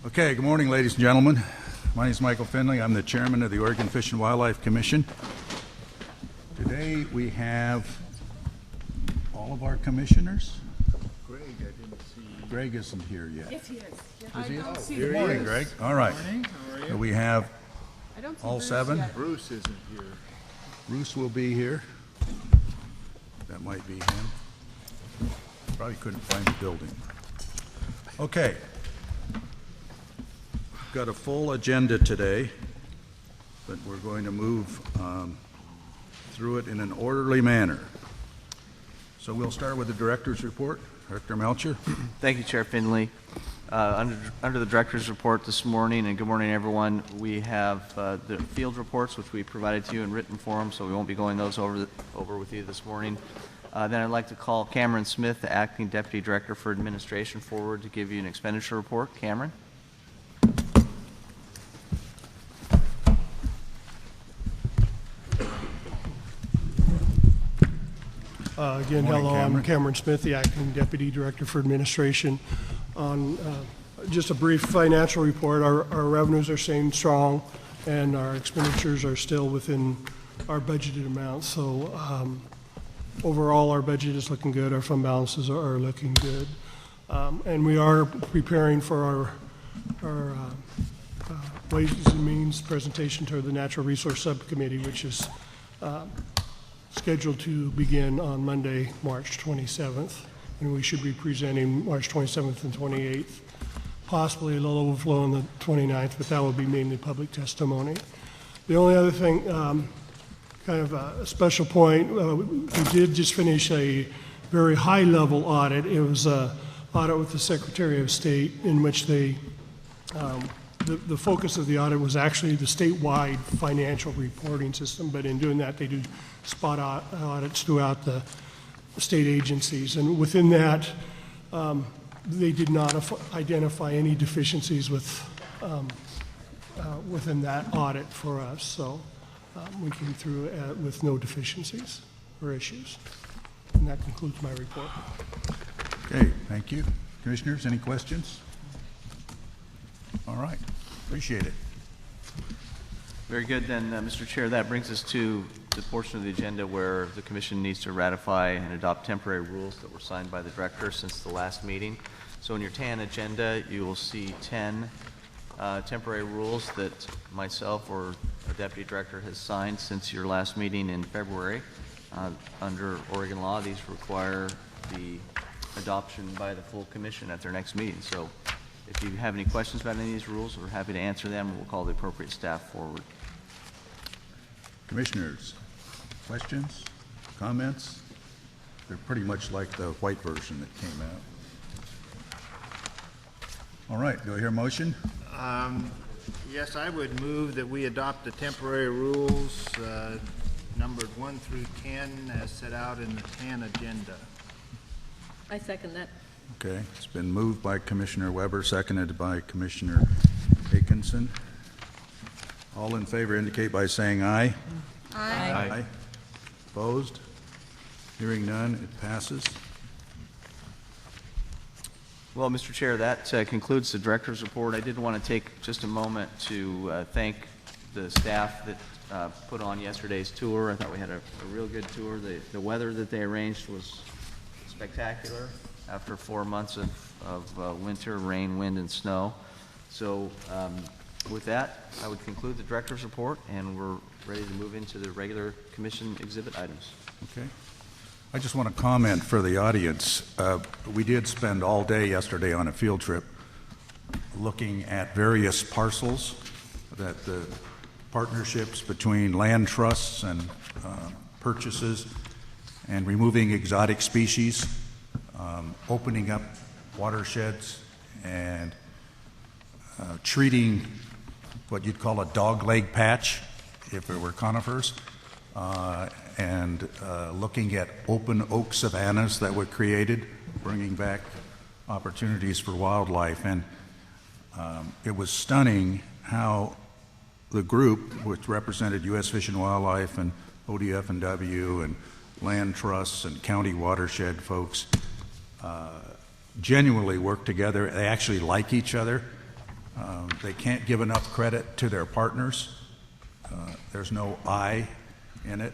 Okay, good morning, ladies and gentlemen. My name is Michael Finley. I'm the chairman of the Oregon Fish and Wildlife Commission. Today we have all of our commissioners. Greg, I didn't see. Greg isn't here yet. Yes, he is. Is he? don't see Good morning, Greg. All right. Morning, how are So you? we have I don't see all Bruce seven. yet. Bruce isn't here. Bruce will be here. That might be him. Probably couldn't find the building. Okay. Got a full agenda today, but we're going to move through it in an orderly manner. So we'll start with the director's report. Director Melcher. Thank you, Chair Finley. Under the director's report this morning, and good morning, everyone, we have the field reports, which we provided to you in written form, so we won't be going those over with you this morning. Then I'd like to call Cameron Smith, the Acting Deputy Director for Administration, forward to give you an expenditure report. Cameron? Again, Morning, hello, Cameron. I'm Cameron Smith, the Acting Deputy Director for Administration. On just a brief financial report, our revenues are staying strong and our expenditures are still within our budgeted amounts. So overall, our budget is looking good, our fund balances are looking good. And we are preparing for our Ways and Means presentation to the Natural Resource Subcommittee, which is scheduled to begin on Monday, March 27th, and we should be presenting March 27th and 28th, possibly a little overflow on the 29th, but that will be mainly public testimony. The only other thing, kind of a special point, we did just finish a very high-level audit. It was an audit with the Secretary of State in which they the focus of the audit was actually the statewide financial reporting system, but in doing that, they do spot audits throughout the state agencies. And within that, they did not identify any deficiencies within that audit for us. So we came through with no deficiencies or issues. And that concludes my report. Okay, thank you. Commissioners, any questions? All right, appreciate it. Very good. Then, Mr. Chair, that brings us to the portion of the agenda where the Commission needs to ratify and adopt temporary rules that were signed by the Director since the last meeting. So in your TAN agenda, you will see 10 temporary rules that myself or our Deputy Director has signed since your last meeting in February. Under Oregon law, these require the adoption by the full Commission at their next meeting. So if you have any questions about any of these rules, we're happy to answer them, and we'll call the appropriate staff forward. Commissioners, questions, comments? They're pretty much like the white version that came out. All right, do I hear a motion? Yes, I would move that we adopt the temporary rules numbered 1 through 10 as set out in the TAN agenda. I second that. Okay, it's been moved by Commissioner Weber, seconded by Commissioner Aikenson. All in favor indicate by saying aye. Aye. Opposed? Hearing none, it passes. Well, Mr. Chair, that concludes the Director's report. I did want to take just a moment to thank the staff that put on yesterday's tour. I thought we had a real good tour. The weather that they arranged was spectacular after 4 months of winter, rain, wind, and snow. So with that, I would conclude the Director's report, and we're ready to move into the regular Commission exhibit items. Okay. I just want to comment for the audience. We did spend all day yesterday on a field trip looking at various parcels that the partnerships between land trusts and purchases and removing exotic species, opening up watersheds and treating what you'd call a dogleg patch if it were conifers, and looking at open oak savannas that were created, bringing back opportunities for wildlife. And it was stunning how the group, which represented U.S. Fish and Wildlife and ODFW and land trusts and county watershed folks, genuinely work together. They actually like each other, They can't give enough credit to their partners. There's no I in it.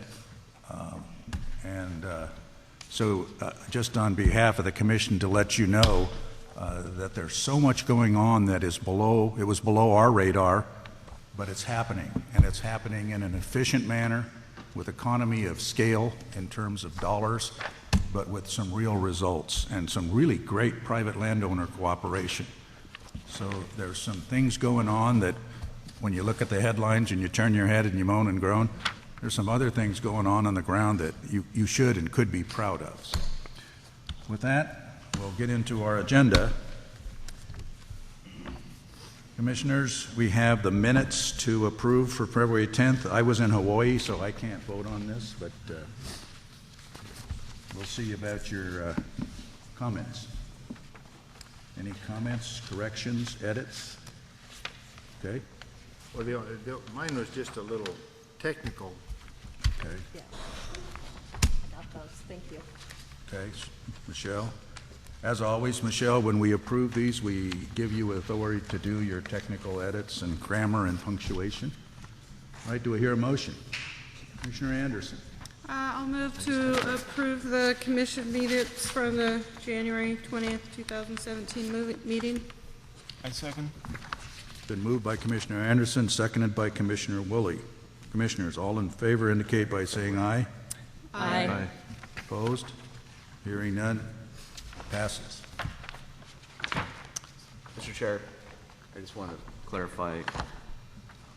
So just on behalf of the commission to let you know that there's so much going on that is it was below our radar, but it's happening, and it's happening in an efficient manner with economy of scale in terms of dollars, but with some real results and some really great private landowner cooperation. So there's some things going on that when you look at the headlines and you turn your head and you moan and groan, there's some other things going on the ground that you should and could be proud of. So with that, we'll get into our agenda. Commissioners, we have the minutes to approve for February 10th. I was in Hawaii, so I can't vote on this, but we'll see about your comments. Any comments, corrections, edits? Okay. Well, mine was just a little technical. Okay. Yeah. Got those, thank you. Okay. Michelle? As always, Michelle, when we approve these, we give you authority to do your technical edits and grammar and punctuation. All right, do I hear a motion? Commissioner Anderson. I'll move to approve the commission minutes from the January 20th, 2017 meeting. I second. Been moved by Commissioner Anderson, seconded by Commissioner Woolley. Commissioners, all in favor indicate by saying aye. Aye. Opposed? Hearing none. Passes. Mr. Chair, I just want to clarify,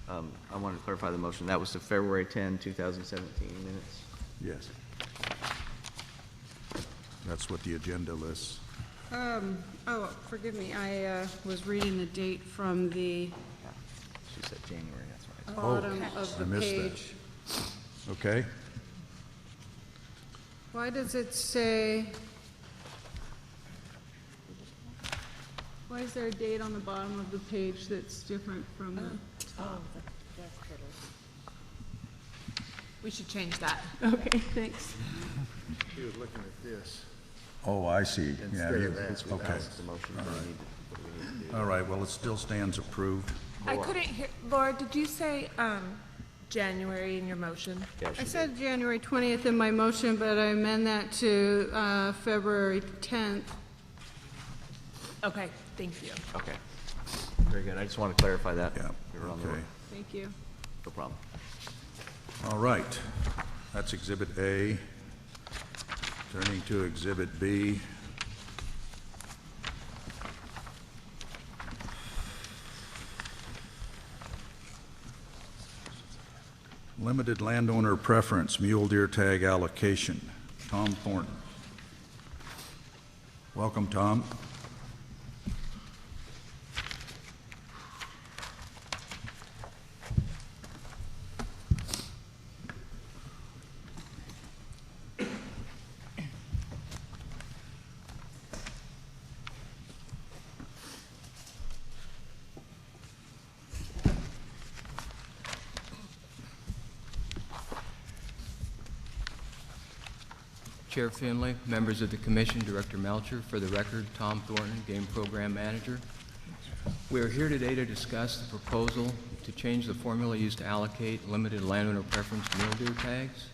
I wanted to clarify the motion. That was the February 10, 2017 minutes. Yes. That's what the agenda lists. Oh, forgive me, I was reading the date from the She said January, that's right. bottom of I the missed that. page. Okay. Why does it say, why is there a date on the bottom of the page that's different from the? Oh, that's better. We should change that. Okay, thanks. He was looking at this. Oh, I see. Yeah. Instead of that. Since we Okay. passed the motion, then we need to, what do we need to do? All right, well, it still stands approved. I couldn't hear, Laura, did you say, January in your motion? Yeah, I she said January 20th in my motion, but I amend that to February 10th. Okay, thank you. did. Okay. Very good. I just want to clarify that. Yeah, We were on the okay. road. Thank you. No problem. All right. That's Exhibit A. Turning to Exhibit B. Limited landowner preference, mule deer tag allocation. Tom Thornton. Welcome, Tom. Chair Finley, members of the commission, Director Melcher, for the record, Tom Thornton, Game Program Manager. We are here today to discuss the proposal to change the formula used to allocate limited landowner preference mule deer tags.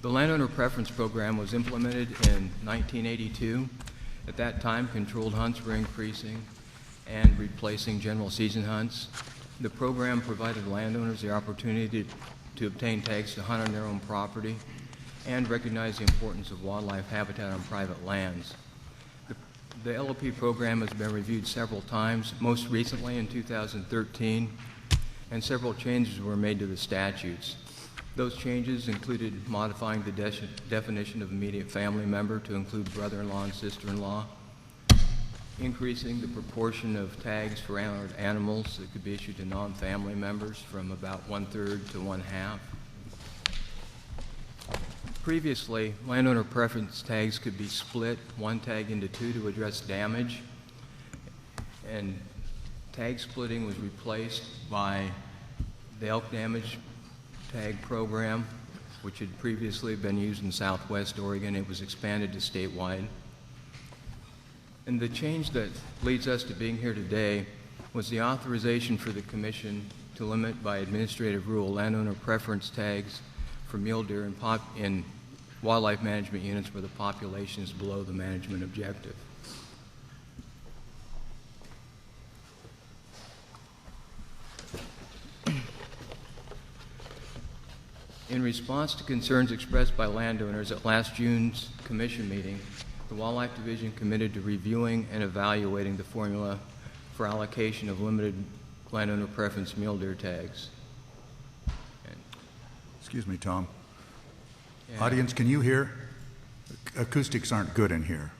The landowner preference program was implemented in 1982. At that time, controlled hunts were increasing and replacing general season hunts. The program provided landowners the opportunity to obtain tags to hunt on their own property and recognize the importance of wildlife habitat on private lands. The LOP program has been reviewed several times, most recently in 2013, and several changes were made to the statutes. Those changes included modifying the definition of immediate family member to include brother-in-law and sister-in-law, increasing the proportion of tags for antlered animals that could be issued to non-family members from about 1/3 to 1/2. Previously, landowner preference tags could be split one tag into two to address damage, and tag splitting was replaced by the elk damage tag program, which had previously been used in Southwest Oregon. It was expanded to statewide. And the change that leads us to being here today was the authorization for the Commission to limit by administrative rule landowner preference tags for mule deer in wildlife management units where the population is below the management objective. In response to concerns expressed by landowners at last June's Commission meeting, the Wildlife Division committed to reviewing and evaluating the formula for allocation of limited landowner preference mule deer tags. Excuse me, Tom. Yeah. Audience, can you hear? Acoustics aren't good in here.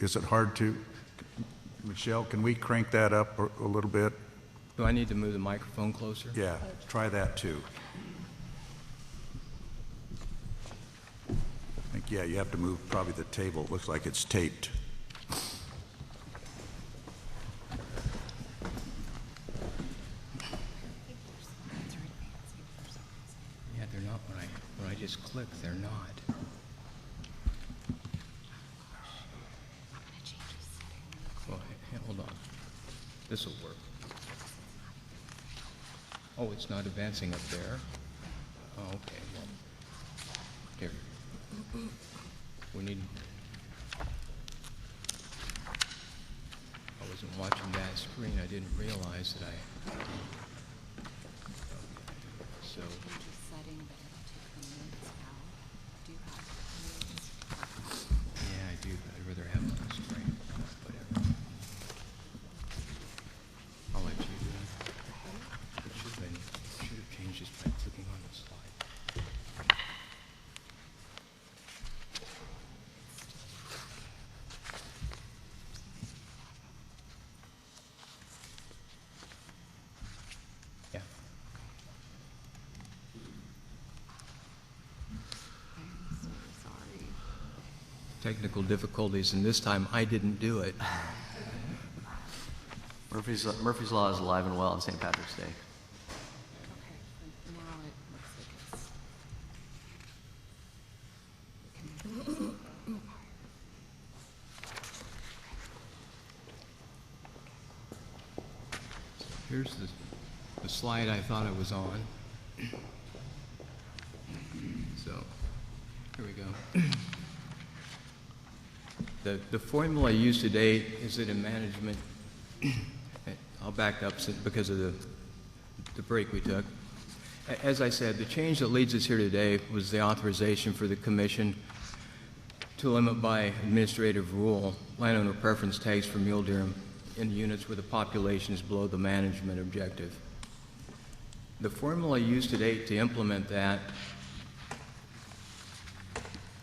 Is it hard to? Michelle, can we crank that up a little bit? Do I need to move the microphone closer? Yeah, try that too. I think, yeah, you have to move probably the table. It looks like it's taped. Yeah, they're not when I just click, they're not. Well, hold on. This will work. Oh, it's not advancing up there? Oh, okay, well, here. We need, I wasn't watching that screen. I didn't realize that so, yeah, I do, but I'd rather have it on the screen. Whatever. I'll let you do it. It should have changed just by clicking on the slide. Yeah. Technical difficulties, and this time I didn't do it. Murphy's Law is alive and well on St. Patrick's Day. Here's the slide I thought I was on. So, here we go. The formula used to date is that in management, I'll back up because of the break we took. As I said, the change that leads us here today was the authorization for the Commission to limit by administrative rule landowner preference tags for mule deer in units where the population is below the management objective. The formula used to date to implement that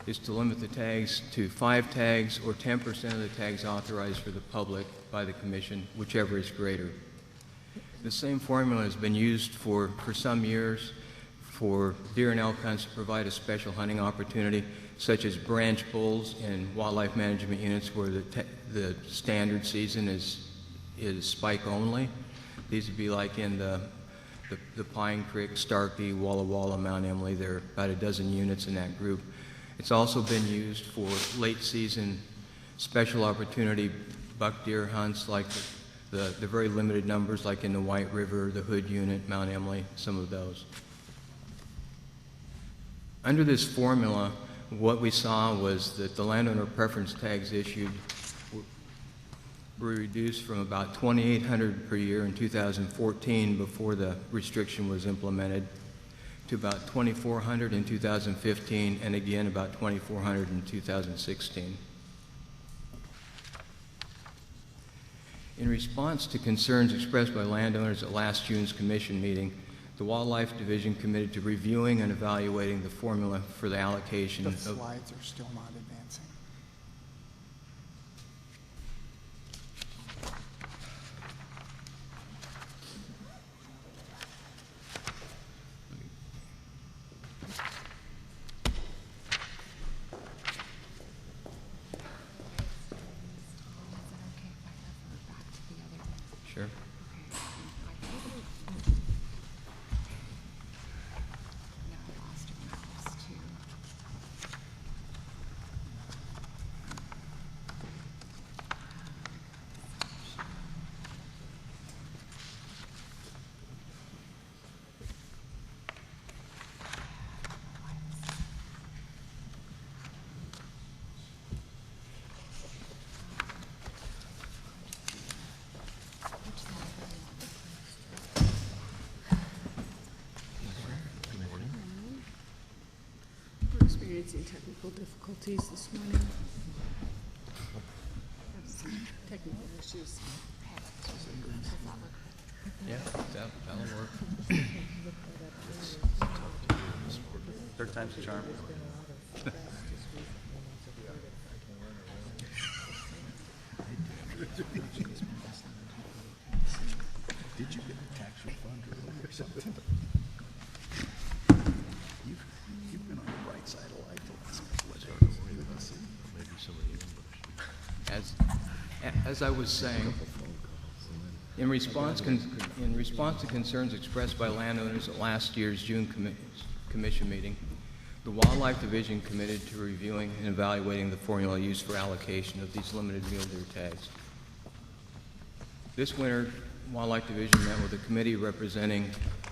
is to limit the tags to 5 tags or 10% of the tags authorized for the public by the Commission, whichever is greater. The same formula has been used for some years for deer and elk hunts to provide a special hunting opportunity, such as branch bulls in wildlife management units where the standard season is spike only. These would be like in the Pine Creek, Starkey, Walla Walla, Mount Emily. There are about a dozen units in that group. It's also been used for late season special opportunity buck deer hunts, like the very limited numbers like in the White River, the Hood Unit, Mount Emily, some of those. Under this formula, what we saw was that the landowner preference tags issued were reduced from about 2,800 per year in 2014 before the restriction was implemented to about 2,400 in 2015 and again about 2,400 in 2016. In response to concerns expressed by landowners at last June's Commission meeting, the Wildlife Division committed to reviewing and evaluating the formula for the allocation The of... slides are still not advancing. Sure. experiencing technical difficulties this morning. Have some technical issues. Yeah, that'll work. Third time's the charm. Did you get a tax refund or something? You've been on the right side of life the last couple of days. As I was saying, in response to concerns expressed by landowners at last year's June commission meeting, the Wildlife Division committed to reviewing and evaluating the formula used for allocation of these limited mule deer tags. This winter, Wildlife Division met with a committee representing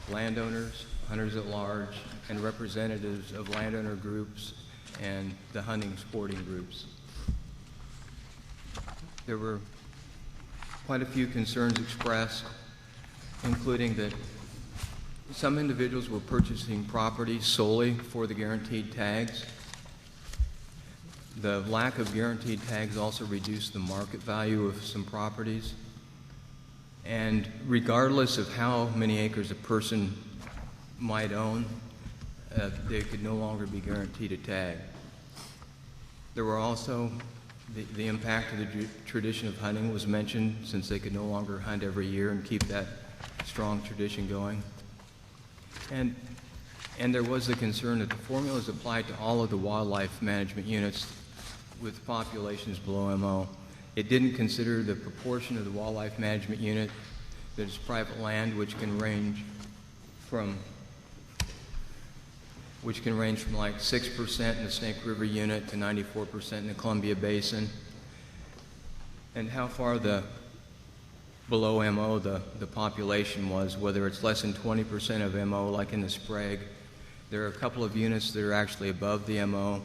landowners, hunters at large, and representatives of landowner groups and the hunting sporting groups. There were quite a few concerns expressed, including that some individuals were purchasing property solely for the guaranteed tags. The lack of guaranteed tags also reduced the market value of some properties. And regardless of how many acres a person might own, they could no longer be guaranteed a tag. There were also the impact of the tradition of hunting was mentioned, since they could no longer hunt every year and keep that strong tradition going. And there was the concern that the formula is applied to all of the wildlife management units with populations below MO. It didn't consider the proportion of the wildlife management unit that is private land, which can range from like 6% in the Snake River unit to 94% in the Columbia Basin, and how far below MO the population was, whether it's less than 20% of MO like in the Sprague. There are a couple of units that are actually above the MO,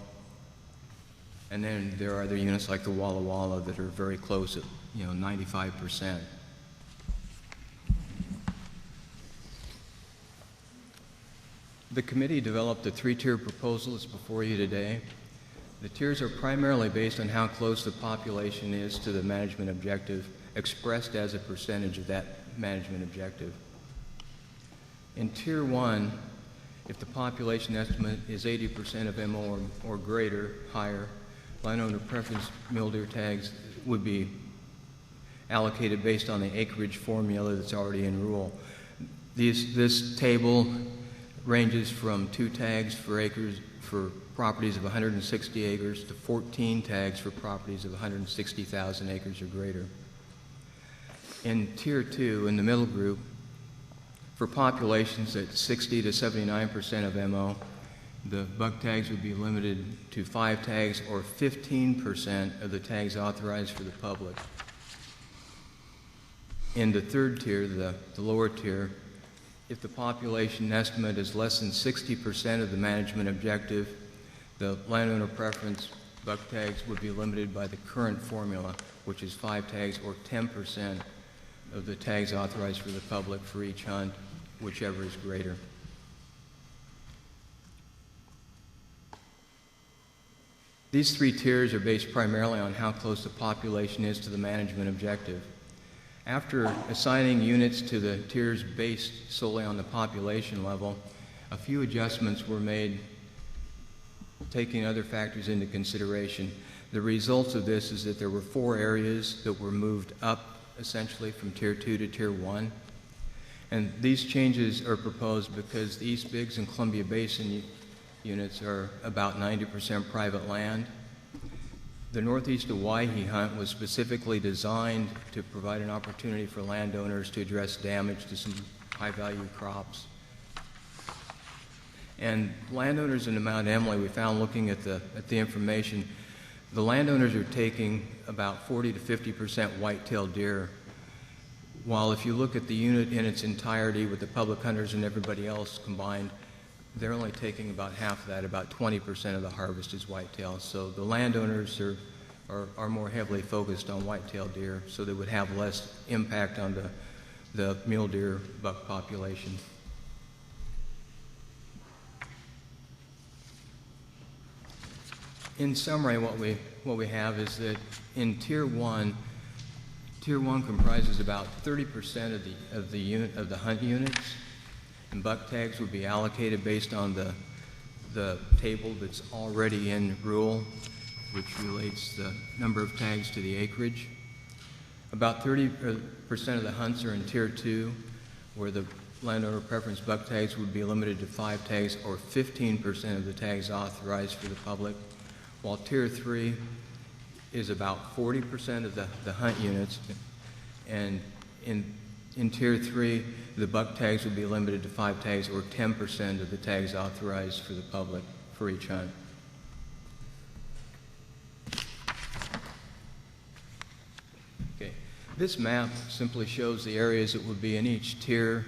and then there are other units like the Walla Walla that are very close at 95%. The committee developed a three-tier proposal that's before you today. The tiers are primarily based on how close the population is to the management objective, expressed as a percentage of that management objective. In Tier 1, if the population estimate is 80% of MO or greater, higher, landowner preference mule deer tags would be allocated based on the acreage formula that's already in rule. This table ranges from 2 tags for acres for properties of 160 acres to 14 tags for properties of 160,000 acres or greater. In Tier 2, in the middle group, for populations at 60 to 79% of MO, the buck tags would be limited to 5 tags or 15% of the tags authorized for the public. In the third tier, the lower tier, if the population estimate is less than 60% of the management objective, the landowner preference buck tags would be limited by the current formula, which is 5 tags or 10% of the tags authorized for the public for each hunt, whichever is greater. These 3 tiers are based primarily on how close the population is to the management objective. After assigning units to the tiers based solely on the population level, a few adjustments were made taking other factors into consideration. The results of this is that there were 4 areas that were moved up essentially from Tier 2 to Tier 1. And these changes are proposed because the East Biggs and Columbia Basin units are about 90% private land. The northeast of Waihe hunt was specifically designed to provide an opportunity for landowners to address damage to some high-value crops. And landowners in the Mount Emily, we found looking at the information, the landowners are taking about 40 to 50% white-tailed deer, while if you look at the unit in its entirety with the public hunters and everybody else combined, they're only taking about half of that, about 20% of the harvest is whitetail. So the landowners are more heavily focused on whitetail deer, so they would have less impact on the mule deer buck population. In summary, what we have is that in Tier 1 comprises about 30% of the hunt units, and buck tags would be allocated based on the table that's already in rule, which relates the number of tags to the acreage. About 30% of the hunts are in Tier 2, where the landowner preference buck tags would be limited to 5 tags or 15% of the tags authorized for the public, while Tier 3 is about 40% of the hunt units, and in Tier 3, the buck tags would be limited to 5 tags or 10% of the tags authorized for the public for each hunt. Okay. This map simply shows the areas that would be in each tier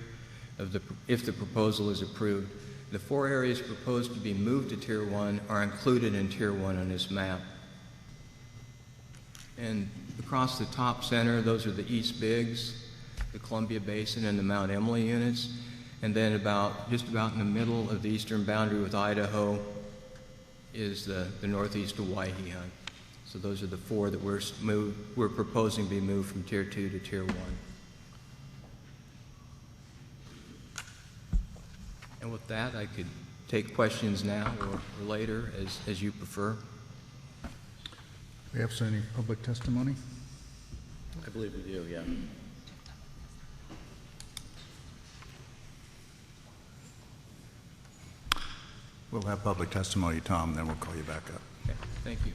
if the proposal is approved. The 4 areas proposed to be moved to Tier 1 are included in Tier 1 on this map. And across the top center, those are the East Biggs, the Columbia Basin, and the Mount Emily units. And then just about in the middle of the eastern boundary with Idaho is the northeast Hawaii hunt. So those are the 4 that we're proposing to be moved from Tier 2 to Tier 1. And with that, I could take questions now or later, as you prefer. We have any public testimony? I believe we do, yeah. We'll have public testimony, Tom, then we'll call you back up. Okay, thank you.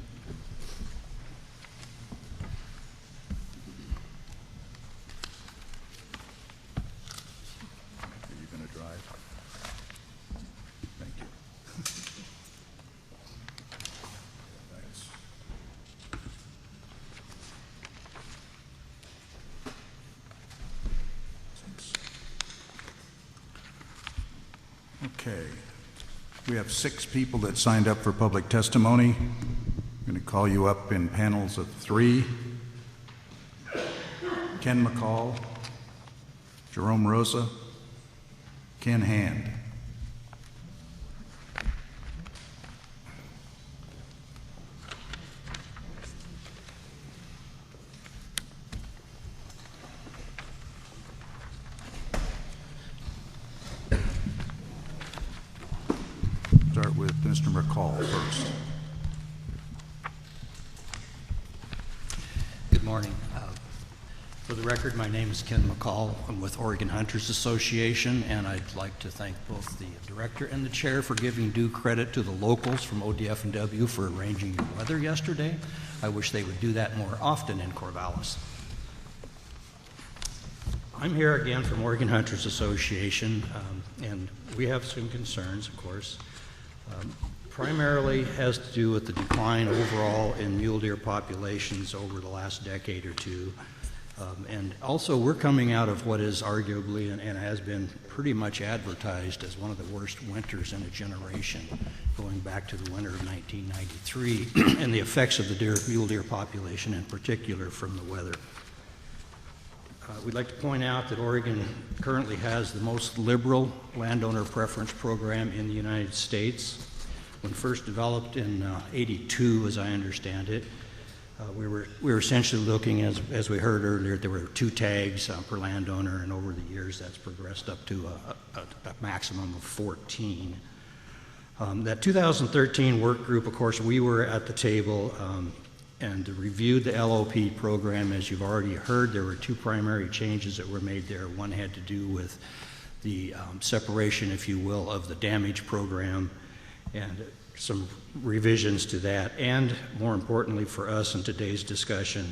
Are you going to drive? Thank you. Thanks. Okay. We have 6 people that signed up for public testimony. I'm going to call you up in panels of 3. Ken McCall, Jerome Rosa, Ken Hand. Start with Mr. McCall first. Good morning. For the record, my name is Ken McCall. I'm with Oregon Hunters Association, and I'd like to thank both the director and the chair for giving due credit to the locals from ODFW for arranging the weather yesterday. I wish they would do that more often in Corvallis. I'm here again from Oregon Hunters Association, and we have some concerns, of course. Primarily has to do with the decline overall in mule deer populations over the last decade or two. And also, we're coming out of what is arguably and has been pretty much advertised as one of the worst winters in a generation, going back to the winter of 1993, and the effects of the mule deer population in particular from the weather. We'd like to point out that Oregon currently has the most liberal landowner preference program in the United States. When first developed in '82, as I understand it, we were essentially looking, as we heard earlier, there were 2 tags per landowner, and over the years that's progressed up to a maximum of 14. That 2013 work group, of course, we were at the table and reviewed the LOP program. As you've already heard, there were 2 primary changes that were made there. One had to do with the separation, if you will, of the damage program, and some revisions to that, and more importantly for us in today's discussion,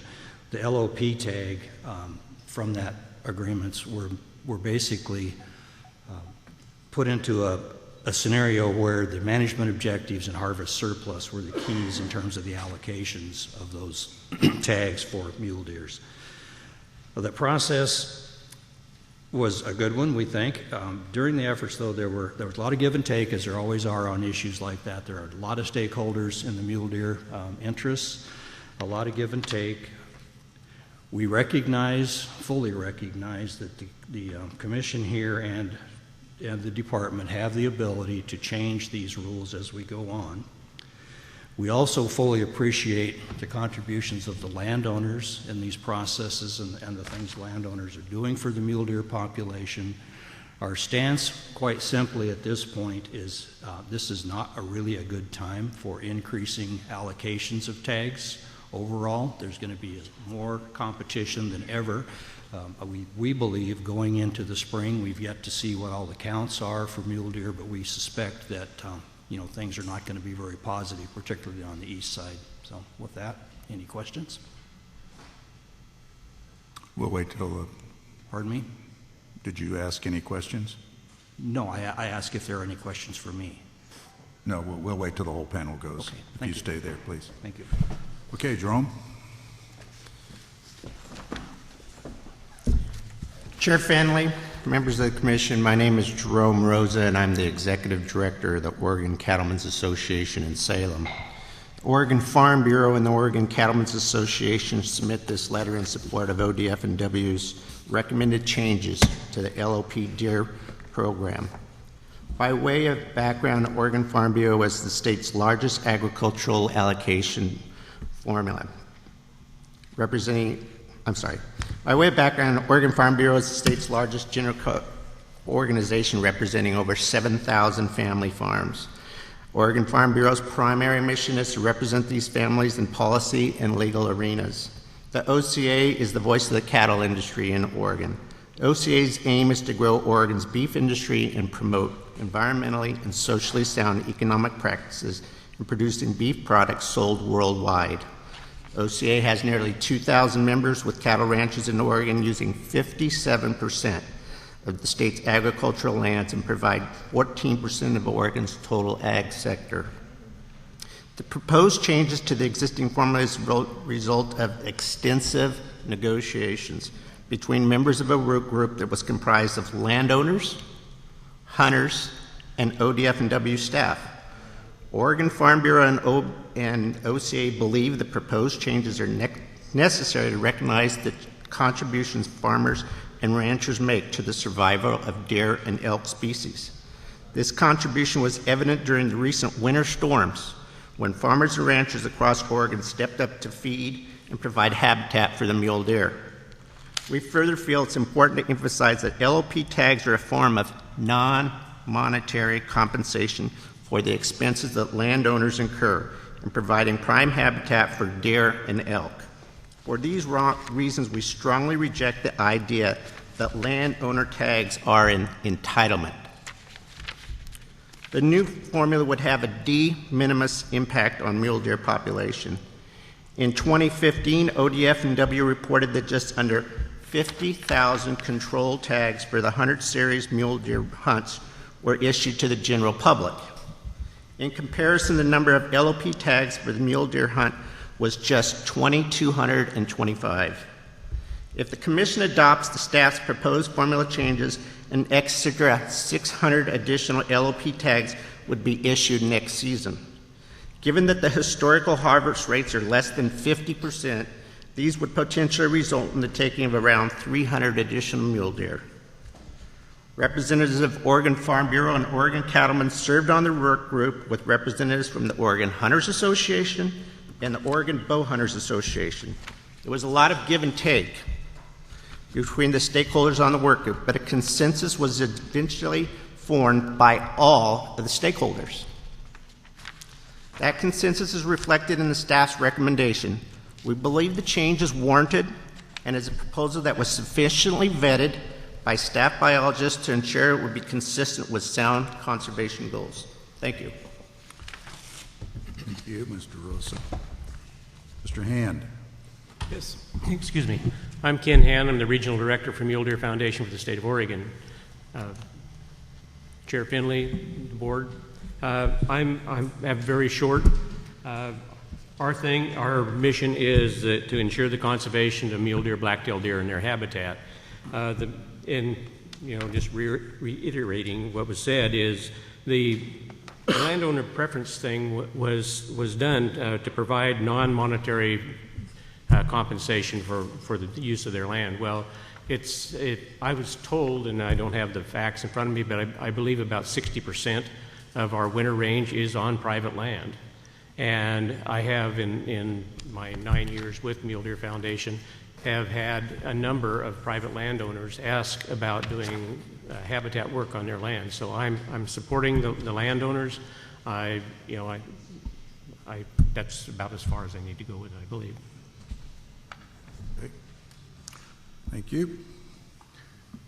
the LOP tag from that agreements were basically put into a scenario where the management objectives and harvest surplus were the keys in terms of the allocations of those tags for mule deers. Well, the process was a good one, we think. During the efforts, though, there was a lot of give and take, as there always are on issues like that. There are a lot of stakeholders in the mule deer interests, a lot of give and take. We fully recognize that the commission here and the department have the ability to change these rules as we go on. We also fully appreciate the contributions of the landowners in these processes and the things landowners are doing for the mule deer population. Our stance, quite simply at this point, is this is not really a good time for increasing allocations of tags overall. There's going to be more competition than ever. We believe going into the spring, we've yet to see what all the counts are for mule deer, but we suspect that things are not going to be very positive, particularly on the east side. So with that, any questions? We'll wait till, Pardon me? did you ask any questions? No, I ask if there are any questions for me. No, we'll wait till the whole panel goes. Okay, If thank you you. stay there, please. Thank you. Okay, Jerome? Chair Finley, members of the Commission, my name is Jerome Rosa, and I'm the Executive Director of the Oregon Cattlemen's Association in Salem. Oregon Farm Bureau and the Oregon Cattlemen's Association submit this letter in support of ODFW's recommended changes to the LOP deer program. By way of background, Oregon Farm Bureau is the state's largest agricultural allocation formula, By way of background, Oregon Farm Bureau is the state's largest general organization representing over 7,000 family farms. Oregon Farm Bureau's primary mission is to represent these families in policy and legal arenas. The OCA is the voice of the cattle industry in Oregon. The OCA's aim is to grow Oregon's beef industry and promote environmentally and socially sound economic practices in producing beef products sold worldwide. OCA has nearly 2,000 members with cattle ranches in Oregon using 57% of the state's agricultural lands and provide 14% of Oregon's total ag sector. The proposed changes to the existing formula is a result of extensive negotiations between members of a group that was comprised of landowners, hunters, and ODFW staff. Oregon Farm Bureau and OCA believe the proposed changes are necessary to recognize the contributions farmers and ranchers make to the survival of deer and elk species. This contribution was evident during the recent winter storms when farmers and ranchers across Oregon stepped up to feed and provide habitat for the mule deer. We further feel it's important to emphasize that LOP tags are a form of non-monetary compensation for the expenses that landowners incur in providing prime habitat for deer and elk. For these reasons, we strongly reject the idea that landowner tags are an entitlement. The new formula would have a de minimis impact on mule deer population. In 2015, ODFW reported that just under 50,000 controlled tags for the 100 series mule deer hunts were issued to the general public. In comparison, the number of LOP tags for the mule deer hunt was just 2,225. If the Commission adopts the staff's proposed formula changes, an extra 600 additional LOP tags would be issued next season. Given that the historical harvest rates are less than 50%, these would potentially result in the taking of around 300 additional mule deer. Representatives of Oregon Farm Bureau and Oregon Cattlemen served on the work group with representatives from the Oregon Hunters Association and the Oregon Bow Hunters Association. There was a lot of give and take between the stakeholders on the work group, but a consensus was eventually formed by all of the stakeholders. That consensus is reflected in the staff's recommendation. We believe the change is warranted and is a proposal that was sufficiently vetted by staff biologists to ensure it would be consistent with sound conservation goals. Thank you. Thank you, Mr. Rosa. Mr. Hand. Yes, excuse me. I'm Ken Hand. I'm the Regional Director for Mule Deer Foundation for the state of Oregon. Chair Finley, the board. I'm very short. Our mission is to ensure the conservation of mule deer, black-tailed deer, and their habitat. Just reiterating what was said is the landowner preference thing was done to provide non-monetary compensation for the use of their land. Well, I was told, and I don't have the facts in front of me, but I believe about 60% of our winter range is on private land. And I have, in my 9 years with Mule Deer Foundation, have had a number of private landowners ask about doing habitat work on their land. So I'm supporting the landowners. That's about as far as I need to go with it, I believe. Okay. Thank you.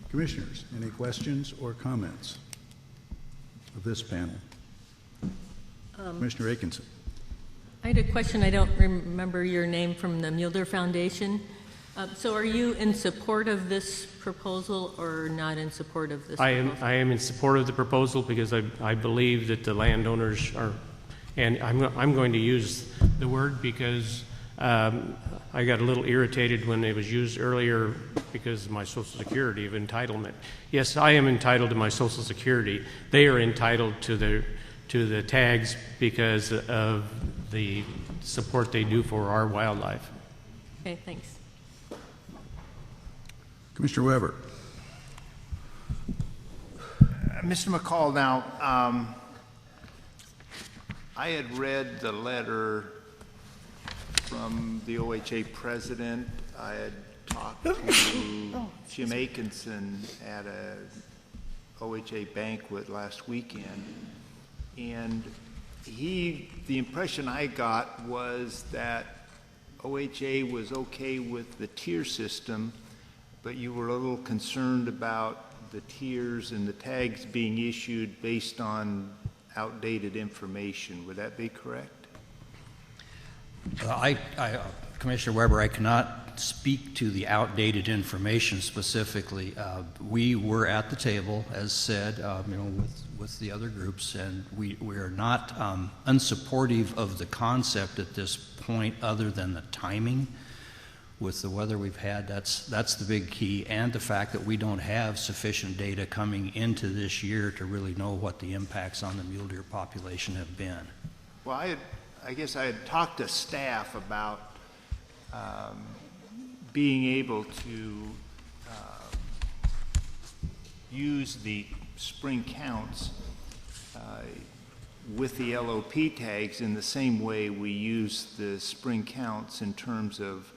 Commissioners, any questions or comments of this panel? Commissioner Atkinson. I had a question. I don't remember your name from the Mule Deer Foundation. So are you in support of this proposal or not in support of this proposal? I am in support of the proposal because I believe that the landowners are, and I'm going to use the word because I got a little irritated when it was used earlier because of my Social Security of entitlement. Yes, I am entitled to my Social Security. They are entitled to the tags because of the support they do for our wildlife. Okay, thanks. Commissioner Weber. Mr. McCall, now, I had read the letter from the OHA president. I had talked to Jim Atkinson at a OHA banquet last weekend, and the impression I got was that OHA was okay with the tier system, but you were a little concerned about the tiers and the tags being issued based on outdated information. Would that be correct? Commissioner Weber, I cannot speak to the outdated information specifically. We were at the table, as said, with the other groups, and we are not unsupportive of the concept at this point, other than the timing. With the weather we've had, that's the big key, and the fact that we don't have sufficient data coming into this year to really know what the impacts on the mule deer population have been. Well, I guess I had talked to staff about being able to use the spring counts with the LOP tags in the same way we use the spring counts in terms of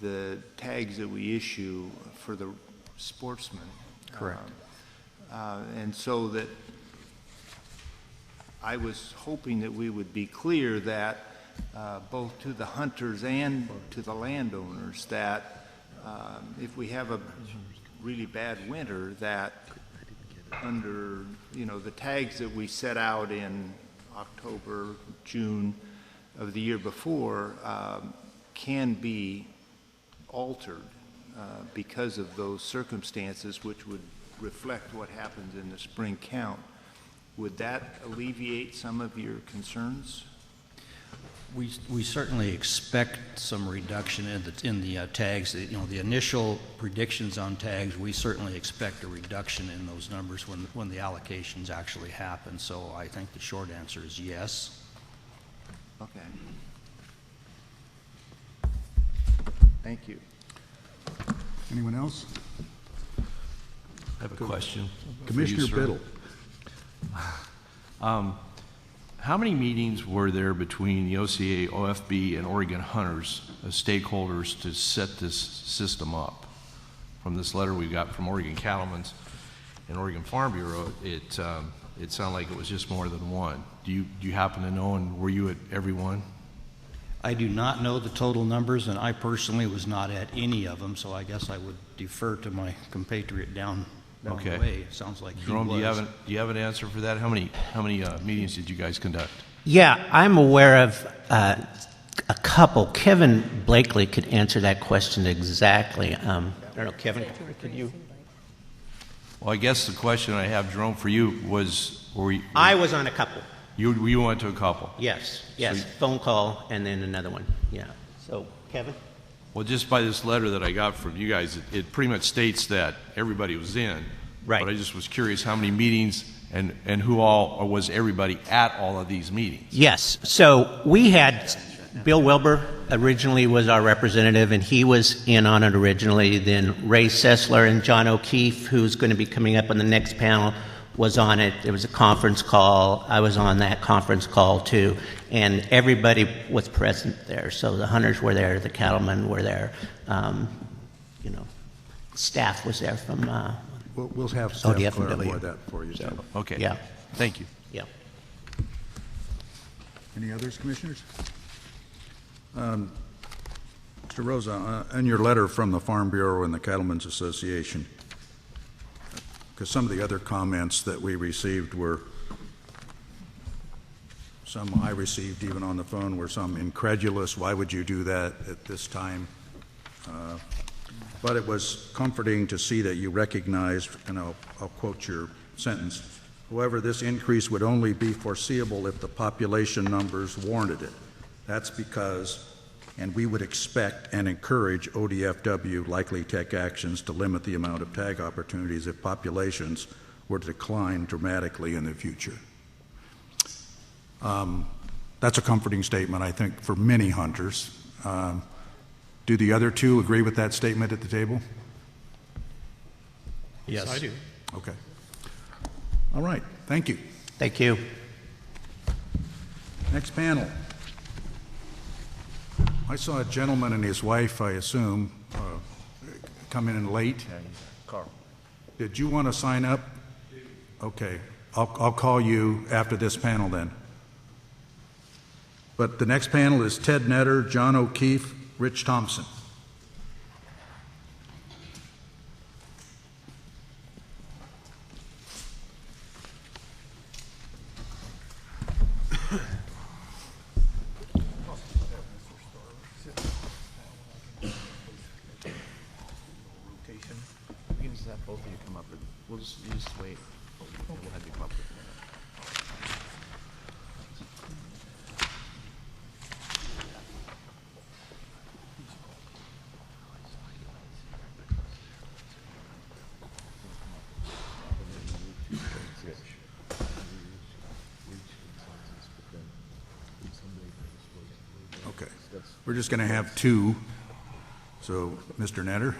the tags that we issue for the sportsmen. Correct. And so that I was hoping that we would be clear that both to the hunters and to the landowners that if we have a really bad winter, that under the tags that we set out in October, June of the year before can be altered because of those circumstances, which would reflect what happens in the spring count. Would that alleviate some of your concerns? We certainly expect some reduction in the tags. The initial predictions on tags, we certainly expect a reduction in those numbers when the allocations actually happen. So I think the short answer is yes. Okay. Thank you. Anyone else? I have a question. Commissioner Biddle. How many meetings were there between the OCA, OFB, and Oregon Hunters as stakeholders to set this system up? From this letter we got from Oregon Cattlemen's and Oregon Farm Bureau, it sounded like it was just more than one. Do you happen to know, and were you at every one? I do not know the total numbers, and I personally was not at any of them, so I guess I would defer to my compatriot down the way. It sounds like Jerome, he was. do you have an answer for that? How many meetings did you guys conduct? Yeah, I'm aware of a couple. Kevin Blakely could answer that question exactly. I don't know, Kevin, could you? Well, I guess the question I have, Jerome, for you was, I was on a couple. You went to a couple? Yes, So phone call and then another one, yeah. So, Kevin? Well, just by this letter that I got from you guys, it pretty much states that everybody was in. Right. But I just was curious how many meetings and who all, or was everybody at all of these meetings? Yes. So we had Bill Wilbur originally was our representative, and he was in on it originally. Then Ray Sessler and John O'Keefe, who's going to be coming up on the next panel, was on it. There was a conference call. I was on that conference call too, and everybody was present there. So the hunters were there, the cattlemen were there, staff was there from We'll have staff clarify ODFW. that for you. So, Okay. yeah, Thank you. yeah. Any others, commissioners? Mr. Rosa, in your letter from the Farm Bureau and the Cattlemen's Association, because some of the other comments that we received were, some I received even on the phone, were some incredulous, why would you do that at this time? But it was comforting to see that you recognized, and I'll quote your sentence, however, this increase would only be foreseeable if the population numbers warranted it. That's because, and we would expect and encourage ODFW likely take actions to limit the amount of tag opportunities if populations were to decline dramatically in the future. That's a comforting statement, I think, for many hunters. Do the other two agree with that statement at the table? Yes, I do. Okay. All right. Thank you. Thank you. Next panel. I saw a gentleman and his wife, I assume, come in late. Carl. Did you want to sign up? Okay. I'll call you after this panel then. But the next panel is Ted Netter, John O'Keefe, Rich Thompson. We can just have both of you come up. You just wait. We'll have you come up with Okay. We're just going to have two. So, Mr. Netter.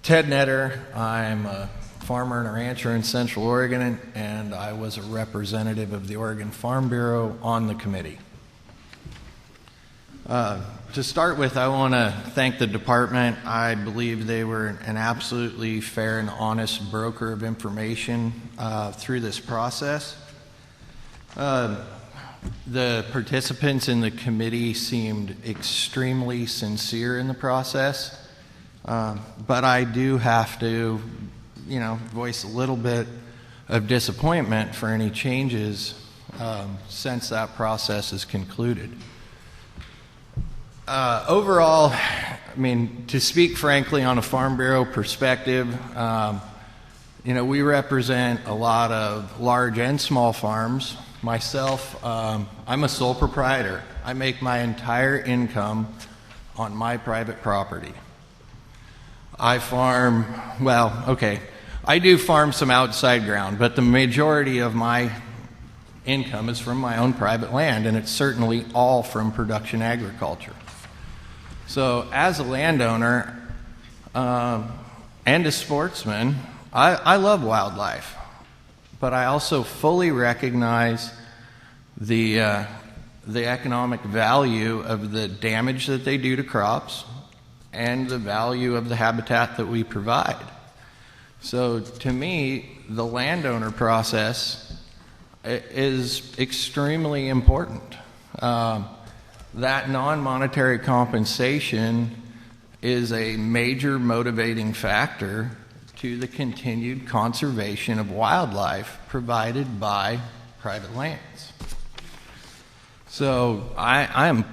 Ted Netter. I'm a farmer and a rancher in Central Oregon, and I was a representative of the Oregon Farm Bureau on the committee. To start with, I want to thank the department. I believe they were an absolutely fair and honest broker of information through this process. The participants in the committee seemed extremely sincere in the process, but I do have to, voice a little bit of disappointment for any changes since that process is concluded. Overall, to speak frankly on a Farm Bureau perspective, we represent a lot of large and small farms. Myself, I'm a sole proprietor. I make my entire income on my private property. I farm, I do farm some outside ground, but the majority of my income is from my own private land, and it's certainly all from production agriculture. So as a landowner and a sportsman, I love wildlife, but I also fully recognize the economic value of the damage that they do to crops and the value of the habitat that we provide. So to me, the landowner process is extremely important. That non-monetary compensation is a major motivating factor to the continued conservation of wildlife provided by private lands. So I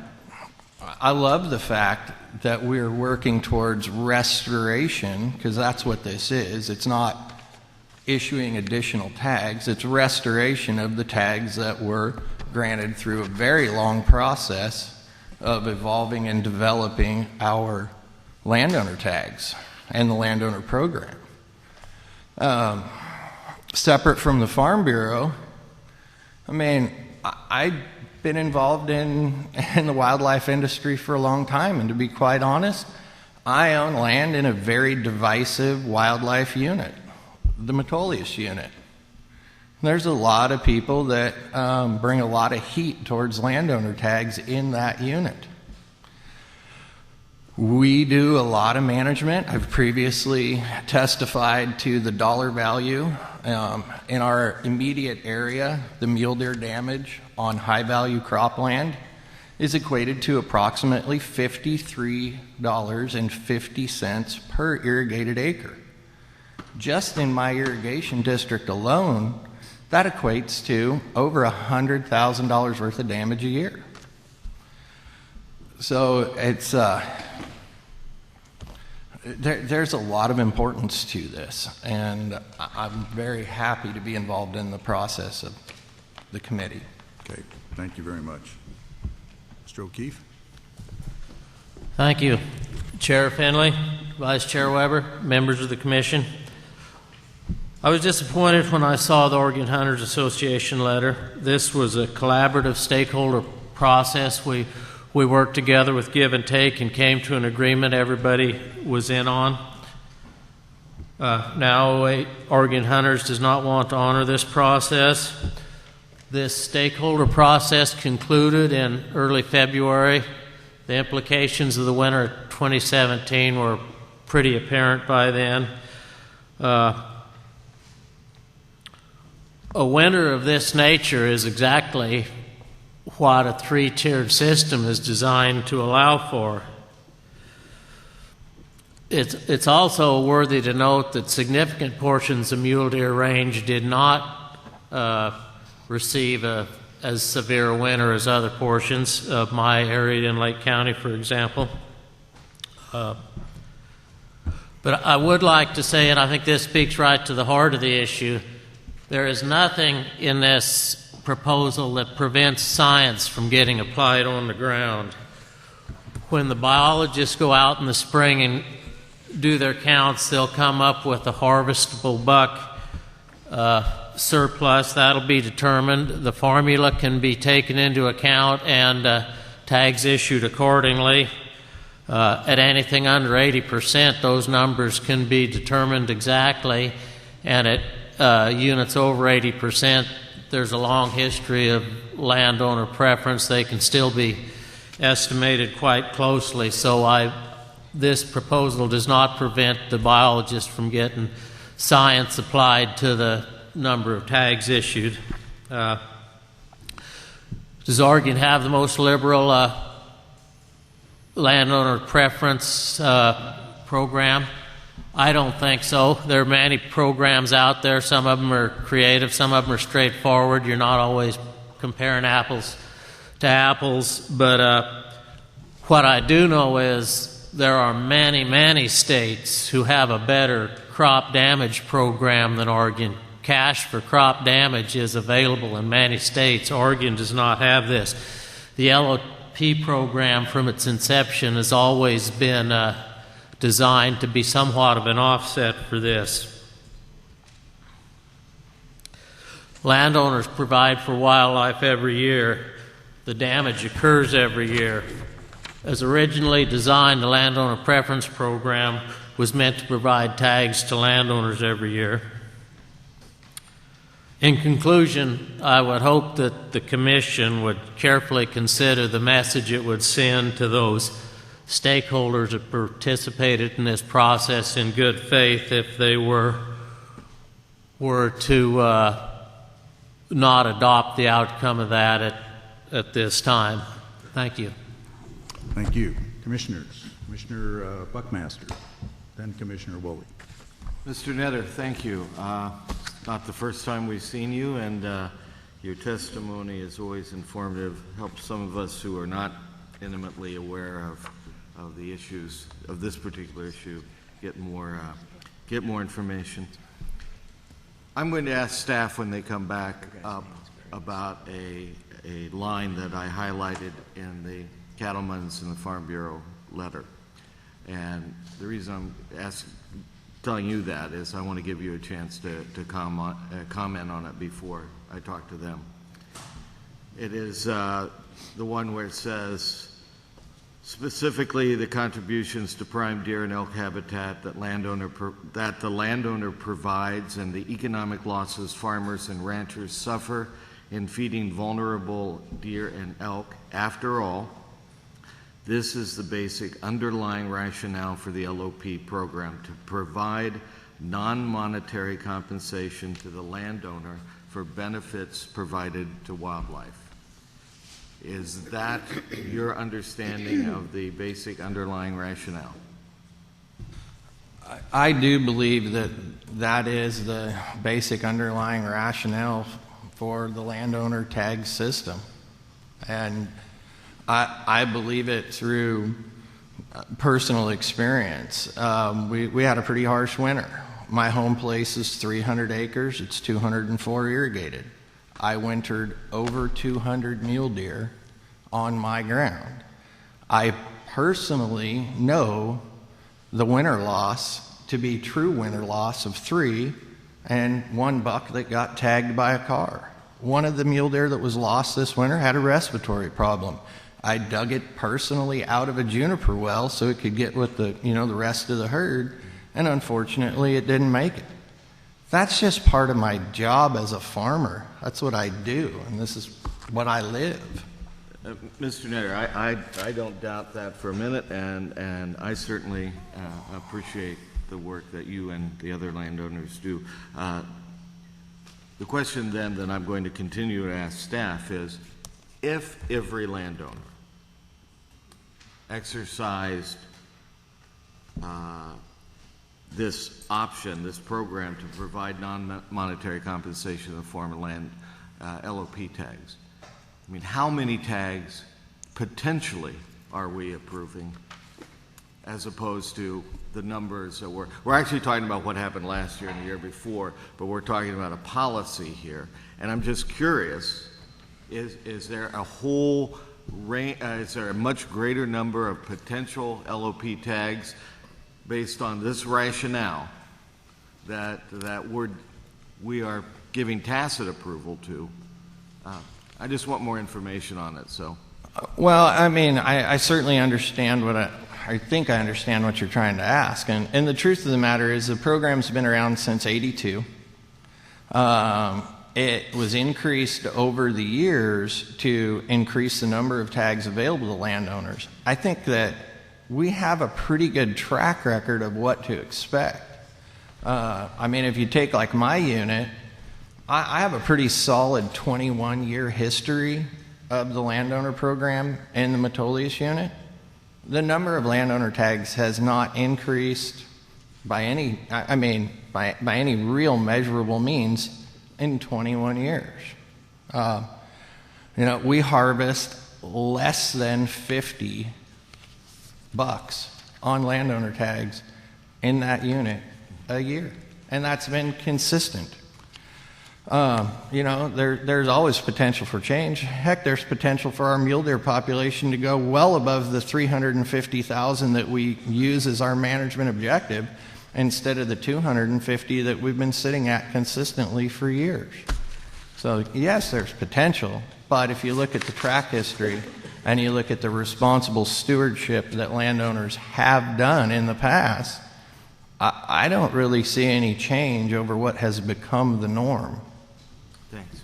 love the fact that we're working towards restoration, because that's what this is. It's not issuing additional tags, it's restoration of the tags that were granted through a very long process of evolving and developing our landowner tags and the landowner program. Separate from the Farm Bureau, I've been involved in the wildlife industry for a long time, and to be quite honest, I own land in a very divisive wildlife unit. the Metolius unit. There's a lot of people that bring a lot of heat towards landowner tags in that unit. We do a lot of management. I've previously testified to the dollar value in our immediate area. The mule deer damage on high value cropland is equated to approximately $53.50 per irrigated acre. Just in my irrigation district alone, that equates to over $100,000 worth of damage a year. So it's there's a lot of importance to this, and I'm very happy to be involved in the process of the committee. Okay, thank you very much. Mr. O'Keefe? Thank you. Chair Finley, Vice Chair Weber, members of the Commission. I was disappointed when I saw the Oregon Hunters Association letter. This was a collaborative stakeholder process. We worked together with give and take and came to an agreement everybody was in on. Now, Oregon Hunters does not want to honor this process. This stakeholder process concluded in early February. The implications of the winter of 2017 were pretty apparent by then. A winter of this nature is exactly what a three-tiered system is designed to allow for. It's also worthy to note that significant portions of mule deer range did not receive as severe a winter as other portions of my area in Lake County, for example. But I would like to say, and I think this speaks right to the heart of the issue, there is nothing in this proposal that prevents science from getting applied on the ground. When the biologists go out in the spring and do their counts, they'll come up with a harvestable buck surplus. That'll be determined. The formula can be taken into account and tags issued accordingly. At anything under 80%, those numbers can be determined exactly, and at units over 80%, there's a long history of landowner preference. They can still be estimated quite closely. So this proposal does not prevent the biologist from getting science applied to the number of tags issued. Does Oregon have the most liberal landowner preference program? I don't think so. There are many programs out there. Some of them are creative, some of them are straightforward. You're not always comparing apples to apples. But what I do know is there are many, many states who have a better crop damage program than Oregon. Cash for crop damage is available in many states. Oregon does not have this. The LOP program from its inception has always been designed to be somewhat of an offset for this. Landowners provide for wildlife every year. The damage occurs every year. As originally designed, the landowner preference program was meant to provide tags to landowners every year. In conclusion, I would hope that the Commission would carefully consider the message it would send to those stakeholders that participated in this process in good faith if they were to not adopt the outcome of that at this time. Thank you. Thank you. Commissioners. Commissioner Buckmaster, then Commissioner Woolley. Mr. Netter, thank you. It's not the first time we've seen you, and your testimony is always informative, helps some of us who are not intimately aware of the issues of this particular issue get more information. I'm going to ask staff when they come back up about a line that I highlighted in the Cattlemen's and the Farm Bureau letter. And the reason I'm telling you that is I want to give you a chance to comment on it before I talk to them. It is the one where it says, specifically the contributions to prime deer and elk habitat that the landowner provides and the economic losses farmers and ranchers suffer in feeding vulnerable deer and elk. After all, this is the basic underlying rationale for the LOP program, to provide non-monetary compensation to the landowner for benefits provided to wildlife. Is that your understanding of the basic underlying rationale? I do believe that that is the basic underlying rationale for the landowner tag system. And I believe it through personal experience. We had a pretty harsh winter. My home place is 300 acres. It's 204 irrigated. I wintered over 200 mule deer on my ground. I personally know the winter loss to be true winter loss of 3 and 1 buck that got tagged by a car. One of the mule deer that was lost this winter had a respiratory problem. I dug it personally out of a juniper well so it could get with the rest of the herd, and unfortunately it didn't make it. That's just part of my job as a farmer. That's what I do, and this is what I live. Mr. Netter, I don't doubt that for a minute, and I certainly appreciate the work that you and the other landowners do. The question then that I'm going to continue to ask staff is, if every landowner exercised this option, this program to provide non-monetary compensation in the form of land LOP tags, I mean, how many tags potentially are we approving as opposed to the numbers that we're actually talking about what happened last year and the year before, but we're talking about a policy here. And I'm just curious, is there a whole range, is there a much greater number of potential LOP tags based on this rationale that we are giving tacit approval to? I just want more information on it. So, well, I mean, I certainly understand I think I understand what you're trying to ask, and the truth of the matter is the program's been around since '82. It was increased over the years to increase the number of tags available to landowners. I think that we have a pretty good track record of what to expect. I mean, if you take like my unit, I have a pretty solid 21-year history of the landowner program in the Metolius unit. The number of landowner tags has not increased by any, by any real measurable means in 21 years. We harvest less than 50 bucks on landowner tags in that unit a year, and that's been consistent. There's always potential for change. Heck, there's potential for our mule deer population to go well above the 350,000 that we use as our management objective instead of the 250 that we've been sitting at consistently for years. So yes, there's potential, but if you look at the track history and you look at the responsible stewardship that landowners have done in the past, I don't really see any change over what has become the norm. Thanks.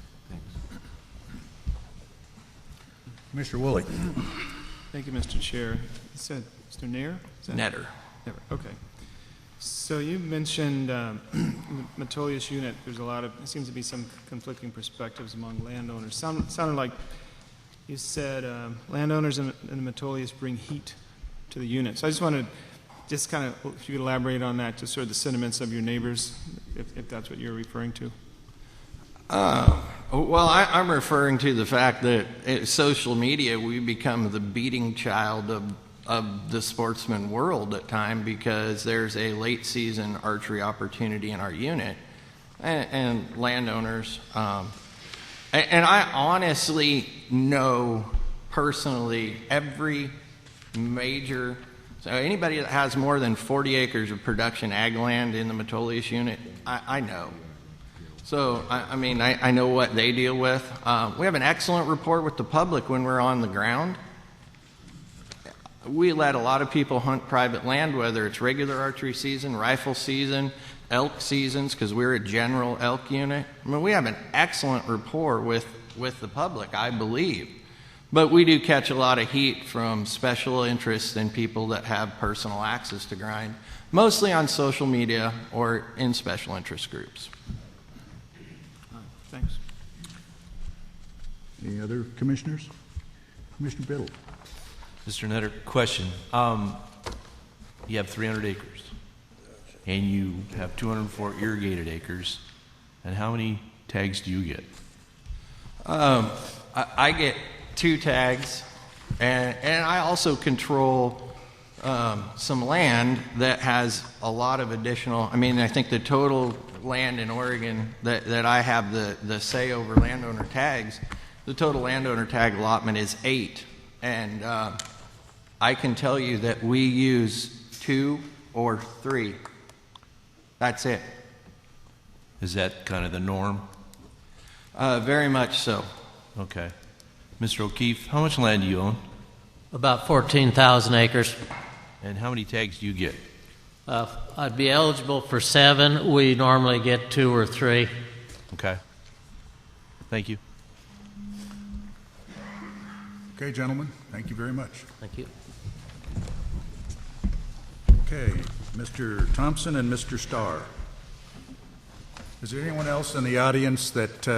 Mr. Woolley. Thank you, Mr. Chair. You said Mr. Nair? Netter. Okay. So you mentioned the Metolius unit. There's there seems to be some conflicting perspectives among landowners. Sounded like you said landowners in the Metolius bring heat to the unit. So I just wanted just kind of, if you could elaborate on that, just sort of the sentiments of your neighbors, if that's what you're referring to. Well, I'm referring to the fact that social media, we become the beating child of the sportsman world at times because there's a late season archery opportunity in our unit, and landowners. And I honestly know personally every major. So anybody that has more than 40 acres of production ag land in the Metolius unit, I know. So, I know what they deal with. We have an excellent rapport with the public when we're on the ground. we let a lot of people hunt private land, whether it's regular archery season, rifle season, elk seasons, because we're a general elk unit. I mean, we have an excellent rapport with the public, I believe. But we do catch a lot of heat from special interests and people that have personal access to grind, mostly on social media or in special interest groups. Thanks. Any other commissioners? Commissioner Biddle. Mr. Nutter, question. You have 300 acres, and you have 204 irrigated acres, and how many tags do you get? I get 2 tags, and I also control some land that has a lot of additional. I mean, I think the total land in Oregon that I have the say over landowner tags, the total landowner tag allotment is 8, and I can tell you that we use 2 or 3. That's it. Is that kind of the norm? Very much so. Okay. Mr. O'Keefe, how much land do you own? About 14,000 acres. And how many tags do you get? I'd be eligible for 7. We normally get 2 or 3. Okay. Thank you. Okay, gentlemen, thank you very much. Thank you. Okay, Mr. Thompson and Mr. Starr. Is there anyone else in the audience that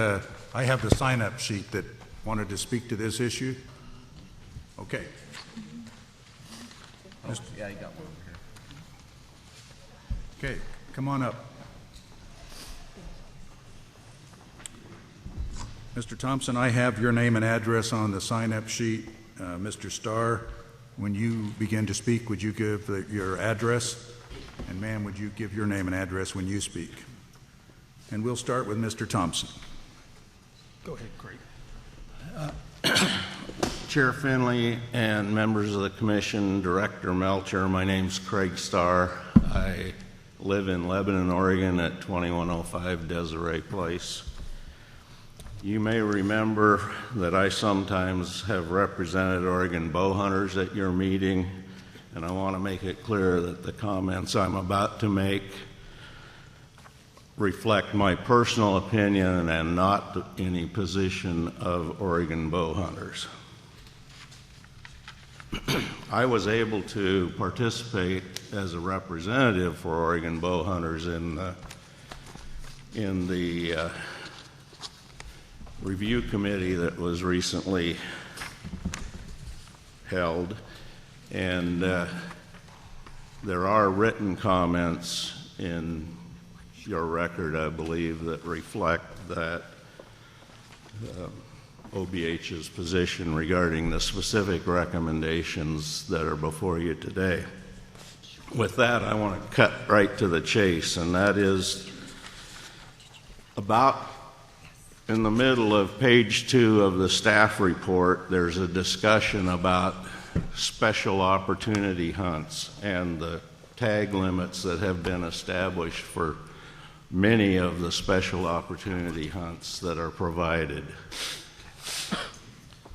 I have the sign-up sheet that wanted to speak to this issue? Okay. Yeah, you got one here. Okay, come on up. Mr. Thompson, I have your name and address on the sign-up sheet. Mr. Starr, when you begin to speak, would you give your address? And ma'am, would you give your name and address when you speak? And we'll start with Mr. Thompson. Go ahead, Craig. Chair Finley and members of the commission, Director Melcher, my name's Craig Starr. I live in Lebanon, Oregon at 2105 Desiree Place. You may remember that I sometimes have represented Oregon bow hunters at your meeting, and I want to make it clear that the comments I'm about to make reflect my personal opinion and not any position of Oregon bow hunters. I was able to participate as a representative for Oregon bow hunters in the review committee that was recently held, and there are written comments in your record, I believe, that reflect that OBH's position regarding the specific recommendations that are before you today. With that, I want to cut right to the chase, and that is about in the middle of page 2 of the staff report, there's a discussion about special opportunity hunts and the tag limits that have been established for many of the special opportunity hunts that are provided.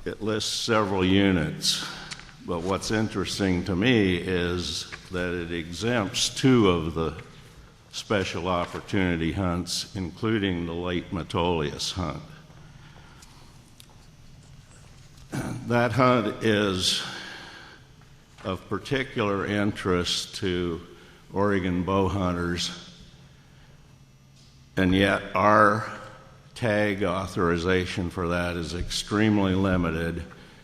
It lists several units, but what's interesting to me is that it exempts 2 of the special opportunity hunts, including the late Metolius hunt. That hunt is of particular interest to Oregon bow hunters, and yet our tag authorization for that is extremely limited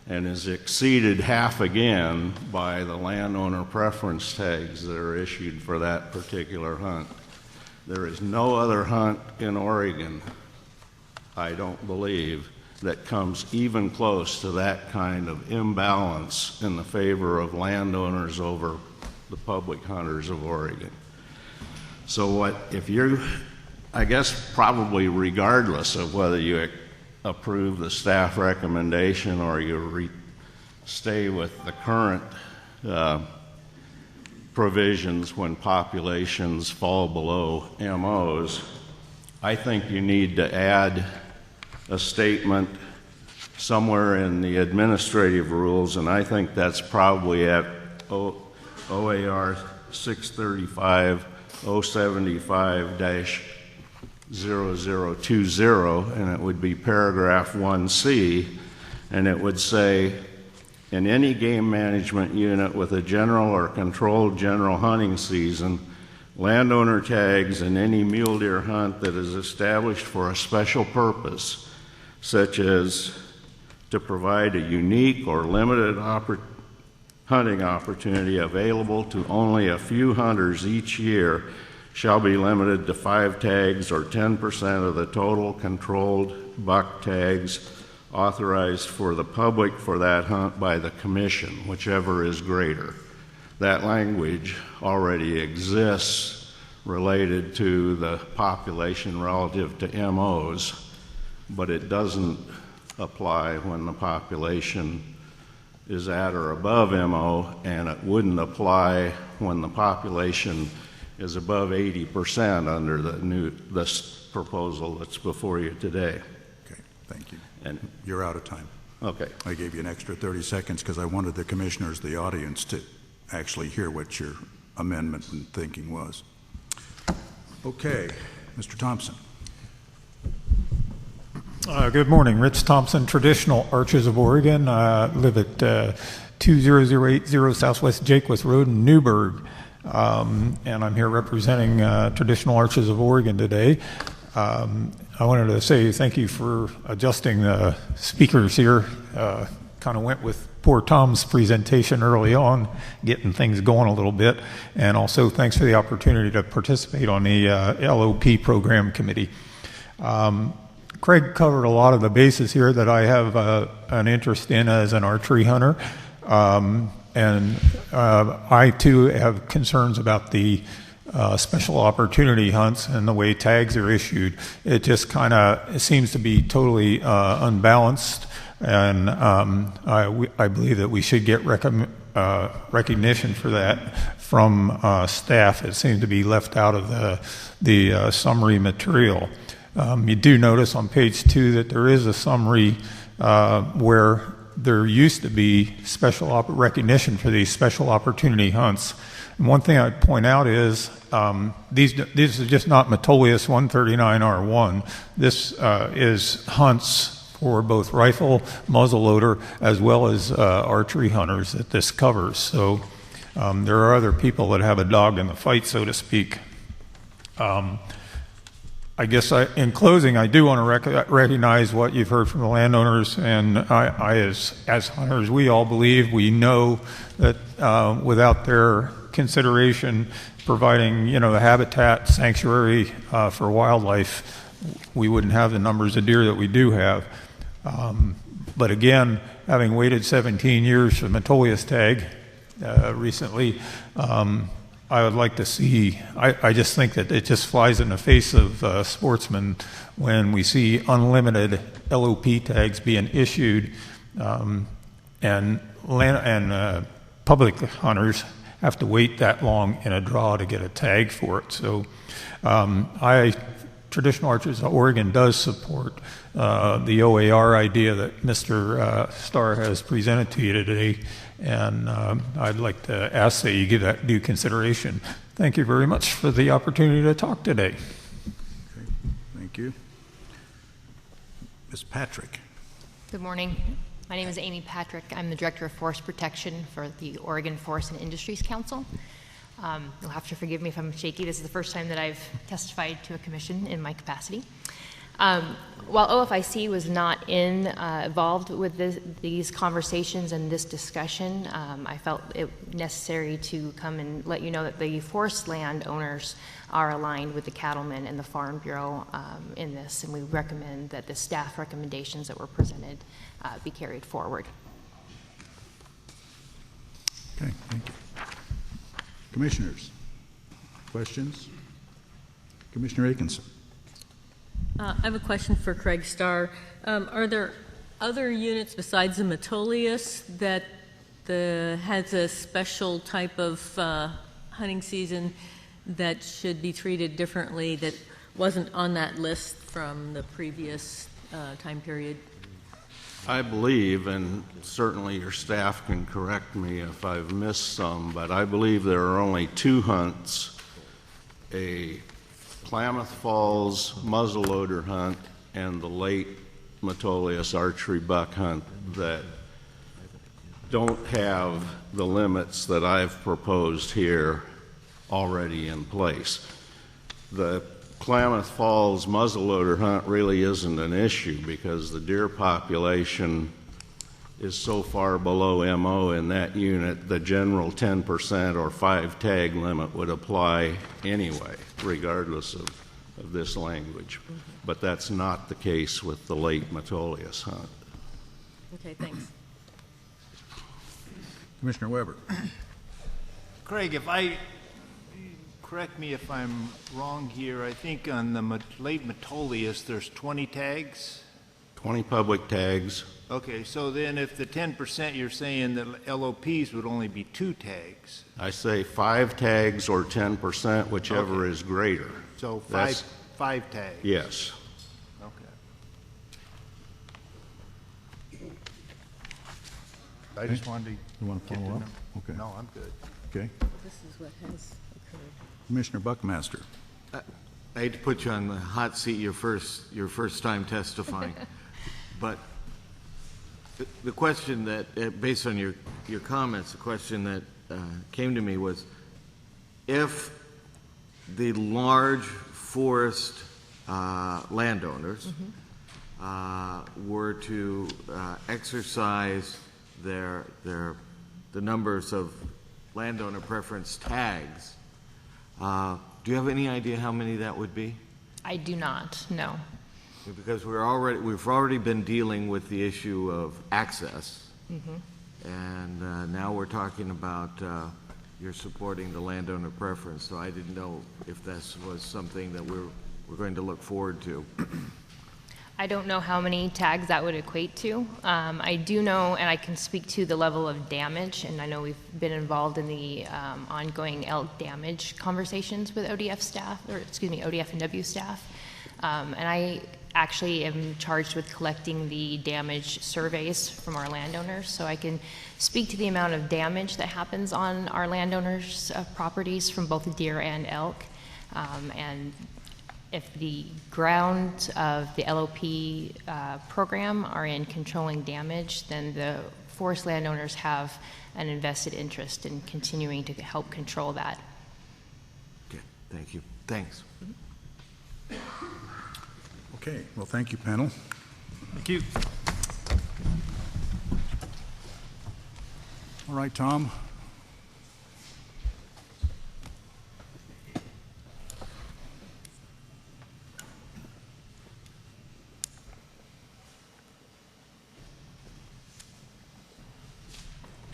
and is exceeded half again by the landowner preference tags that are issued for that particular hunt. There is no other hunt in Oregon, I don't believe, that comes even close to that kind of imbalance in the favor of landowners over the public hunters of Oregon. So I guess probably regardless of whether you approve the staff recommendation or you stay with the current provisions when populations fall below MOs, I think you need to add a statement somewhere in the administrative rules, and I think that's probably at OAR 635-075-0020, and it would be paragraph 1C, and it would say, in any game management unit with a general or controlled general hunting season, landowner tags in any mule deer hunt that is established for a special purpose, such as to provide a unique or limited hunting opportunity available to only a few hunters each year, shall be limited to 5 tags or 10% of the total controlled buck tags authorized for the public for that hunt by the commission, whichever is greater. That language already exists related to the population relative to MOs, but it doesn't apply when the population is at or above MO, and it wouldn't apply when the population is above 80% under this proposal that's before you today. Okay, thank you. And you're out of time. Okay. I gave you an extra 30 seconds because I wanted the commissioners, the audience, to actually hear what your amendment and thinking was. Okay, Mr. Thompson. Good morning. Rich Thompson, Traditional Arches of Oregon. I live at 20080 Southwest Jaquith Road in Newburgh, and I'm here representing Traditional Arches of Oregon today. I wanted to say thank you for adjusting the speakers here. Kind of went with poor Tom's presentation early on, getting things going a little bit, and also thanks for the opportunity to participate on the LOP program committee. Craig covered a lot of the bases here that I have an interest in as an archery hunter, and I too have concerns about the special opportunity hunts and the way tags are issued. It just kind of seems to be totally unbalanced, and I believe that we should get recognition for that from staff. It seems to be left out of the summary material. You do notice on page 2 that there is a summary where there used to be special recognition for these special opportunity hunts. And one thing I'd point out is these is just not Metolius 139R1. This is hunts for both rifle, muzzleloader, as well as archery hunters that this covers. So there are other people that have a dog in the fight, so to speak. I guess in closing, I do want to recognize what you've heard from the landowners, and I as hunters, we all believe, we know that without their consideration, providing the habitat sanctuary for wildlife, we wouldn't have the numbers of deer that we do have. But again, having waited 17 years for the Metolius tag recently, I would like to see, I just think that it just flies in the face of sportsmen when we see unlimited LOP tags being issued, and public hunters have to wait that long in a draw to get a tag for it. So Traditional Archers of Oregon does support the OAR idea that Mr. Starr has presented to you today, and I'd like to ask that you give that due consideration. Thank you very much for the opportunity to talk today. Okay, thank you. Ms. Patrick. Good morning. My name is Amy Patrick. I'm the Director of Forest Protection for the Oregon Forest and Industries Council. You'll have to forgive me if I'm shaky. This is the first time that I've testified to a commission in my capacity. While OFIC was not involved with these conversations and this discussion, I felt it necessary to come and let you know that the forest land owners are aligned with the cattlemen and the Farm Bureau in this, and we recommend that the staff recommendations that were presented be carried forward. Okay, thank you. Commissioners, questions? Commissioner Aikenson. I have a question for Craig Starr. Are there other units besides the Metolius that has a special type of hunting season that should be treated differently that wasn't on that list from the previous time period? I believe, and certainly your staff can correct me if I've missed some, but I believe there are only 2 hunts, a Klamath Falls muzzleloader hunt and the late Metolius archery buck hunt, that don't have the limits that I've proposed here already in place. The Klamath Falls muzzleloader hunt really isn't an issue because the deer population is so far below MO in that unit, the general 10% or 5 tag limit would apply anyway, regardless of this language. But that's not the case with the late Metolius hunt. Okay, thanks. Commissioner Weber. Craig, correct me if I'm wrong here, I think on the late Metolius, there's 20 tags? 20 public tags. Okay, so then if the 10% you're saying that LOPs would only be 2 tags. I say 5 tags or 10%, whichever is greater. So That's, five tags? Yes. Okay. I just wanted to. You want to follow up? Okay. No, I'm good. Okay. This is what has occurred. Commissioner Buckmaster. I hate to put you on the hot seat your first time testifying, but the question that, based on your comments, the question that came to me was, if the large forest landowners were to exercise the numbers of landowner preference tags, do you have any idea how many that would be? I do not, no. Because we've already been dealing with the issue of access, and now we're talking about you're supporting the landowner preference. So I didn't know if this was something that we're going to look forward to. I don't know how many tags that would equate to. I do know, and I can speak to the level of damage, and I know we've been involved in the ongoing elk damage conversations with ODF staff, or excuse me, ODFW staff. And I actually am charged with collecting the damage surveys from our landowners, so I can speak to the amount of damage that happens on our landowners' properties from both deer and elk. And if the ground of the LOP program are in controlling damage, then the forest landowners have an invested interest in continuing to help control that. Okay, thank you. Thanks. Okay, well, thank you, panel. Thank you. All right, Tom.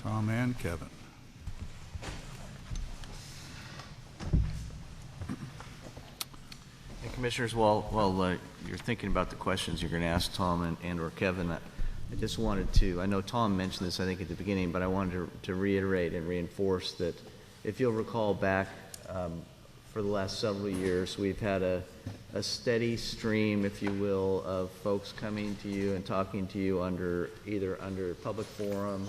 Tom and Kevin. And Commissioners, while you're thinking about the questions you're going to ask Tom and or Kevin, I just wanted to, I know Tom mentioned this I think at the beginning, but I wanted to reiterate and reinforce that if you'll recall back for the last several years, we've had a steady stream, if you will, of folks coming to you and talking to you either under public forum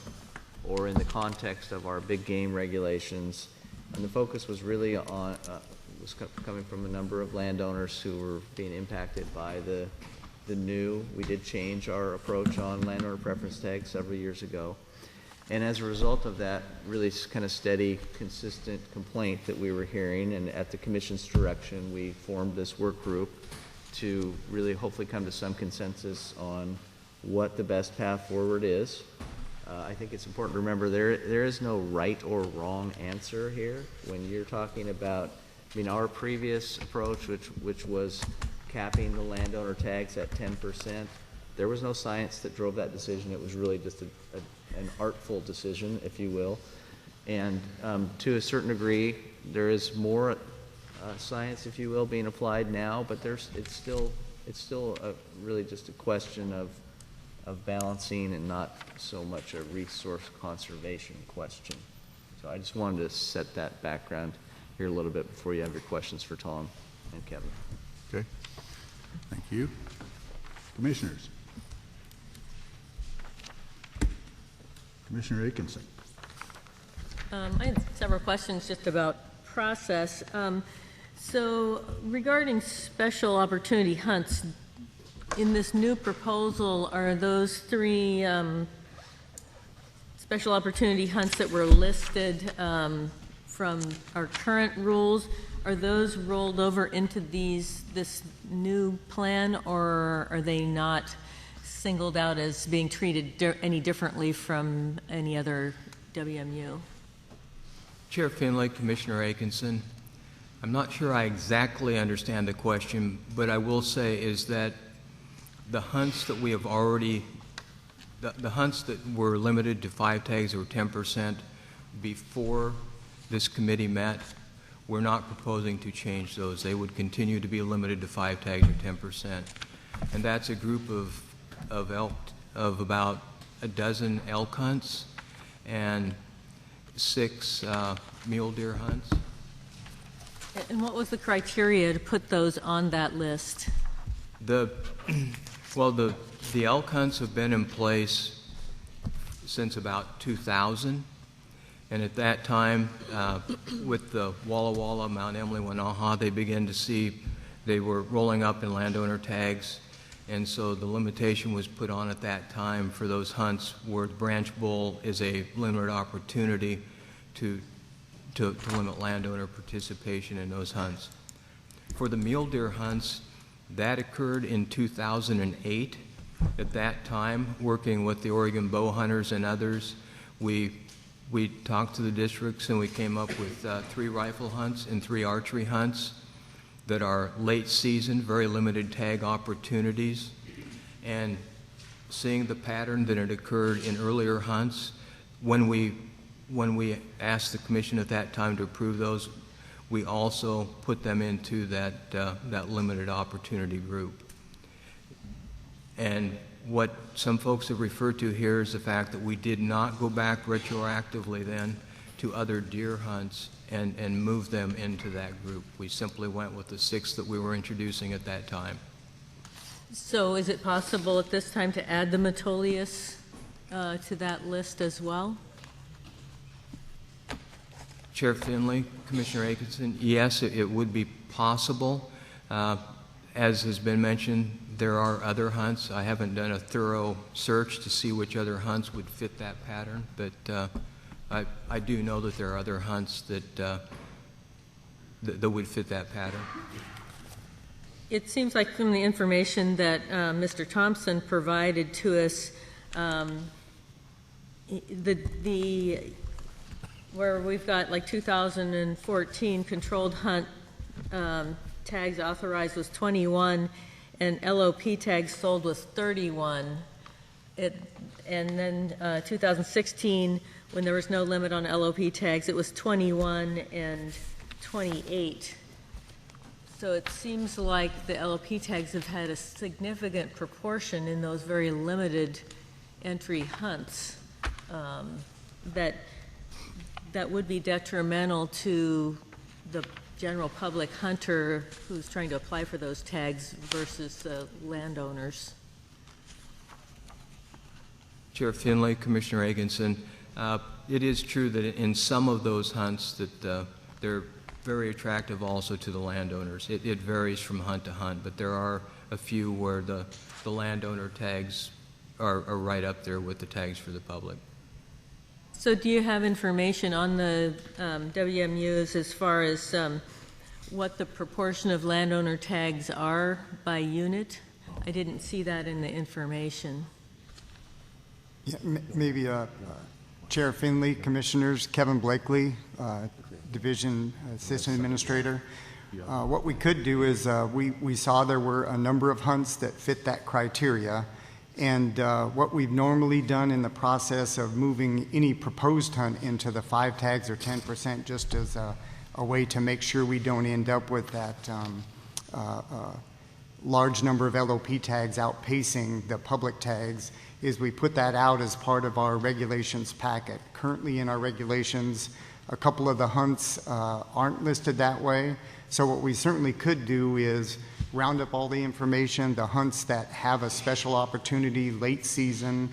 or in the context of our big game regulations. And the focus was really on, was coming from a number of landowners who were being impacted by the new, we did change our approach on landowner preference tags several years ago. And as a result of that really kind of steady, consistent complaint that we were hearing, and at the Commission's direction, we formed this work group to really hopefully come to some consensus on what the best path forward is. I think it's important to remember there is no right or wrong answer here. When you're talking about, I mean, our previous approach, which was capping the landowner tags at 10%, there was no science that drove that decision. It was really just an artful decision, if you will. And to a certain degree, there is more science, if you will, being applied now, but it's still really just a question of balancing and not so much a resource conservation question. So I just wanted to set that background here a little bit before you have your questions for Tom and Kevin. Okay. Thank you. Commissioners. Commissioner Aikenson. I had several questions just about process. So regarding special opportunity hunts, in this new proposal, are those three special opportunity hunts that were listed from our current rules, are those rolled over into this new plan, or are they not singled out as being treated any differently from any other WMU? Chair Finley, Commissioner Aikenson, I'm not sure I exactly understand the question, but I will say is that the hunts that we have already, the hunts that were limited to 5 tags or 10% before this committee met, we're not proposing to change those. They would continue to be limited to 5 tags or 10%. And that's a group of elk, of about a dozen elk hunts and 6 mule deer hunts. And what was the criteria to put those on that list? Well, the elk hunts have been in place since about 2000, and at that time, with the Walla Walla, Mount Emily, Wanaha, they began to see they were rolling up in landowner tags, and so the limitation was put on at that time for those hunts where the branch bull is a limited opportunity to limit landowner participation in those hunts. For the mule deer hunts, that occurred in 2008. At that time, working with the Oregon bow hunters and others, we talked to the districts and we came up with 3 rifle hunts and 3 archery hunts that are late season, very limited tag opportunities. And seeing the pattern that had occurred in earlier hunts, when we asked the commission at that time to approve those, we also put them into that limited opportunity group. And what some folks have referred to here is the fact that we did not go back retroactively then to other deer hunts and move them into that group. We simply went with the 6 that we were introducing at that time. So is it possible at this time to add the Metolius to that list as well? Chair Finley, Commissioner Aikenson, yes, it would be possible. As has been mentioned, there are other hunts. I haven't done a thorough search to see which other hunts would fit that pattern, but I do know that there are other hunts that would fit that pattern. It seems like from the information that Mr. Thompson provided to us, where we've got like 2014 controlled hunt tags authorized was 21, and LOP tags sold was 31. And then 2016, when there was no limit on LOP tags, it was 21 and 28. So it seems like the LOP tags have had a significant proportion in those very limited entry hunts that would be detrimental to the general public hunter who's trying to apply for those tags versus the landowners. Chair Finley, Commissioner Aikenson, it is true that in some of those hunts that they're very attractive also to the landowners. It varies from hunt to hunt, but there are a few where the landowner tags are right up there with the tags for the public. So do you have information on the WMUs as far as what the proportion of landowner tags are by unit? I didn't see that in the information. Yeah, maybe Chair Finley, Commissioners, Kevin Blakely, Division Assistant Administrator. What we could do is we saw there were a number of hunts that fit that criteria, and what we've normally done in the process of moving any proposed hunt into the 5 tags or 10% just as a way to make sure we don't end up with that large number of LOP tags outpacing the public tags is we put that out as part of our regulations packet. Currently in our regulations, a couple of the hunts aren't listed that way. So what we certainly could do is round up all the information, the hunts that have a special opportunity late season,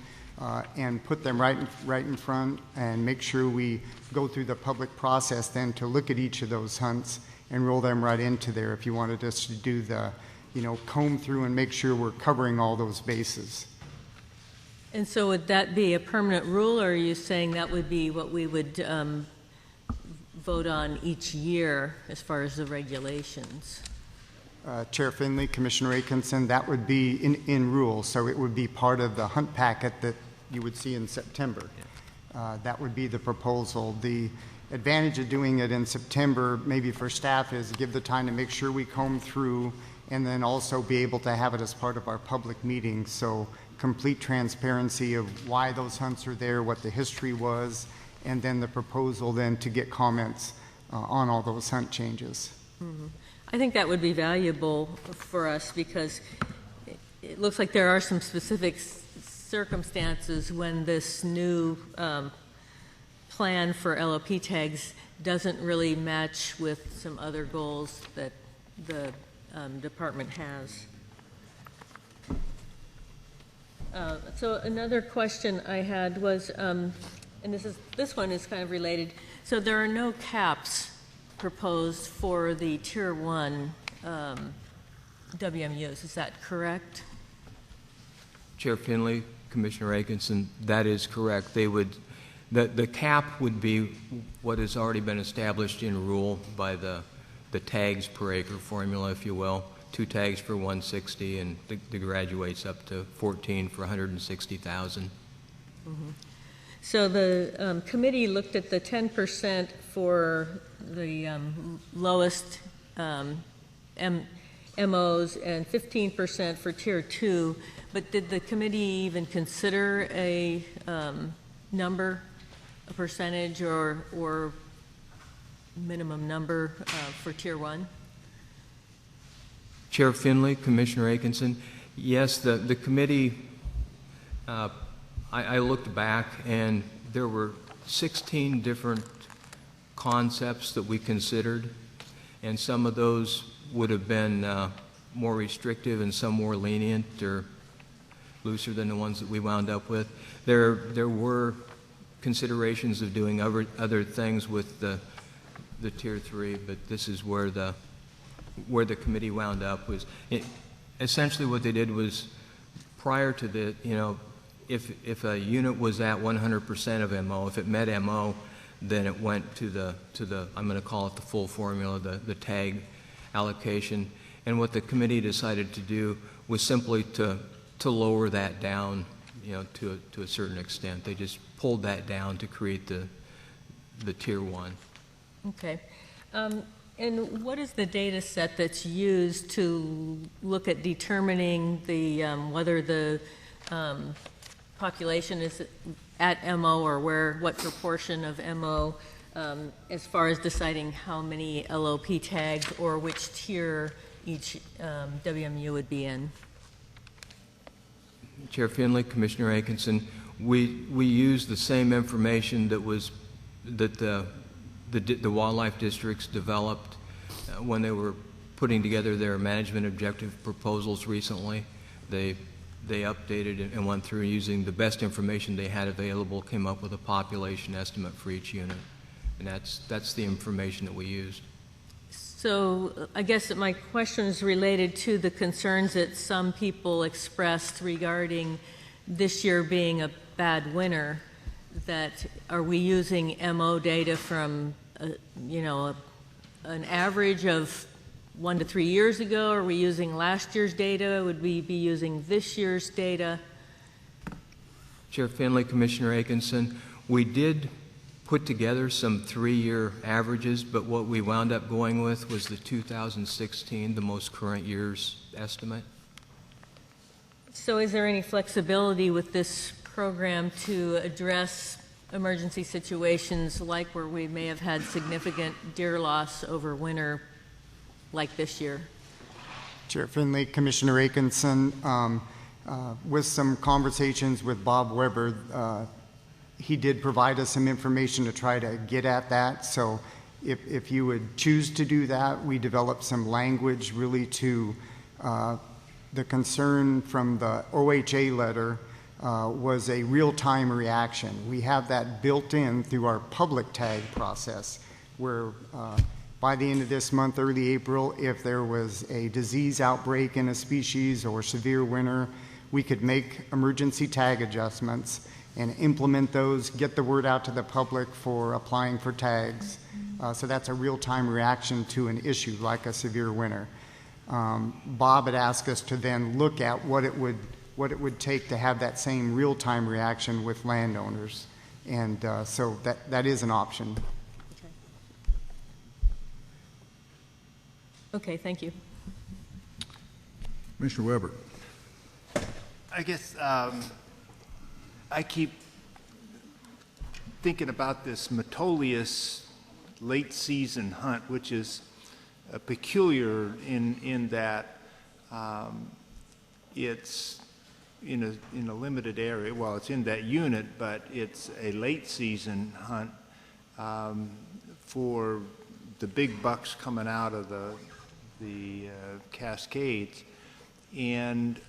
and put them right in front and make sure we go through the public process then to look at each of those hunts and roll them right into there if you wanted us to do the, comb through and make sure we're covering all those bases. And so would that be a permanent rule, or are you saying that would be what we would vote on each year as far as the regulations? Chair Finley, Commissioner Atkinson, that would be in rule, so it would be part of the hunt packet that you would see in September. That would be the proposal. The advantage of doing it in September, maybe for staff, is give the time to make sure we comb through and then also be able to have it as part of our public meetings. So complete transparency of why those hunts are there, what the history was, and then the proposal then to get comments on all those hunt changes. Mm-hmm. I think that would be valuable for us because it looks like there are some specific circumstances when this new plan for LOP tags doesn't really match with some other goals that the department has. So another question I had was, and this one is kind of related. So there are no caps proposed for the Tier 1 WMUs. Is that correct? Chair Finley, Commissioner Atkinson, that is correct. They would, the cap would be what has already been established in rule by the tags per acre formula, if you will. 2 tags for 160, and the graduates up to 14 for 160,000. Mm-hmm. So the committee looked at the 10% for the lowest MOs and 15% for Tier 2, but did the committee even consider a number, a percentage, or minimum number for Tier 1? Chair Finley, Commissioner Atkinson, yes, the committee, I looked back and there were 16 different concepts that we considered, and some of those would have been more restrictive and some more lenient or looser than the ones that we wound up with. There were considerations of doing other things with the Tier 3, but this is where the committee wound up. Was essentially what they did was, prior to the, if a unit was at 100% of MO, if it met MO, then it went to the I'm going to call it the full formula, the tag allocation. And what the committee decided to do was simply to lower that down, to a certain extent. They just pulled that down to create the Tier 1. Okay. And what is the data set that's used to look at determining the whether the population is at MO or what proportion of MO as far as deciding how many LOP tags or which tier each WMU would be in? Chair Finley, Commissioner Atkinson, we use the same information that the wildlife districts developed when they were putting together their management objective proposals recently. They updated and went through using the best information they had available, came up with a population estimate for each unit, and that's the information that we used. So I guess that my question is related to the concerns that some people expressed regarding this year being a bad winter. That are we using MO data from an average of 1 to 3 years ago? Are we using last year's data? Would we be using this year's data? Chair Finley, Commissioner Atkinson, we did put together some 3-year averages, but what we wound up going with was the 2016, the most current year's estimate. So is there any flexibility with this program to address emergency situations like where we may have had significant deer loss over winter like this year? Chair Finley, Commissioner Atkinson, with some conversations with Bob Weber, he did provide us some information to try to get at that. So if you would choose to do that, we developed some language really to the concern from the OHA letter was a real-time reaction. We have that built in through our public tag process, where by the end of this month, early April, if there was a disease outbreak in a species or severe winter, we could make emergency tag adjustments and implement those, get the word out to the public for applying for tags. So that's a real-time reaction to an issue like a severe winter. Bob had asked us to then look at what it would take to have that same real-time reaction with landowners. And so that is an option. Okay, thank you. Commissioner Weber. I guess I keep thinking about this Metolius late season hunt, which is peculiar in that it's in a limited area. Well, it's in that unit, but it's a late season hunt for the big bucks coming out of the Cascades. And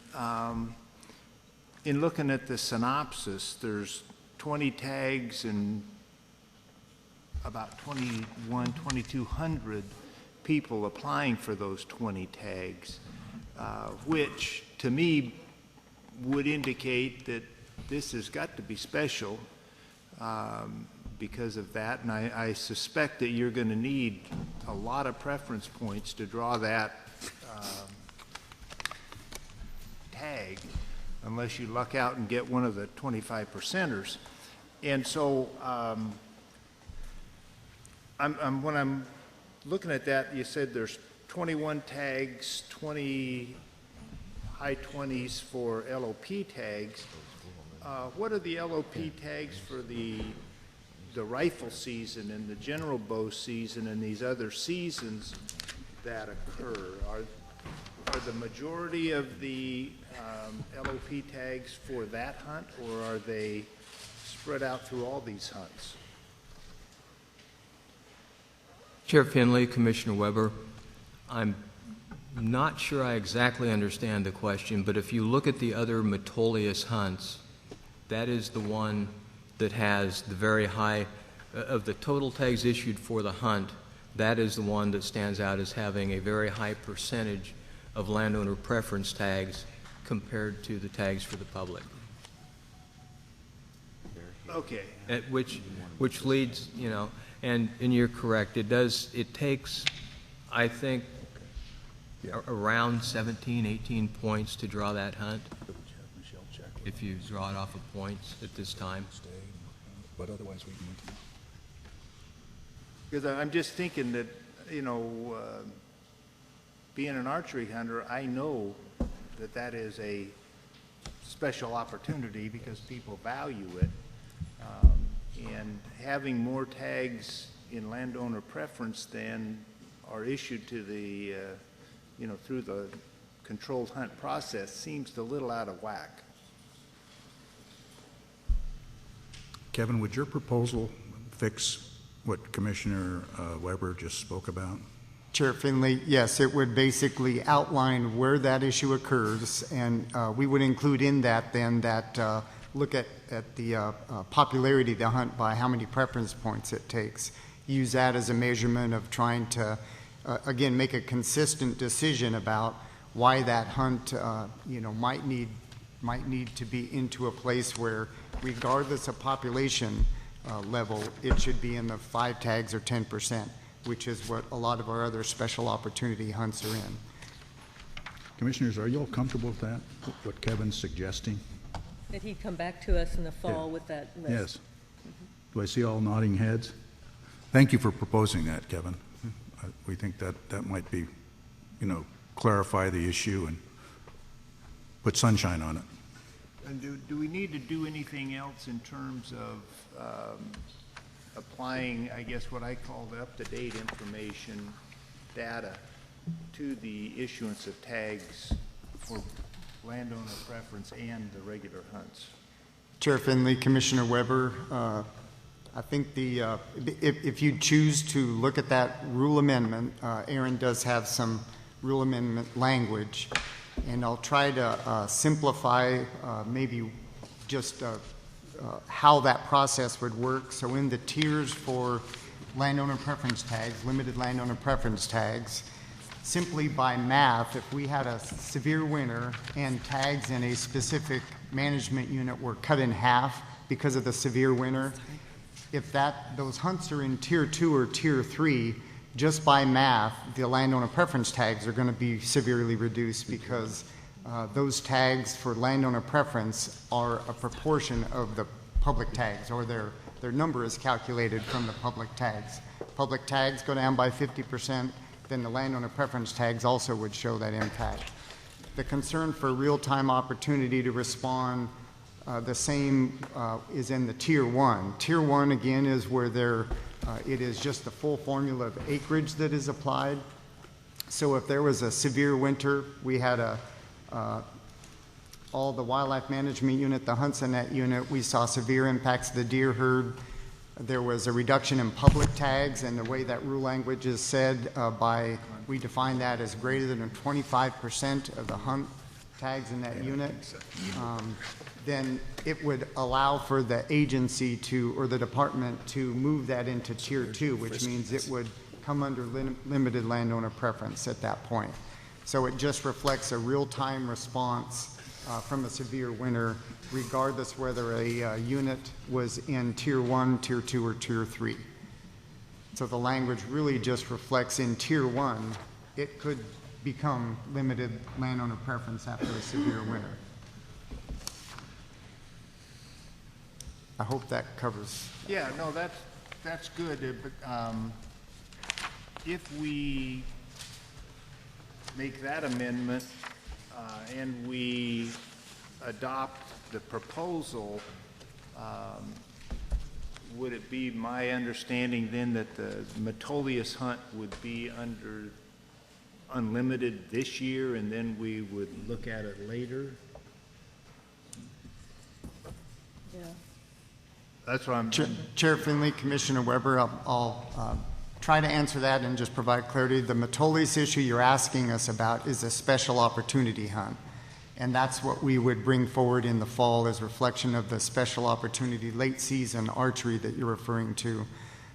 in looking at the synopsis, there's 20 tags and about 2,200 people applying for those 20 tags, which to me would indicate that this has got to be special because of that. And I suspect that you're going to need a lot of preference points to draw that tag, unless you luck out and get one of the 25%ers. And so when I'm looking at that, you said there's 21 tags, 20 high 20s for LOP tags. What are the LOP tags for the rifle season and the general bow season and these other seasons that occur? Are the majority of the LOP tags for that hunt, or are they spread out through all these hunts? Chair Finley, Commissioner Weber, I'm not sure I exactly understand the question, but if you look at the other Metolius hunts, that is the one that has the very high, of the total tags issued for the hunt, that is the one that stands out as having a very high percentage of landowner preference tags compared to the tags for the public. Okay. Which leads, you know, and you're correct, it takes, I think, around 17, 18 points to draw that hunt, if you draw it off of points at this time. But otherwise we can. Because I'm just thinking that, you know, being an archery hunter, I know that that is a special opportunity because people value it. And having more tags in landowner preference than are issued to the, you know, through the controlled hunt process seems a little out of whack. Kevin, would your proposal fix what Commissioner Weber just spoke about? Chair Finley, yes, it would basically outline where that issue occurs, and we would include in that then that look at the popularity of the hunt by how many preference points it takes. Use that as a measurement of trying to, again, make a consistent decision about why that hunt, you know, might need to be into a place where, regardless of population level, it should be in the 5 tags or 10%, which is what a lot of our other special opportunity hunts are in. Commissioners, are you all comfortable with that, what Kevin's suggesting? That he'd come back to us in the fall with that list. Yes. Do I see all nodding heads? Thank you for proposing that, Kevin. We think that might be, you know, clarify the issue and put sunshine on it. And do we need to do anything else in terms of applying, I guess, what I call the up-to-date information data to the issuance of tags for landowner preference and the regular hunts? Chair Finley, Commissioner Weber, I think if you choose to look at that rule amendment, Aaron does have some rule amendment language, and I'll try to simplify maybe just how that process would work. So in the tiers for landowner preference tags, limited landowner preference tags, simply by math, if we had a severe winter and tags in a specific management unit were cut in half because of the severe winter, if those hunts are in tier 2 or tier 3, just by math, the landowner preference tags are going to be severely reduced because those tags for landowner preference are a proportion of the public tags, or their number is calculated from the public tags. Public tags go down by 50%, then the landowner preference tags also would show that impact. The concern for real-time opportunity to respond, the same is in the tier 1. Tier 1, again, is where it is just the full formula of acreage that is applied. So if there was a severe winter, we had all the wildlife management unit, the hunts in that unit, we saw severe impacts to the deer herd. There was a reduction in public tags, and the way that rule language is said, we define that as greater than 25% of the hunt tags in that unit. Then it would allow for the agency or the department to move that into tier 2, which means it would come under limited landowner preference at that point. So it just reflects a real-time response from a severe winter, regardless whether a unit was in tier 1, tier 2, or tier 3. So the language really just reflects in tier 1, it could become limited landowner preference after a severe winter. I hope that covers. Yeah, no, that's good. But if we make that amendment and we adopt the proposal, would it be my understanding then that the Metolius hunt would be under unlimited this year, and then we would look at it later? Yeah. That's what I'm... Chair Finley, Commissioner Weber, I'll try to answer that and just provide clarity. The Metolius issue you're asking us about is a special opportunity hunt, and that's what we would bring forward in the fall as reflection of the special opportunity late season archery that you're referring to.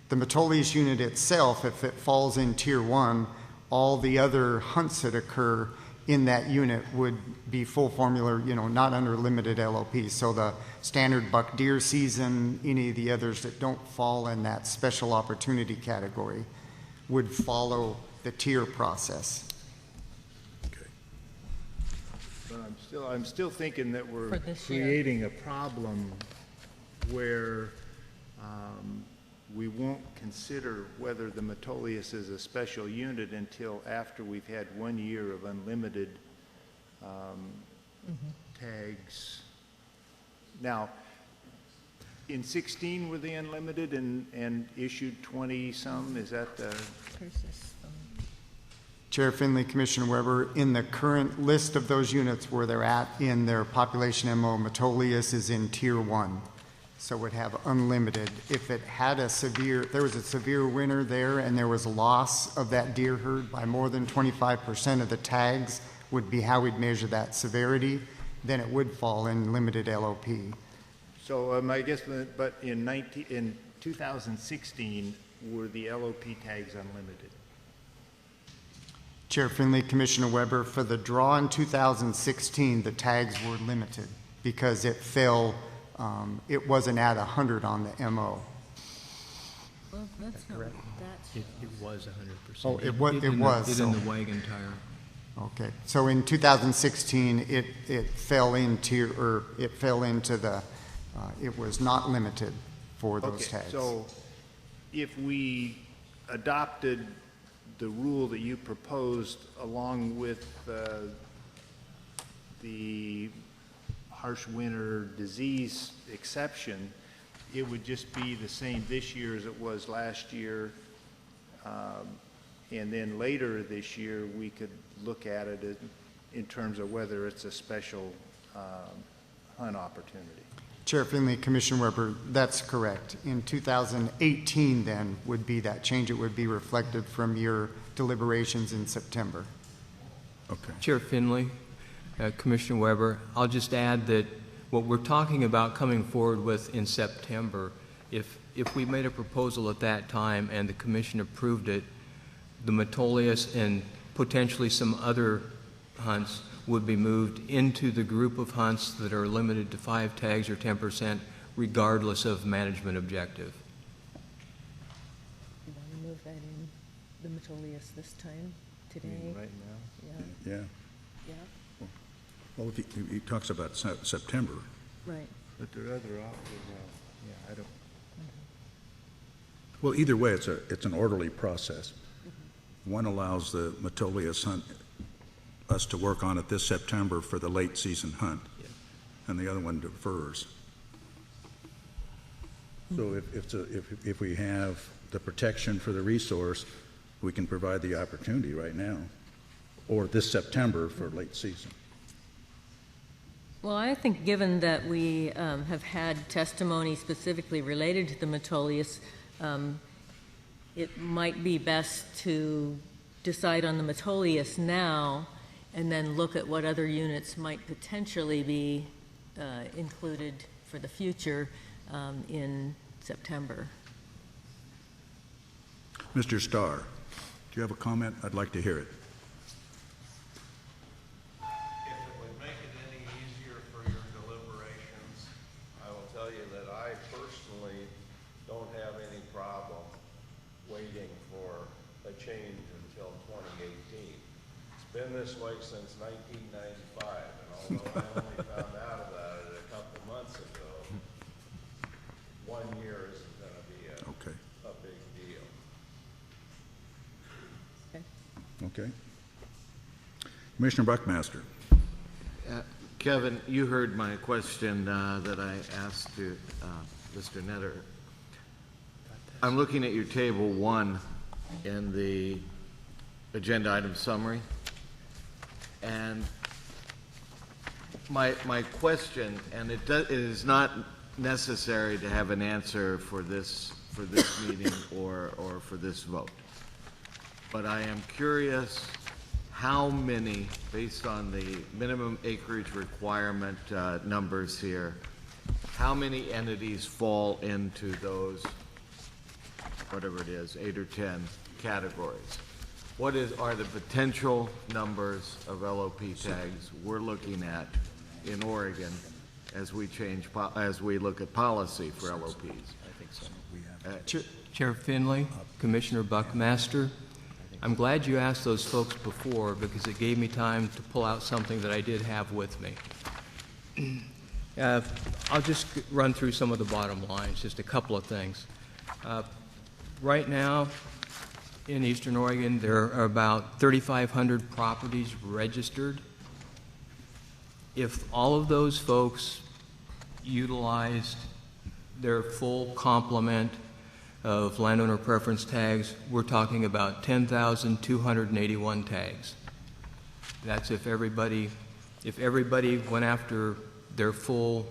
The Metolius unit itself, if it falls in tier 1, all the other hunts that occur in that unit would be full formula, not under limited LOP. So the standard buck deer season, any of the others that don't fall in that special opportunity category would follow the tier process. But I'm still thinking that we're creating a problem where we won't consider whether the Metolius is a special unit until after we've had 1 year of unlimited tags. Now, in 16 were they unlimited and issued 20-some? Is that the... Chair Finley, Commissioner Weber, in the current list of those units where they're at in their population MO, Metolius is in tier 1. So it would have unlimited. If it had there was a severe winter there and there was a loss of that deer herd by more than 25% of the tags would be how we'd measure that severity, then it would fall in limited LOP. So I guess, but in 2016, were the LOP tags unlimited? Chair Finley, Commissioner Weber, for the draw in 2016, the tags were limited because it fell. It wasn't at 100 on the MO. Well, that's not It was 100%. Oh, it was. It's in the wagon tire. Okay, so in 2016, it fell into the. It was not limited for those tags. So, if we adopted the rule that you proposed along with the harsh winter disease exception, it would just be the same this year as it was last year, and then later this year we could look at it in terms of whether it's a special hunt opportunity. Chair Finley, Commissioner Weber, that's correct. In 2018 then would be that change. It would be reflected from your deliberations in September. Okay. Chair Finley, Commissioner Weber, I'll just add that What we're talking about coming forward with in September, if we made a proposal at that time and the commission approved it, the Metolius and potentially some other hunts would be moved into the group of hunts that are limited to 5 tags or 10%, regardless of management objective. You want to move that in, the Metolius this time, today? Right now? Yeah. Yeah. Yeah, Well, if he talks about September. right. But there are other options. Yeah, I don't. Well, either way, it's an orderly process. One allows the Metolius hunt, us to work on it this September for the late season hunt, and the other one defers. So if we have the protection for the resource, we can provide the opportunity right now, or this September for late season. Well, I think given that we have had testimony specifically related to the Metolius, it might be best to decide on the Metolius now and then look at what other units might potentially be included for the future in September. Mr. Starr, do you have a comment? I'd like to hear it. If it would make it any easier for your deliberations, I will tell you that I personally don't have any problem waiting for a change until 2018. It's been this way since 1995, and although I only found out about it a couple months ago, 1 year isn't going to be a big deal. Okay. Commissioner Buckmaster. Kevin, you heard my question that I asked to Mr. Netter. I'm looking at your table 1 in the agenda item summary, and my question, and it is not necessary to have an answer for this meeting or for this vote, but I am curious how many, based on the minimum acreage requirement numbers here, how many entities fall into those, whatever it is, 8 or 10 categories? What are the potential numbers of LOP tags we're looking at in Oregon as we look at policy for LOPs? I think so. Chair Finley, Commissioner Buckmaster, I'm glad you asked those folks before because it gave me time to pull out something that I did have with me. I'll just run through some of the bottom lines, just a couple of things. Right now, in Eastern Oregon, there are about 3,500 properties registered. If all of those folks utilized their full complement of landowner preference tags, we're talking about 10,281 tags. That's if everybody went after their full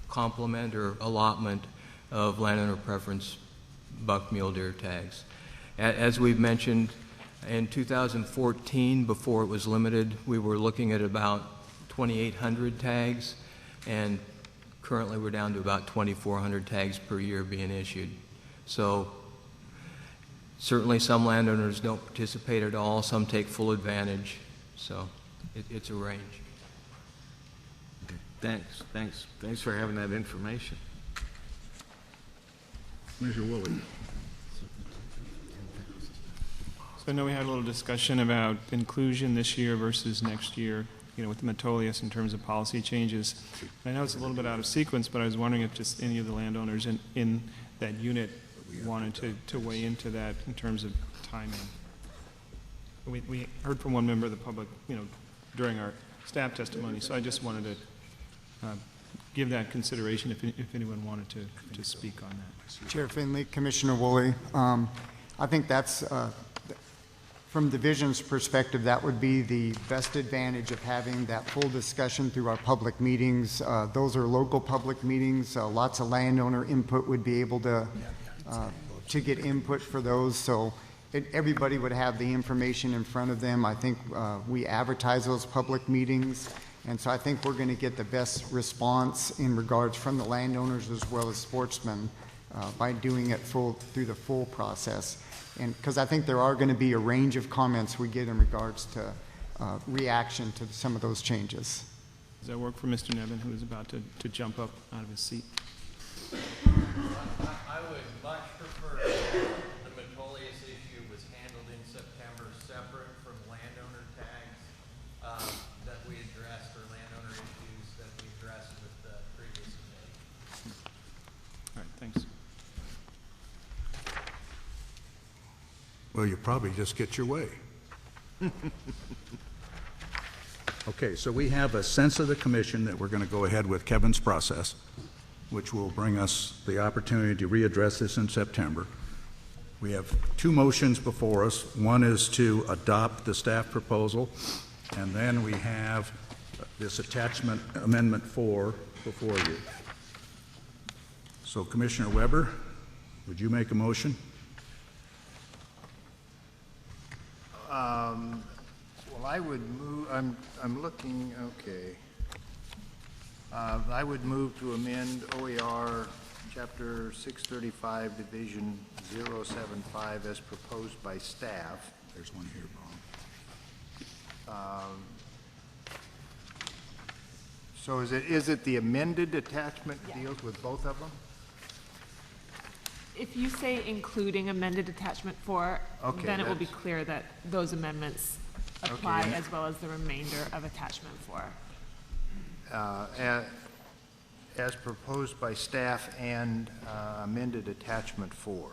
complement or allotment of landowner preference buck mule deer tags. As we've mentioned, in 2014, before it was limited, we were looking at about 2,800 tags, and currently we're down to about 2,400 tags per year being issued. So certainly some landowners don't participate at all, some take full advantage, so it's a range. Thanks for having that information. Commissioner Woolley. So I know we had a little discussion about inclusion this year versus next year, with the Metolius in terms of policy changes. I know it's a little bit out of sequence, but I was wondering if just any of the landowners in that unit wanted to weigh into that in terms of timing. We heard from one member of the public, during our staff testimony, so I just wanted to give that consideration if anyone wanted to speak on that. Chair Finley, Commissioner Woolley, I think that's, from the division's perspective, that would be the best advantage of having that full discussion through our public meetings. Those are local public meetings. Lots of landowner input would be able to get input for those. So everybody would have the information in front of them. I think we advertise those public meetings, and so I think we're going to get the best response in regards from the landowners as well as sportsmen by doing it through the full process. And because I think there are going to be a range of comments we get in regards to reaction to some of those changes. Does that work for Mr. Nevin, who is about to jump up out of his seat? I would much prefer the Metolius issue was handled in September separate from landowner tags that we addressed, or landowner issues that we addressed with the previous committee. All right, thanks. Well, you probably just get your way. Okay, so we have a sense of the commission that we're going to go ahead with Kevin's process, which will bring us the opportunity to readdress this in September. We have two motions before us. One is to adopt the staff proposal, and then we have this attachment amendment 4 before you. So Commissioner Weber, would you make a motion? Well, I would move, I'm looking, okay. I would move to amend OER Chapter 635, Division 075 as proposed by staff. There's one here, Bob. So is it the amended attachment deals with both of them? If you say including amended attachment 4, Okay, then it will be clear that those amendments apply Okay. as well as the remainder of attachment 4. As proposed by staff and amended attachment 4.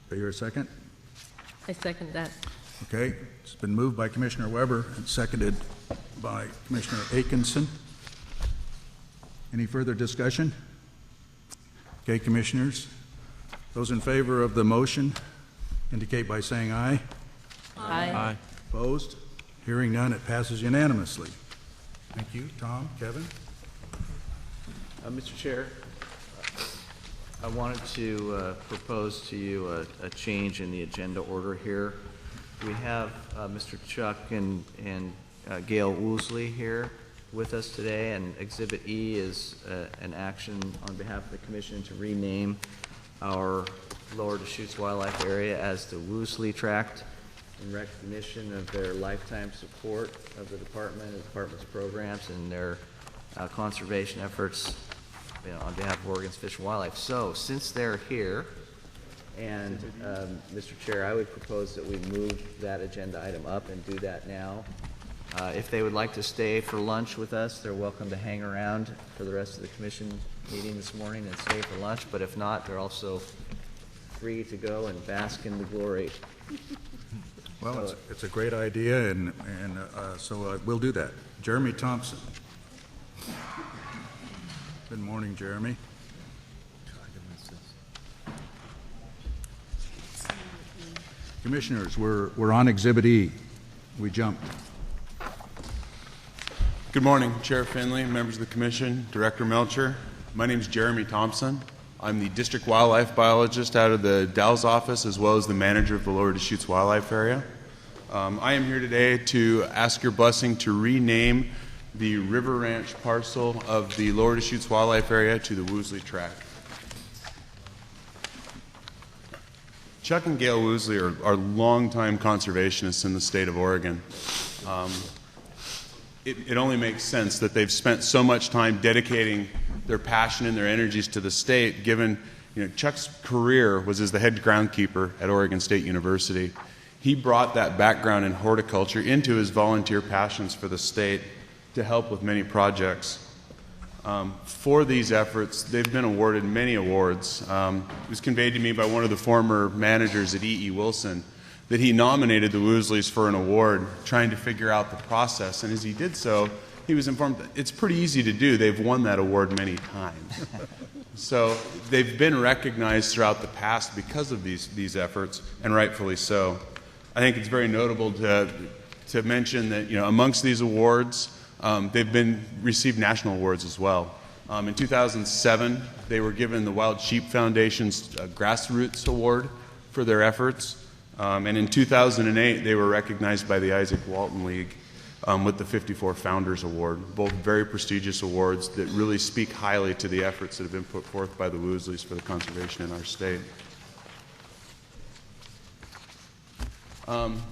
Do I hear a second? I second that. Okay, it's been moved by Commissioner Weber and seconded by Commissioner Atkinson. Any further discussion? Okay, Commissioners, those in favor of the motion indicate by saying aye. Aye. Aye. Opposed? Hearing none, it passes unanimously. Thank you. Tom, Kevin? Mr. Chair, I wanted to propose to you a change in the agenda order here. We have Mr. Chuck and Gail Woosley here with us today, and Exhibit E is an action on behalf of the Commission to rename our Lower Deschutes Wildlife Area as the Woosley Tract in recognition of their lifetime support of the department's programs and their conservation efforts, on behalf of Oregon's Fish and Wildlife. So, since they're here, and Mr. Chair, I would propose that we move that agenda item up and do that now. If they would like to stay for lunch with us, they're welcome to hang around for the rest of the commission meeting this morning and stay for lunch, but if not, they're also free to go and bask in the glory. Well, it's a great idea, and so we'll do that. Jeremy Thompson. Good morning, Jeremy. Commissioners, we're on Exhibit E. We jumped. Good morning, Chair Finley, members of the Commission, Director Melcher. My name is Jeremy Thompson. I'm the District Wildlife Biologist out of the Dell's office, as well as the manager of the Lower Deschutes Wildlife Area. I am here today to ask your blessing to rename the River Ranch parcel of the Lower Deschutes Wildlife Area to the Woosley Tract. Chuck and Gail Woosley are longtime conservationists in the state of Oregon. It only makes sense that they've spent so much time dedicating their passion and their energies to the state, given Chuck's career was as the head groundkeeper at Oregon State University. He brought that background in horticulture into his volunteer passions for the state to help with many projects. For these efforts, they've been awarded many awards. It was conveyed to me by one of the former managers at E.E. Wilson that he nominated the Woosleys for an award, trying to figure out the process. And as he did so, he was informed that it's pretty easy to do. They've won that award many times. So they've been recognized throughout the past because of these efforts, and rightfully so. I think it's very notable to mention that amongst these awards, they've received national awards as well. In 2007, they were given the Wild Sheep Foundation's Grassroots Award for their efforts. And in 2008, they were recognized by the Isaac Walton League with the 54 Founders Award, both very prestigious awards that really speak highly to the efforts that have been put forth by the Woosleys for the conservation in our state.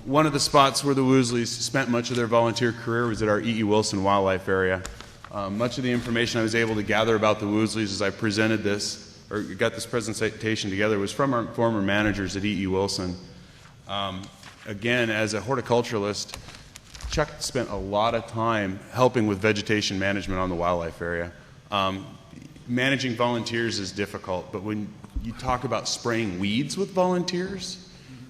One of the spots where the Woosleys spent much of their volunteer career was at our E.E. Wilson Wildlife Area. Much of the information I was able to gather about the Woosleys as I presented this, or got this presentation together, was from our former managers at E.E. Wilson. Again, as a horticulturalist, Chuck spent a lot of time helping with vegetation management on the wildlife area. Managing volunteers is difficult, but when you talk about spraying weeds with volunteers,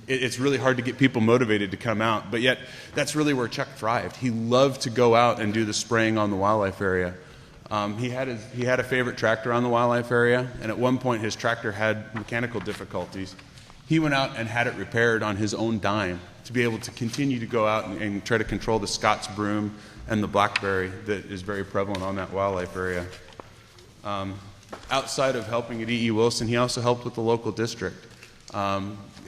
it's really hard to get people motivated to come out, but yet that's really where Chuck thrived. He loved to go out and do the spraying on the wildlife area. He had a favorite tractor on the wildlife area, and at one point his tractor had mechanical difficulties. He went out and had it repaired on his own dime to be able to continue to go out and try to control the Scots broom and the blackberry that is very prevalent on that wildlife area. Outside of helping at E.E. Wilson, he also helped with the local district.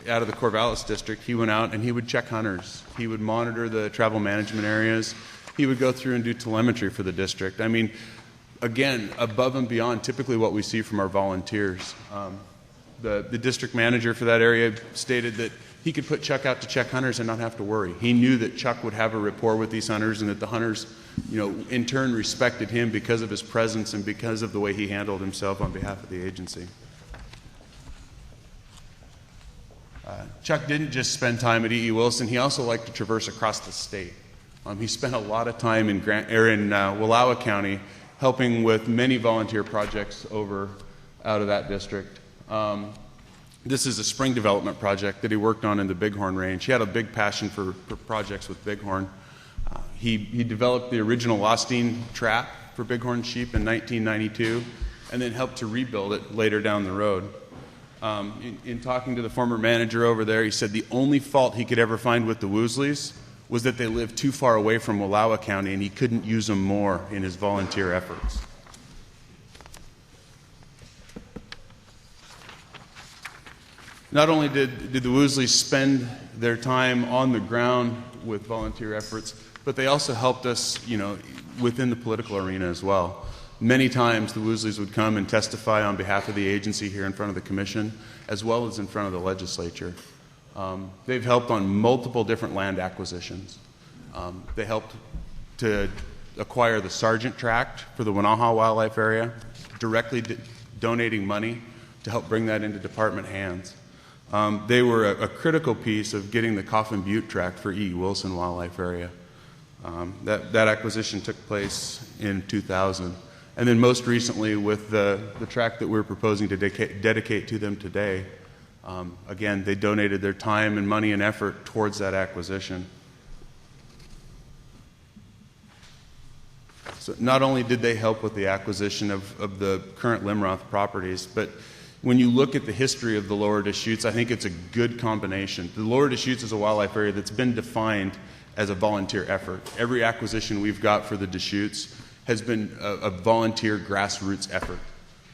Out of the Corvallis district, he went out and he would check hunters. He would monitor the travel management areas. He would go through and do telemetry for the district. I mean, again, above and beyond typically what we see from our volunteers. The district manager for that area stated that he could put Chuck out to check hunters and not have to worry. He knew that Chuck would have a rapport with these hunters and that the hunters, in turn respected him because of his presence and because of the way he handled himself on behalf of the agency. Chuck didn't just spend time at E.E. Wilson. He also liked to traverse across the state. He spent a lot of time in Wallowa County helping with many volunteer projects out of that district. This is a spring development project that he worked on in the Bighorn Range. He had a big passion for projects with bighorn. He developed the original Lostine trap for bighorn sheep in 1992 and then helped to rebuild it later down the road. In talking to the former manager over there, he said the only fault he could ever find with the Woosleys was that they lived too far away from Wallowa County and he couldn't use them more in his volunteer efforts. Not only did the Woosleys spend their time on the ground with volunteer efforts, but they also helped us, within the political arena as well. Many times the Woosleys would come and testify on behalf of the agency here in front of the commission, as well as in front of the legislature. They've helped on multiple different land acquisitions. They helped to acquire the Sargent Tract for the Winaha Wildlife Area, directly donating money to help bring that into department hands. They were a critical piece of getting the Coffin Butte Tract for E.E. Wilson Wildlife Area. That acquisition took place in 2000. And then most recently with the tract that we're proposing to dedicate to them today, again, they donated their time and money and effort towards that acquisition. So not only did they help with the acquisition of the current Limroth properties, but when you look at the history of the Lower Deschutes, I think it's a good combination. The Lower Deschutes is a wildlife area that's been defined as a volunteer effort. Every acquisition we've got for the Deschutes has been a volunteer grassroots effort.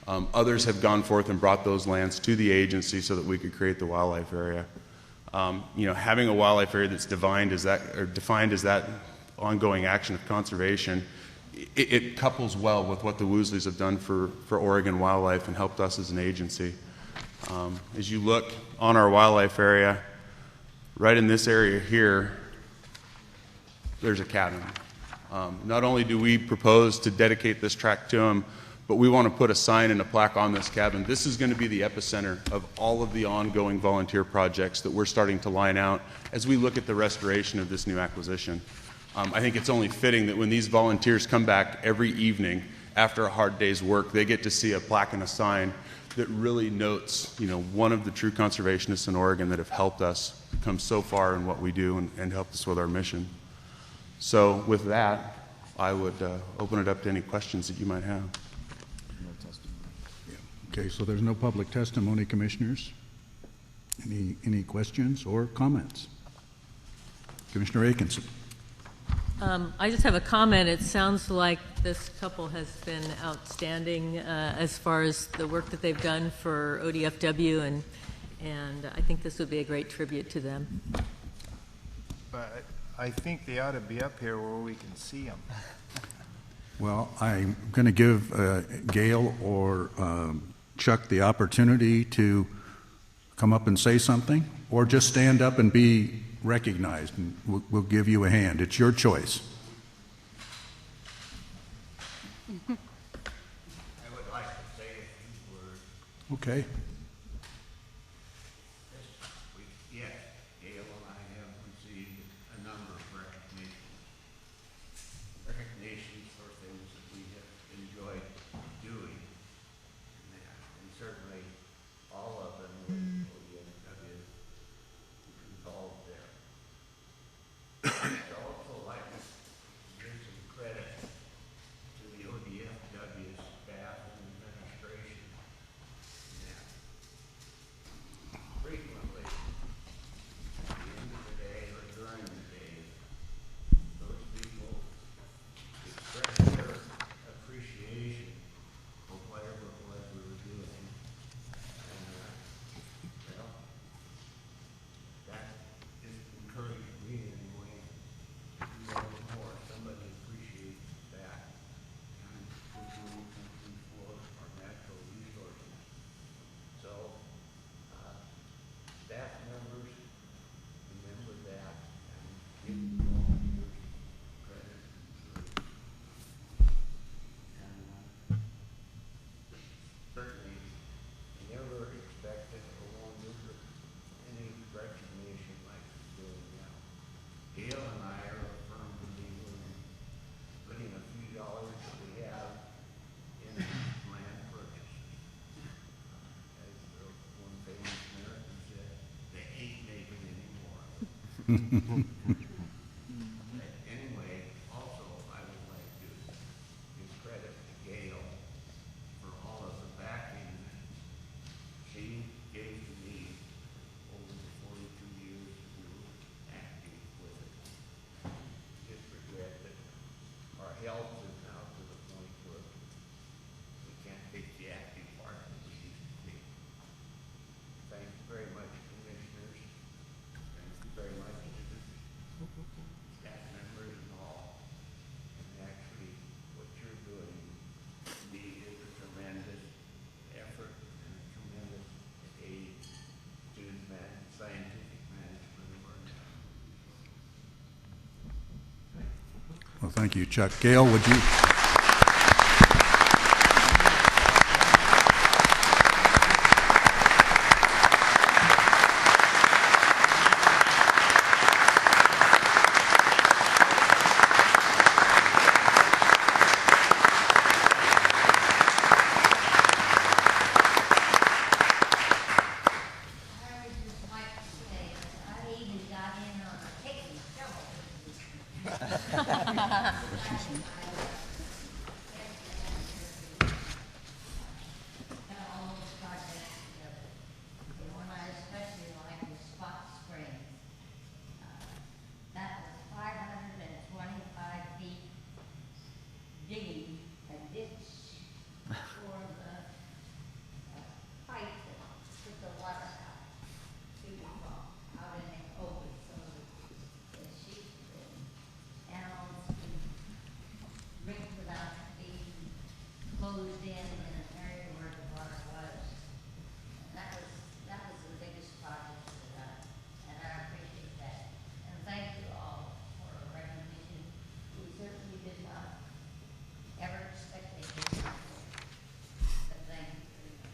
Others have gone forth and brought those lands to the agency so that we could create the wildlife area. Having a wildlife area that's defined as that ongoing action of conservation, it couples well with what the Woosleys have done for Oregon wildlife and helped us as an agency. As you look on our wildlife area, right in this area here, there's a cabin. Not only do we propose to dedicate this tract to them, but we want to put a sign and a plaque on this cabin. This is going to be the epicenter of all of the ongoing volunteer projects that we're starting to line out as we look at the restoration of this new acquisition. I think it's only fitting that when these volunteers come back every evening after a hard day's work, they get to see a plaque and a sign that really notes, one of the true conservationists in Oregon that have helped us come so far in what we do and helped us with our mission. So with that, I would open it up to any questions that you might have. Okay, so there's no public testimony, commissioners. Any questions or comments? Commissioner Atkinson. I just have a comment. It sounds like this couple has been outstanding as far as the work that they've done for ODFW, and I think this would be a great tribute to them. But I think they ought to be up here where we can see them. Well, I'm going to give Gail or Chuck the opportunity to come up and say something, or just stand up and be recognized, and we'll give you a hand. It's your choice. I would like to say a few words. Okay. Yes, Gail and I have received a number of recognitions for things that we have enjoyed doing. And certainly all of them with ODFW involved there. I'd also like to give some credit to the ODFW staff and administration. Yeah. Frequently, at the end of the day or during the day, those people express their appreciation for whatever it was we were doing. And, well, that just encouraged me anyway to do a little more. Somebody appreciates that and we're doing something for our natural resources. So, staff members, remember that and give volunteers credit. And certainly, I never expected or wanted any recognition like we're doing now. Gail and I are a firm believer in putting a few dollars that we have in land purchases. As the one famous American said, they ain't making any more. But anyway, also I would like to give credit to Gail for all of the backing that she gave to me over the 42 years that we were active with it. Just regret that our health is now to the point where we can't take the active part that we used to take. Thank you very much, commissioners. Thank you very much to the staff members and all. And actually, what you're doing to me is a tremendous effort and a tremendous aid to the scientific management of our town. Well, thank you, Chuck. Gail, would you? Digging a ditch for the pipe that took the water out to the fall, out in the open, so the sheep and animals can drink without being closed in an area where the water was. And that was the biggest project that and I appreciate that. And thank you all for recognition. We certainly did not ever expect they did not. But thank you very much.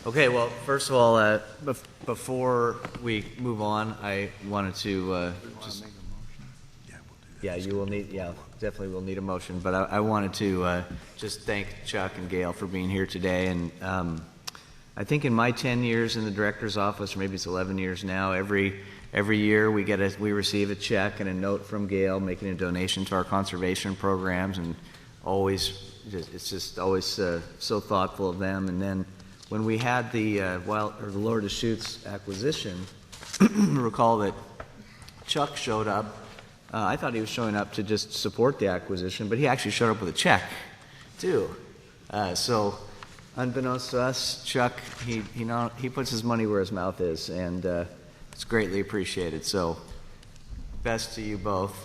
Okay, well, first of all, before we move on, I wanted to just... Yeah, you will need, definitely will need a motion, but I wanted to just thank Chuck and Gail for being here today. And I think in my 10 years in the director's office, or maybe it's 11 years now, every year we receive a check and a note from Gail making a donation to our conservation programs, and always it's just always so thoughtful of them. And then when we had the Lower Deschutes acquisition, recall that Chuck showed up. I thought he was showing up to just support the acquisition, but he actually showed up with a check, too. So, unbeknownst to us, Chuck, he puts his money where his mouth is, and it's greatly appreciated. So, best to you both.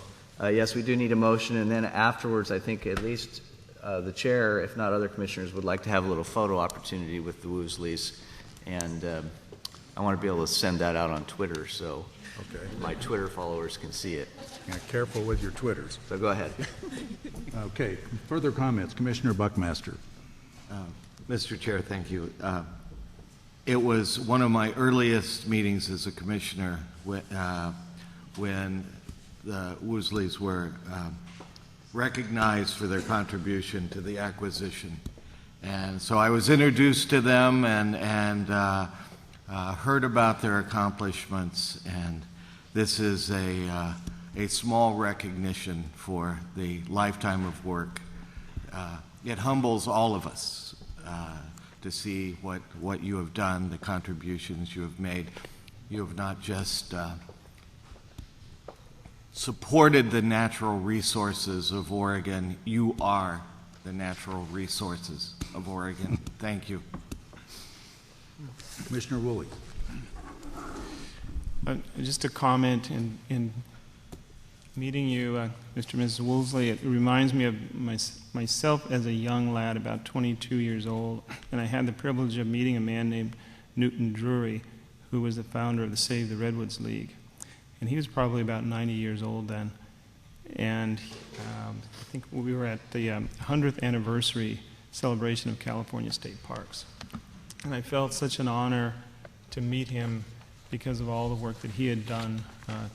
Yes, we do need a motion, and then afterwards, I think at least the chair, if not other commissioners, would like to have a little photo opportunity with the Woosleys, and I want to be able to send that out on Twitter so my Twitter followers can see it. Yeah, careful with your Twitters. So go ahead. Okay, further comments? Commissioner Buckmaster. Mr. Chair, thank you. It was one of my earliest meetings as a commissioner when the Woosleys were recognized for their contribution to the acquisition. And so I was introduced to them and heard about their accomplishments, and this is a small recognition for the lifetime of work. It humbles all of us to see what you have done, the contributions you have made. You have not just supported the natural resources of Oregon, you are the natural resources of Oregon. Thank you. Commissioner Woolley. Just a comment in meeting you, Mr. and Mrs. Woolsey, it reminds me of myself as a young lad, about 22 years old, and I had the privilege of meeting a man named Newton Drury, who was the founder of the Save the Redwoods League. And he was probably about 90 years old then. And I think we were at the 100th anniversary celebration of California State Parks. And I felt such an honor to meet him because of all the work that he had done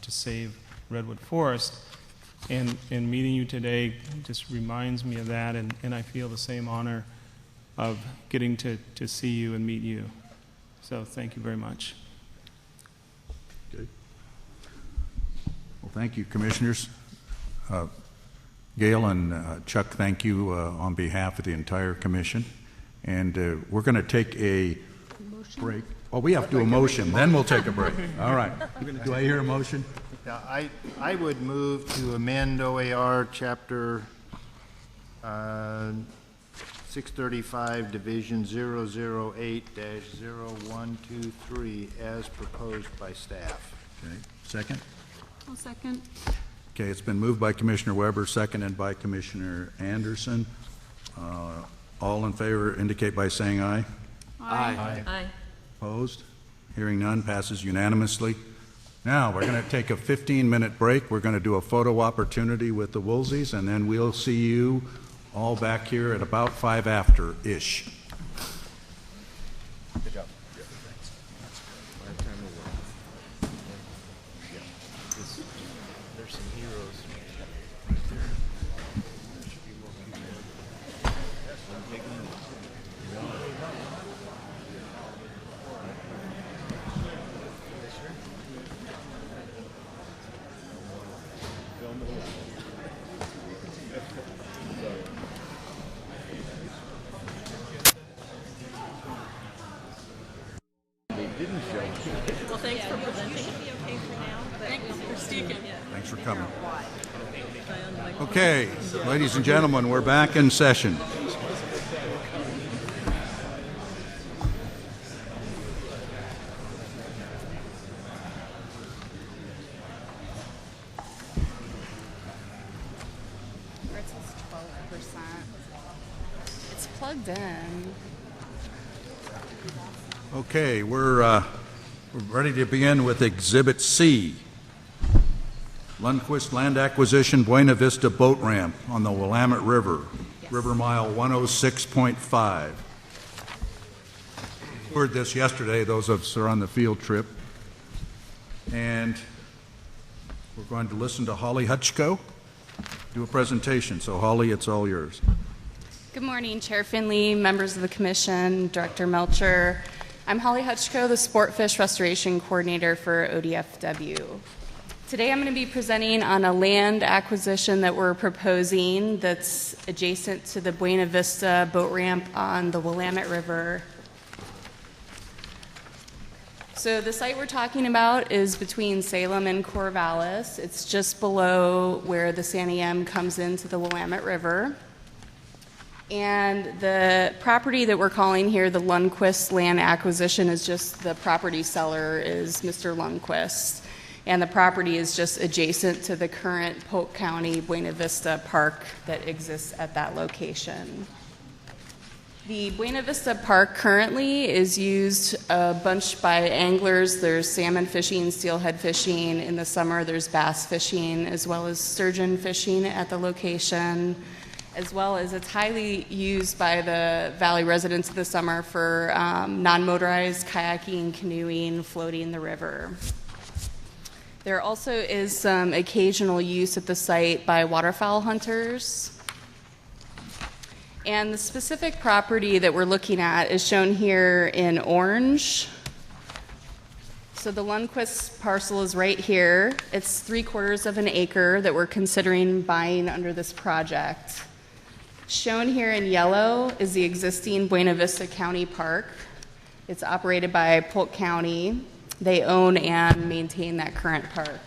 to save Redwood Forest. And meeting you today just reminds me of that, and I feel the same honor of getting to see you and meet you. So thank you very much. Okay. Well, thank you, Commissioners. Gail and Chuck, thank you on behalf of the entire Commission. And we're going to take a break. Oh, we have to do a motion, then we'll take a break. All right. Do I hear a motion? Yeah, I would move to amend OAR Chapter 635, Division 008-0123, as proposed by staff. Okay. Second? I'll second. Okay, it's been moved by Commissioner Weber, seconded by Commissioner Anderson. All in favor indicate by saying aye. Aye. Aye. Opposed? Hearing none, passes unanimously. Now, we're going to take a 15-minute break. We're going to do a photo opportunity with the Woolseys, and then we'll see you all back here at about 5 after-ish. Good job. There's some heroes. Well, thanks for presenting. Thanks for speaking. Thanks for coming. Okay, ladies and gentlemen, we're back in session. It says 12%. It's plugged in. Okay, we're ready to begin with Exhibit C. Lundquist Land Acquisition Buena Vista Boat Ramp on the Willamette River, River Mile 106.5. Heard this yesterday, those of us who are on the field trip. And we're going to listen to Holly Hutchko do a presentation. So Holly, it's all yours. Good morning, Chair Finley, members of the Commission, Director Melcher. I'm Holly Hutchko, the Sport Fish Restoration Coordinator for ODFW. Today I'm going to be presenting on a land acquisition that we're proposing that's adjacent to the Buena Vista boat ramp on the Willamette River. So the site we're talking about is between Salem and Corvallis. It's just below where the San Am comes into the Willamette River. And the property that we're calling here the Lundquist land acquisition is just the property seller is Mr. Lundquist. And the property is just adjacent to the current Polk County Buena Vista Park that exists at that location. The Buena Vista Park currently is used a bunch by anglers. There's salmon fishing, steelhead fishing. In the summer, there's bass fishing, as well as sturgeon fishing at the location, as well as it's highly used by the Valley residents in the summer for non-motorized kayaking, canoeing, floating the river. There also is some occasional use at the site by waterfowl hunters. And the specific property that we're looking at is shown here in orange. So the Lundquist parcel is right here. It's 3/4 of an acre that we're considering buying under this project. Shown here in yellow is the existing Buena Vista County Park. It's operated by Polk County. They own and maintain that current park.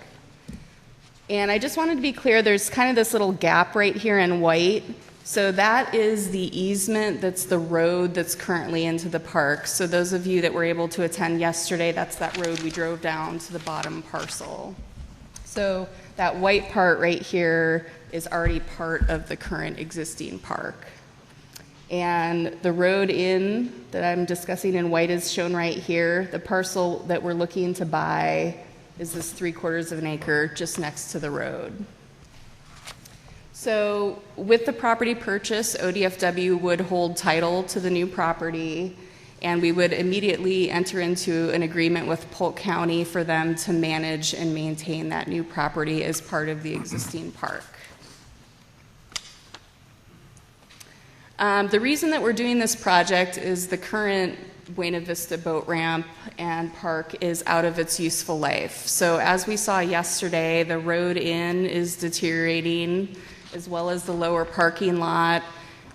And I just wanted to be clear, there's kind of this little gap right here in white. So that is the easement, that's the road that's currently into the park. So those of you that were able to attend yesterday, that's that road we drove down to the bottom parcel. So that white part right here is already part of the current existing park. And the road in that I'm discussing in white is shown right here. The parcel that we're looking to buy is this 3/4 of an acre just next to the road. So with the property purchase, ODFW would hold title to the new property, and we would immediately enter into an agreement with Polk County for them to manage and maintain that new property as part of the existing park. The reason that we're doing this project is the current Buena Vista boat ramp and park is out of its useful life. So as we saw yesterday, the road in is deteriorating, as well as the lower parking lot.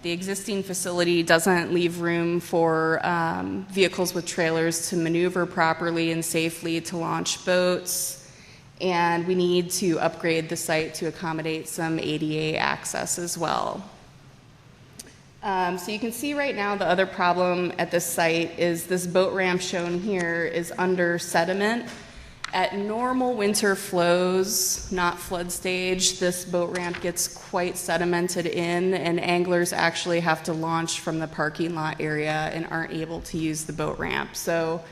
The existing facility doesn't leave room for vehicles with trailers to maneuver properly and safely to launch boats. And we need to upgrade the site to accommodate some ADA access as well. So you can see right now the other problem at this site is this boat ramp shown here is under sediment. At normal winter flows, not flood stage, this boat ramp gets quite sedimented in, and anglers actually have to launch from the parking lot area and aren't able to use the boat ramp. So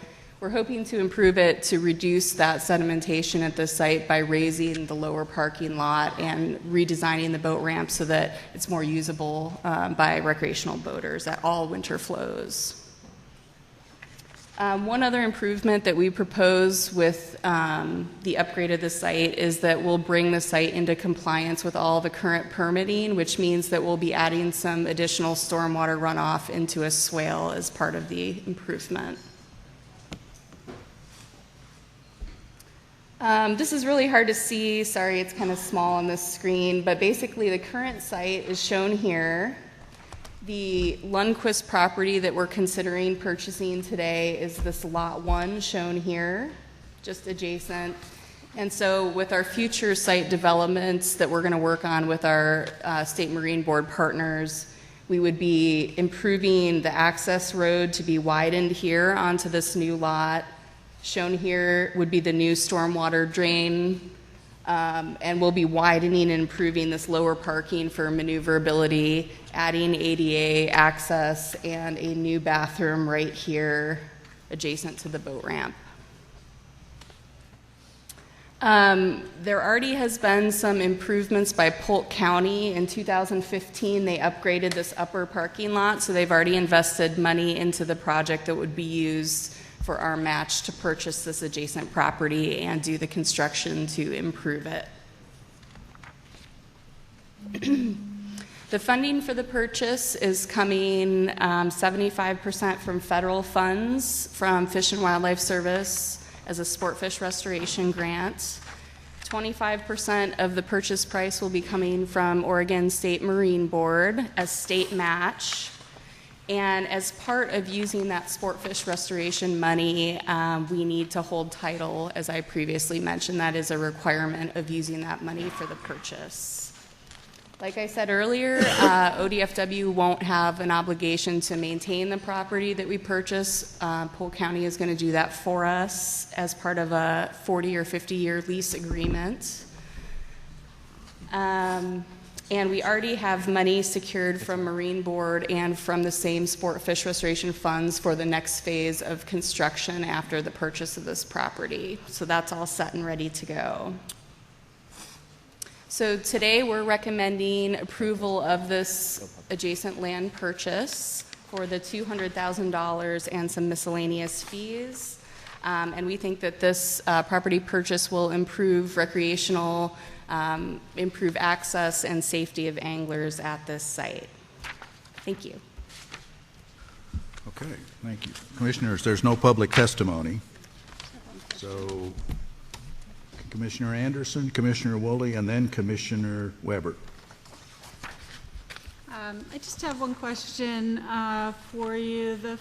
we're hoping to improve it to reduce that sedimentation at the site by raising the lower parking lot and redesigning the boat ramp so that it's more usable by recreational boaters at all winter flows. One other improvement that we propose with the upgrade of the site is that we'll bring the site into compliance with all the current permitting, which means that we'll be adding some additional stormwater runoff into a swale as part of the improvement. This is really hard to see. Sorry, it's kind of small on this screen, but basically the current site is shown here. The Lundquist property that we're considering purchasing today is this lot 1 shown here, just adjacent. And so with our future site developments that we're going to work on with our State Marine Board partners, we would be improving the access road to be widened here onto this new lot. Shown here would be the new stormwater drain, and we'll be widening and improving this lower parking for maneuverability, adding ADA access, and a new bathroom right here adjacent to the boat ramp. There already has been some improvements by Polk County. In 2015, they upgraded this upper parking lot, so they've already invested money into the project that would be used for our match to purchase this adjacent property and do the construction to improve it. The funding for the purchase is coming 75% from federal funds from Fish and Wildlife Service as a sport fish restoration grant, 25% of the purchase price will be coming from Oregon State Marine Board as state match. And as part of using that sport fish restoration money, we need to hold title, as I previously mentioned. That is a requirement of using that money for the purchase. Like I said earlier, ODFW won't have an obligation to maintain the property that we purchase. Polk County is going to do that for us as part of a 40 or 50-year lease agreement. And we already have money secured from Marine Board and from the same sport fish restoration funds for the next phase of construction after the purchase of this property. So that's all set and ready to go. So today we're recommending approval of this adjacent land purchase for the $200,000 and some miscellaneous fees. And we think that this property purchase will improve recreational, improve access and safety of anglers at this site. Thank you. Okay, thank you. Commissioners, there's no public testimony. So Commissioner Anderson, Commissioner Woolley, and then Commissioner Weber. I just have one question for you. The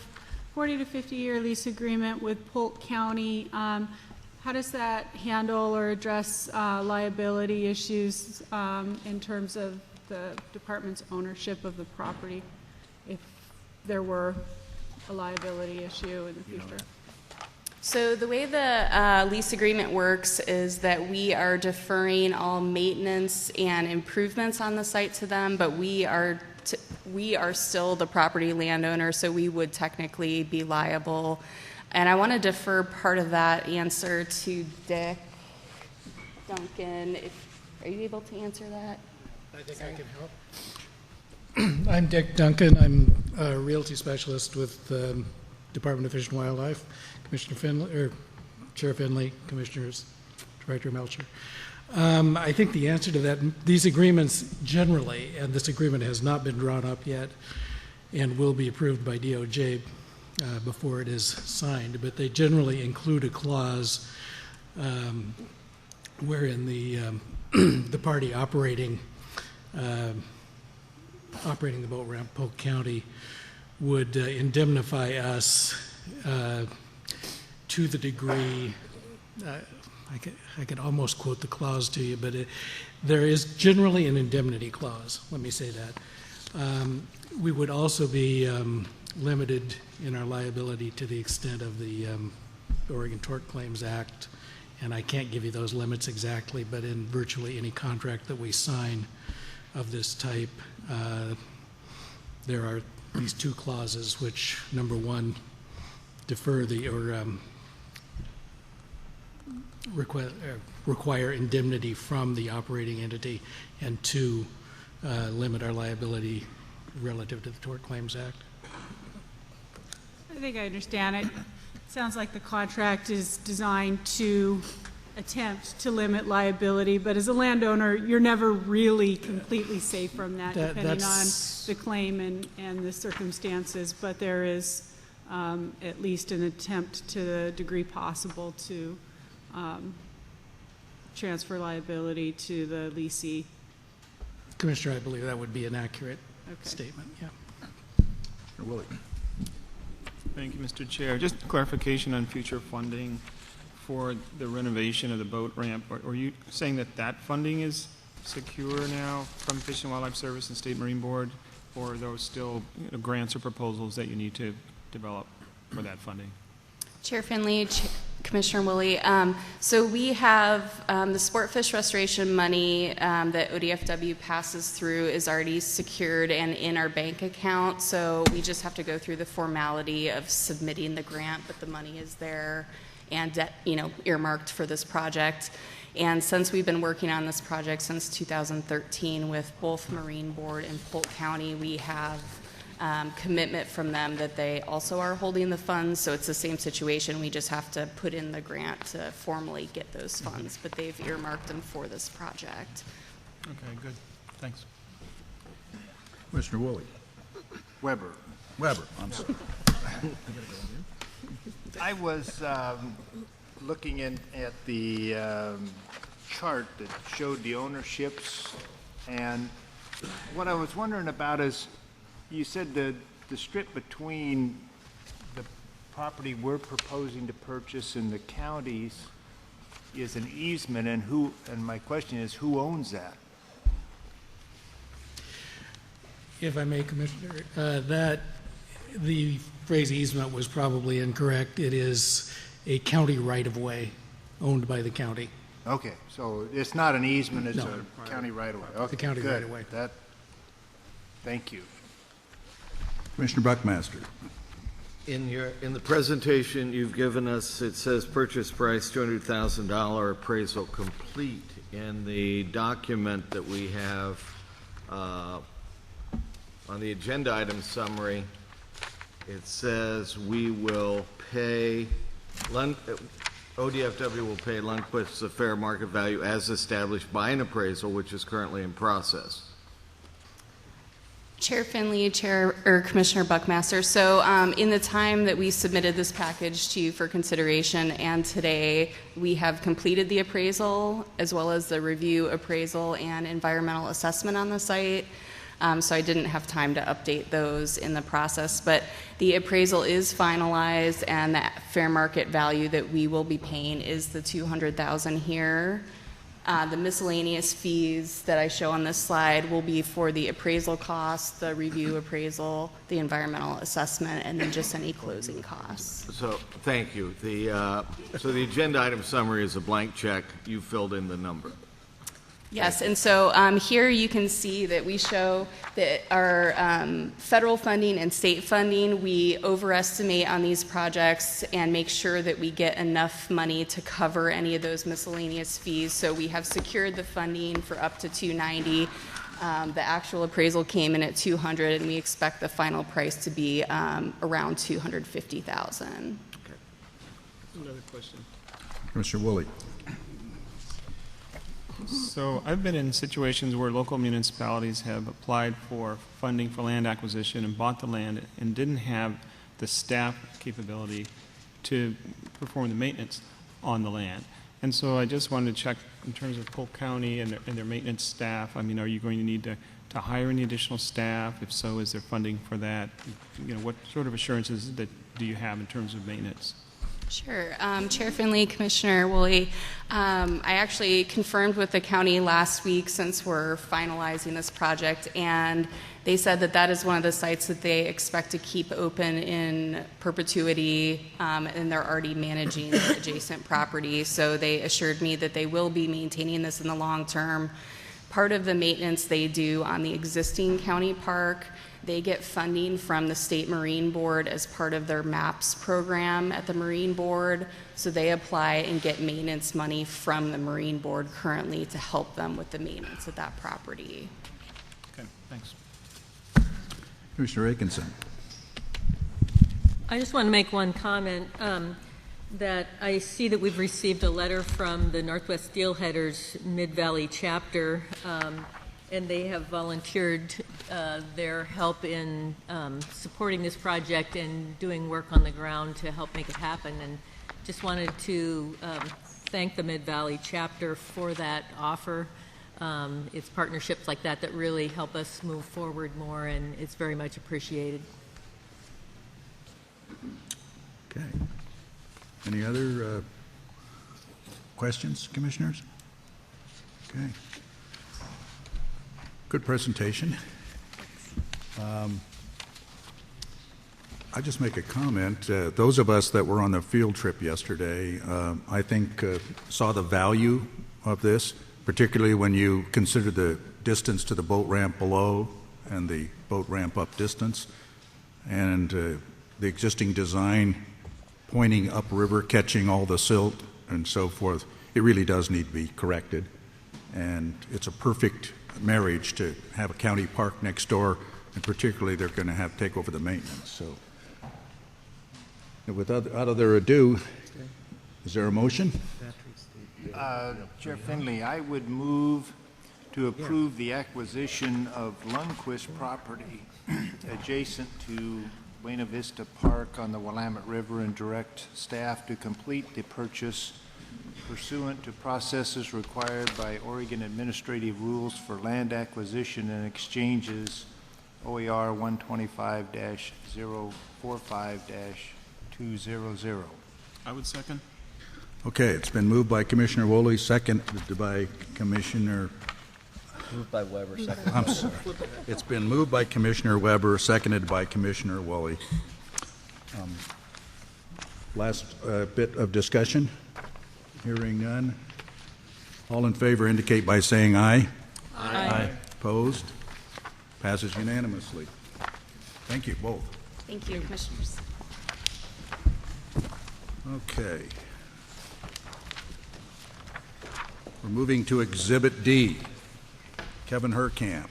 40 to 50-year lease agreement with Polk County, how does that handle or address liability issues in terms of the department's ownership of the property if there were a liability issue in the future? So the way the lease agreement works is that we are deferring all maintenance and improvements on the site to them, but we are still the property landowner, so we would technically be liable. And I want to defer part of that answer to Dick Duncan. Are you able to answer that? I think I can help. I'm Dick Duncan. I'm a realty specialist with the Department of Fish and Wildlife. Commissioner Finley, or Chair Finley, Commissioners, Director Melcher. I think the answer to that, these agreements generally, and this agreement has not been drawn up yet and will be approved by DOJ before it is signed, but they generally include a clause wherein the party operating the boat ramp, Polk County, would indemnify us to the degree, I could almost quote the clause to you, but there is generally an indemnity clause, let me say that. We would also be limited in our liability to the extent of the Oregon Tort Claims Act, and I can't give you those limits exactly, but in virtually any contract that we sign of this type, there are these two clauses which, number one, defer the or require indemnity from the operating entity, and two, limit our liability relative to the Tort Claims Act. I think I understand it. Sounds like the contract is designed to attempt to limit liability, but as a landowner, you're never really completely safe from that, depending on the claim and the circumstances, but there is at least an attempt to the degree possible to transfer liability to the leasee. Commissioner, I believe that would be an accurate statement, yeah. Willie. Thank you, Mr. Chair. Just clarification on future funding for the renovation of the boat ramp. Are you saying that that funding is secure now from Fish and Wildlife Service and State Marine Board, or are those still grants or proposals that you need to develop for that funding? Chair Finley, Commissioner Woolley. So we have the sport fish restoration money that ODFW passes through is already secured and in our bank account. So we just have to go through the formality of submitting the grant, but the money is there and earmarked for this project. And since we've been working on this project since 2013 with both Marine Board and Polk County, we have commitment from them that they also are holding the funds, so it's the same situation. We just have to put in the grant to formally get those funds, but they've earmarked them for this project. Okay, good. Thanks. Commissioner Woolley. Weber, I'm sorry. I was looking at the chart that showed the ownerships, and what I was wondering about is, you said the strip between the property we're proposing to purchase and the counties is an easement, and my question is, who owns that? If I may, Commissioner, the phrase easement was probably incorrect. It is a county right-of-way owned by the county. Okay, so it's not an easement, it's No. a county right-of-way. Okay, The county good. right-of-way. Thank you. Commissioner Buckmaster. In the presentation you've given us, it says purchase price $200,000, appraisal complete. In the document that we have on the agenda item summary, it says we will pay, ODFW will pay Lundquist the fair market value as established by an appraisal, which is currently in process. Chair Finley, Commissioner Buckmaster. So in the time that we submitted this package to you for consideration and today, we have completed the appraisal as well as the review, appraisal, and environmental assessment on the site. So I didn't have time to update those in the process, but the appraisal is finalized and the fair market value that we will be paying is the $200,000 here. The miscellaneous fees that I show on this slide will be for the appraisal costs, the review appraisal, the environmental assessment, and then just any closing costs. So, thank you. So the agenda item summary is a blank check. You filled in the number. Yes, and so here you can see that we show that our federal funding and state funding, we overestimate on these projects and make sure that we get enough money to cover any of those miscellaneous fees. So we have secured the funding for up to $290. The actual appraisal came in at $200, and we expect the final price to be around $250,000. Okay. Another question. Commissioner Woolley. So I've been in situations where local municipalities have applied for funding for land acquisition and bought the land and didn't have the staff capability to perform the maintenance on the land. And so I just wanted to check in terms of Polk County and their maintenance staff. I mean, are you going to need to hire any additional staff? If so, is there funding for that? You know, what sort of assurances do you have in terms of maintenance? Sure. Chair Finley, Commissioner Woolley, I actually confirmed with the county last week since we're finalizing this project, and they said that that is one of the sites that they expect to keep open in perpetuity, and they're already managing the adjacent property. So they assured me that they will be maintaining this in the long term. Part of the maintenance they do on the existing county park, they get funding from the State Marine Board as part of their MAPS program at the Marine Board. So they apply and get maintenance money from the Marine Board currently to help them with the maintenance of that property. Okay, thanks. Commissioner Atkinson. I just want to make one comment that I see that we've received a letter from the Northwest Steelheaders Mid-Valley chapter, and they have volunteered their help in supporting this project and doing work on the ground to help make it happen. And just wanted to thank the Mid-Valley chapter for that offer. It's partnerships like that that really help us move forward more, and it's very much appreciated. Okay. Any other questions, commissioners? Okay. Good presentation. I just make a comment. Those of us that were on the field trip yesterday, I think saw the value of this, particularly when you consider the distance to the boat ramp below and the boat ramp up distance, and the existing design pointing upriver, catching all the silt and so forth. It really does need to be corrected, and it's a perfect marriage to have a county park next door, and particularly they're going to have to take over the maintenance. So without other ado, is there a motion? Chair Finley, I would move to approve the acquisition of Lundquist property adjacent to Buena Vista Park on the Willamette River and direct staff to complete the purchase pursuant to processes required by Oregon Administrative Rules for Land Acquisition and Exchanges, OER 125-045-200. I would second. Okay, it's been moved by Commissioner Woolley, seconded by Commissioner... Moved by Weber, second. I'm sorry. It's been moved by Commissioner Weber, seconded by Commissioner Woolley. Last bit of discussion. Hearing none. All in favor indicate by saying aye. Aye. Opposed? Passes unanimously. Thank you both. Thank you, Commissioners. Okay. We're moving to Exhibit D. Kevin Herkamp.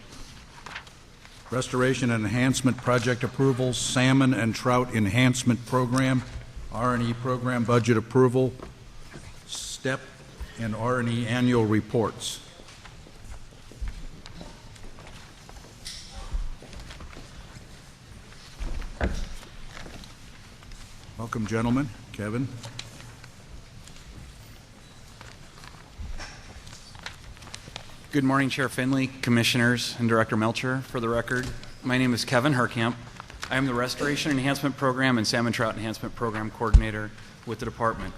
Restoration and Enhancement Project Approvals, Salmon and Trout Enhancement Program, R&E Program Budget Approval, STEP, and R&E Annual Reports. Welcome, gentlemen. Kevin. Good morning, Chair Finley, Commissioners, and Director Melcher. For the record, my name is Kevin Herkamp. I am the Restoration Enhancement Program and Salmon Trout Enhancement Program Coordinator with the Department.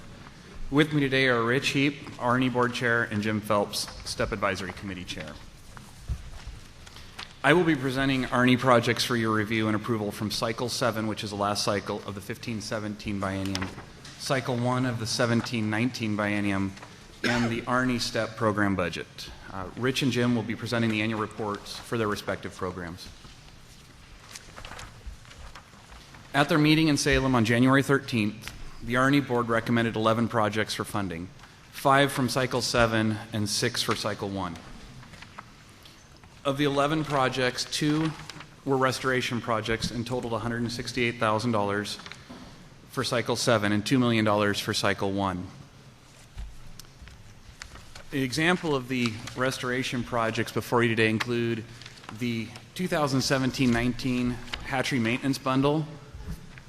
With me today are Rich Heap, R&E Board Chair, and Jim Phelps, STEP Advisory Committee Chair. I will be presenting R&E projects for your review and approval from Cycle 7, which is the last cycle of the 15-17 biennium, Cycle 1 of the 17-19 biennium, and the R&E STEP program budget. Rich and Jim will be presenting the annual reports for their respective programs. At their meeting in Salem on January 13th, the R&E Board recommended 11 projects for funding, 5 from Cycle 7 and 6 for Cycle 1. Of the 11 projects, 2 were restoration projects and totaled $168,000 for Cycle 7 and $2 million for Cycle 1. The example of the restoration projects before you today include the 2017-19 hatchery maintenance bundle.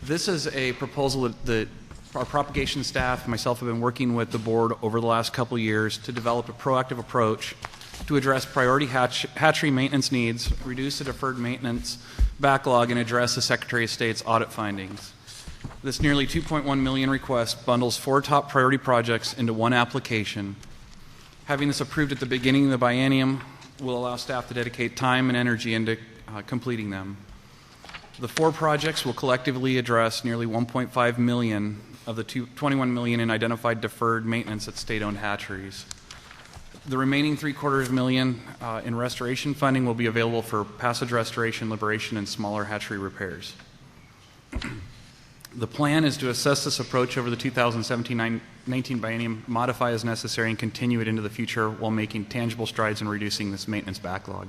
This is a proposal that our propagation staff and myself have been working with the board over the last couple of years to develop a proactive approach to address priority hatchery maintenance needs, reduce the deferred maintenance backlog, and address the Secretary of State's audit findings. This nearly $2.1 million request bundles 4 top priority projects into one application. Having this approved at the beginning of the biennium will allow staff to dedicate time and energy into completing them. The 4 projects will collectively address nearly $1.5 million of the $21 million in identified deferred maintenance at state-owned hatcheries. The remaining $750,000 in restoration funding will be available for passage restoration, liberation, and smaller hatchery repairs. The plan is to assess this approach over the 2017-19 biennium, modify as necessary, and continue it into the future while making tangible strides in reducing this maintenance backlog.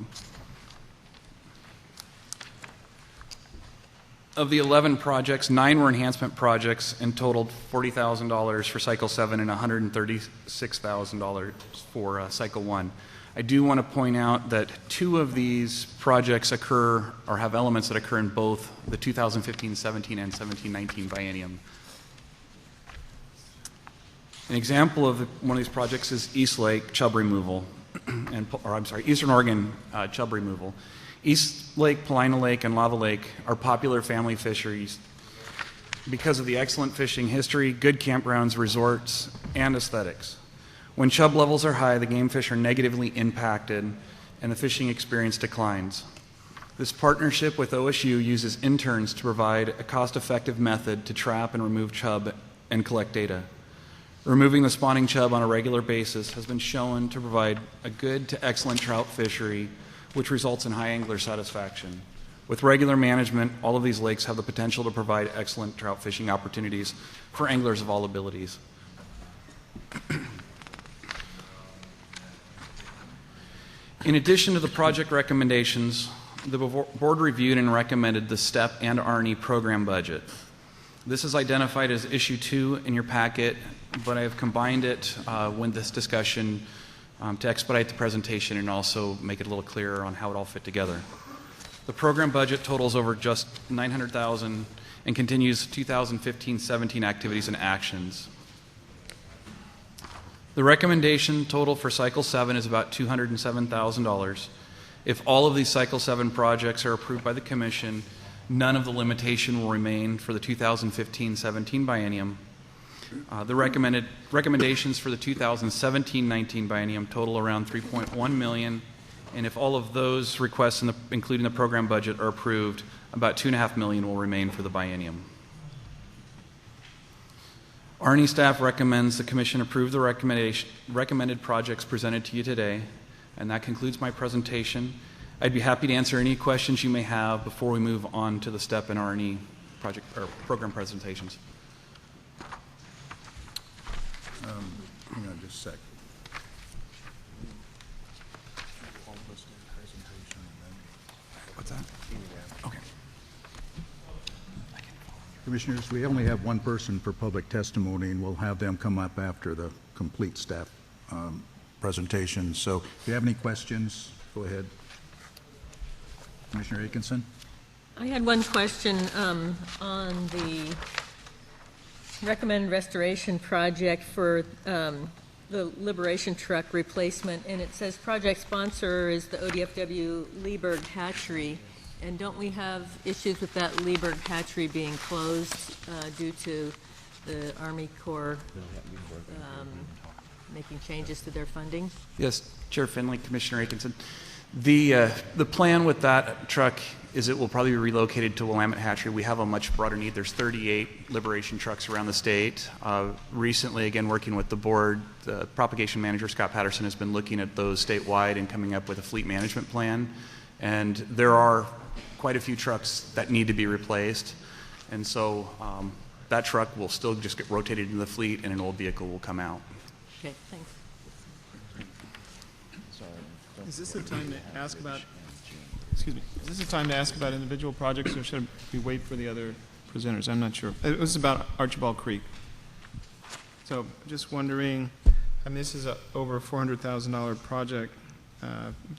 Of the 11 projects, 9 were enhancement projects and totaled $40,000 for Cycle 7 and $136,000 for Cycle 1. I do want to point out that 2 of these projects occur or have elements that occur in both the 2015-17 and 17-19 biennium. An example of one of these projects is East Lake chub removal, Eastern Oregon chub removal. East Lake, Paulina Lake, and Lava Lake are popular family fisheries because of the excellent fishing history, good campgrounds, resorts, and aesthetics. When chub levels are high, the game fish are negatively impacted and the fishing experience declines. This partnership with OSU uses interns to provide a cost-effective method to trap and remove chub and collect data. Removing the spawning chub on a regular basis has been shown to provide a good to excellent trout fishery, which results in high angler satisfaction. With regular management, all of these lakes have the potential to provide excellent trout fishing opportunities for anglers of all abilities. In addition to the project recommendations, the board reviewed and recommended the STEP and R&E program budget. This is identified as Issue 2 in your packet, but I have combined it with this discussion to expedite the presentation and also make it a little clearer on how it all fit together. The program budget totals over just $900,000 and continues 2015-17 activities and actions. The recommendation total for Cycle 7 is about $207,000. If all of these Cycle 7 projects are approved by the Commission, none of the limitation will remain for the 2015-17 biennium. The recommendations for the 2017-19 biennium total around $3.1 million, and if all of those requests, including the program budget, are approved, about $2.5 million will remain for the biennium. Arnie staff recommends the Commission approve the recommended projects presented to you today, and that concludes my presentation. I'd be happy to answer any questions you may have before we move on to the STEP and Arnie project or program presentations. Hang on just a sec. What's that? Okay. Commissioners, we only have one person for public testimony, and we'll have them come up after the complete staff presentation. So if you have any questions, go ahead. Commissioner Atkinson? I had one question on the recommended restoration project for the Liberation Truck replacement, and it says project sponsor is the ODFW Leeburg Hatchery. And don't we have issues with that Leeburg Hatchery being closed due to the Army Corps making changes to their funding? Yes, Chair Finley, Commissioner Atkinson. The plan with that truck is it will probably be relocated to Willamette Hatchery. We have a much broader need. There's 38 Liberation trucks around the state. Recently, again, working with the board, the propagation manager, Scott Patterson, has been looking at those statewide and coming up with a fleet management plan. And there are quite a few trucks that need to be replaced. And so that truck will still just get rotated into the fleet and an old vehicle will come out. Okay, thanks. Is this the time to ask about, excuse me, is this the time to ask about individual projects, or should we wait for the other presenters? I'm not sure. It was about Archibald Creek. So just wondering, I mean, this is a over a $400,000 project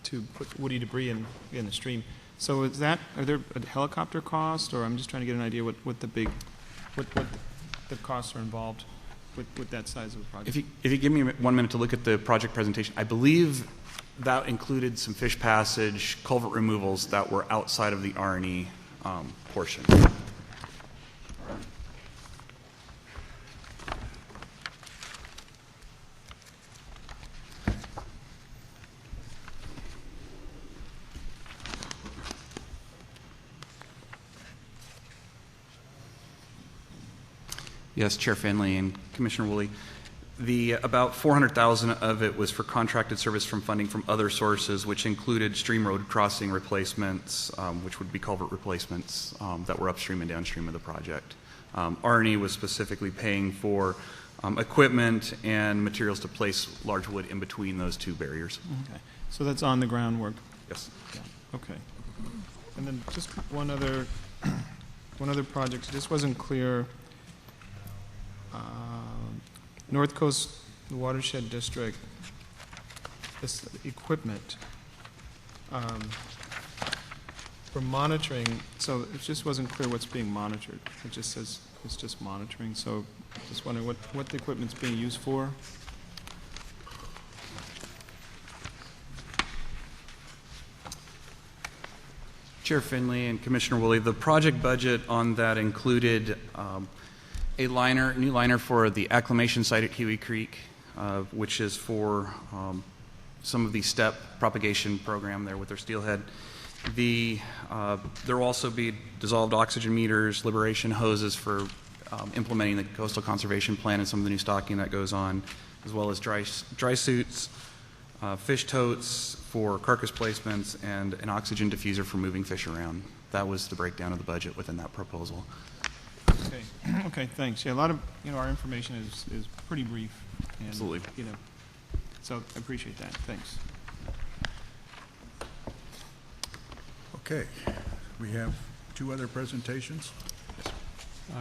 to put woody debris in the stream. So is that, are there a helicopter cost, or I'm just trying to get an idea what the costs are involved with that size of a project? If you give me 1 minute to look at the project presentation, I believe that included some fish passage, culvert removals that were outside of the R&E portion. Yes, Chair Finley and Commissioner Woolley. About $400,000 of it was for contracted service from funding from other sources, which included stream road crossing replacements, which would be culvert replacements that were upstream and downstream of the project. R&E was specifically paying for equipment and materials to place large wood in between those two barriers. Okay, so that's on the ground work. Yes. Yeah. Okay. And then just one other project. So this wasn't clear. North Coast Watershed District, this equipment for monitoring, so it just wasn't clear what's being monitored. It just says it's just monitoring, so just wondering what the equipment's being used for. Chair Finley and Commissioner Woolley, the project budget on that included a new liner for the acclimation site at Huey Creek, which is for some of the STEP propagation program there with their steelhead. There will also be dissolved oxygen meters, liberation hoses for implementing the coastal conservation plan and some of the new stocking that goes on, as well as dry suits, fish totes for carcass placements, and an oxygen diffuser for moving fish around. That was the breakdown of the budget within that proposal. Okay. Okay. Thanks. Yeah, a lot of our information is pretty brief. And, Absolutely. So I appreciate that. Thanks. Okay. We have two other presentations.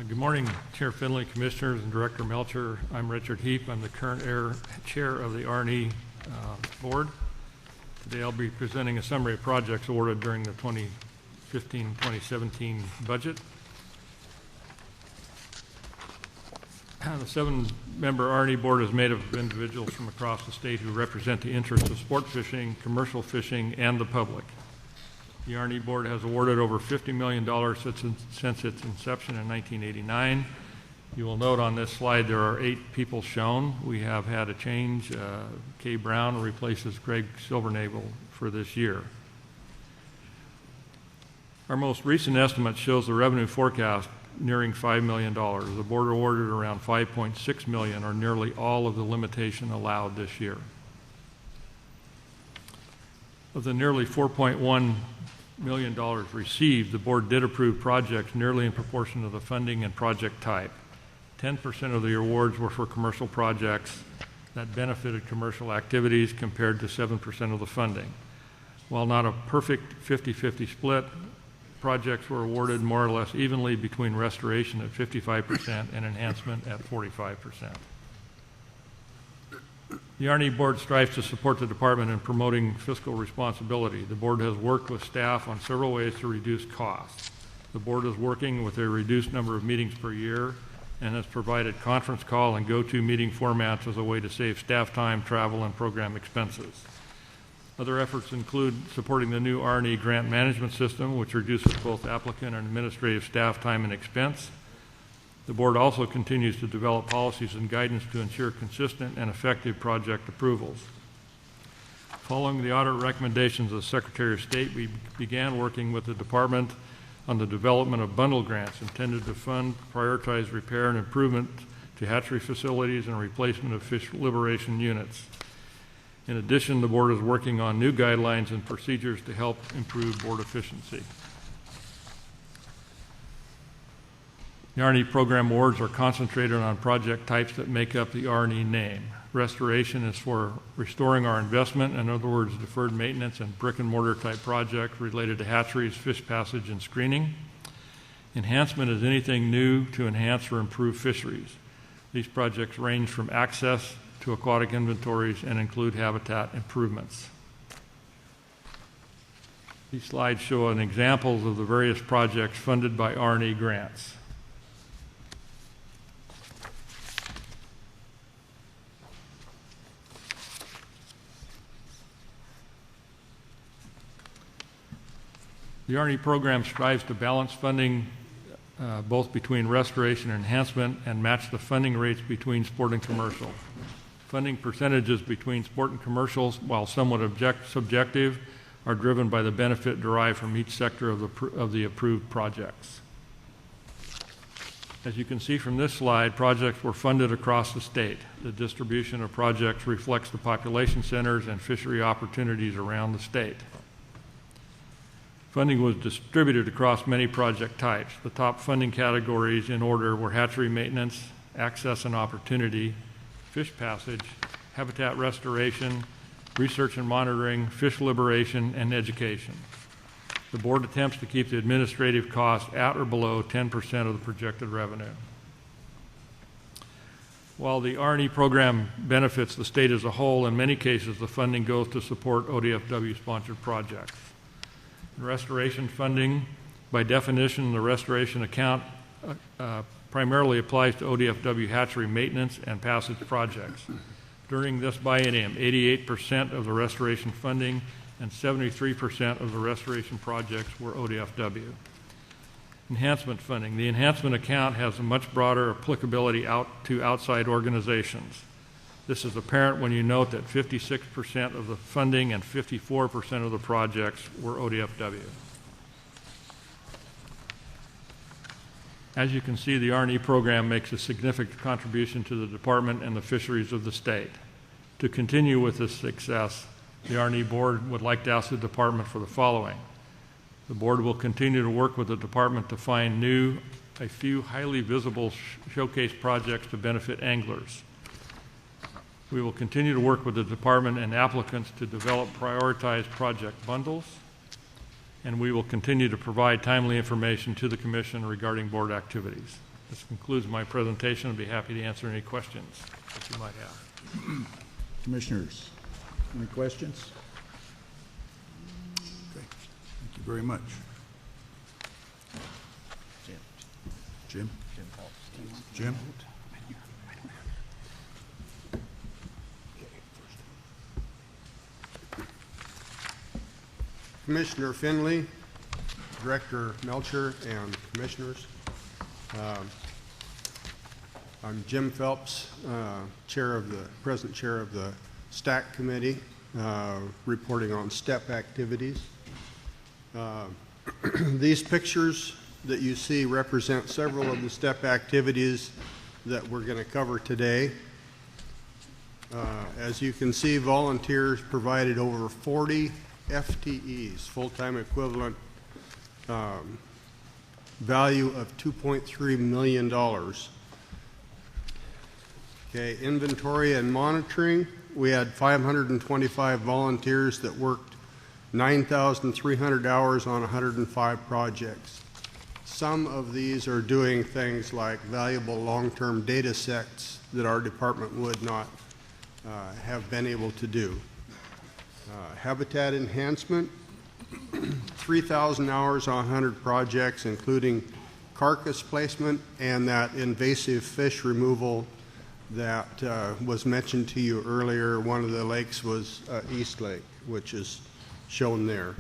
Good morning, Chair Finley, Commissioners, and Director Melcher. I'm Richard Heap. I'm the current chair of the R&E board. Today I'll be presenting a summary of projects awarded during the 2015-2017 budget. The 7-member RNE board is made of individuals from across the state who represent the interests of sport fishing, commercial fishing, and the public. The RNE board has awarded over $50 million since its inception in 1989. You will note on this slide there are 8 people shown. We have had a change. Kay Brown replaces Greg Silvernagle for this year. Our most recent estimate shows the revenue forecast nearing $5 million. The board awarded around $5.6 million, or nearly all of the limitation allowed this year. Of the nearly $4.1 million received, the board did approve projects nearly in proportion to the funding and project type. 10% of the awards were for commercial projects that benefited commercial activities compared to 7% of the funding. While not a perfect 50-50 split, projects were awarded more or less evenly between restoration at 55% and enhancement at 45%. The RNE board strives to support the department in promoting fiscal responsibility. The board has worked with staff on several ways to reduce costs. The board is working with a reduced number of meetings per year and has provided conference call and go-to meeting formats as a way to save staff time, travel, and program expenses. Other efforts include supporting the new RNE grant management system, which reduces both applicant and administrative staff time and expense. The board also continues to develop policies and guidance to ensure consistent and effective project approvals. Following the audit recommendations of the Secretary of State, we began working with the department on the development of bundle grants intended to fund prioritized repair and improvement to hatchery facilities and replacement of fish liberation units. In addition, the board is working on new guidelines and procedures to help improve board efficiency. The RNE program awards are concentrated on project types that make up the RNE name. Restoration is for restoring our investment, in other words, deferred maintenance and brick and mortar type projects related to hatcheries, fish passage, and screening. Enhancement is anything new to enhance or improve fisheries. These projects range from access to aquatic inventories and include habitat improvements. These slides show an examples of the various projects funded by RNE grants. The RNE program strives to balance funding both between restoration and enhancement and match the funding rates between sport and commercial. Funding percentages between sport and commercials, while somewhat subjective, are driven by the benefit derived from each sector of the approved projects. As you can see from this slide, projects were funded across the state. The distribution of projects reflects the population centers and fishery opportunities around the state. Funding was distributed across many project types. The top funding categories in order were hatchery maintenance, access and opportunity, fish passage, habitat restoration, research and monitoring, fish liberation, and education. The board attempts to keep the administrative cost at or below 10% of the projected revenue. While the RNE program benefits the state as a whole, in many cases the funding goes to support ODFW-sponsored projects. Restoration funding, by definition, the restoration account primarily applies to ODFW hatchery maintenance and passage projects. During this biennium, 88% of the restoration funding and 73% of the restoration projects were ODFW. Enhancement funding. The enhancement account has a much broader applicability to outside organizations. This is apparent when you note that 56% of the funding and 54% of the projects were ODFW. As you can see, the RNE program makes a significant contribution to the department and the fisheries of the state. To continue with this success, the RNE board would like to ask the department for the following. The board will continue to work with the department to find a few highly visible showcase projects to benefit anglers. We will continue to work with the department and applicants to develop prioritized project bundles, and we will continue to provide timely information to the Commission regarding board activities. This concludes my presentation. I'll be happy to answer any questions that you might have. Commissioners, any questions? Okay. Thank you very much. Jim? Jim? Commissioner Finley, Director Melcher, and Commissioners. I'm Jim Phelps, present chair of the STAC Committee, reporting on STEP activities. These pictures that you see represent several of the STEP activities that we're going to cover today. As you can see, volunteers provided over 40 FTEs, full-time equivalent, value of $2.3 million. Okay, inventory and monitoring, we had 525 volunteers that worked 9,300 hours on 105 projects. Some of these are doing things like valuable long-term data sets that our department would not have been able to do. Habitat enhancement, 3,000 hours on 100 projects, including carcass placement and that invasive fish removal that was mentioned to you earlier. One of the lakes was East Lake, which is shown there.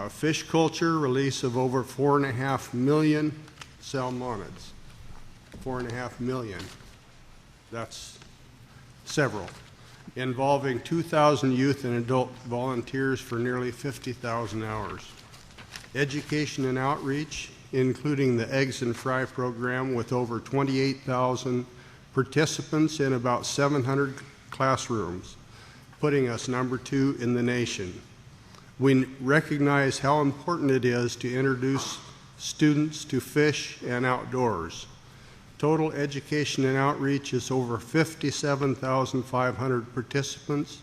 Fish culture, release of over 4.5 million salmonids. 4.5 million. That's several. Involving 2,000 youth and adult volunteers for nearly 50,000 hours. Education and outreach, including the Eggs and Fry program with over 28,000 participants in about 700 classrooms, putting us number 2 in the nation. We recognize how important it is to introduce students to fish and outdoors. Total education and outreach is over 57,500 participants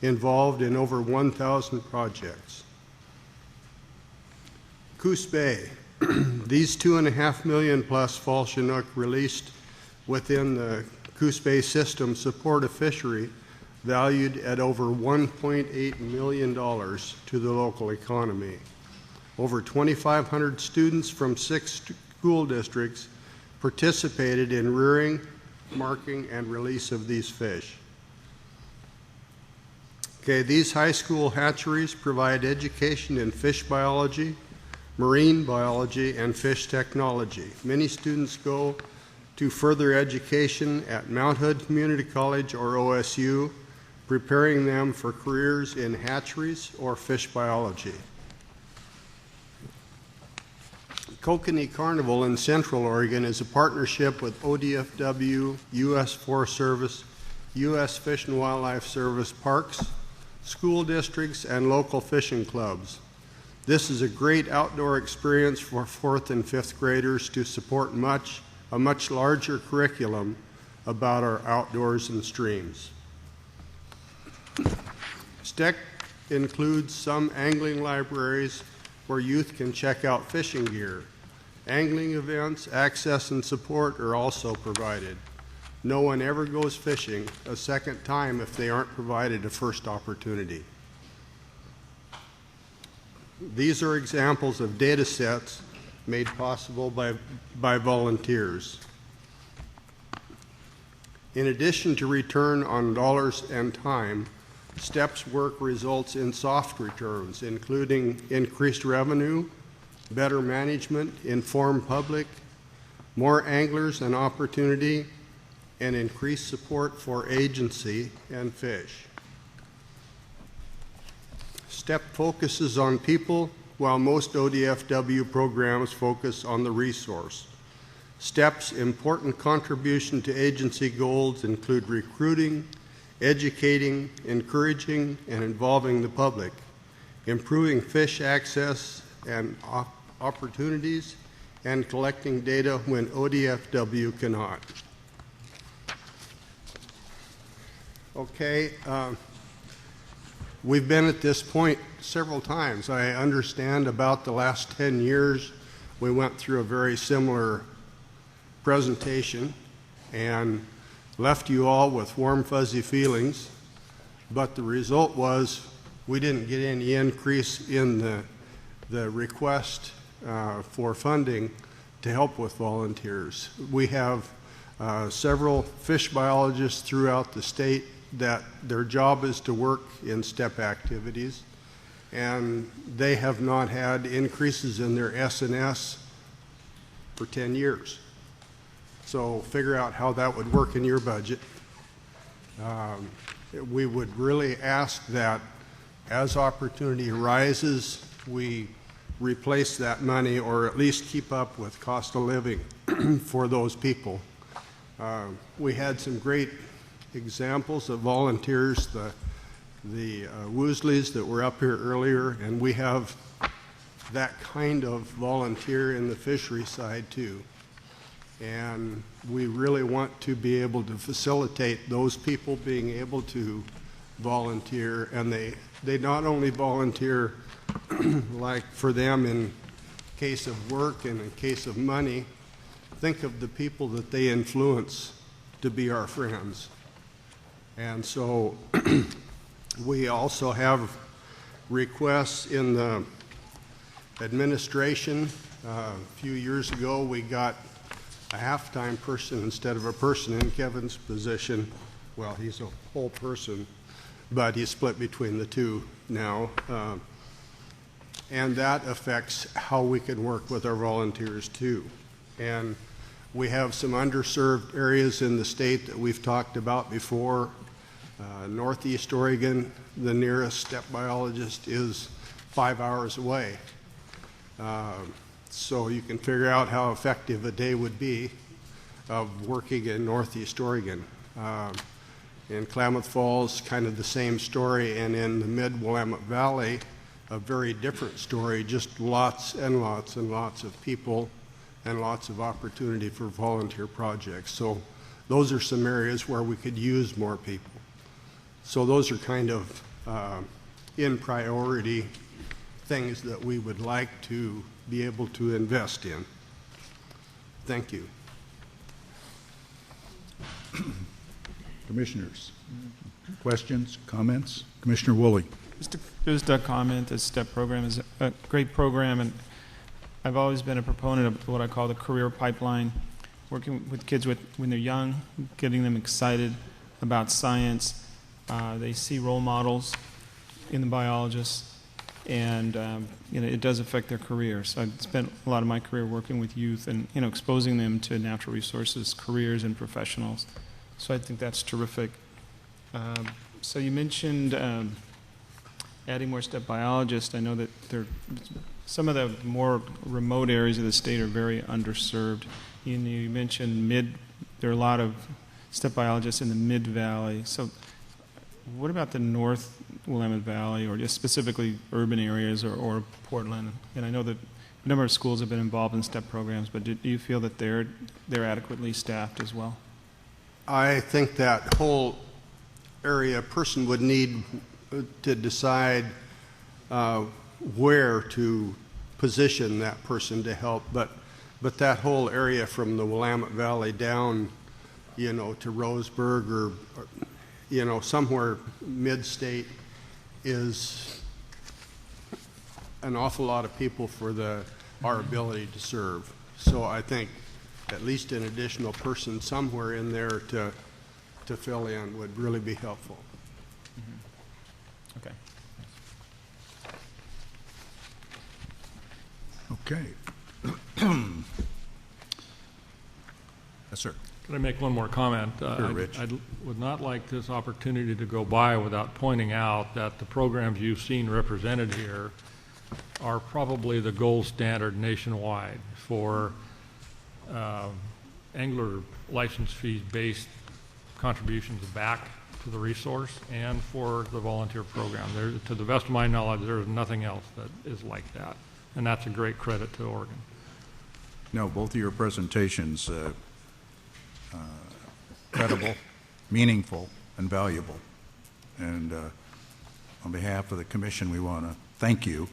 involved in over 1,000 projects. Coos Bay, these 2.5 million plus fall Chinook released within the Coos Bay system support a fishery valued at over $1.8 million to the local economy. Over 2,500 students from 6 school districts participated in rearing, marking, and release of these fish. Okay, these high school hatcheries provide education in fish biology, marine biology, and fish technology. Many students go to further education at Mount Hood Community College or OSU, preparing them for careers in hatcheries or fish biology. Kokanee Carnival in Central Oregon is a partnership with ODFW, U.S. Forest Service, U.S. Fish and Wildlife Service, parks, school districts, and local fishing clubs. This is a great outdoor experience for 4th and 5th graders to support a much larger curriculum about our outdoors and streams. STEC includes some angling libraries where youth can check out fishing gear. Angling events, access, and support are also provided. No one ever goes fishing a second time if they aren't provided a first opportunity. These are examples of data sets made possible by volunteers. In addition to return on dollars and time, STEP's work results in soft returns, including increased revenue, better management, informed public, more anglers and opportunity, and increased support for agency and fish. STEP focuses on people, while most ODFW programs focus on the resource. STEP's important contribution to agency goals include recruiting, educating, encouraging, and involving the public, improving fish access and opportunities, and collecting data when ODFW cannot. Okay, we've been at this point several times. I understand about the last 10 years we went through a very similar presentation and left you all with warm, fuzzy feelings, but the result was we didn't get any increase in the request for funding to help with volunteers. We have several fish biologists throughout the state that their job is to work in STEP activities. and they have not had increases in their S&S for 10 years. So figure out how that would work in your budget. We would really ask that as opportunity arises, we replace that money or at least keep up with cost of living for those people. We had some great examples of volunteers, the Woosleys that were up here earlier, and we have that kind of volunteer in the fishery side too. And we really want to be able to facilitate those people being able to volunteer, and they not only volunteer like for them in case of work and in case of money. Think of the people that they influence to be our friends. And so we also have requests in the administration. A few years ago we got a half-time person instead of a person in Kevin's position. Well, he's a whole person, but he's split between the two now. And that affects how we can work with our volunteers too. And we have some underserved areas in the state that we've talked about before. Northeast Oregon, the nearest step biologist is 5 hours away. So you can figure out how effective a day would be of working in Northeast Oregon. In Klamath Falls, kind of the same story, and in the mid-Willamette Valley, a very different story, just lots and lots and lots of people and lots of opportunity for volunteer projects. So those are some areas where we could use more people. So those are kind of in priority things that we would like to be able to invest in. Thank you. Commissioners, questions, comments? Commissioner Woolley. Just a comment. The STEP program is a great program, and I've always been a proponent of what I call the career pipeline, working with kids when they're young, getting them excited about science. They see role models in the biologists, and it does affect their career. So I've spent a lot of my career working with youth and exposing them to natural resources, careers, and professionals. So I think that's terrific. So you mentioned adding more step biologists. I know that some of the more remote areas of the state are very underserved. You mentioned there are a lot of step biologists in the Mid-Valley. So what about the North Willamette Valley, or just specifically urban areas or Portland? And I know that a number of schools have been involved in STEP programs, but do you feel that they're adequately staffed as well? I think that whole area a person would need to decide where to position that person to help, but that whole area from the Willamette Valley down, to Roseburg or somewhere mid-state is an awful lot of people for our ability to serve. So I think at least an additional person somewhere in there to fill in would really be helpful. Okay. Okay. Yes, sir. Can I make one more comment? Sure, Rich. I would not like this opportunity to go by without pointing out that the programs you've seen represented here are probably the gold standard nationwide for angler license fees based contributions back to the resource and for the volunteer program. To the best of my knowledge, there is nothing else that is like that, and that's a great credit to Oregon. No, both of your presentations credible, meaningful, and valuable. And on behalf of the Commission, we want to thank you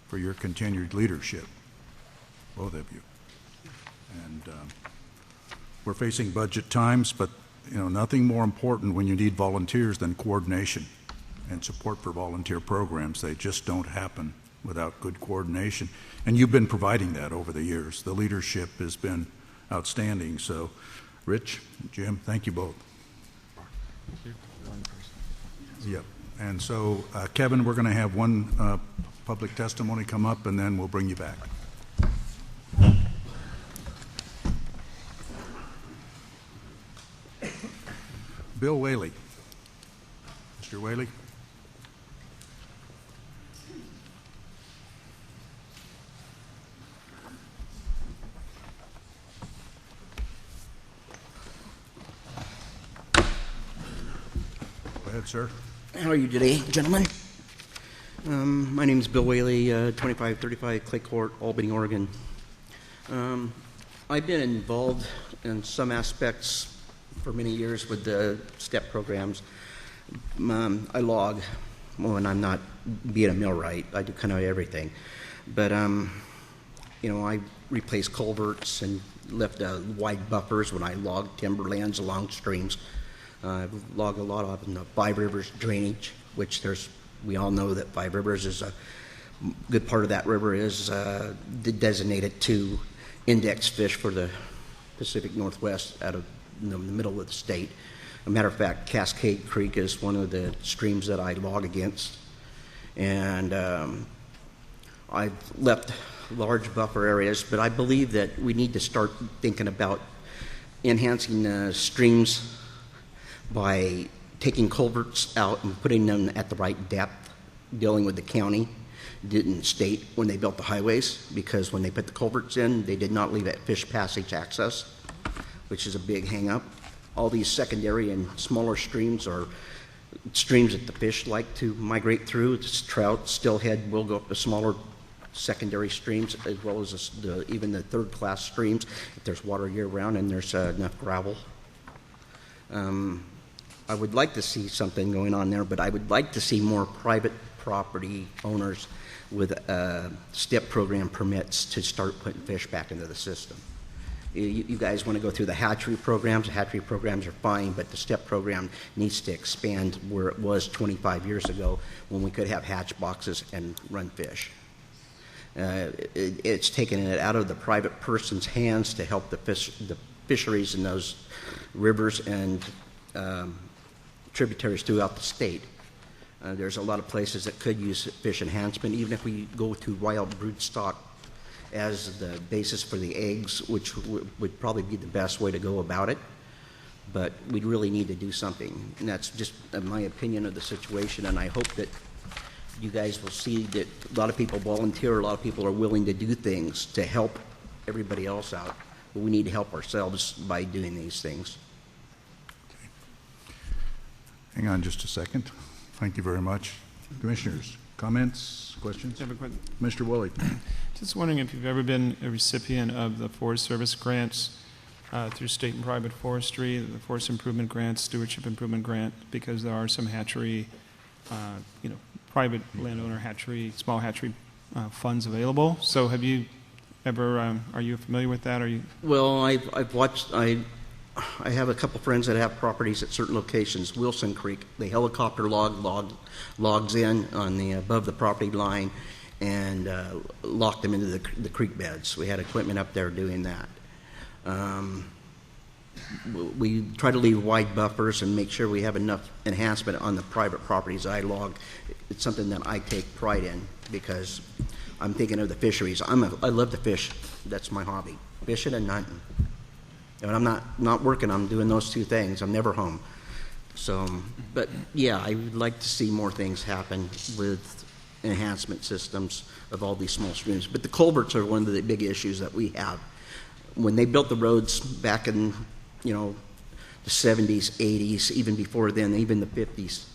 for your continued leadership, both of you. And we're facing budget times, but nothing more important when you need volunteers than coordination and support for volunteer programs. They just don't happen without good coordination. And you've been providing that over the years. The leadership has been outstanding. So, Rich, Jim, thank you both. Thank you. Yep. And so, Kevin, we're going to have one public testimony come up, and then we'll bring you back. Bill Whaley. Mr. Whaley. Go ahead, sir. How are you today, gentlemen? My name is Bill Whaley, 2535 Clay Court, Albany, Oregon. I've been involved in some aspects for many years with the STEP programs. I log when I'm not being a millwright. I do kind of everything. But, I replace culverts and left wide buffers when I log timberlands along streams. I've logged a lot of in the Five Rivers drainage, which we all know that Five Rivers is a good part of that river is designated to index fish for the Pacific Northwest out of the middle of the state. As a matter of fact, Cascade Creek is one of the streams that I log against. And I've left large buffer areas, but I believe that we need to start thinking about enhancing streams by taking culverts out and putting them at the right depth, dealing with the county, didn't state when they built the highways, because when they put the culverts in, they did not leave it fish passage access, which is a big hang-up. All these secondary and smaller streams are streams that the fish like to migrate through. It's trout, steelhead will go up to smaller secondary streams, as well as even the third-class streams, if there's water year-round and there's enough gravel. I would like to see something going on there, but I would like to see more private property owners with STEP program permits to start putting fish back into the system. You guys want to go through the hatchery programs. The hatchery programs are fine, but the STEP program needs to expand where it was 25 years ago when we could have hatch boxes and run fish. It's taken it out of the private person's hands to help the fisheries in those rivers and tributaries throughout the state. There's a lot of places that could use fish enhancement, even if we go to wild brood stock as the basis for the eggs, which would probably be the best way to go about it. But we really need to do something. And that's just my opinion of the situation, and I hope that you guys will see that a lot of people volunteer, a lot of people are willing to do things to help everybody else out. But we need to help ourselves by doing these things. Hang on just a second. Thank you very much. Commissioners, comments, questions? Mr. Woolley. Just wondering if you've ever been a recipient of the Forest Service grants through state and private forestry, the Forest Improvement Grant, Stewardship Improvement Grant, because there are some hatchery, private landowner hatchery, small hatchery funds available. So have you ever, are you familiar with that? Well, I've watched, I have a couple friends that have properties at certain locations. Wilson Creek, the helicopter logs in on the above the property line and locked them into the creek beds. We had equipment up there doing that. We try to leave wide buffers and make sure we have enough enhancement on the private properties I log. It's something that I take pride in because I'm thinking of the fisheries. I love to fish. That's my hobby, fishing and hunting. And when I'm not working, I'm doing those two things. I'm never home. So, but yeah, I would like to see more things happen with enhancement systems of all these small streams. But the culverts are one of the big issues that we have. When they built the roads back in, the 70s, 80s, even before then, even the 50s,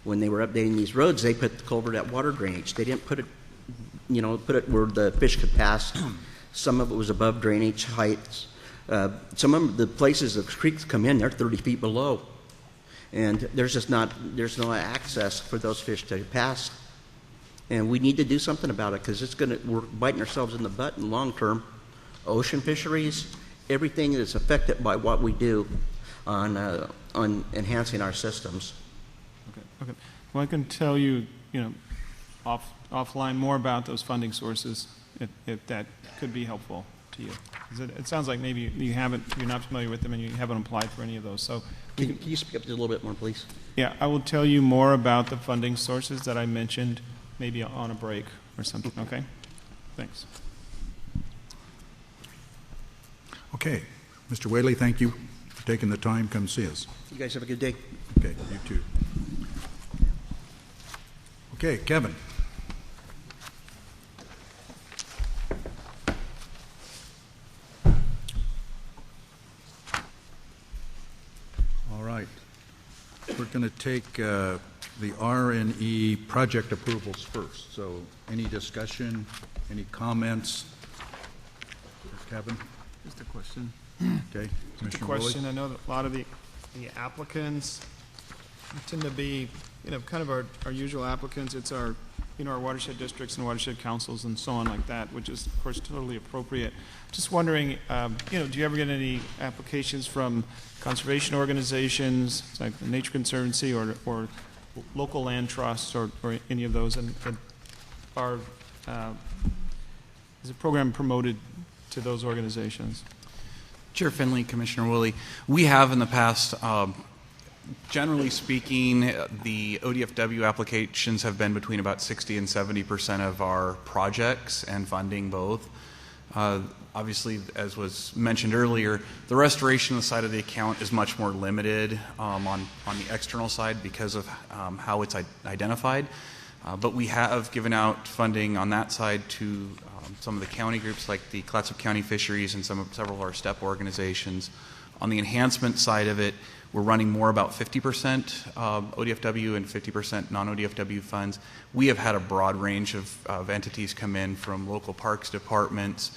when they were updating these roads, they put the culvert at water drainage. They didn't put it, put it where the fish could pass. Some of it was above drainage heights. Some of the places the creeks come in, they're 30 feet below. And there's no access for those fish to pass. And we need to do something about it because we're biting ourselves in the butt in long term. Ocean fisheries, everything is affected by what we do on enhancing our systems. Okay. Well, I can tell you, offline more about those funding sources if that could be helpful. to you? 'Cause it sounds like maybe you're not familiar with them and you haven't applied for any of those. So Can you speak up a little bit more, please? yeah, I will tell you more about the funding sources that I mentioned, maybe on a break or something, okay? Thanks. Okay. Mr. Whaley, thank you for taking the time. Come see us. You guys have a good day. Okay, you too. Okay, Kevin. All right. We're going to take the R&E project approvals first. So any discussion, any comments? Kevin? Just a question. Okay. Just a Commissioner Woolley? question. I know that a lot of the applicants tend to be, kind of our usual applicants. It's our watershed districts and watershed councils and so on like that, which is, of course, totally appropriate. Just wondering, do you ever get any applications from conservation organizations, like the Nature Conservancy or local land trusts or any of those? And is the program promoted to those organizations? Chair Finley, Commissioner Woolley, we have in the past, generally speaking, the ODFW applications have been between about 60 and 70% of our projects and funding both. Obviously, as was mentioned earlier, the restoration side of the account is much more limited on the external side because of how it's identified. But we have given out funding on that side to some of the county groups like the Clatsop County Fisheries and several of our STEP organizations. On the enhancement side of it, we're running more about 50% ODFW and 50% non-ODFW funds. We have had a broad range of entities come in from local parks departments.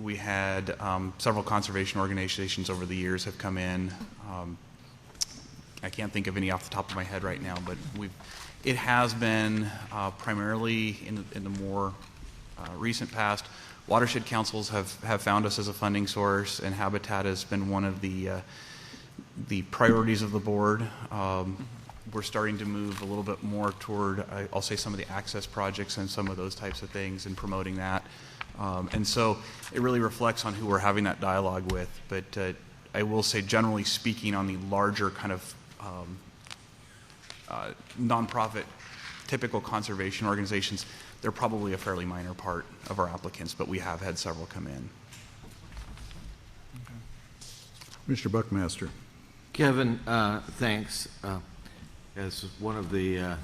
We had several conservation organizations over the years have come in. I can't think of any off the top of my head right now, but it has been primarily in the more recent past. Watershed councils have found us as a funding source, and Habitat has been one of the priorities of the board. We're starting to move a little bit more toward, I'll say, some of the access projects and some of those types of things and promoting that. And so it really reflects on who we're having that dialogue with. But I will say, generally speaking, on the larger kind of nonprofit, typical conservation organizations, they're probably a fairly minor part of our applicants, but we have had several come in. Mr. Buckmaster. Kevin, thanks. As one of the, in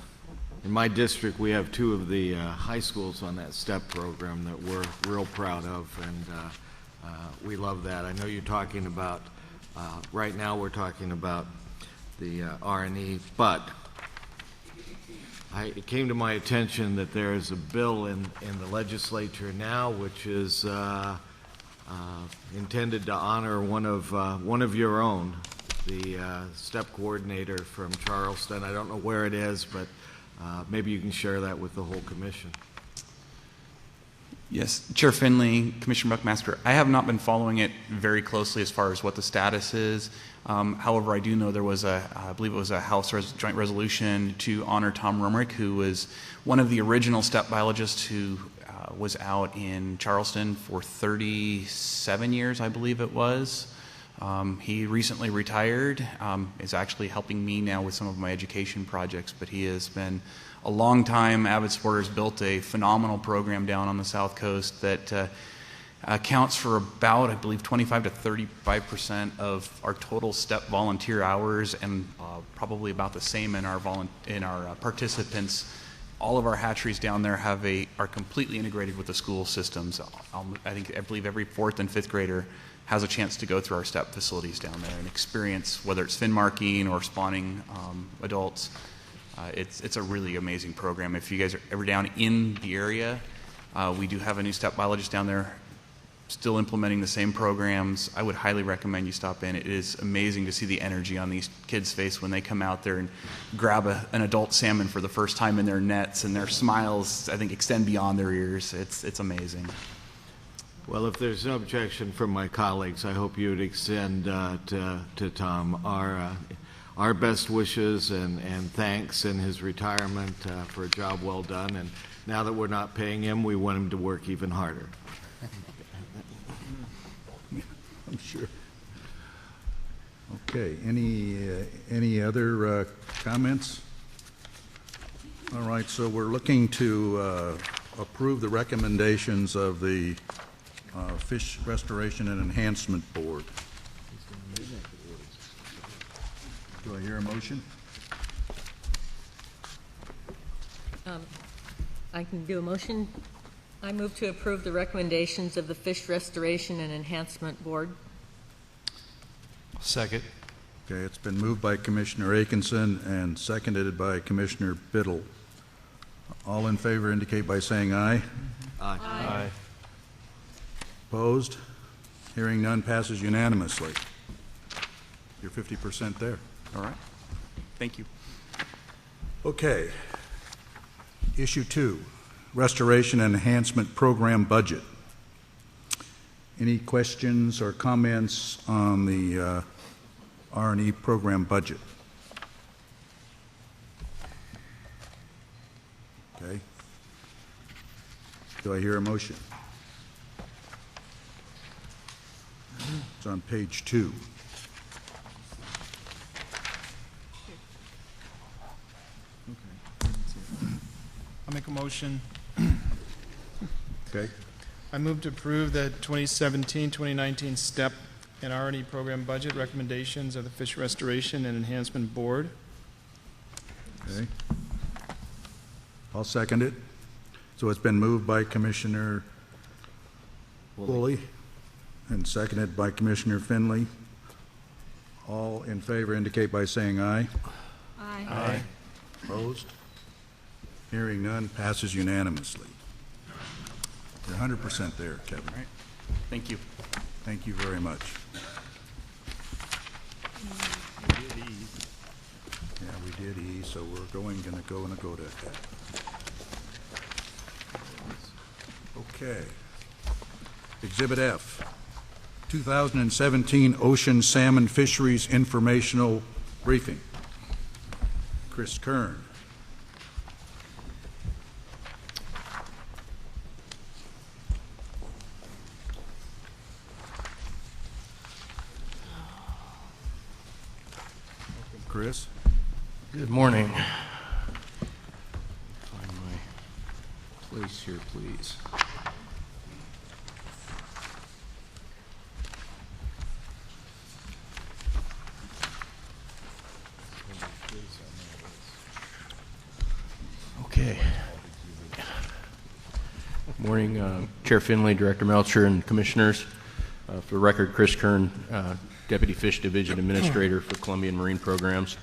my district, we have two of the high schools on that STEP program that we're real proud of, and we love that. I know you're talking about, right now we're talking about the R&E, but it came to my attention that there is a bill in the legislature now which is intended to honor one of your own, the STEP coordinator from Charleston. I don't know where it is, but maybe you can share that with the whole commission. Yes, Chair Finley, Commissioner Buckmaster, I have not been following it very closely as far as what the status is. However, I do know there was I believe it was a House joint resolution to honor Tom Romerick, who was one of the original STEP biologists who was out in Charleston for 37 years, I believe it was. He recently retired, is actually helping me now with some of my education projects, but he has been a long time avid supporter, has built a phenomenal program down on the South Coast that accounts for about, I believe, 25 to 35% of our total STEP volunteer hours, and probably about the same in our participants. All of our hatcheries down there are completely integrated with the school systems. I believe every fourth and fifth grader has a chance to go through our STEP facilities down there and experience, whether it's fin marking or spawning adults. It's a really amazing program. If you guys are ever down in the area, we do have a new STEP biologist down there still implementing the same programs. I would highly recommend you stop in. It is amazing to see the energy on these kids' face when they come out there and grab an adult salmon for the first time in their nets, and their smiles, I think, extend beyond their ears. It's amazing. Well, if there's no objection from my colleagues, I hope you would extend to Tom our best wishes and thanks in his retirement for a job well done. And now that we're not paying him, we want him to work even harder. Sure. Okay, any other comments? All right, so we're looking to approve the recommendations of the Fish Restoration and Enhancement Board. Do I hear a motion? I can do a motion. I move to approve the recommendations of the Fish Restoration and Enhancement Board. Second. Okay, it's been moved by Commissioner Atkinson and seconded by Commissioner Biddle. All in favor indicate by saying aye. Aye. Aye. Opposed? Hearing none, passes unanimously. You're 50% there. All right. Thank you. Okay. Issue 2, Restoration and Enhancement Program Budget. Any questions or comments on the R&E program budget? Okay. Do I hear a motion? It's on page 2. I'll make a motion. Okay. I move to approve the 2017-2019 STEP and R&E program budget recommendations of the Fish Restoration and Enhancement Board. Okay. I'll second it. So it's been moved by Commissioner Woolley and seconded by Commissioner Finley. All in favor indicate by saying aye. Aye. Aye. Opposed? Hearing none, passes unanimously. You're 100% there, Kevin. All right. Thank you. Thank you very much. Yeah, we did E, so we're gonna go to F. Okay. Exhibit F, 2017 Ocean Salmon Fisheries Informational Briefing. Chris Kern. Chris? Good morning. Find my place here, please. Okay. Good morning, Chair Finley, Director Melcher, and Commissioners. For the record, Chris Kern, Deputy Fish Division Administrator for Columbia Marine Programs.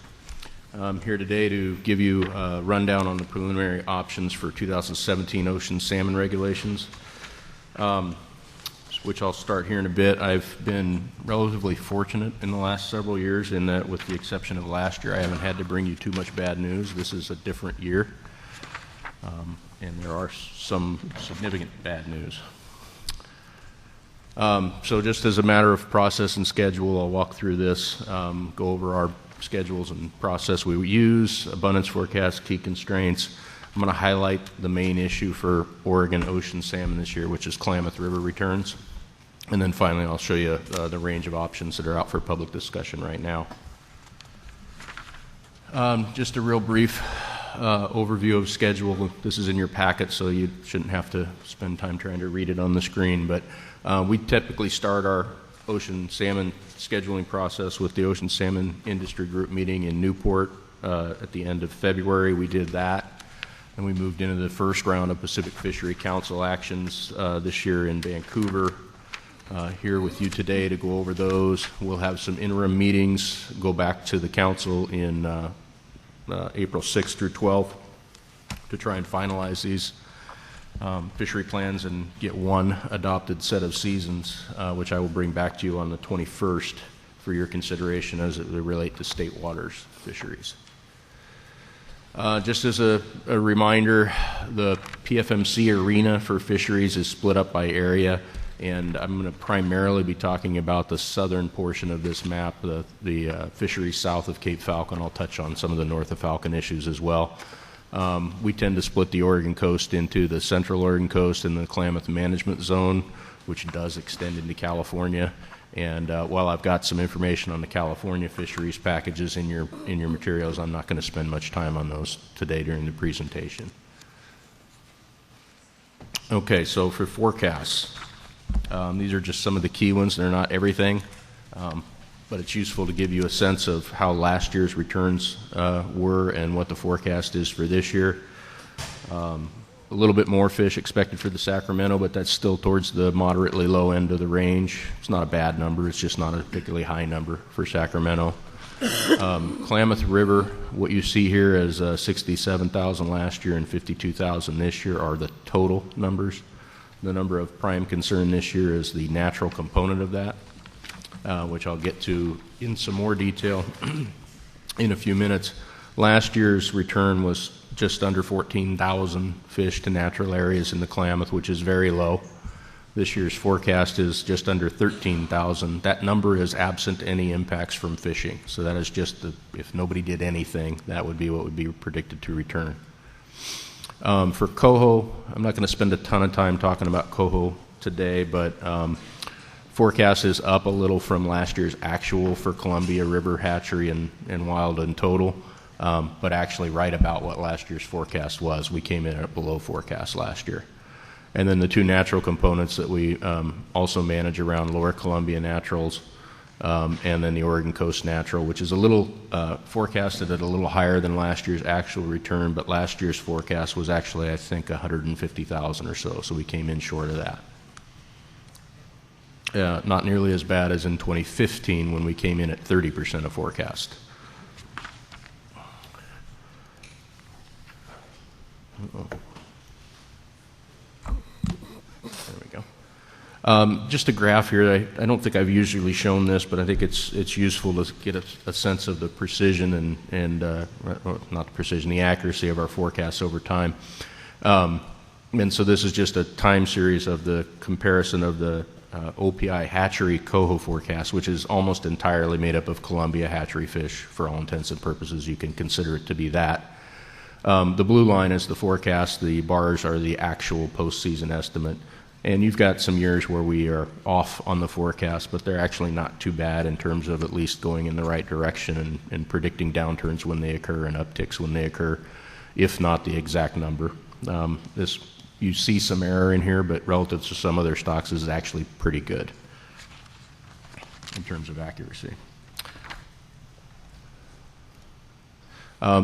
I'm here today to give you a rundown on the preliminary options for 2017 ocean salmon regulations, which I'll start here in a bit. I've been relatively fortunate in the last several years in that, with the exception of last year, I haven't had to bring you too much bad news. This is a different year, and there are some significant bad news. So just as a matter of process and schedule, I'll walk through this, go over our schedules and process we use, abundance forecasts, key constraints. I'm going to highlight the main issue for Oregon ocean salmon this year, which is Klamath River returns. And then finally, I'll show you the range of options that are out for public discussion right now. Just a real brief overview of schedule. This is in your packet, so you shouldn't have to spend time trying to read it on the screen. But we typically start our ocean salmon scheduling process with the Ocean Salmon Industry Group meeting in Newport at the end of February. We did that, and we moved into the first round of Pacific Fishery Council actions this year in Vancouver. Here with you today to go over those. We'll have some interim meetings, go back to the council in April 6th through 12th to try and finalize these fishery plans and get one adopted set of seasons, which I will bring back to you on the 21st for your consideration as it relate to state waters fisheries. Just as a reminder, the PFMC arena for fisheries is split up by area, and I'm going to primarily be talking about the southern portion of this map, the fisheries south of Cape Falcon. I'll touch on some of the north of Falcon issues as well. We tend to split the Oregon coast into the central Oregon coast and the Klamath Management Zone. which does extend into California. And while I've got some information on the California fisheries packages in your materials, I'm not going to spend much time on those today during the presentation. Okay, so for forecasts, these are just some of the key ones. They're not everything, but it's useful to give you a sense of how last year's returns were and what the forecast is for this year. A little bit more fish expected for the Sacramento, but that's still towards the moderately low end of the range. It's not a bad number. It's just not a particularly high number for Sacramento. Klamath River, what you see here as 67,000 last year and 52,000 this year are the total numbers. The number of prime concern this year is the natural component of that, which I'll get to in some more detail in a few minutes. Last year's return was just under 14,000 fish to natural areas in the Klamath, which is very low. This year's forecast is just under 13,000. That number is absent any impacts from fishing. So that is just if nobody did anything, that would be what would be predicted to return. For coho, I'm not going to spend a ton of time talking about coho today, but forecast is up a little from last year's actual for Columbia River hatchery and wild in total. But actually right about what last year's forecast was. We came in at below forecast last year. And then the two natural components that we also manage around Lower Columbia Naturals and then the Oregon Coast Natural, which is a little forecasted at a little higher than last year's actual return, but last year's forecast was actually, I think, 150,000 or so, so we came in short of that. Not nearly as bad as in 2015 when we came in at 30% of forecast. There we go. Just a graph here. I don't think I've usually shown this, but I think it's useful to get a sense of the precision and not the precision, the accuracy of our forecasts over time. And so this is just a time series of the comparison of the OPI hatchery coho forecast, which is almost entirely made up of Columbia hatchery fish for all intents and purposes. You can consider it to be that. The blue line is the forecast. The bars are the actual postseason estimate. And you've got some years where we are off on the forecast, but they're actually not too bad in terms of at least going in the right direction and predicting downturns when they occur and upticks when they occur, if not the exact number. You see some error in here, but relative to some other stocks, is actually pretty good in terms of accuracy.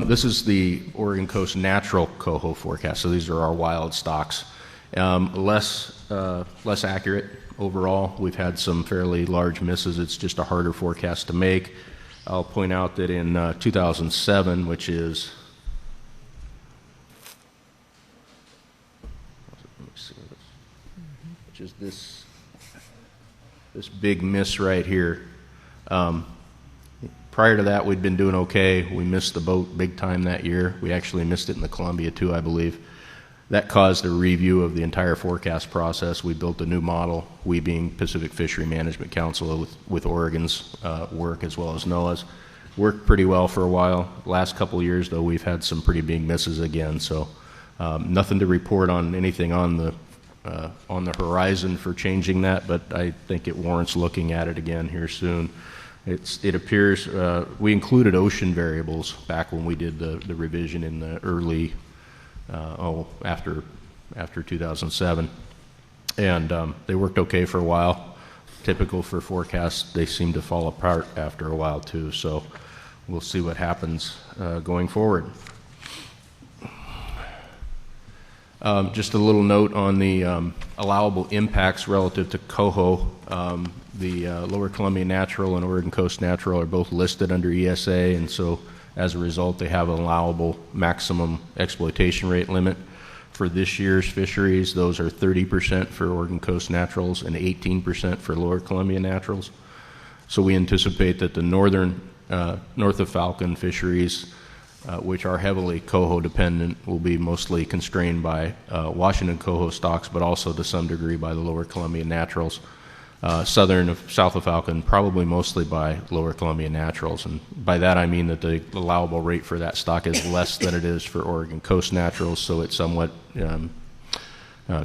This is the Oregon Coast Natural coho forecast. So these are our wild stocks. Less accurate overall. We've had some fairly large misses. It's just a harder forecast to make. I'll point out that in 2007, which is this big miss right here. Prior to that, we'd been doing okay. We missed the boat big time that year. We actually missed it in the Columbia too, I believe. That caused a review of the entire forecast process. We built a new model, we being Pacific Fishery Management Council with Oregon's work as well as NOAA's. Worked pretty well for a while. Last couple of years, though, we've had some pretty big misses again. So nothing to report on anything on the horizon for changing that, but I think it warrants looking at it again here soon. It appears we included ocean variables back when we did the revision in the early after 2007, and they worked okay for a while. Typical for forecasts, they seem to fall apart after a while too. So we'll see what happens going forward. Just a little note on the allowable impacts relative to coho. The Lower Columbia Natural and Oregon Coast Natural are both listed under ESA, and so as a result, they have an allowable maximum exploitation rate limit. For this year's fisheries, those are 30% for Oregon Coast Naturals and 18% for Lower Columbia Naturals. So we anticipate that the north of Falcon fisheries, which are heavily coho dependent, will be mostly constrained by Washington coho stocks, but also to some degree by the Lower Columbia Naturals. South of Falcon, probably mostly by Lower Columbia Naturals. And by that I mean that the allowable rate for that stock is less than it is for Oregon Coast Naturals, so it somewhat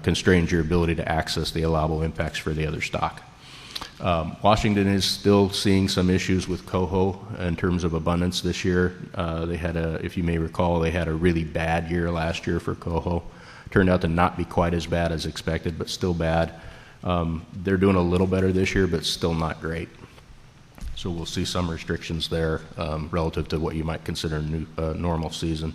constrains your ability to access the allowable impacts for the other stock. Washington is still seeing some issues with coho in terms of abundance this year. They had if you may recall, they had a really bad year last year for coho. Turned out to not be quite as bad as expected, but still bad. They're doing a little better this year, but still not great. So we'll see some restrictions there relative to what you might consider a normal season.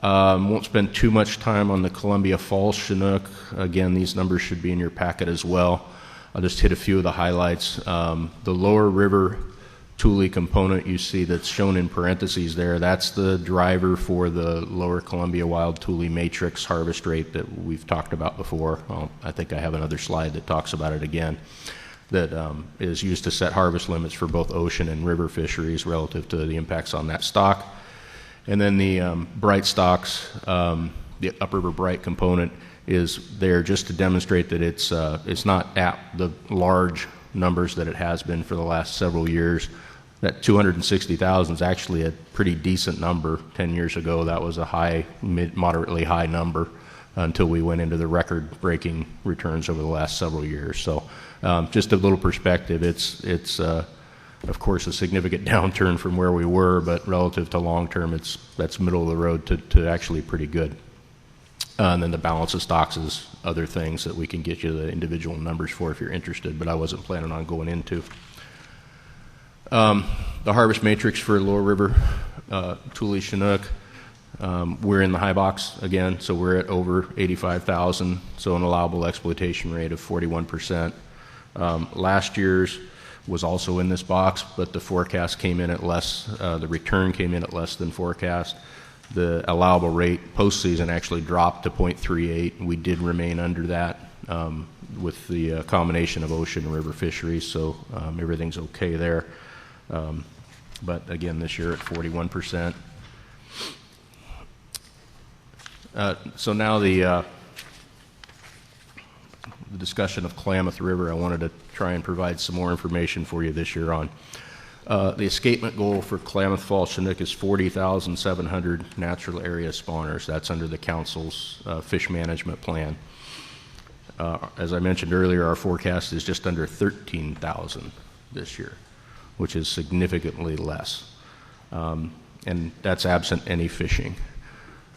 Won't spend too much time on the Columbia Falls Chinook. Again, these numbers should be in your packet as well. I'll just hit a few of the highlights. The lower river Tule component you see that's shown in parentheses there, that's the driver for the lower Columbia Wild Tule matrix harvest rate that we've talked about before. I think I have another slide that talks about it again, that is used to set harvest limits for both ocean and river fisheries relative to the impacts on that stock. And then the bright stocks, the upriver bright component, is there just to demonstrate that it's not at the large numbers that it has been for the last several years. That 260,000 is actually a pretty decent number. 10 years ago, that was a high, moderately high number until we went into the record-breaking returns over the last several years. So just a little perspective, it's of course a significant downturn from where we were, but relative to long-term, that's middle of the road to actually pretty good. And then the balance of stocks is other things that we can get you the individual numbers for if you're interested, but I wasn't planning on going into. The harvest matrix for Lower River Tule Chinook, we're in the high box again, so we're at over 85,000, so an allowable exploitation rate of 41%. Last year's was also in this box, but the forecast came in at less, the return came in at less than forecast. The allowable rate postseason actually dropped to 0.38. We did remain under that with the combination of ocean and river fisheries, so everything's okay there. But again, this year at 41%. So now the discussion of Klamath River, I wanted to try and provide some more information for you this year on. The escapement goal for Klamath Falls Chinook is 40,700 natural area spawners. That's under the council's fish management plan. As I mentioned earlier, our forecast is just under 13,000 this year, which is significantly less. And that's absent any fishing.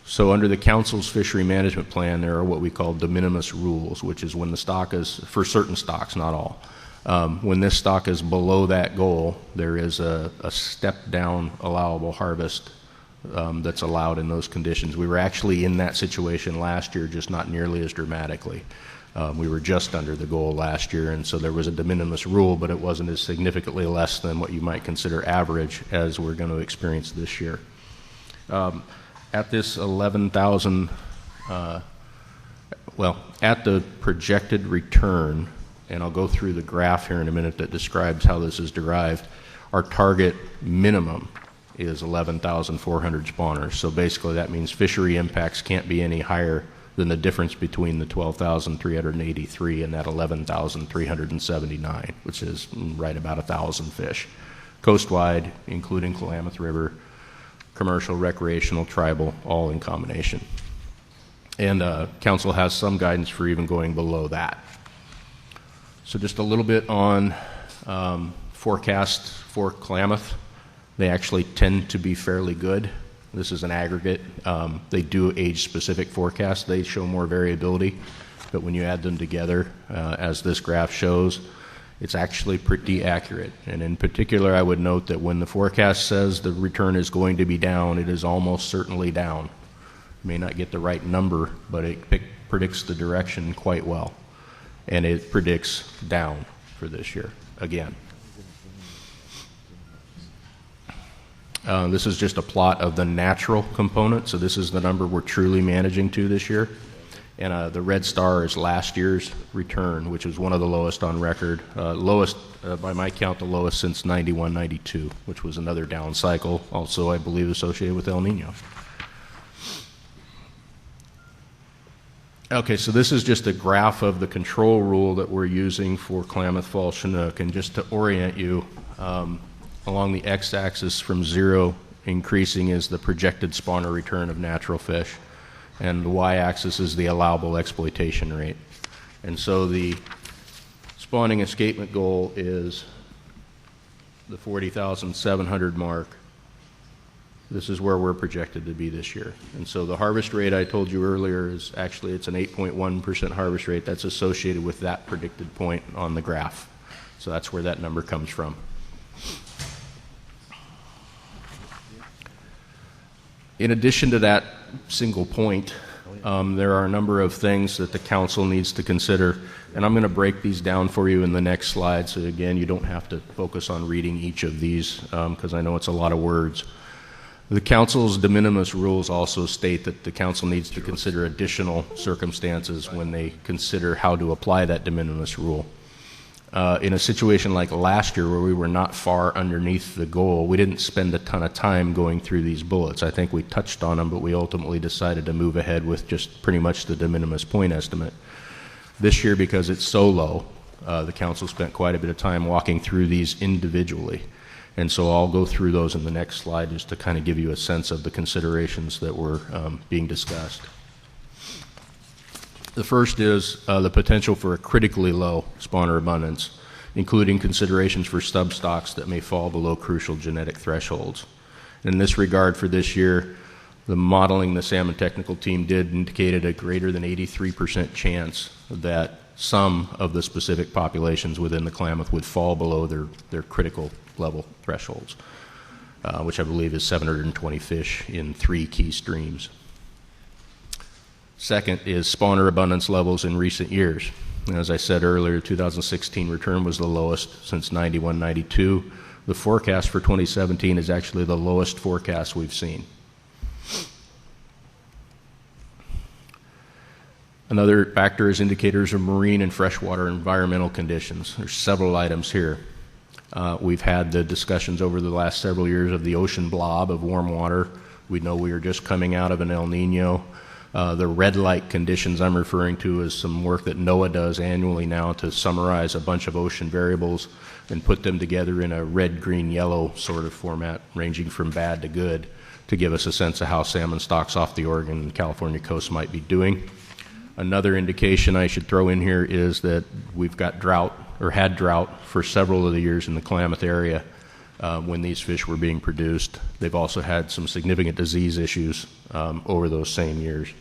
So under the council's fishery management plan, there are what we call de minimis rules, which is when the stock is, for certain stocks, not all, when this stock is below that goal, there is a step down allowable harvest that's allowed in those conditions. We were actually in that situation last year, just not nearly as dramatically. We were just under the goal last year, and so there was a de minimis rule, but it wasn't as significantly less than what you might consider average as we're going to experience this year. At this 11,000, well, at the projected return, and I'll go through the graph here in a minute that describes how this is derived, our target minimum is 11,400 spawners. So basically that means fishery impacts can't be any higher than the difference between the 12,383 and that 11,379, which is right about 1,000 fish. Coastwide, including Klamath River, commercial, recreational, tribal, all in combination. And council has some guidance for even going below that. So just a little bit on forecast for Klamath. They actually tend to be fairly good. This is an aggregate. They do age-specific forecasts. They show more variability, but when you add them together, as this graph shows, it's actually pretty accurate. And in particular, I would note that when the forecast says the return is going to be down, it is almost certainly down. You may not get the right number, but it predicts the direction quite well. And it predicts down for this year, again. This is just a plot of the natural component, so this is the number we're truly managing to this year. And the red star is last year's return, which is one of the lowest on record. Lowest, by my count, the lowest since 91-92, which was another down cycle, also I believe associated with El Nino. Okay, so this is just a graph of the control rule that we're using for Klamath Falls Chinook, and just to orient you, along the x-axis from 0 increasing is the projected spawner return of natural fish, and the y-axis is the allowable exploitation rate. And so the spawning escapement goal is the 40,700 mark. This is where we're projected to be this year. And so the harvest rate I told you earlier is actually, it's an 8.1% harvest rate that's associated with that predicted point on the graph. So that's where that number comes from. In addition to that single point, there are a number of things that the council needs to consider, and I'm going to break these down for you in the next slide, so again, you don't have to focus on reading each of these, because I know it's a lot of words. The council's de minimis rules also state that the council needs to consider additional circumstances when they consider how to apply that de minimis rule. In a situation like last year where we were not far underneath the goal, we didn't spend a ton of time going through these bullets. I think we touched on them, but we ultimately decided to move ahead with just pretty much the de minimis point estimate. This year, because it's so low, the council spent quite a bit of time walking through these individually. And so I'll go through those in the next slide just to kind of give you a sense of the considerations that were being discussed. The first is the potential for a critically low spawner abundance, including considerations for substocks that may fall below crucial genetic thresholds. In this regard, for this year, the modeling the salmon technical team did indicated a greater than 83% chance that some of the specific populations within the Klamath would fall below their critical level thresholds, which I believe is 720 fish in 3 key streams. Second is spawner abundance levels in recent years. As I said earlier, 2016 return was the lowest since 91-92. The forecast for 2017 is actually the lowest forecast we've seen. Another factor is indicators of marine and freshwater environmental conditions. There's several items here. We've had the discussions over the last several years of the ocean blob of warm water. We know we are just coming out of an El Nino. The red light conditions I'm referring to is some work that NOAA does annually now to summarize a bunch of ocean variables and put them together in a red, green, yellow sort of format, ranging from bad to good, to give us a sense of how salmon stocks off the Oregon and California coast might be doing. Another indication I should throw in here is that we've got drought, or had drought, for several of the years in the Klamath area when these fish were being produced. They've also had some significant disease issues over those same years.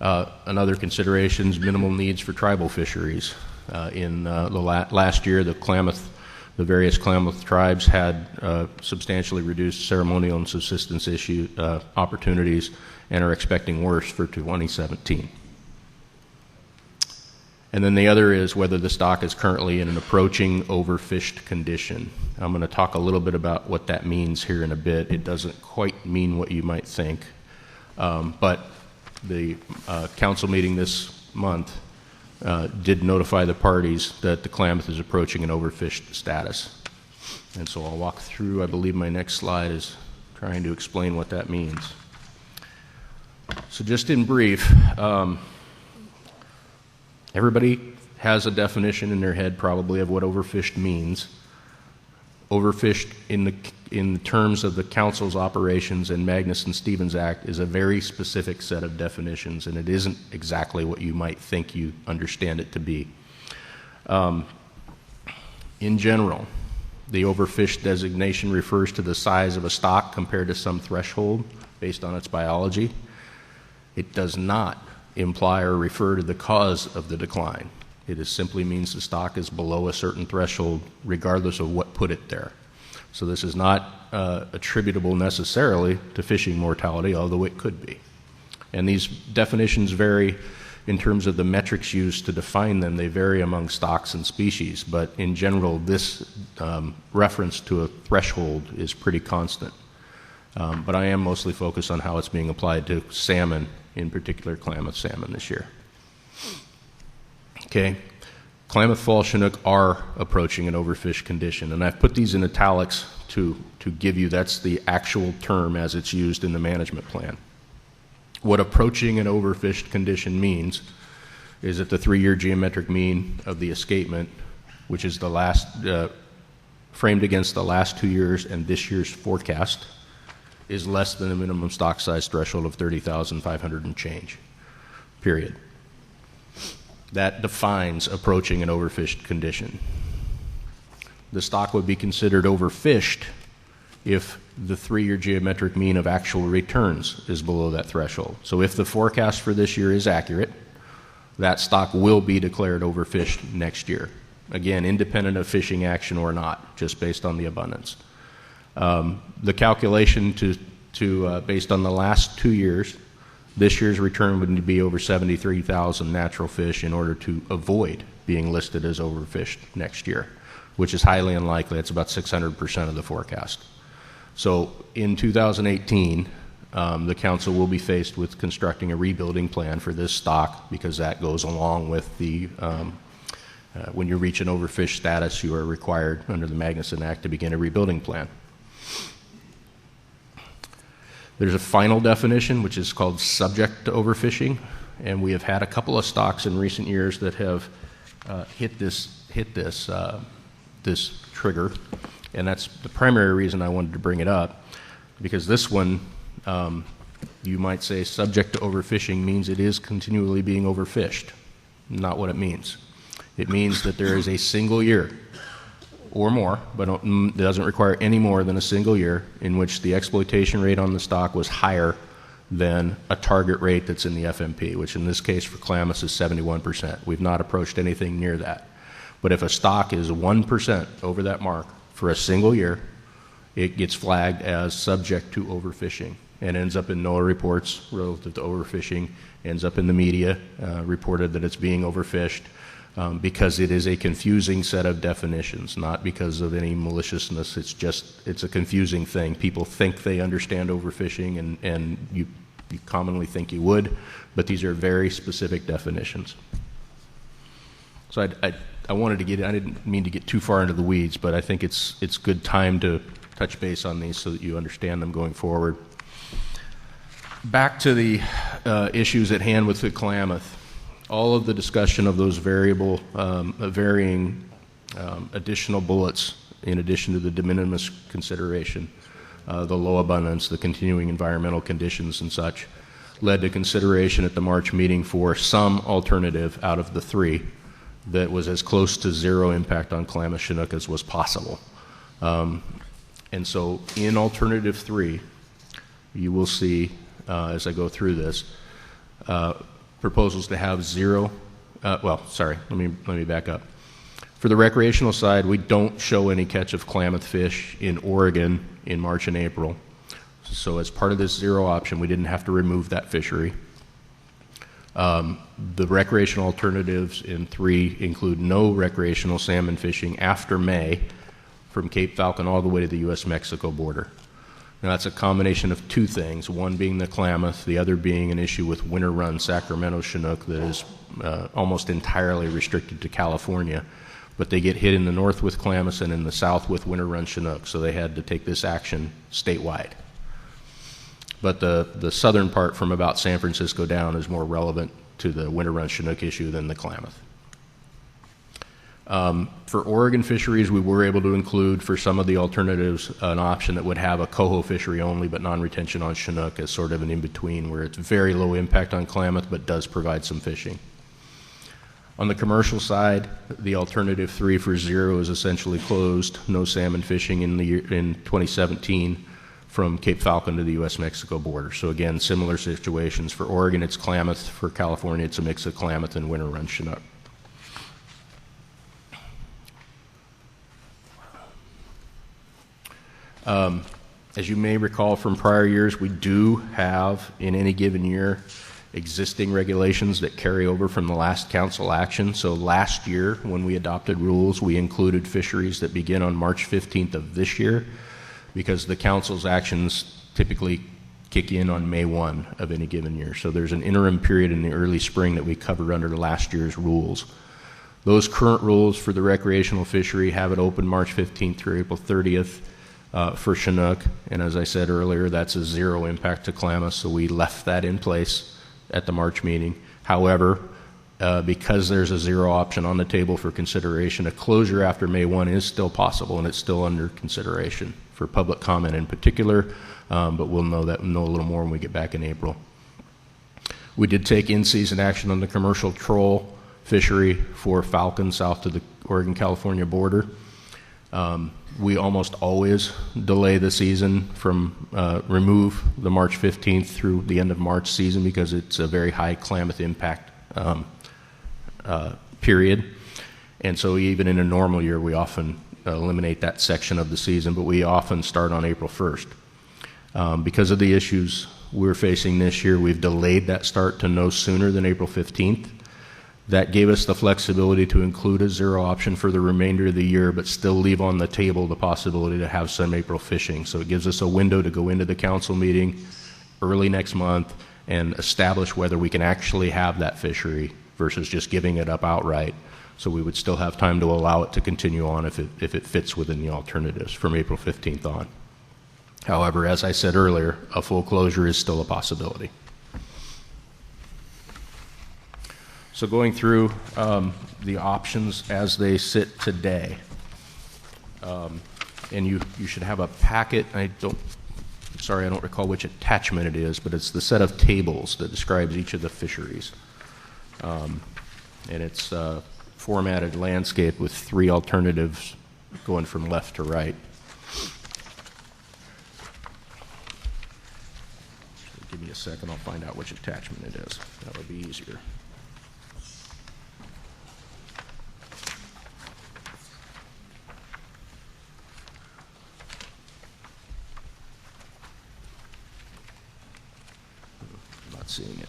Another consideration is minimal needs for tribal fisheries. In the last year, the various Klamath tribes had substantially reduced ceremonial and subsistence opportunities and are expecting worse for 2017. And then the other is whether the stock is currently in an approaching overfished condition. I'm going to talk a little bit about what that means here in a bit. It doesn't quite mean what you might think. But the council meeting this month did notify the parties that the Klamath is approaching an overfished status. And so I'll walk through, I believe my next slide is trying to explain what that means. So just in brief, everybody has a definition in their head probably of what overfished means. Overfished in terms of the council's operations and Magnuson-Stevens Act is a very specific set of definitions, and it isn't exactly what you might think you understand it to be. In general, the overfished designation refers to the size of a stock compared to some threshold based on its biology. It does not imply or refer to the cause of the decline. It simply means the stock is below a certain threshold regardless of what put it there. So this is not attributable necessarily to fishing mortality, although it could be. And these definitions vary in terms of the metrics used to define them. They vary among stocks and species, but in general, this reference to a threshold is pretty constant. But I am mostly focused on how it's being applied to salmon, in particular Klamath salmon this year. Okay, Klamath fall Chinook are approaching an overfished condition, and I've put these in italics to give you, that's the actual term as it's used in the management plan. What approaching an overfished condition means is that the 3-year geometric mean of the escapement, which is the last, framed against the last 2 years and this year's forecast, is less than the minimum stock size threshold of 30,500 and change, period. That defines approaching an overfished condition. The stock would be considered overfished if the 3-year geometric mean of actual returns is below that threshold. So if the forecast for this year is accurate, that stock will be declared overfished next year. Again, independent of fishing action or not, just based on the abundance. The calculation based on the last 2 years, this year's return would be over 73,000 natural fish in order to avoid being listed as overfished next year, which is highly unlikely. It's about 600% of the forecast. So in 2018, the council will be faced with constructing a rebuilding plan for this stock, because that goes along with the when you reach an overfished status, you are required under the Magnuson Act to begin a rebuilding plan. There's a final definition, which is called subject to overfishing, and we have had a couple of stocks in recent years that have hit this trigger, and that's the primary reason I wanted to bring it up, because this one, you might say subject to overfishing means it is continually being overfished. Not what it means. It means that there is a single year or more, but it doesn't require any more than a single year, in which the exploitation rate on the stock was higher than a target rate that's in the FMP, which in this case for Klamath is 71%. We've not approached anything near that. But if a stock is 1% over that mark for a single year, it gets flagged as subject to overfishing and ends up in NOAA reports relative to overfishing, ends up in the media reported that it's being overfished, because it is a confusing set of definitions, not because of any maliciousness. It's a confusing thing. People think they understand overfishing, and you commonly think you would, but these are very specific definitions. So I wanted to I didn't mean to get too far into the weeds, but I think it's good time to touch base on these so that you understand them going forward. Back to the issues at hand with the Klamath. All of the discussion of those varying additional bullets, in addition to the de minimis consideration, the low abundance, the continuing environmental conditions and such, led to consideration at the March meeting for some alternative out of the 3 that was as close to zero impact on Klamath Chinook as was possible. And so in alternative 3, you will see, as I go through this, proposals to have zero, let me back up. For the recreational side, we don't show any catch of Klamath fish in Oregon in March and April. So as part of this zero option, we didn't have to remove that fishery. The recreational alternatives in 3 include no recreational salmon fishing after May from Cape Falcon all the way to the U.S.-Mexico border. Now, that's a combination of 2 things, one being the Klamath, the other being an issue with winter run Sacramento Chinook that is almost entirely restricted to California. But they get hit in the north with Klamath and in the south with winter run Chinook, so they had to take this action statewide. But the southern part from about San Francisco down is more relevant to the winter run Chinook issue than the Klamath. For Oregon fisheries, we were able to include for some of the alternatives an option that would have a coho fishery only but non-retention on Chinook as sort of an in-between, where it's very low impact on Klamath but does provide some fishing. On the commercial side, the alternative 3 for zero is essentially closed. No salmon fishing in 2017 from Cape Falcon to the U.S.-Mexico border. So again, similar situations. For Oregon, it's Klamath. For California, it's a mix of Klamath and winter run Chinook. As you may recall from prior years, we do have, in any given year, existing regulations that carry over from the last council action. So last year, when we adopted rules, we included fisheries that begin on March 15th of this year, because the council's actions typically kick in on May 1 of any given year. So there's an interim period in the early spring that we covered under last year's rules. Those current rules for the recreational fishery have it open March 15th through April 30th. For Chinook, and as I said earlier, that's a zero impact to Klamath, so we left that in place at the March meeting. However, because there's a zero option on the table for consideration, a closure after May 1 is still possible, and it's still under consideration for public comment in particular, but we'll know a little more when we get back in April. We did take in-season action on the commercial troll fishery for falcon south to the Oregon-California border. We almost always delay the season from remove the March 15th through the end of March season because it's a very high Klamath impact period. And so even in a normal year, we often eliminate that section of the season, but we often start on April 1st. Because of the issues we're facing this year, we've delayed that start to no sooner than April 15th. That gave us the flexibility to include a zero option for the remainder of the year, but still leave on the table the possibility to have some April fishing. So it gives us a window to go into the council meeting early next month and establish whether we can actually have that fishery versus just giving it up outright. So we would still have time to allow it to continue on if it fits within the alternatives from April 15th on. However, as I said earlier, a full closure is still a possibility. So going through the options as they sit today, and you should have a packet. I don't recall which attachment it is, but it's the set of tables that describes each of the fisheries. And it's formatted landscape with 3 alternatives going from left to right. So give me a second, I'll find out which attachment it is. That would be easier. Not seeing it.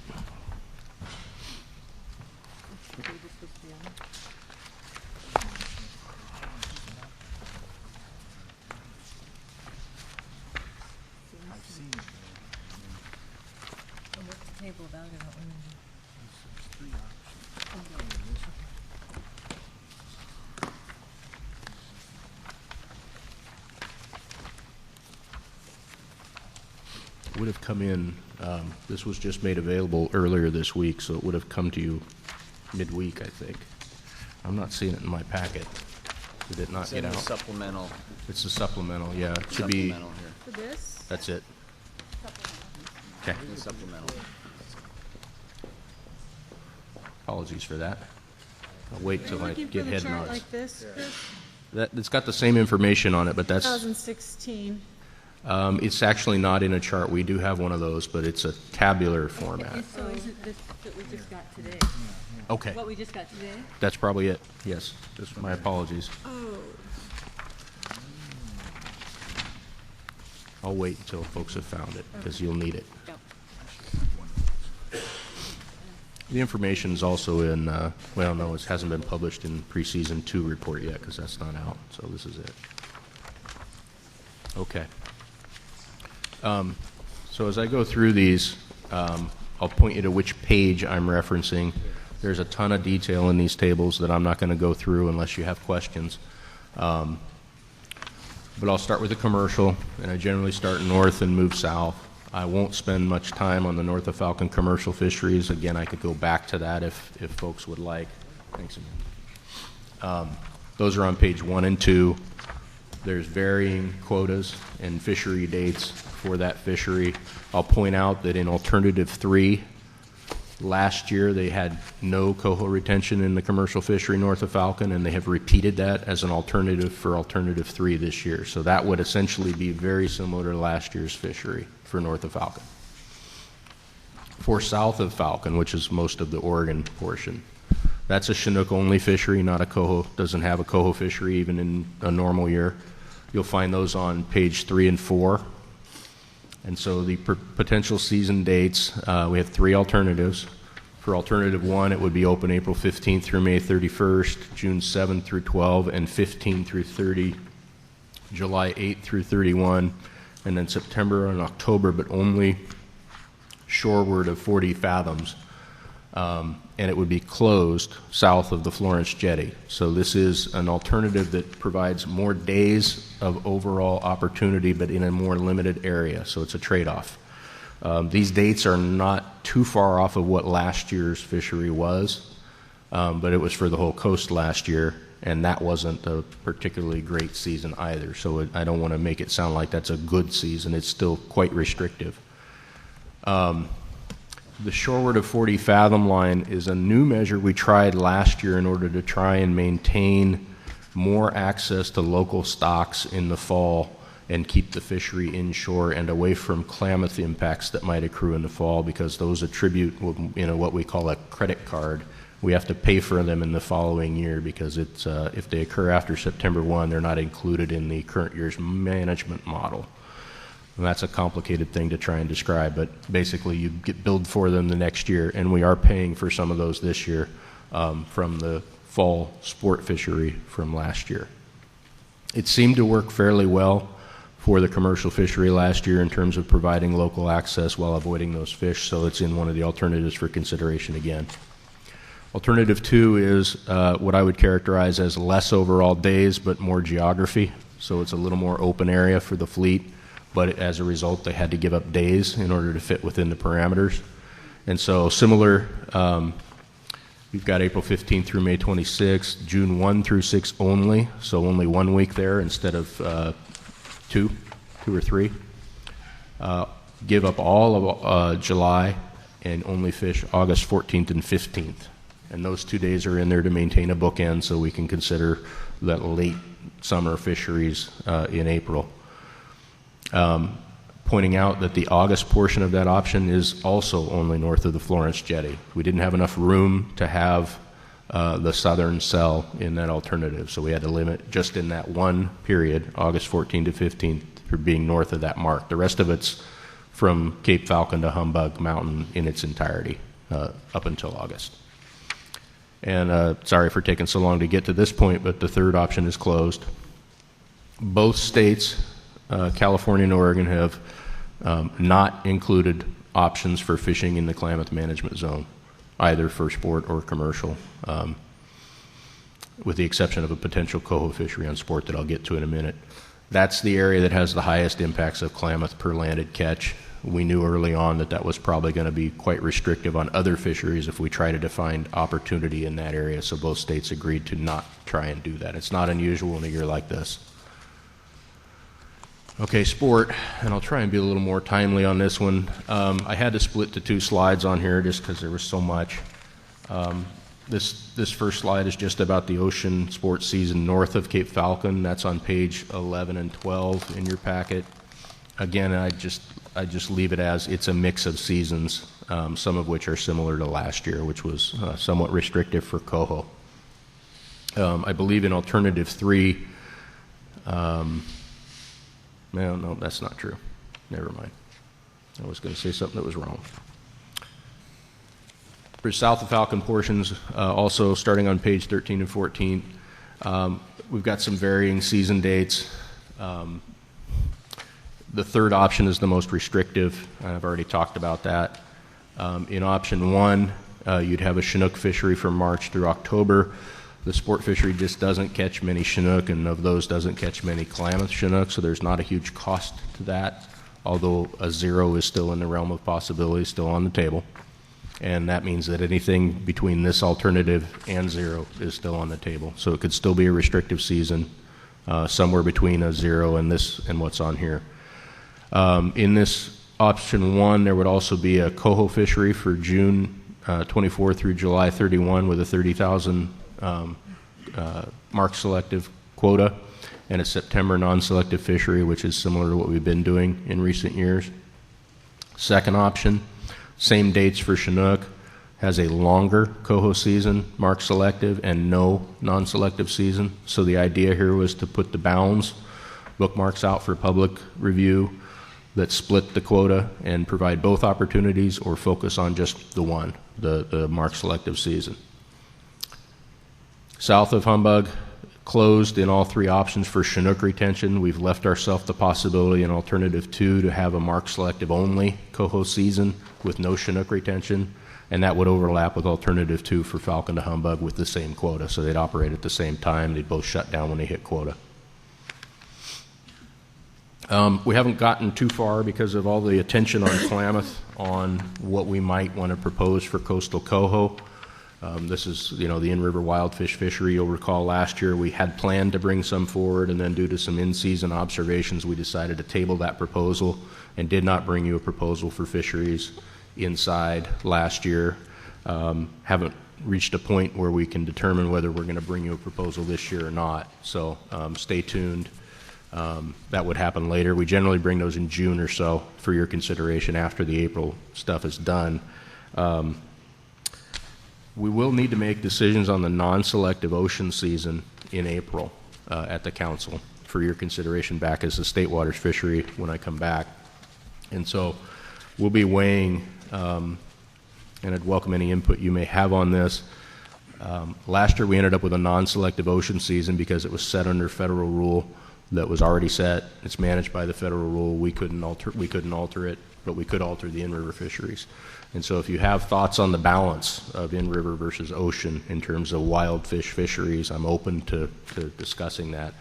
Would have come in, this was just made available earlier this week, so it would have come to you midweek, I think. I'm not seeing it in my packet. Did it not get out? It's supplemental. It's the supplemental, yeah. It should be. Supplemental here. For this? That's it. Okay. Supplemental. Apologies for that. I'll wait till I Looking get for the head chart nods. like this, Chris? It's got the same information on it, but that's. 2016. It's actually not in a chart. We do have one of those, but it's a tabular format. So isn't this that we just got today? Okay. What we just got today? That's probably it. Yes. Just my apologies. Oh. I'll wait until folks have found it because you'll need it. Yep. The information is also in, well, no, it hasn't been published in preseason 2 report yet because that's not out. So this is it. Okay. So as I go through these, I'll point you to which page I'm referencing. There's a ton of detail in these tables that I'm not going to go through unless you have questions. But I'll start with the commercial, and I generally start north and move south. I won't spend much time on the north of Falcon commercial fisheries. Again, I could go back to that if folks would like. Thanks again. Those are on page 1 and 2. There's varying quotas and fishery dates for that fishery. I'll point out that in Alternative 3, last year they had no coho retention in the commercial fishery north of Falcon, and they have repeated that as an alternative for Alternative 3 this year. So that would essentially be very similar to last year's fishery for north of Falcon. For south of Falcon, which is most of the Oregon portion, that's a Chinook-only fishery, not a coho. Doesn't have a coho fishery even in a normal year. You'll find those on page 3 and 4. And so the potential season dates, we have 3 alternatives. For Alternative 1, it would be open April 15th through May 31st, June 7th through 12, and 15 through 30, July 8th through 31, and then September and October, but only shoreward of 40 fathoms. And it would be closed south of the Florence Jetty. So this is an alternative that provides more days of overall opportunity, but in a more limited area. So it's a trade-off. These dates are not too far off of what last year's fishery was. but it was for the whole coast last year, and that wasn't a particularly great season either. So I don't want to make it sound like that's a good season. It's still quite restrictive. The shoreward of 40 fathom line is a new measure we tried last year in order to try and maintain more access to local stocks in the fall and keep the fishery inshore and away from Klamath impacts that might accrue in the fall, because those attribute, what we call a credit card. We have to pay for them in the following year because it's if they occur after September 1, they're not included in the current year's management model. And that's a complicated thing to try and describe, but basically you get billed for them the next year, and we are paying for some of those this year from the fall sport fishery from last year. It seemed to work fairly well for the commercial fishery last year in terms of providing local access while avoiding those fish, so it's in one of the alternatives for consideration again. Alternative 2 is what I would characterize as less overall days but more geography, so it's a little more open area for the fleet, but as a result they had to give up days in order to fit within the parameters. And so similar, we've got April 15th through May 26th, June 1 through 6 only, so only 1 week there instead of two or three. Give up all of July and only fish August 14th and 15th. And those 2 days are in there to maintain a bookend so we can consider that late summer fisheries in April. Pointing out that the August portion of that option is also only north of the Florence Jetty. We didn't have enough room to have the southern cell in that alternative, so we had to limit just in that one period, August 14th to 15th, for being north of that mark. The rest of it's from Cape Falcon to Humbug Mountain in its entirety up until August. And sorry for taking so long to get to this point, but the third option is closed. Both states, California and Oregon, have not included options for fishing in the Klamath Management Zone, either for sport or commercial, with the exception of a potential coho fishery on sport that I'll get to in a minute. That's the area that has the highest impacts of Klamath per landed catch. We knew early on that that was probably going to be quite restrictive on other fisheries if we try to find opportunity in that area, so both states agreed to not try and do that. It's not unusual in a year like this. Okay, sport, and I'll try and be a little more timely on this one. I had to split to 2 slides on here just because there was so much. This first slide is just about the ocean sports season north of Cape Falcon. That's on page 11 and 12 in your packet. Again, I just leave it as it's a mix of seasons, some of which are similar to last year, which was somewhat restrictive for coho. I believe in alternative 3, no, that's not true. Never mind. I was going to say something that was wrong. For south of Falcon portions, also starting on page 13 and 14, we've got some varying season dates. The third option is the most restrictive. I've already talked about that. In option 1, you'd have a Chinook fishery from March through October. The sport fishery just doesn't catch many Chinook, and of those doesn't catch many Klamath Chinook, so there's not a huge cost to that, although a 0 is still in the realm of possibility, still on the table. And that means that anything between this alternative and 0 is still on the table. So it could still be a restrictive season, somewhere between a 0 and this and what's on here. In this option 1, there would also be a coho fishery for June 24 through July 31 with a 30,000 mark selective quota, and a September non-selective fishery, which is similar to what we've been doing in recent years. Second option, same dates for Chinook, has a longer coho season, mark selective, and no non-selective season. So the idea here was to put the bounds bookmarks out for public review that split the quota and provide both opportunities, or focus on just the one, the mark selective season. South of Humbug, closed in all 3 options for Chinook retention. We've left ourselves the possibility in alternative 2 to have a mark selective only coho season with no Chinook retention, and that would overlap with alternative 2 for Falcon to Humbug with the same quota, so they'd operate at the same time. They'd both shut down when they hit quota. We haven't gotten too far because of all the attention on Klamath on what we might want to propose for coastal coho. This is, the in-river wildfish fishery. You'll recall last year we had planned to bring some forward, and then due to some in-season observations, we decided to table that proposal and did not bring you a proposal for fisheries inside last year. Haven't reached a point where we can determine whether we're going to bring you a proposal this year or not. So stay tuned. That would happen later. We generally bring those in June or so for your consideration after the April stuff is done. We will need to make decisions on the non-selective ocean season in April at the council for your consideration back as the state waters fishery when I come back. And so we'll be weighing, and I'd welcome any input you may have on this. Last year we ended up with a non-selective ocean season because it was set under federal rule that was already set. It's managed by the federal rule. We couldn't alter it, but we could alter the in-river fisheries. And so if you have thoughts on the balance of in-river versus ocean in terms of wild fish fisheries, I'm open to discussing that.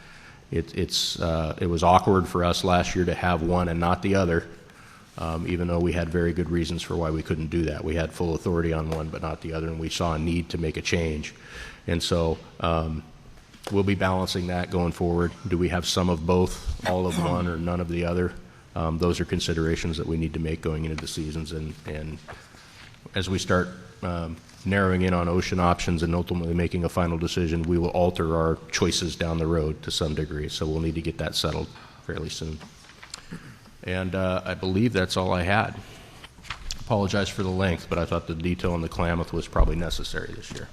It was awkward for us last year to have one and not the other, even though we had very good reasons for why we couldn't do that. We had full authority on one but not the other, and we saw a need to make a change. And so we'll be balancing that going forward. Do we have some of both, all of one, or none of the other? Those are considerations that we need to make going into the seasons, and as we start narrowing in on ocean options and ultimately making a final decision, we will alter our choices down the road to some degree, so we'll need to get that settled fairly soon. And I believe that's all I had. Apologize for the length, but I thought the detail on the Klamath was probably necessary this year.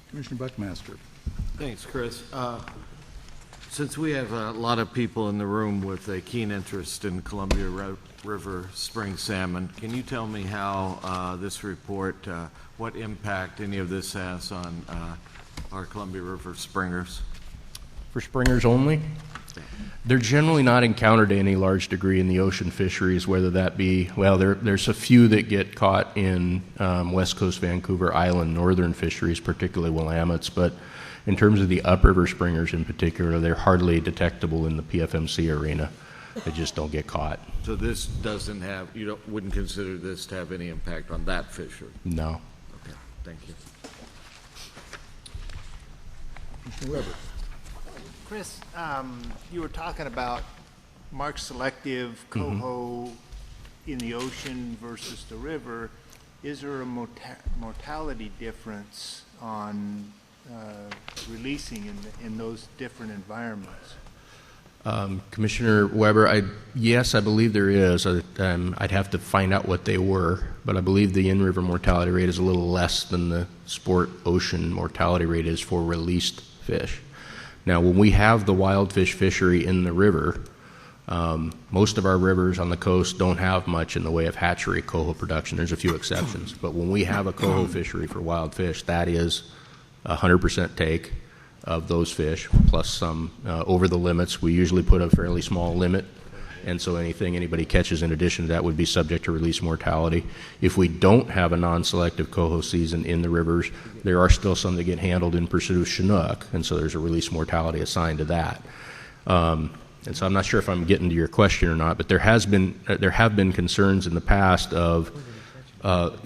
Commissioner Buckmaster. Thanks, Chris. Since we have a lot of people in the room with a keen interest in Columbia River spring salmon, can you tell me how this report, what impact any of this has on our Columbia River springers? For springers only? They're generally not encountered to any large degree in the ocean fisheries, whether that be, well, there's a few that get caught in West Coast Vancouver Island northern fisheries, particularly Willamettes, but in terms of the upriver springers in particular, they're hardly detectable in the PFMC arena. They just don't get caught. So this doesn't have, wouldn't consider this to have any impact on that fishery? No. Okay, thank you. Commissioner Weber. Chris, you were talking about mark selective coho in the ocean versus the river. Is there a mortality difference on releasing in those different environments? Commissioner Weber, yes, I believe there is. I'd have to find out what they were, but I believe the in-river mortality rate is a little less than the sport ocean mortality rate is for released fish. Now, when we have the wild fish fishery in the river, most of our rivers on the coast don't have much in the way of hatchery coho production. There's a few exceptions, but when we have a coho fishery for wild fish, that is 100% take of those fish, plus some over the limits. We usually put a fairly small limit, and so anything anybody catches in addition to that would be subject to release mortality. If we don't have a non-selective coho season in the rivers, there are still some that get handled in pursuit of Chinook, and so there's a release mortality assigned to that. And so I'm not sure if I'm getting to your question or not, but there have been concerns in the past of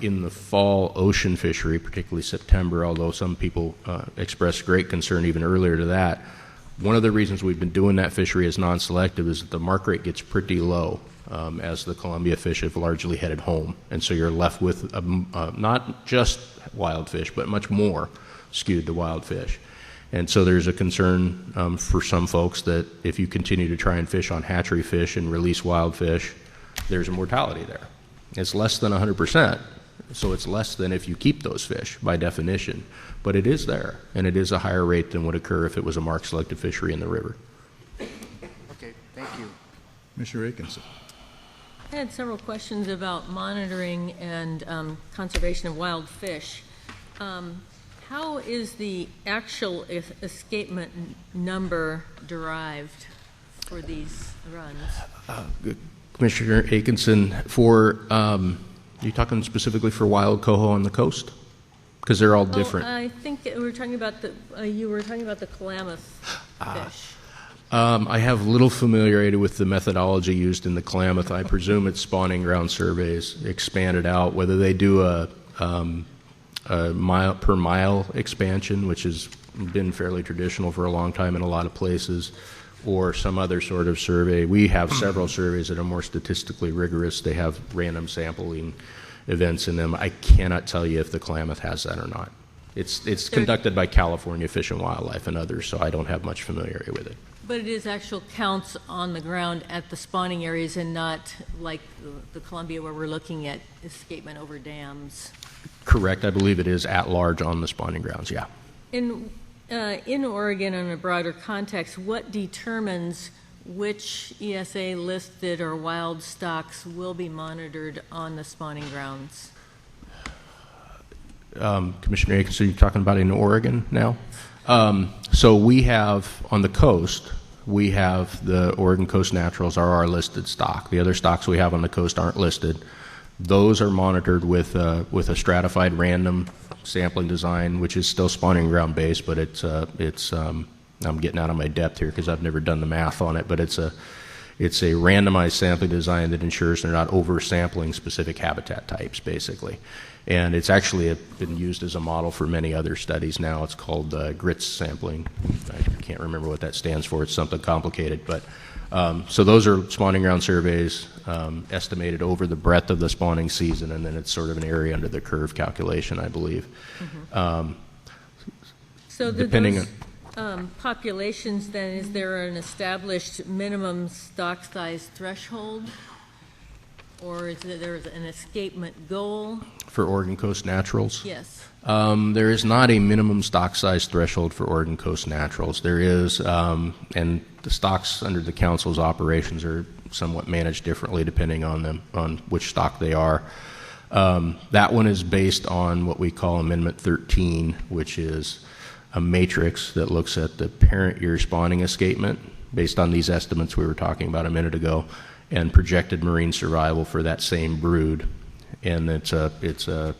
in the fall ocean fishery, particularly September, although some people expressed great concern even earlier to that. One of the reasons we've been doing that fishery as non-selective is that the mark rate gets pretty low as the Columbia fish have largely headed home. And so you're left with not just wild fish, but much more skewed to wild fish. And so there's a concern for some folks that if you continue to try and fish on hatchery fish and release wild fish, there's a mortality there. It's less than 100%, so it's less than if you keep those fish by definition, but it is there, and it is a higher rate than would occur if it was a mark selective fishery in the river. Okay, thank you. Commissioner Atkinson. I had several questions about monitoring and conservation of wild fish. How is the actual escapement number derived for these runs? Commissioner Atkinson, for you talking specifically for wild coho on the coast? Because they're all different. I think you were talking about the Klamath fish. I have little familiarity with the methodology used in the Klamath. I presume it's spawning ground surveys expanded out. Whether they do a mile per mile expansion, which has been fairly traditional for a long time in a lot of places, or some other sort of survey. We have several surveys that are more statistically rigorous. They have random sampling events in them. I cannot tell you if the Klamath has that or not. It's conducted by California Fish and Wildlife and others, so I don't have much familiarity with it. But it is actual counts on the ground at the spawning areas and not like the Columbia where we're looking at escapement over dams. Correct. I believe it is at large on the spawning grounds, yeah. In Oregon, in a broader context, what determines which ESA listed or wild stocks will be monitored on the spawning grounds? Commissioner Aiken, so you're talking about in Oregon now? So we have, on the coast, we have the Oregon Coast Naturals are our listed stock. The other stocks we have on the coast aren't listed. Those are monitored with a stratified random sampling design, which is still spawning ground based, but it's I'm getting out of my depth here because I've never done the math on it, but it's a randomized sampling design that ensures they're not oversampling specific habitat types, basically. And it's actually been used as a model for many other studies now. It's called GRITS sampling. I can't remember what that stands for. It's something complicated. But so those are spawning ground surveys estimated over the breadth of the spawning season, and then it's sort of an area under the curve calculation, I believe. Mm-hmm. So depending on populations, then, is there an established minimum stock size threshold? Or is there an escapement goal? For Oregon Coast Naturals? Yes. There is not a minimum stock size threshold for Oregon Coast Naturals. There is, and the stocks under the council's operations are somewhat managed differently depending on which stock they are. That one is based on what we call Amendment 13, which is a matrix that looks at the parent year spawning escapement based on these estimates we were talking about a minute ago, and projected marine survival for that same brood. And it's a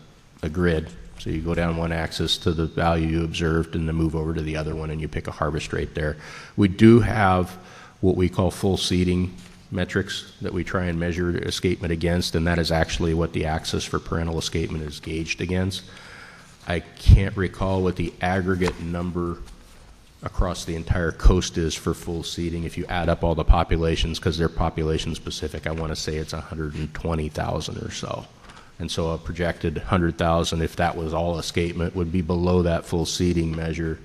grid. So you go down one axis to the value you observed and then move over to the other one and you pick a harvest rate there. We do have what we call full seeding metrics that we try and measure escapement against, and that is actually what the axis for parental escapement is gauged against. I can't recall what the aggregate number across the entire coast is for full seeding if you add up all the populations, because they're population specific. I want to say it's 120,000 or so. And so a projected 100,000, if that was all escapement, would be below that full seeding measure.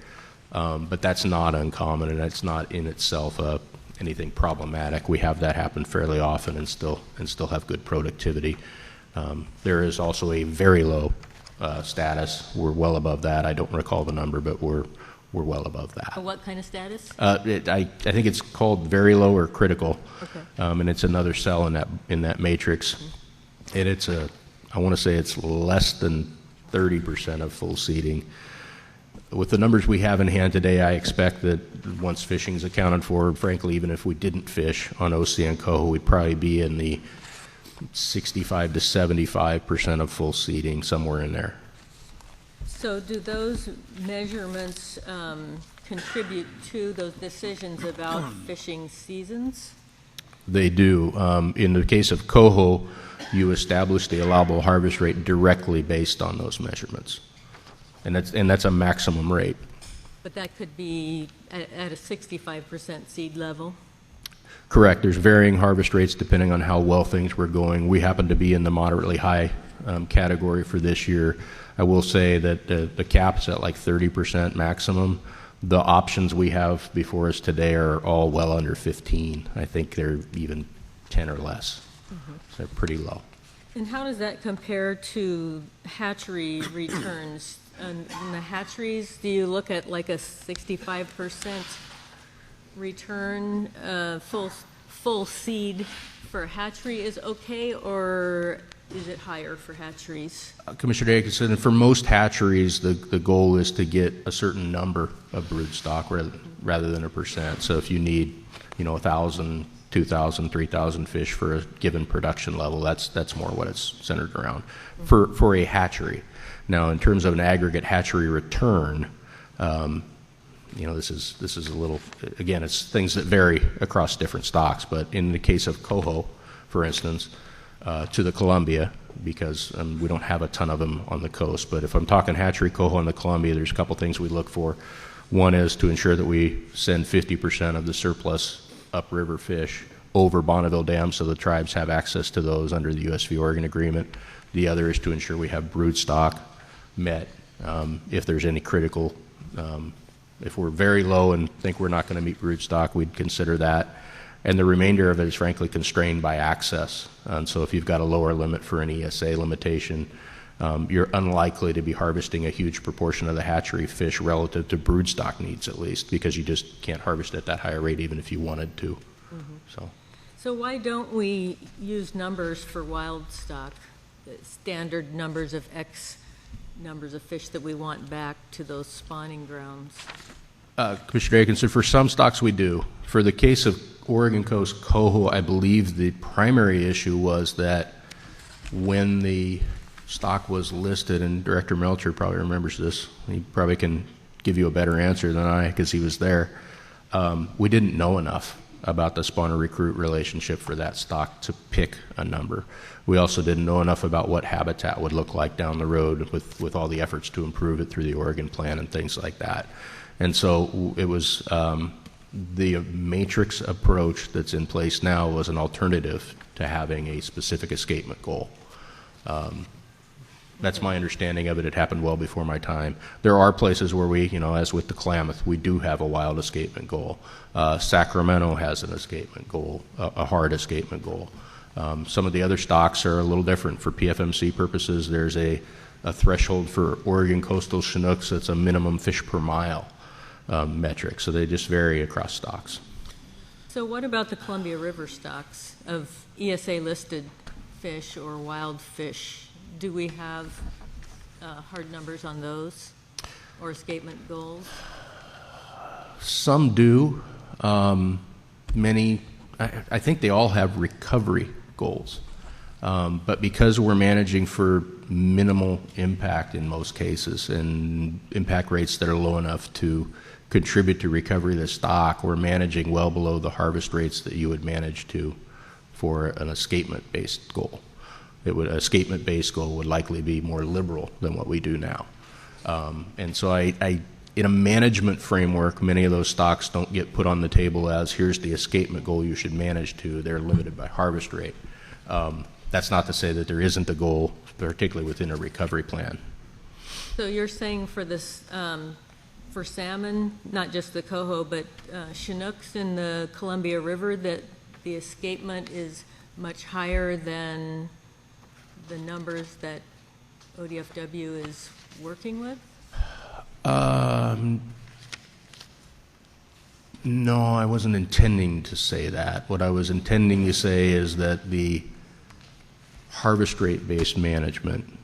But that's not uncommon, and that's not in itself anything problematic. We have that happen fairly often and still have good productivity. There is also a very low status. We're well above that. I don't recall the number, but we're well above that. What kind of status? I think it's called very low or critical, okay. And it's another cell in that matrix, mm-hmm. And I want to say it's less than 30% of full seeding. With the numbers we have in hand today, I expect that once fishing is accounted for, frankly, even if we didn't fish on OC and Coho, we'd probably be in the 65 to 75% of full seeding, somewhere in there. So do those measurements contribute to those decisions about fishing seasons? They do. In the case of Coho, you establish the allowable harvest rate directly based on those measurements. And that's a maximum rate. But that could be at a 65% seed level? Correct. There's varying harvest rates depending on how well things were going. We happen to be in the moderately high category for this year. I will say that the cap's at like 30% maximum. The options we have before us today are all well under 15. I think they're even 10 or less. Mm-hmm. So they're pretty low. And how does that compare to hatchery returns? In the hatcheries, do you look at like a 65% return, full seed for hatchery is okay, or is it higher for hatcheries? Commissioner Dickinson, for most hatcheries, the goal is to get a certain number of brood stock rather than a percent. So if you need, 1,000, 2,000, 3,000 fish for a given production level, that's more what it's centered around for a hatchery. Now, in terms of an aggregate hatchery return, this is a little, again, it's things that vary across different stocks. But in the case of Coho, for instance, to the Columbia, because we don't have a ton of them on the coast. But if I'm talking hatchery coho on the Columbia, there's a couple things we look for. One is to ensure that we send 50% of the surplus upriver fish over Bonneville Dam so the tribes have access to those under the USV Oregon agreement. The other is to ensure we have brood stock met. If there's any critical, if we're very low and think we're not going to meet brood stock, we'd consider that. And the remainder of it is frankly constrained by access. And so if you've got a lower limit for an ESA limitation, you're unlikely to be harvesting a huge proportion of the hatchery fish relative to broodstock needs, at least, because you just can't harvest at that higher rate even if you wanted to. So why don't we use numbers for wild stock, standard numbers of X numbers of fish that we want back to those spawning grounds? Commissioner Atkinson, for some stocks we do. For the case of Oregon Coast coho, I believe the primary issue was that when the stock was listed, and Director Melcher probably remembers this, he probably can give you a better answer than I because he was there, we didn't know enough about the spawner-recruit relationship for that stock to pick a number. We also didn't know enough about what habitat would look like down the road with all the efforts to improve it through the Oregon Plan and things like that. And so it was the matrix approach that's in place now was an alternative to having a specific escapement goal. That's my understanding of it. It happened well before my time. There are places where we, as with the Klamath, we do have a wild escapement goal. Sacramento has an escapement goal, a hard escapement goal. Some of the other stocks are a little different. For PFMC purposes, there's a threshold for Oregon coastal Chinooks that's a minimum fish per mile metric. So they just vary across stocks. So what about the Columbia River stocks of ESA-listed fish or wild fish? Do we have hard numbers on those or escapement goals? Some do. Many, I think they all have recovery goals. But because we're managing for minimal impact in most cases and impact rates that are low enough to contribute to recovery of the stock, we're managing well below the harvest rates that you would manage to for an escapement-based goal. Escapement-based goal would likely be more liberal than what we do now. And so in a management framework, many of those stocks don't get put on the table as here's the escapement goal you should manage to. They're limited by harvest rate. That's not to say that there isn't a goal, particularly within a recovery plan. So you're saying for this, for salmon, not just the coho, but Chinooks in the Columbia River, that the escapement is much higher than the numbers that ODFW is working with? No, I wasn't intending to say that. What I was intending to say is that the harvest rate-based management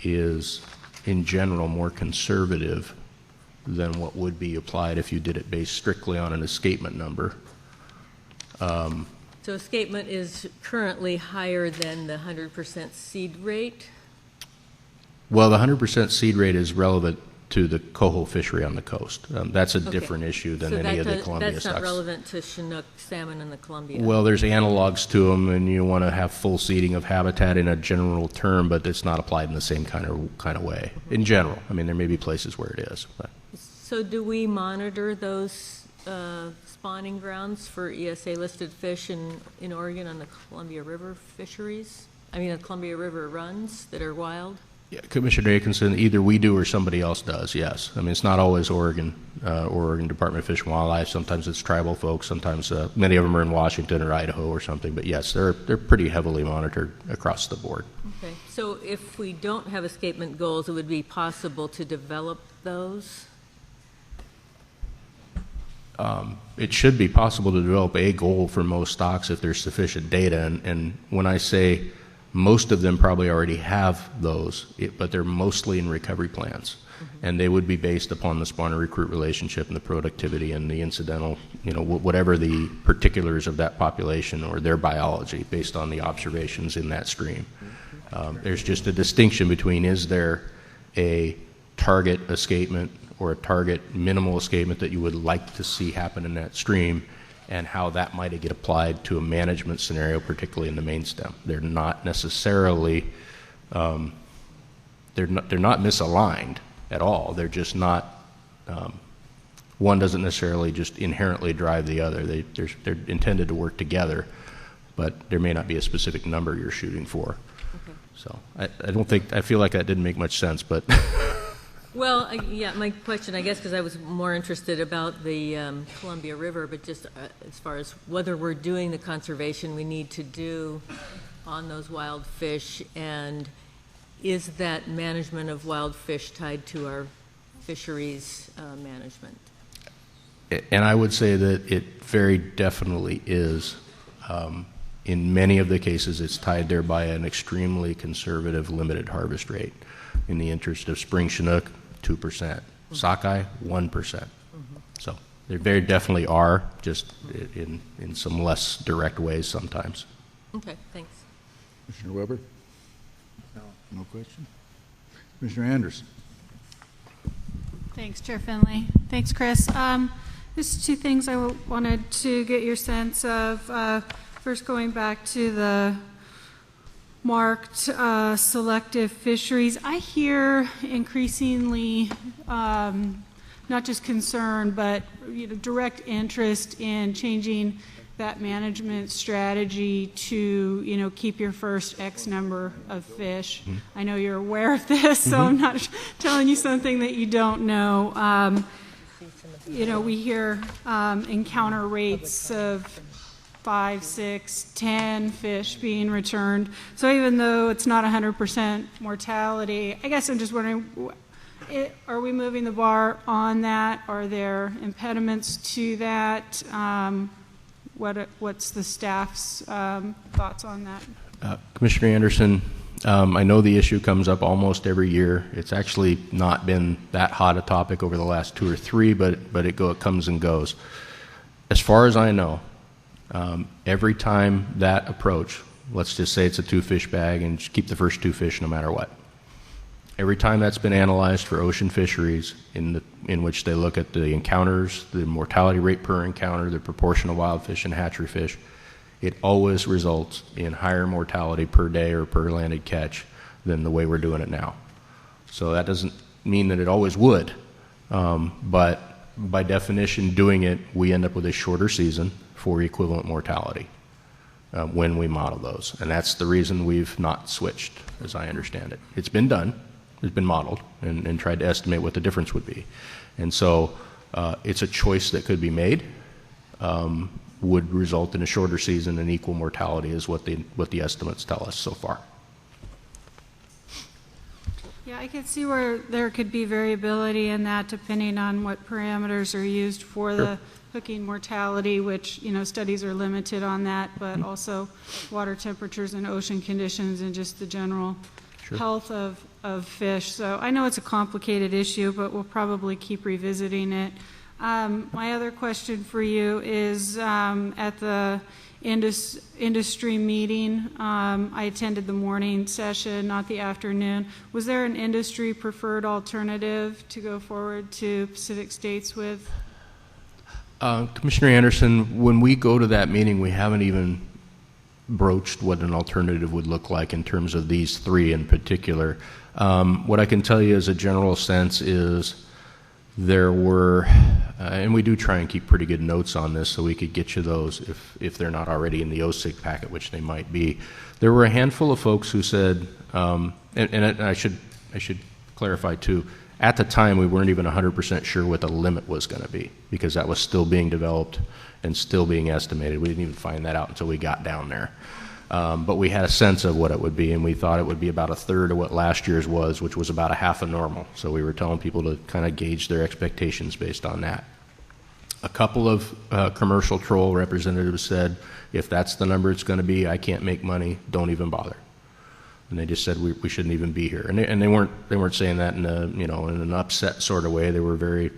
is, in general, more conservative than what would be applied if you did it based strictly on an escapement number. So escapement is currently higher than the 100% seed rate? Well, the 100% seed rate is relevant to the coho fishery on the coast. That's a different issue than any of the Columbia stocks. That's not relevant to Chinook salmon in the Columbia? Well, there's analogs to them, and you want to have full seeding of habitat in a general term, but it's not applied in the same kind of way. In general, I mean, there may be places where it is. But. So do we monitor those spawning grounds for ESA-listed fish in Oregon on the Columbia River fisheries? I mean, the Columbia River runs that are wild? Yeah, Commissioner Atkinson, either we do or somebody else does, yes. I mean, it's not always Oregon Department of Fish and Wildlife. Sometimes it's tribal folks. Sometimes many of them are in Washington or Idaho or something. But yes, they're pretty heavily monitored across the board. Okay. So if we don't have escapement goals, it would be possible to develop those? It should be possible to develop a goal for most stocks if there's sufficient data. And when I say most of them probably already have those, but they're mostly in recovery plans. Mm-hmm. And they would be based upon the spawner-recruit relationship and the productivity and the incidental, whatever the particulars of that population or their biology based on the observations in that stream. There's just a distinction between is there a target escapement or a target minimal escapement that you would like to see happen in that stream, and how that might get applied to a management scenario, particularly in the main stem. They're not necessarily, they're not misaligned at all. They're just not, one doesn't necessarily just inherently drive the other. They're intended to work together, but there may not be a specific number you're shooting for. Okay. So I feel like that didn't make much sense, but. Well, yeah, my question, I guess, because I was more interested about the Columbia River, but just as far as whether we're doing the conservation we need to do on those wild fish, and is that management of wild fish tied to our fisheries management? And I would say that it very definitely is. In many of the cases, it's tied there by an extremely conservative limited harvest rate. In the interest of spring Chinook, 2%. Sockeye, 1%. So there very definitely are, just in some less direct ways sometimes. Okay, thanks. Commissioner Weber? No question? Commissioner Anderson? Thanks, Chair Finley. Thanks, Chris. Just two things I wanted to get your sense of. First, going back to the marked selective fisheries, I hear increasingly not just concern, but direct interest in changing that management strategy to keep your first X number of fish. I know you're aware of this, so I'm not telling you something that you don't know. We hear encounter rates of 5, 6, 10 fish being returned. So even though it's not 100% mortality, I guess I'm just wondering, are we moving the bar on that? Are there impediments to that? What's the staff's thoughts on that? Commissioner Anderson, I know the issue comes up almost every year. It's actually not been that hot a topic over the last 2 or 3, but it comes and goes. As far as I know, every time that approach, let's just say it's a 2-fish bag and just keep the first 2 fish no matter what. Every time that's been analyzed for ocean fisheries, in which they look at the encounters, the mortality rate per encounter, the proportion of wild fish and hatchery fish, it always results in higher mortality per day or per landed catch than the way we're doing it now. So that doesn't mean that it always would, but by definition, doing it, we end up with a shorter season for equivalent mortality when we model those. And that's the reason we've not switched, as I understand it. It's been done, it's been modeled, and tried to estimate what the difference would be. And so it's a choice that could be made, would result in a shorter season and equal mortality is what the estimates tell us so far. Yeah, I could see where there could be variability in that depending on what parameters are used for the hooking mortality, which, studies are limited on that, but also water temperatures and ocean conditions and just the general health of fish. So I know it's a complicated issue, but we'll probably keep revisiting it. My other question for you is at the industry meeting, I attended the morning session, not the afternoon. Was there an industry preferred alternative to go forward to Pacific States with? Commissioner Anderson, when we go to that meeting, we haven't even broached what an alternative would look like in terms of these 3 in particular. What I can tell you as a general sense is there were, and we do try and keep pretty good notes on this so we could get you those if they're not already in the OSIG packet, which they might be. There were a handful of folks who said, and I should clarify too, at the time we weren't even 100% sure what the limit was going to be because that was still being developed and still being estimated. We didn't even find that out until we got down there. But we had a sense of what it would be, and we thought it would be about a third of what last year's was, which was about a half of normal. So we were telling people to kind of gauge their expectations based on that. A couple of commercial troll representatives said, if that's the number it's going to be, I can't make money, don't even bother. And they just said we shouldn't even be here. And they weren't saying that in an upset sort of way. They were very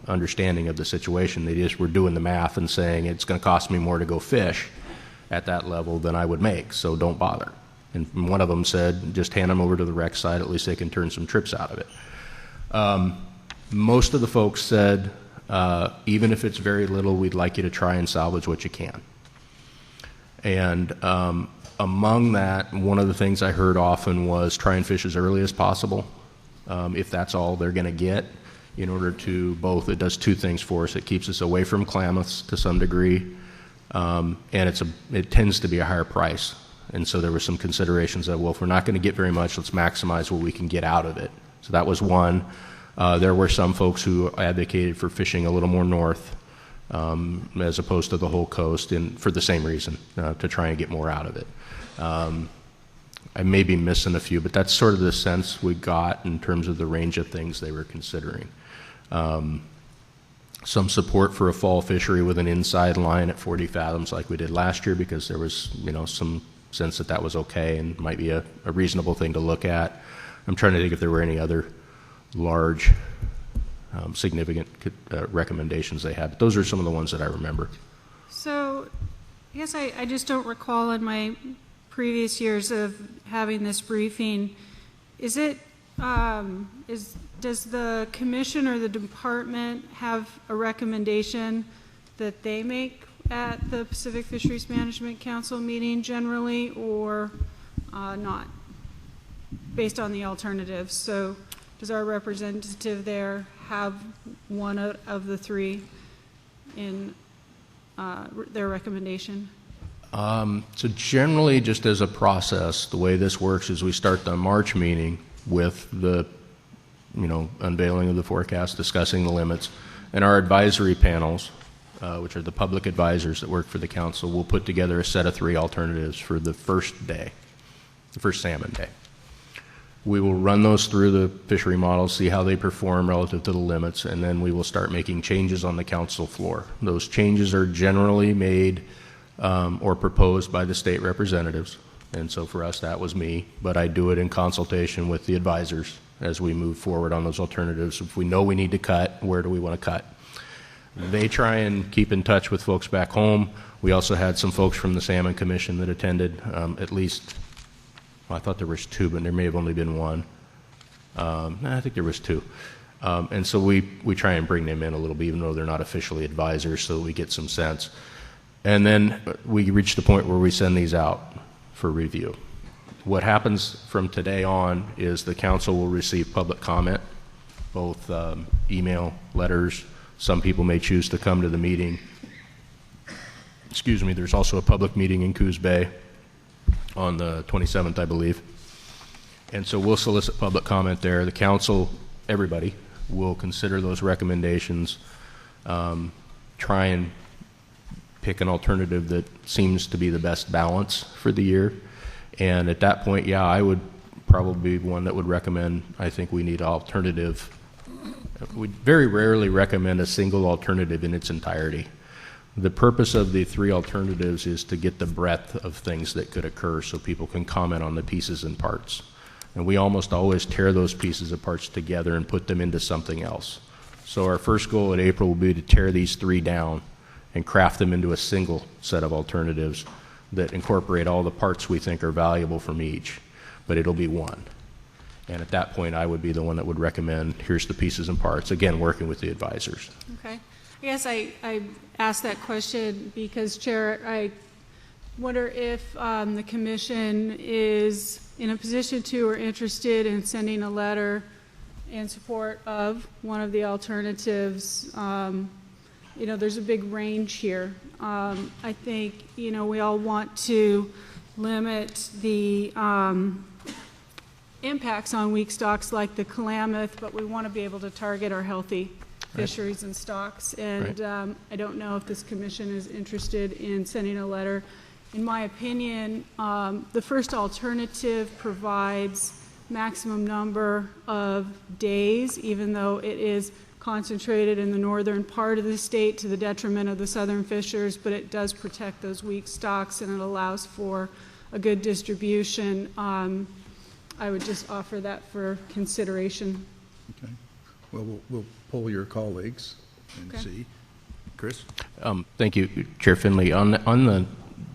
understanding of the situation. They just were doing the math and saying it's going to cost me more to go fish at that level than I would make, so don't bother. And one of them said, just hand them over to the rec side, at least they can turn some trips out of it. Most of the folks said Even if it's very little, we'd like you to try and salvage what you can. And among that, one of the things I heard often was try and fish as early as possible, if that's all they're going to get, in order to both, it does two things for us. It keeps us away from Klamaths to some degree, and it tends to be a higher price. And so there were some considerations that, well, if we're not going to get very much, let's maximize what we can get out of it. So that was one. There were some folks who advocated for fishing a little more north, as opposed to the whole coast, and for the same reason, to try and get more out of it. I may be missing a few, but that's sort of the sense we got in terms of the range of things they were considering. Some support for a fall fishery with an inside line at 40 fathoms like we did last year, because there was, some sense that that was okay and might be a reasonable thing to look at. I'm trying to think if there were any other large, significant recommendations they had. But those are some of the ones that I remember. So I guess I just don't recall in my previous years of having this briefing, does the commission or the department have a recommendation that they make at the Pacific Fisheries Management Council meeting generally, or not, based on the alternatives? So does our representative there have one of the three in their recommendation? So generally, just as a process, the way this works is we start the March meeting with the, unveiling of the forecast, discussing the limits, and our advisory panels, which are the public advisors that work for the council, will put together a set of 3 alternatives for the first day, the first salmon day. We will run those through the fishery models, see how they perform relative to the limits, and then we will start making changes on the council floor. Those changes are generally made or proposed by the state representatives, and so for us that was me, but I do it in consultation with the advisors as we move forward on those alternatives. If we know we need to cut, where do we want to cut? They try and keep in touch with folks back home. We also had some folks from the Salmon Commission that attended, at least, well, I thought there was 2, but there may have only been 1. I think there was 2. And so we try and bring them in a little bit, even though they're not officially advisors, so we get some sense. And then we reach the point where we send these out for review. What happens from today on is the council will receive public comment, both email, letters. Some people may choose to come to the meeting. Excuse me, there's also a public meeting in Coos Bay on the 27th, I believe. And so we'll solicit public comment there. The council, everybody, will consider those recommendations, try and pick an alternative that seems to be the best balance for the year. And at that point, yeah, I would probably be one that would recommend, I think we need an alternative. We very rarely recommend a single alternative in its entirety. The purpose of the 3 alternatives is to get the breadth of things that could occur so people can comment on the pieces and parts. And we almost always tear those pieces and parts together and put them into something else. So our first goal in April will be to tear these 3 down and craft them into a single set of alternatives that incorporate all the parts we think are valuable from each, but it'll be one. And at that point, I would be the one that would recommend, here's the pieces and parts, again, working with the advisors. Okay. I guess I asked that question because, Chair, I wonder if the commission is in a position to or interested in sending a letter in support of one of the alternatives. There's a big range here. I think, we all want to limit the impacts on weak stocks like the Klamath, but we want to be able to target our healthy fisheries and stocks. And I don't know if this commission is interested in sending a letter. In my opinion, the first alternative provides maximum number of days, even though it is concentrated in the northern part of the state to the detriment of the southern fishers, but it does protect those weak stocks and it allows for a good distribution. I would just offer that for consideration. Okay. Well, we'll poll your colleagues and Okay. see. Chris? Thank you, Chair Finley. On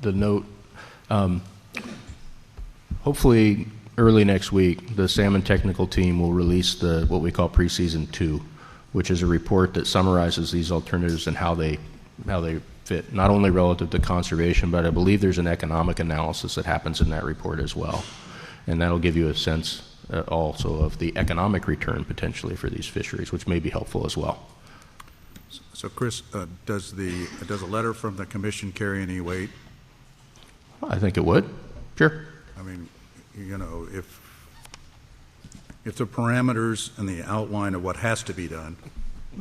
the note, hopefully early next week, the salmon technical team will release what we call preseason 2. which is a report that summarizes these alternatives and how they fit, not only relative to conservation, but I believe there's an economic analysis that happens in that report as well. And that'll give you a sense also of the economic return potentially for these fisheries, which may be helpful as well. So, Chris, does a letter from the commission carry any weight? I think it would. Sure. I mean, you know, if the parameters and the outline of what has to be done,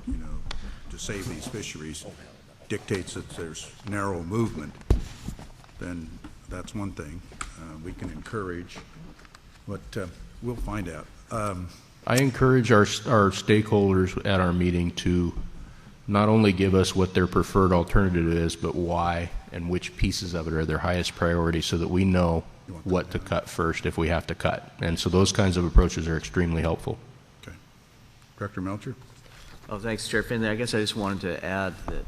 you know, to save these fisheries dictates that there's narrow movement, then that's one thing we can encourage, but we'll find out. I encourage our stakeholders at our meeting to not only give us what their preferred alternative is, but why and which pieces of it are their highest priority so that we know what to cut first if we have to cut. And so those kinds of approaches are extremely helpful. Okay. Director Melcher? Oh, thanks, Chair Finley. I guess I just wanted to add that,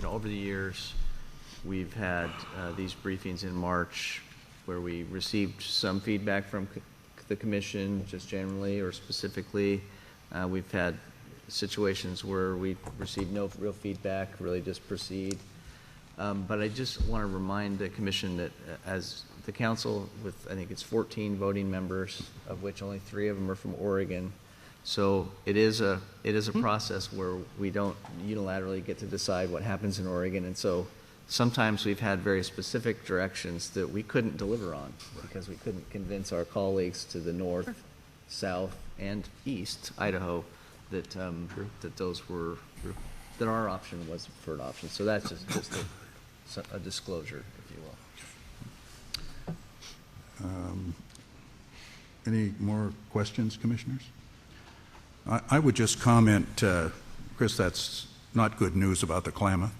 over the years, we've had these briefings in March where we received some feedback from the Commission, just generally or specifically. We've had situations where we received no real feedback, really just proceed. But I just want to remind the Commission that as the Council, with I think it's 14 voting members, of which only 3 of them are from Oregon, so it is a process where we don't unilaterally get to decide what happens in Oregon, and so sometimes we've had very specific directions that we couldn't deliver on because we couldn't convince our colleagues to the north, south, and east, Idaho, that that our option was the preferred option. So that's just a disclosure, if you will. Any more questions, Commissioners? I would just comment, Chris, that's not good news about the Klamath.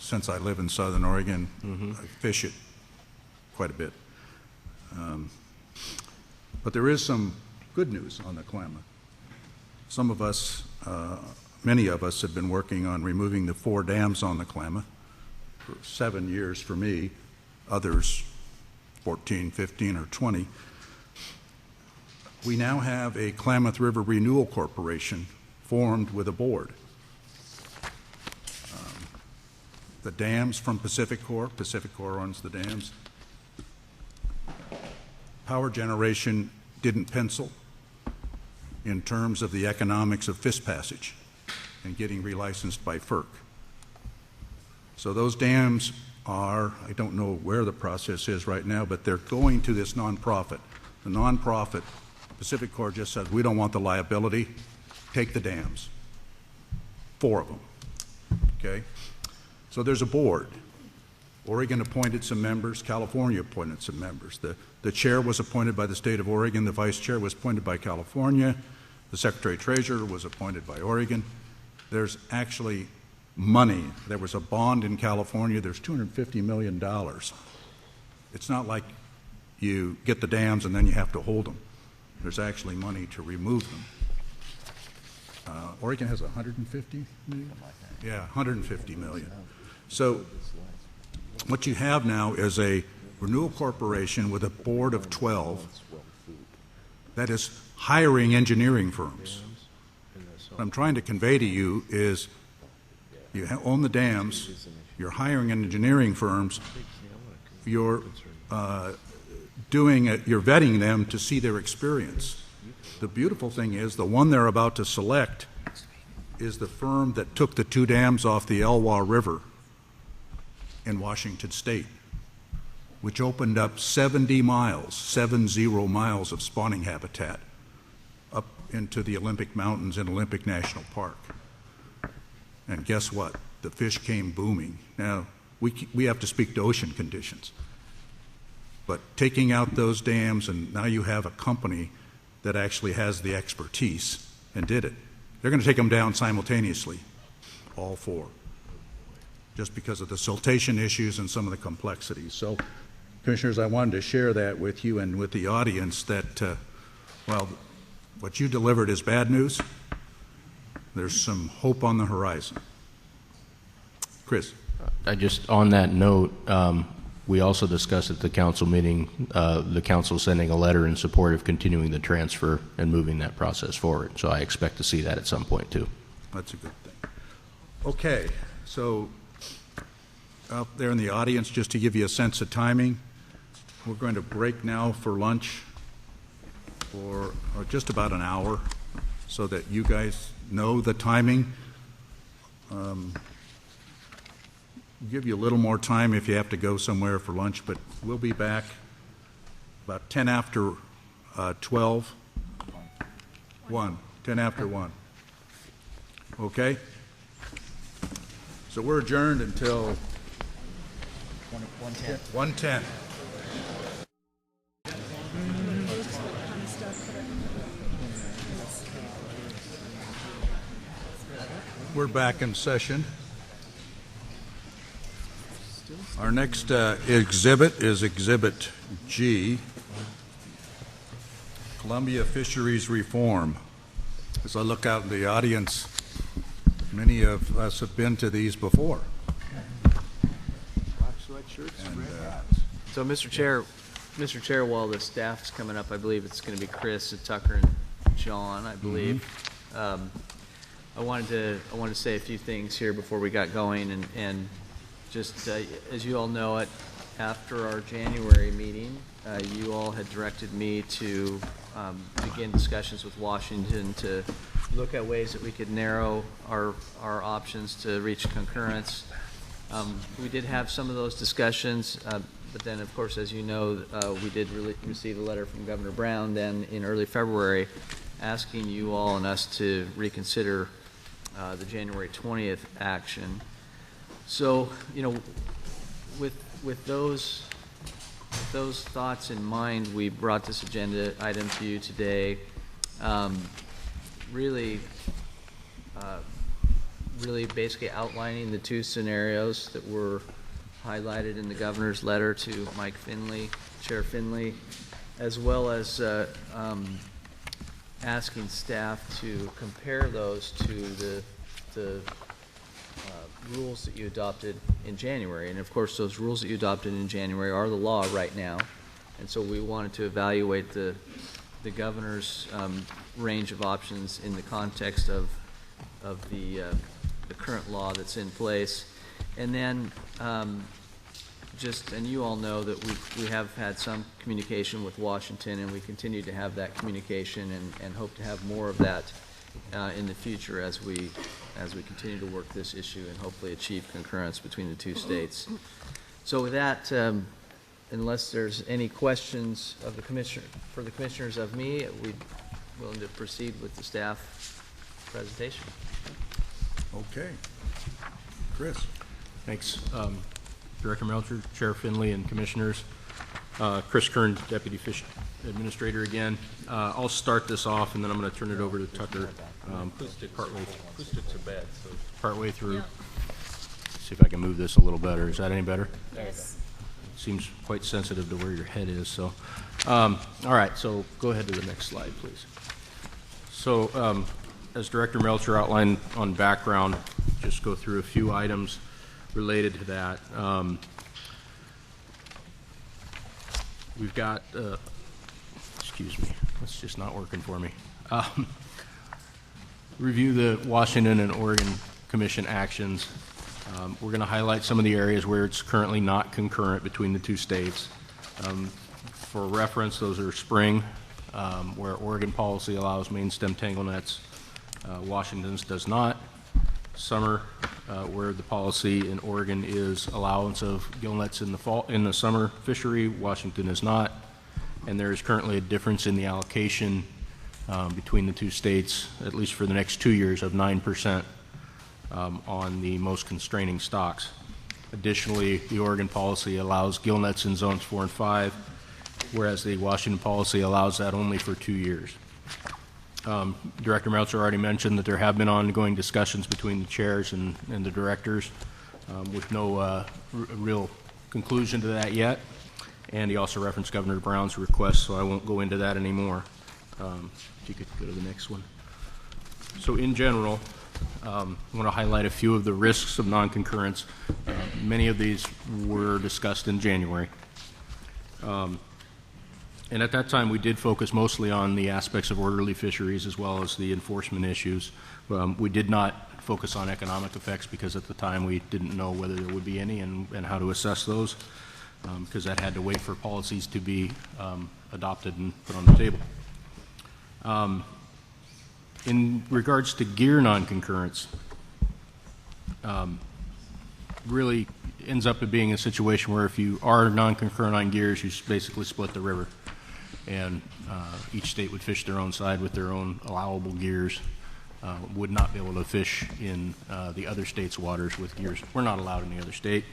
Since I live in Southern Oregon, I fish it quite a bit. But there is some good news on the Klamath. Some of us, many of us have been working on removing the 4 dams on the Klamath for 7 years for me, others 14, 15, or 20. We now have a Klamath River Renewal Corporation formed with a board. The dams from Pacific Corp owns the dams. Power generation didn't pencil in terms of the economics of Fish Passage and getting relicensed by FERC. So those dams are, I don't know where the process is right now, but they're going to this nonprofit. The nonprofit, Pacific Corp, just says, we don't want the liability, take the dams. 4 of them, okay? So there's a board. Oregon appointed some members, California appointed some members. The chair was appointed by the state of Oregon, the vice chair was appointed by California, the secretary-treasurer was appointed by Oregon. There's actually money. There was a bond in California, there's $250 million. It's not like you get the dams and then you have to hold them. There's actually money to remove them. Oregon has 150 million? Yeah, 150 million. So what you have now is a renewal corporation with a board of 12 that is hiring engineering firms. What I'm trying to convey to you is you own the dams, you're hiring engineering firms, you're you're vetting them to see their experience. The beautiful thing is the one they're about to select is the firm that took the 2 dams off the Elwha River in Washington State, which opened up 70 miles of spawning habitat up into the Olympic Mountains in Olympic National Park. And guess what? The fish came booming. Now, we have to speak to ocean conditions. But taking out those dams, and now you have a company that actually has the expertise and did it. They're going to take them down simultaneously, all 4, just because of the siltation issues and some of the complexities. So, Commissioners, I wanted to share that with you and with the audience that, well, what you delivered is bad news. There's some hope on the horizon. Chris. On that note, we also discussed at the council meeting, the council sending a letter in support of continuing the transfer and moving that process forward. So I expect to see that at some point too. That's a good thing. Okay, so out there in the audience, just to give you a sense of timing, we're going to break now for lunch for just about an hour so that you guys know the timing. Give you a little more time if you have to go somewhere for lunch, but we'll be back about 10 after 12. 10 after 1. Okay? So we're adjourned until 1:10. We're back in session. Our next exhibit is Exhibit G, Columbia Fisheries Reform. As I look out in the audience, many of us have been to these before. Black sweatshirts, and, red hats. So, Mr. Chair, while the staff's coming up, I believe it's going to be Chris, Tucker, and John, I believe. I wanted to say a few things here before we got going, and just as you all know it, after our January meeting, you all had directed me to begin discussions with Washington to look at ways that we could narrow our options to reach concurrence. We did have some of those discussions, but then, of course, as you know, we did receive a letter from Governor Brown then in early February asking you all and us to reconsider the January 20th action. So, you know, with those thoughts in mind, we brought this agenda item to you today. Really basically outlining the two scenarios that were highlighted in the governor's letter to Mike Finley, Chair Finley, as well as asking staff to compare those to the rules that you adopted in January. And of course, those rules that you adopted in January are the law right now. And so we wanted to evaluate the governor's range of options in the context of the current law that's in place. And then and you all know that we have had some communication with Washington, and we continue to have that communication and hope to have more of that in the future as we continue to work this issue and hopefully achieve concurrence between the two states. So with that, unless there's any questions of the commissioners of me, we're willing to proceed with the staff presentation. Okay. Chris. Thanks. Director Melcher, Chair Finley, and Commissioners. Chris Kern, Deputy Fish Administrator again. I'll start this off, and then I'm going to turn it over to Tucker. Partway through. See if I can move this a little better. Is that any better? Yes. Seems quite sensitive to where your head is. So, all right. So go ahead to the next slide, please. So, as Director Melcher outlined on background, just go through a few items related to that. We've got, excuse me, it's just not working for me. Review the Washington and Oregon Commission actions. We're going to highlight some of the areas where it's currently not concurrent between the two states. For reference, those are spring, where Oregon policy allows main stem tangle nets, Washington's does not. Summer, where the policy in Oregon is allowance of gill nets in the summer fishery, Washington is not. And there is currently a difference in the allocation between the two states, at least for the next 2 years, of 9% on the most constraining stocks. Additionally, the Oregon policy allows gill nets in zones 4 and 5, whereas the Washington policy allows that only for 2 years. Director Melcher already mentioned that there have been ongoing discussions between the chairs and the directors with no real conclusion to that yet. And he also referenced Governor Brown's request, so I won't go into that anymore. If you could go to the next one. So in general, I want to highlight a few of the risks of non-concurrence. Many of these were discussed in January. And at that time, we did focus mostly on the aspects of orderly fisheries as well as the enforcement issues. We did not focus on economic effects because at the time we didn't know whether there would be any and how to assess those, because that had to wait for policies to be adopted and put on the table. In regards to gear non-concurrence, really ends up being a situation where if you are non-concurrent on gears, you basically split the river. And each state would fish their own side with their own allowable gears, would not be able to fish in the other state's waters with gears. We're not allowed in the other state.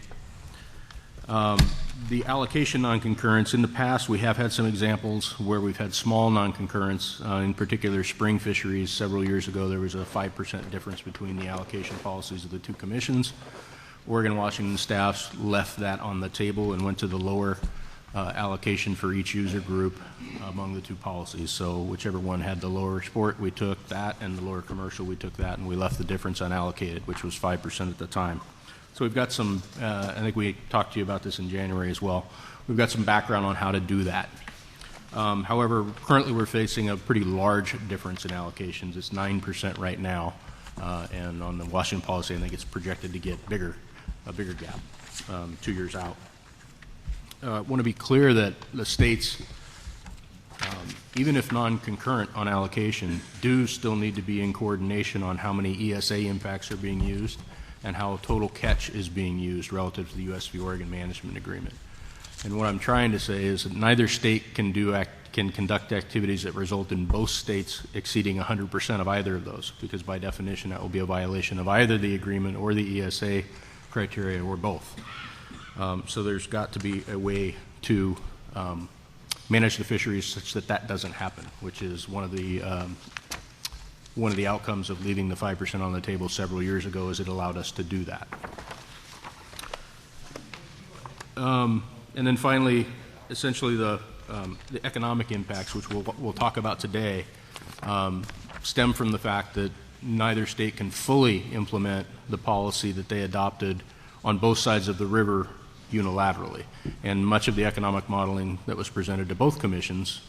The allocation non-concurrence, in the past we have had some examples where we've had small non-concurrence, in particular spring fisheries. Several years ago there was a 5% difference between the allocation policies of the two commissions. Oregon and Washington staffs left that on the table and went to the lower allocation for each user group among the two policies. So whichever one had the lower sport, we took that, and the lower commercial, we took that, and we left the difference unallocated, which was 5% at the time. So we've got some, I think we talked to you about this in January as well. We've got some background on how to do that. However, currently we're facing a pretty large difference in allocations. It's 9% right now, and on the Washington policy, I think it's projected to get bigger, a bigger gap 2 years out. I want to be clear that the states, even if non-concurrent on allocation, do still need to be in coordination on how many ESA impacts are being used and how total catch is being used relative to the U.S. v. Oregon Management Agreement. And what I'm trying to say is that neither state can conduct activities that result in both states exceeding 100% of either of those, because by definition that will be a violation of either the agreement or the ESA criteria or both. So there's got to be a way to manage the fisheries such that that doesn't happen, which is one of the outcomes of leaving the 5% on the table several years ago, is it allowed us to do that. And then finally, essentially the economic impacts, which we'll talk about today, stem from the fact that neither state can fully implement the policy that they adopted on both sides of the river unilaterally. And much of the economic modeling that was presented to both commissions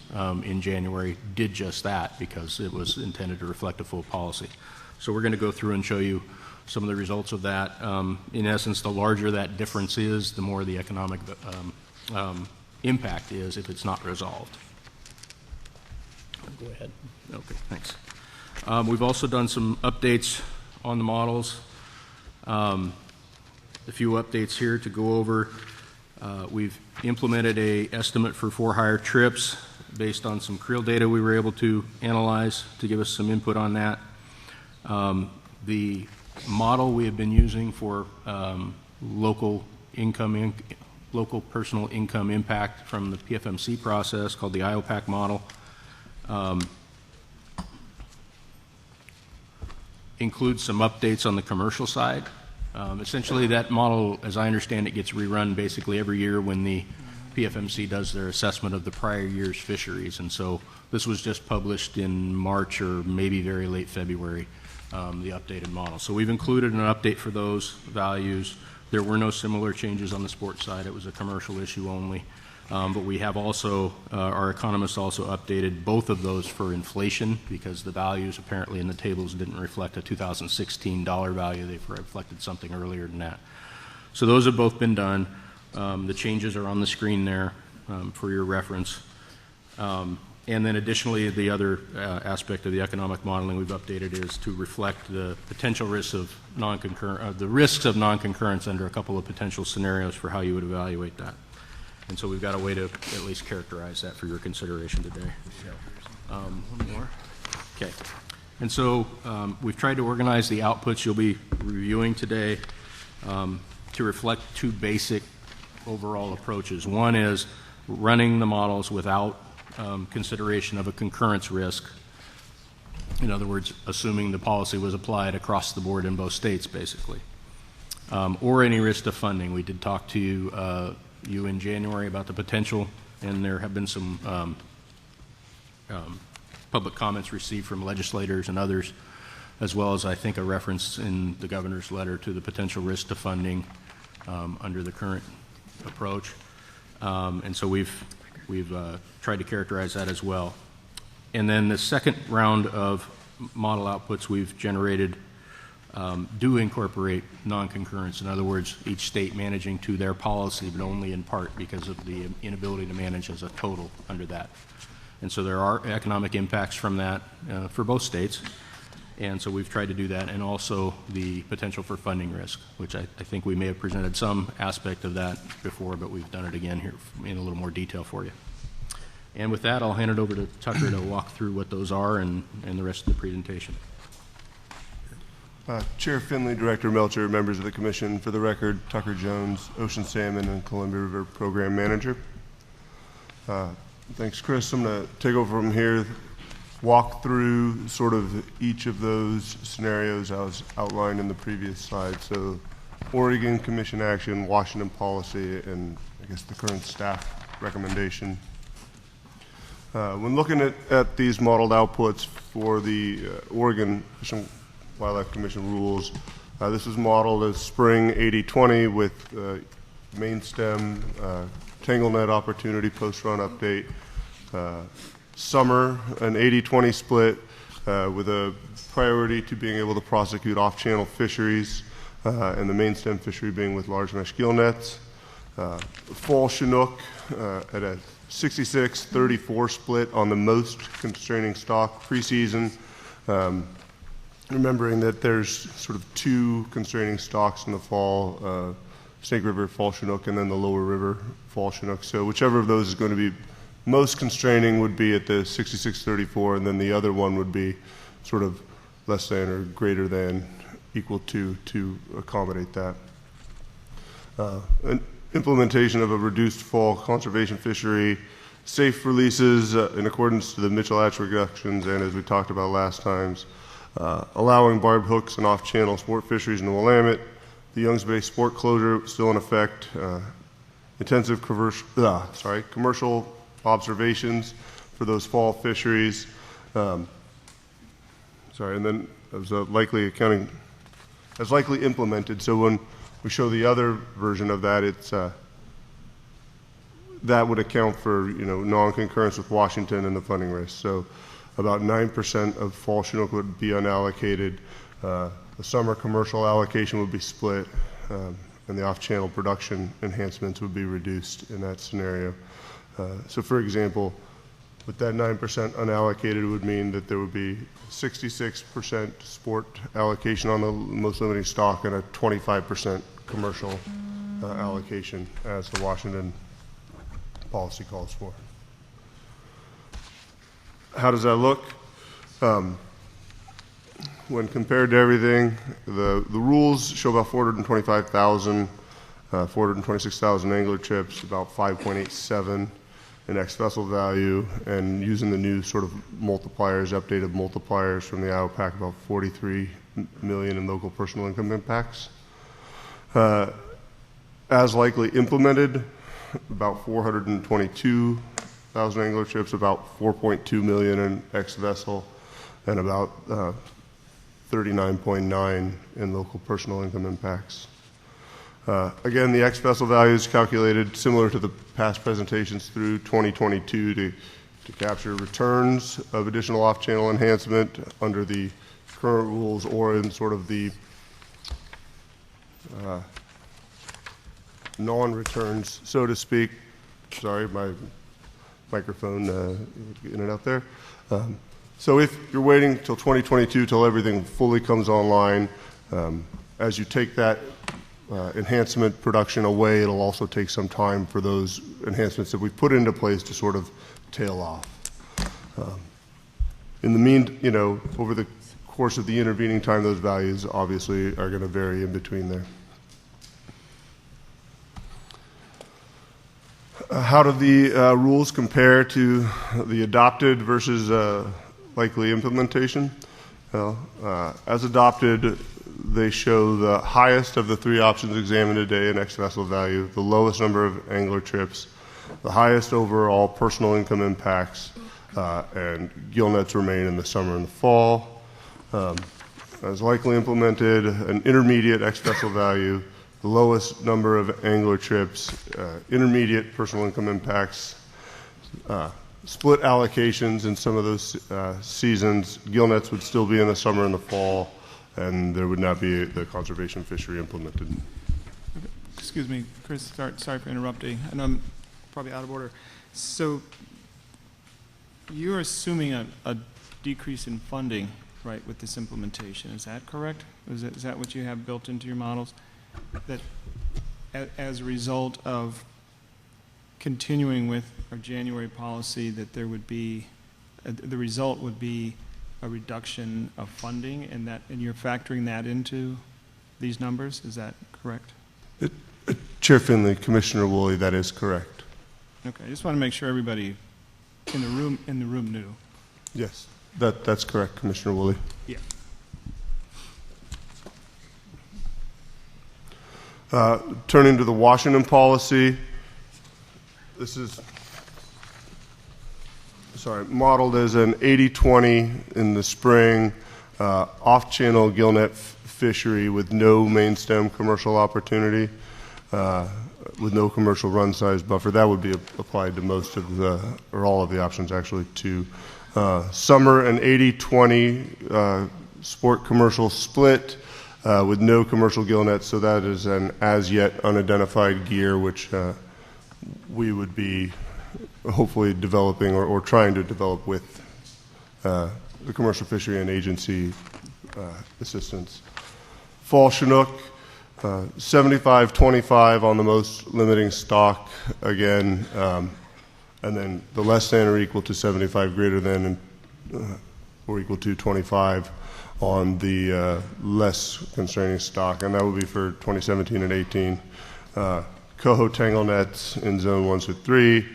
in January did just that, because it was intended to reflect a full policy. So we're going to go through and show you some of the results of that. In essence, the larger that difference is, the more the economic impact is if it's not resolved. Go ahead. Okay, thanks. We've also done some updates on the models. A few updates here to go over. We've implemented an estimate for for-hire trips based on some creel data we were able to analyze to give us some input on that. The model we have been using for local personal income impact from the PFMC process, called the IOPAC model, includes some updates on the commercial side. Essentially, that model, as I understand it, gets rerun basically every year when the PFMC does their assessment of the prior year's fisheries. And so this was just published in March or maybe very late February, the updated model. So we've included an update for those values. There were no similar changes on the sports side. It was a commercial issue only. But we have also, our economists also updated both of those for inflation, because the values apparently in the tables didn't reflect a 2016 dollar value. They reflected something earlier than that. So those have both been done. The changes are on the screen there for your reference. And then additionally, the other aspect of the economic modeling we've updated is to reflect the potential risks of the risks of non-concurrence under a couple of potential scenarios for how you would evaluate that. And so we've got a way to at least characterize that for your consideration today. One more. Okay. And so we've tried to organize the outputs you'll be reviewing today to reflect two basic overall approaches. One is running the models without consideration of a concurrence risk. In other words, assuming the policy was applied across the board in both states, basically. Or any risk of funding. We did talk to you in January about the potential, and there have been some public comments received from legislators and others, as well as I think a reference in the governor's letter to the potential risk to funding under the current approach. And so we've we've tried to characterize that as well. And then the second round of model outputs we've generated do incorporate non-concurrence. In other words, each state managing to their policy, but only in part because of the inability to manage as a total under that. And so there are economic impacts from that for both states. And so we've tried to do that, and also the potential for funding risk, which I think we may have presented some aspect of that before, but we've done it again here in a little more detail for you. And with that, I'll hand it over to Tucker to walk through what those are and the rest of the presentation. Chair Finley, Director Melcher, members of the Commission, for the record, Tucker Jones, Ocean Salmon and Columbia River Program Manager. Thanks, Chris. I'm going to take over from here, walk through sort of each of those scenarios as outlined in the previous slide. So Oregon Commission action, Washington policy, and I guess the current staff recommendation. When looking at these modeled outputs for the Oregon Fish and Wildlife Commission rules, this is modeled as spring 80-20 with main stem, tangle net opportunity, post-run update, summer, an 80-20 split with a priority to being able to prosecute off-channel fisheries, and the main stem fishery being with large mesh gill nets. Fall Chinook at a 66-34 split on the most constraining stock preseason. Remembering that there's sort of two constraining stocks in the fall, Snake River Fall Chinook and then the Lower River Fall Chinook. So whichever of those is going to be most constraining would be at the 66-34, and then the other one would be sort of less than or greater than equal to accommodate that. An implementation of a reduced fall conservation fishery, safe releases in accordance to the Mitchell Hatch reductions, and as we talked about last times, allowing barbed hooks and off-channel sport fisheries in the Willamette, the Youngs Bay sport closure still in effect, intensive commercial observations for those fall fisheries. And then as likely implemented. So when we show the other version of that, it's that would account for non-concurrence with Washington and the funding risk. So about 9% of fall Chinook would be unallocated. The summer commercial allocation would be split, and the off-channel production enhancements would be reduced in that scenario. So for example, with that 9% unallocated, it would mean that there would be 66% sport allocation on the most limiting stock and a 25% commercial allocation as the Washington policy calls for. How does that look? When compared to everything, the rules show about 425,000, 426,000 angler trips, about 5.87 in ex-vessel value, and using the new sort of multipliers, updated multipliers from the IOPAC, about 43 million in local personal income impacts. As likely implemented, about 422,000 angler trips, about 4.2 million in ex-vessel, and about 39.9 in local personal income impacts. Again, the ex-vessel value is calculated similar to the past presentations through 2022 to capture returns of additional off-channel enhancement under the current rules or in sort of the non-returns, so to speak. Sorry, my microphone in and out there. So if you're waiting till 2022 till everything fully comes online, as you take that enhancement production away, it'll also take some time for those enhancements that we put into place to sort of tail off. In the over the course of the intervening time, those values obviously are going to vary in between there. How do the rules compare to the adopted versus likely implementation? Well, as adopted, they show the highest of the three options examined today in ex-vessel value, the lowest number of angler trips, the highest overall personal income impacts, and gill nets remain in the summer and the fall. As likely implemented, an intermediate ex-vessel value, the lowest number of angler trips, intermediate personal income impacts, split allocations in some of those seasons. Gill nets would still be in the summer and the fall, and there would not be the conservation fishery implemented. Excuse me, Chris, sorry for interrupting. I know I'm probably out of order. So you're assuming a decrease in funding, right, with this implementation. Is that correct? Is that what you have built into your models? That as a result of continuing with our January policy, that there would be, the result would be a reduction of funding, and you're factoring that into these numbers? Is that correct? Chair Finley, Commissioner Woolley, that is correct. Okay, I just want to make sure everybody in the room knew. Yes, that's correct, Commissioner Woolley. Yeah. Turning to the Washington policy, this is modeled as an 80-20 in the spring, off-channel gillnet fishery with no main stem commercial opportunity, with no commercial run size buffer. That would be applied to most of or all of the options actually, to summer an 80-20 sport commercial split with no commercial gillnets. So that is an as yet unidentified gear which we would be hopefully developing or trying to develop with the commercial fishery and agency assistance. Fall Chinook, 75-25 on the most limiting stock again, and then the less than or equal to 75 greater than or equal to 25 on the less constraining stock, and that would be for 2017 and 18. Coho tangle nets in zone 1 through 3.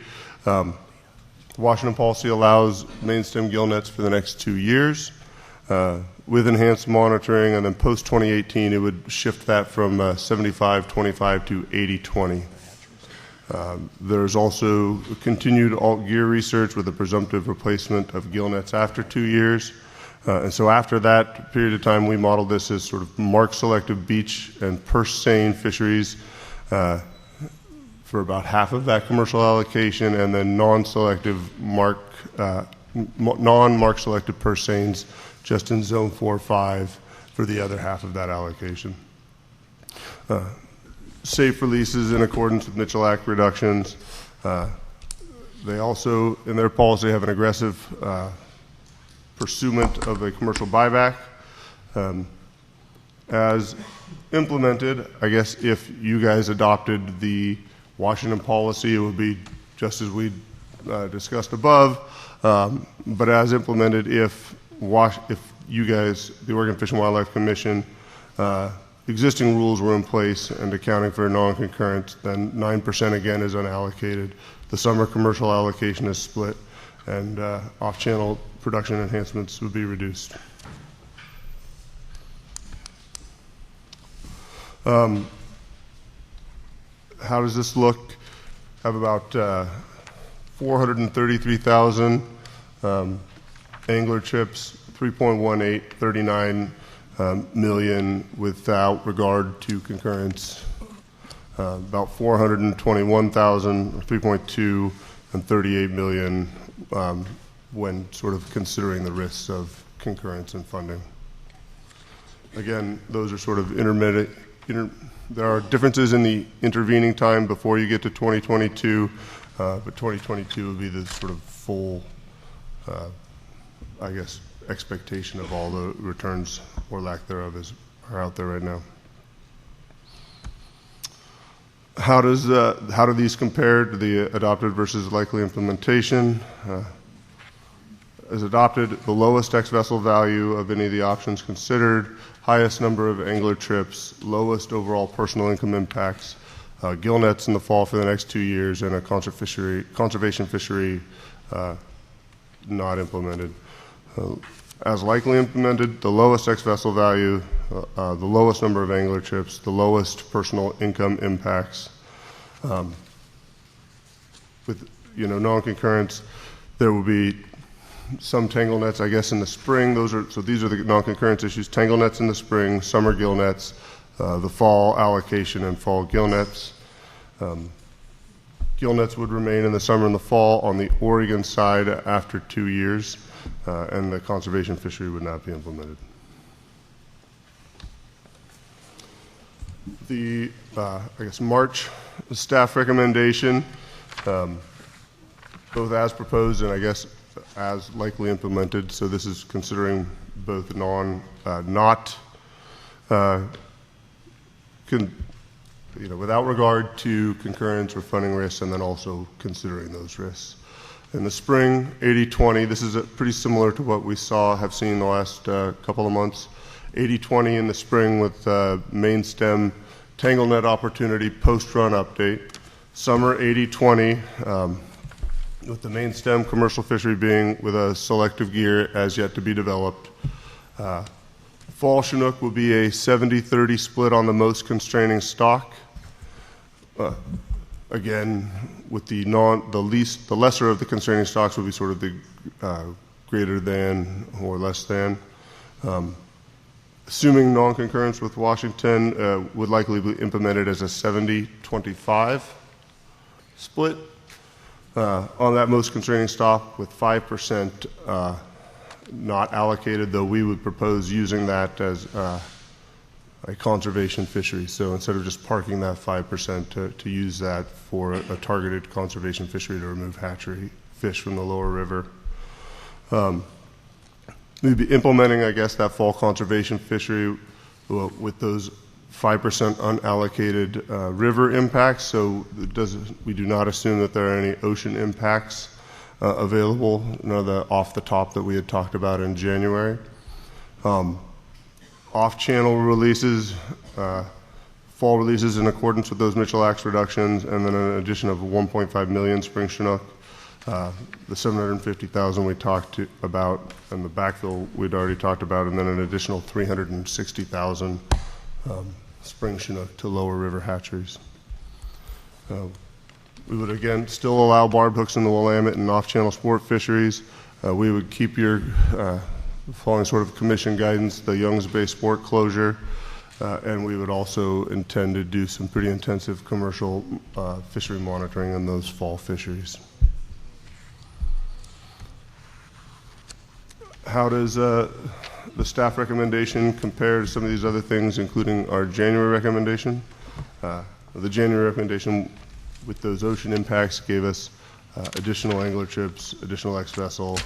Washington policy allows main stem gill nets for the next 2 years with enhanced monitoring, and then post 2018 it would shift that from 75-25 to 80-20. There's also continued alt gear research with a presumptive replacement of gill nets after 2 years. And so after that period of time, we model this as sort of mark selective beach and purse seine fisheries for about half of that commercial allocation, and then non-selective non-mark selective purse seines just in zone 4-5 for the other half of that allocation. Safe releases in accordance with Mitchell Act reductions. They also, in their policy, have an aggressive pursuit of a commercial buyback. As implemented, I guess if you guys adopted the Washington policy, it would be just as we discussed above. But as implemented, if you guys, the Oregon Fish and Wildlife Commission, existing rules were in place and accounting for a non-concurrent, then 9% again is unallocated. The summer commercial allocation is split, and off-channel production enhancements would be reduced. How does this look? Have about 433,000 angler trips, 3.18, 39 million without regard to concurrence. About 421,000, 3.2, and 38 million when sort of considering the risks of concurrence and funding. Again, those are sort of intermittent. There are differences in the intervening time before you get to 2022, but 2022 will be the sort of full, I guess, expectation of all the returns or lack thereof are out there right now. How do these compare to the adopted versus likely implementation? As adopted, the lowest ex-vessel value of any of the options considered, highest number of angler trips, lowest overall personal income impacts, gill nets in the fall for the next 2 years, and a conservation fishery not implemented. As likely implemented, the lowest ex-vessel value, the lowest number of angler trips, the lowest personal income impacts. With non-concurrence, there will be some tangle nets, I guess, in the spring. These are the non-concurrence issues: tangle nets in the spring, summer gill nets, the fall allocation, and fall gill nets. Gillnets would remain in the summer and the fall on the Oregon side after 2 years, and the conservation fishery would not be implemented. The, I guess, March staff recommendation, both as proposed and I guess as likely implemented. So this is considering both without regard to concurrence or funding risks, and then also considering those risks. In the spring, 80-20, this is pretty similar to what we have seen the last couple of months. 80-20 in the spring with main stem tangle net opportunity post-run update. Summer 80-20 with the main stem commercial fishery being with a selective gear as yet to be developed. Fall Chinook will be a 70-30 split on the most constraining stock. Again, with the lesser of the constraining stocks will be sort of the greater than or less than. Assuming non-concurrence with Washington would likely be implemented as a 70-25 split on that most constraining stock, with 5% not allocated, though we would propose using that as a conservation fishery. So instead of just parking that 5% to use that for a targeted conservation fishery to remove hatchery fish from the lower river. We'd be implementing, I guess, that fall conservation fishery with those 5% unallocated river impacts. So we do not assume that there are any ocean impacts available, the off the top that we had talked about in January. Off-channel releases, fall releases in accordance with those Mitchell Acts reductions, and then an addition of 1.5 million spring Chinook. The 750,000 we talked about, and the backfill we'd already talked about, and then an additional 360,000 spring Chinook to lower river hatcheries. We would again still allow barb hooks in the Willamette and off-channel sport fisheries. We would keep your following sort of commission guidance, the Young's Bay sport closure, and we would also intend to do some pretty intensive commercial fishery monitoring on those fall fisheries. How does the staff recommendation compare to some of these other things, including our January recommendation? The January recommendation with those ocean impacts gave us additional angler trips, additional X-vessel,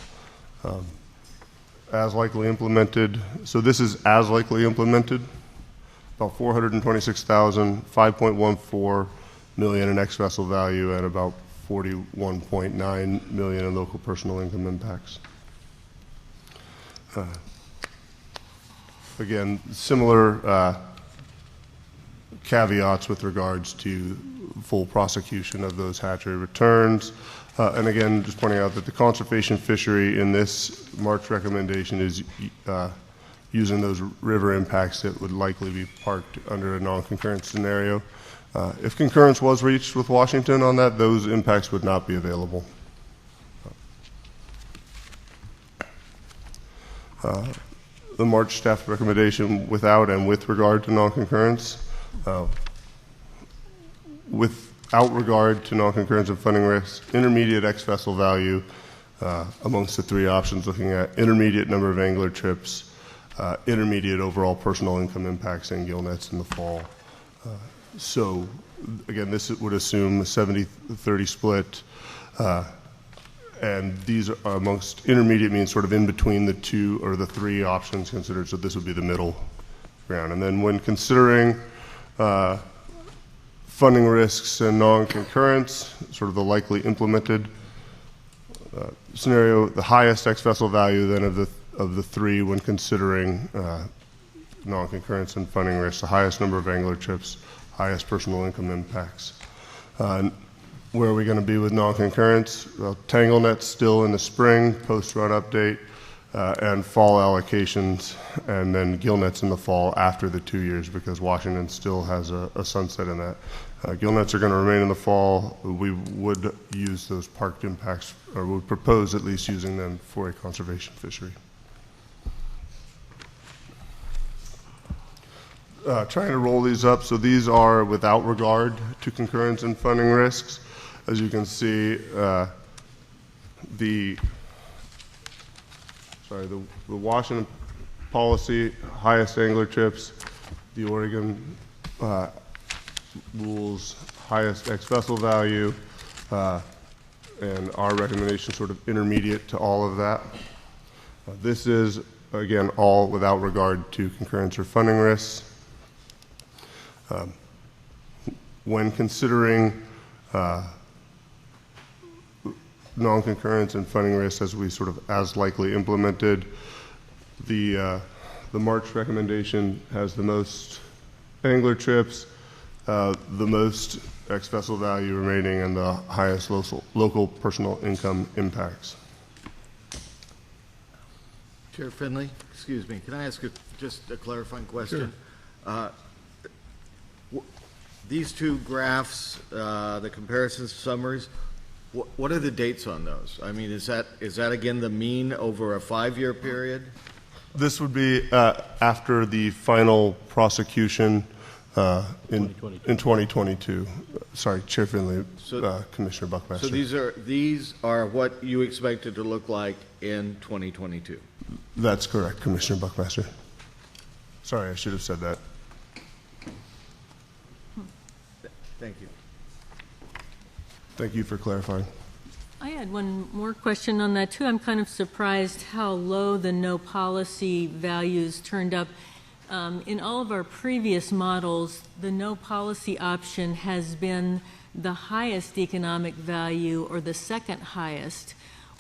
as likely implemented. So this is as likely implemented, about 426,000, 5.14 million in X-vessel value, and about 41.9 million in local personal income impacts. Again, similar caveats with regards to full prosecution of those hatchery returns. And again, just pointing out that the conservation fishery in this March recommendation is using those river impacts that would likely be parked under a non-concurrence scenario. If concurrence was reached with Washington on that, those impacts would not be available. The March staff recommendation without and with regard to non-concurrence. Without regard to non-concurrence and funding risks, intermediate X-vessel value amongst the three options, looking at intermediate number of angler trips, intermediate overall personal income impacts and gill nets in the fall. So again, this would assume a 70-30 split, and these are amongst intermediate means sort of in between the two or the three options considered, so this would be the middle ground. And then when considering funding risks and non-concurrence, sort of the likely implemented scenario, the highest X-vessel value then of the three when considering non-concurrence and funding risks, the highest number of angler trips, highest personal income impacts. Where are we going to be with non-concurrence? Well, tangle nets still in the spring, post-run update, and fall allocations, and then gill nets in the fall after the 2 years, because Washington still has a sunset in that. Gill nets are going to remain in the fall. We would use those parked impacts, or would propose at least using them for a conservation fishery. Trying to roll these up, so these are without regard to concurrence and funding risks. as you can see, the Washington policy, highest angler trips, the Oregon rules, highest ex-vessel value, and our recommendation sort of intermediate to all of that. This is, again, all without regard to concurrence or funding risks. When considering non-concurrence and funding risks as we sort of as likely implemented, the March recommendation has the most angler trips, the most ex-vessel value remaining, and the highest local personal income impacts. Chair Finley, excuse me, can I ask just a clarifying question? Sure. These two graphs, the comparisons summaries, what are the dates on those? I mean, is that again the mean over a 5-year period? This would be after the final prosecution in 2022. Sorry, Chair Finley, Commissioner Buckmaster. So these are what you expected to look like in 2022? That's correct, Commissioner Buckmaster. Sorry, I should have said that. Thank you. Thank you for clarifying. I had one more question on that, too. I'm kind of surprised how low the no policy values turned up. In all of our previous models, the no policy option has been the highest economic value or the second highest.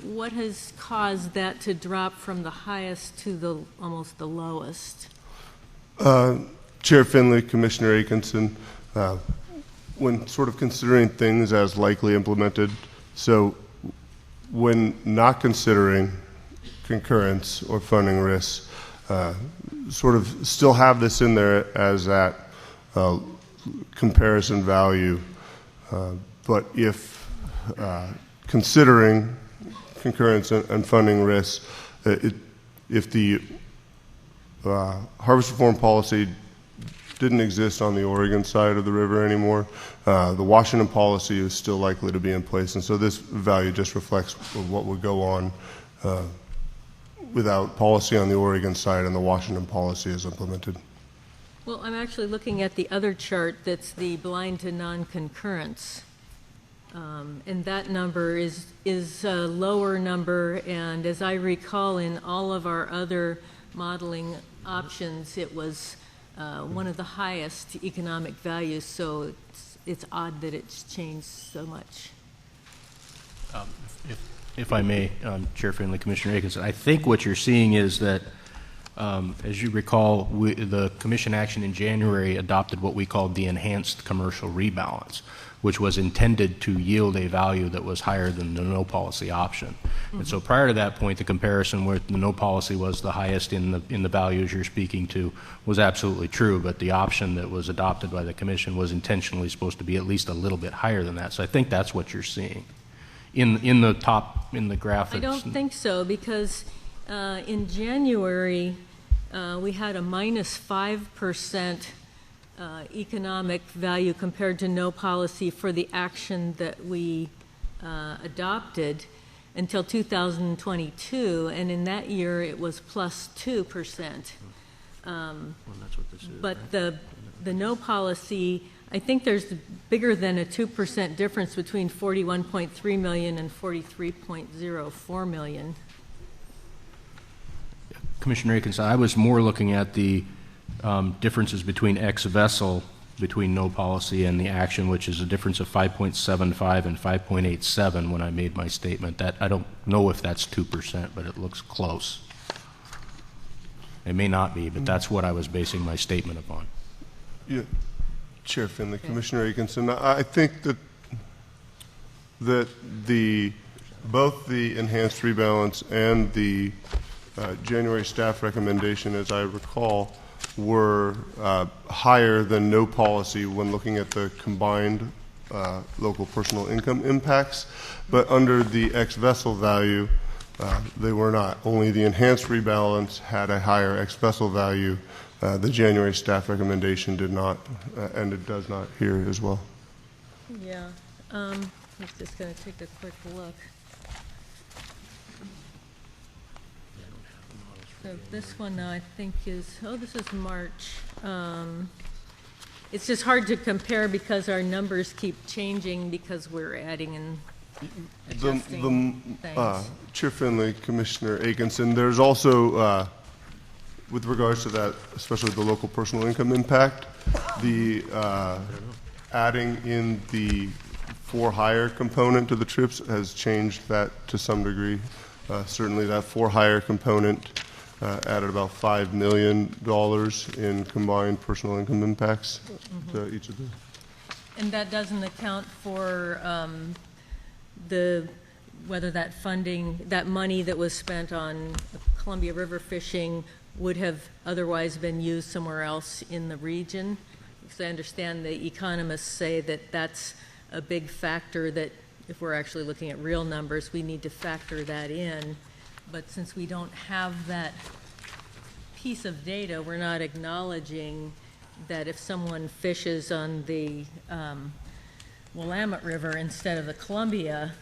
What has caused that to drop from the highest to almost the lowest? Chair Finley, Commissioner Atkinson, when sort of considering things as likely implemented, so when not considering concurrence or funding risks, sort of still have this in there as that comparison value, but if considering concurrence and funding risks, if the harvest reform policy didn't exist on the Oregon side of the river anymore, the Washington policy is still likely to be in place, and so this value just reflects what would go on without policy on the Oregon side and the Washington policy is implemented. Well, I'm actually looking at the other chart that's the blind to non-concurrence. And that number is a lower number, and as I recall, in all of our other modeling options, it was one of the highest economic values, so it's odd that it's changed so much. If I may, Chair Finley, Commissioner Atkinson, I think what you're seeing is that, as you recall, the Commission action in January adopted what we called the enhanced commercial rebalance, which was intended to yield a value that was higher than the no policy option. Mm-hmm. And so prior to that point, the comparison where the no policy was the highest in the values you're speaking to was absolutely true, but the option that was adopted by the Commission was intentionally supposed to be at least a little bit higher than that. So I think that's what you're seeing in the graph. I don't think so, because in January we had a minus 5% economic value compared to no policy for the action that we adopted until 2022, and in that year it was plus 2%. Well, that's what this is, but right? the no policy, I think there's bigger than a 2% difference between 41.3 million and 43.04 million. Commissioner Atkinson, I was more looking at the differences between ex-vessel between no policy and the action, which is a difference of 5.75 and 5.87 when I made my statement. That I don't know if that's 2%, but it looks close. It may not be, but that's what I was basing my statement upon. Yeah. Chair Finley, Commissioner Atkinson, I think that both the enhanced rebalance and the January staff recommendation, as I recall, were higher than no policy when looking at the combined local personal income impacts, but under the ex-vessel value, they were not. Only the enhanced rebalance had a higher ex-vessel value. The January staff recommendation did not, and it does not here as well. Yeah. was just going to take a quick look. So this one I think is, this is March. It's just hard to compare because our numbers keep changing because we're adding and adjusting things. Chair Finley, Commissioner Aikenson, there's also, with regards to that, especially the local personal income impact, the adding in the for-hire component to the trips has changed that to some degree. Certainly that for-hire component added about $5 million in combined personal income impacts to each of them. And that doesn't account for whether that funding, that money that was spent on Columbia River fishing would have otherwise been used somewhere else in the region. Because I understand the economists say that that's a big factor, that if we're actually looking at real numbers, we need to factor that in. But since we don't have that piece of data, we're not acknowledging that if someone fishes on the Willamette River instead of the Columbia,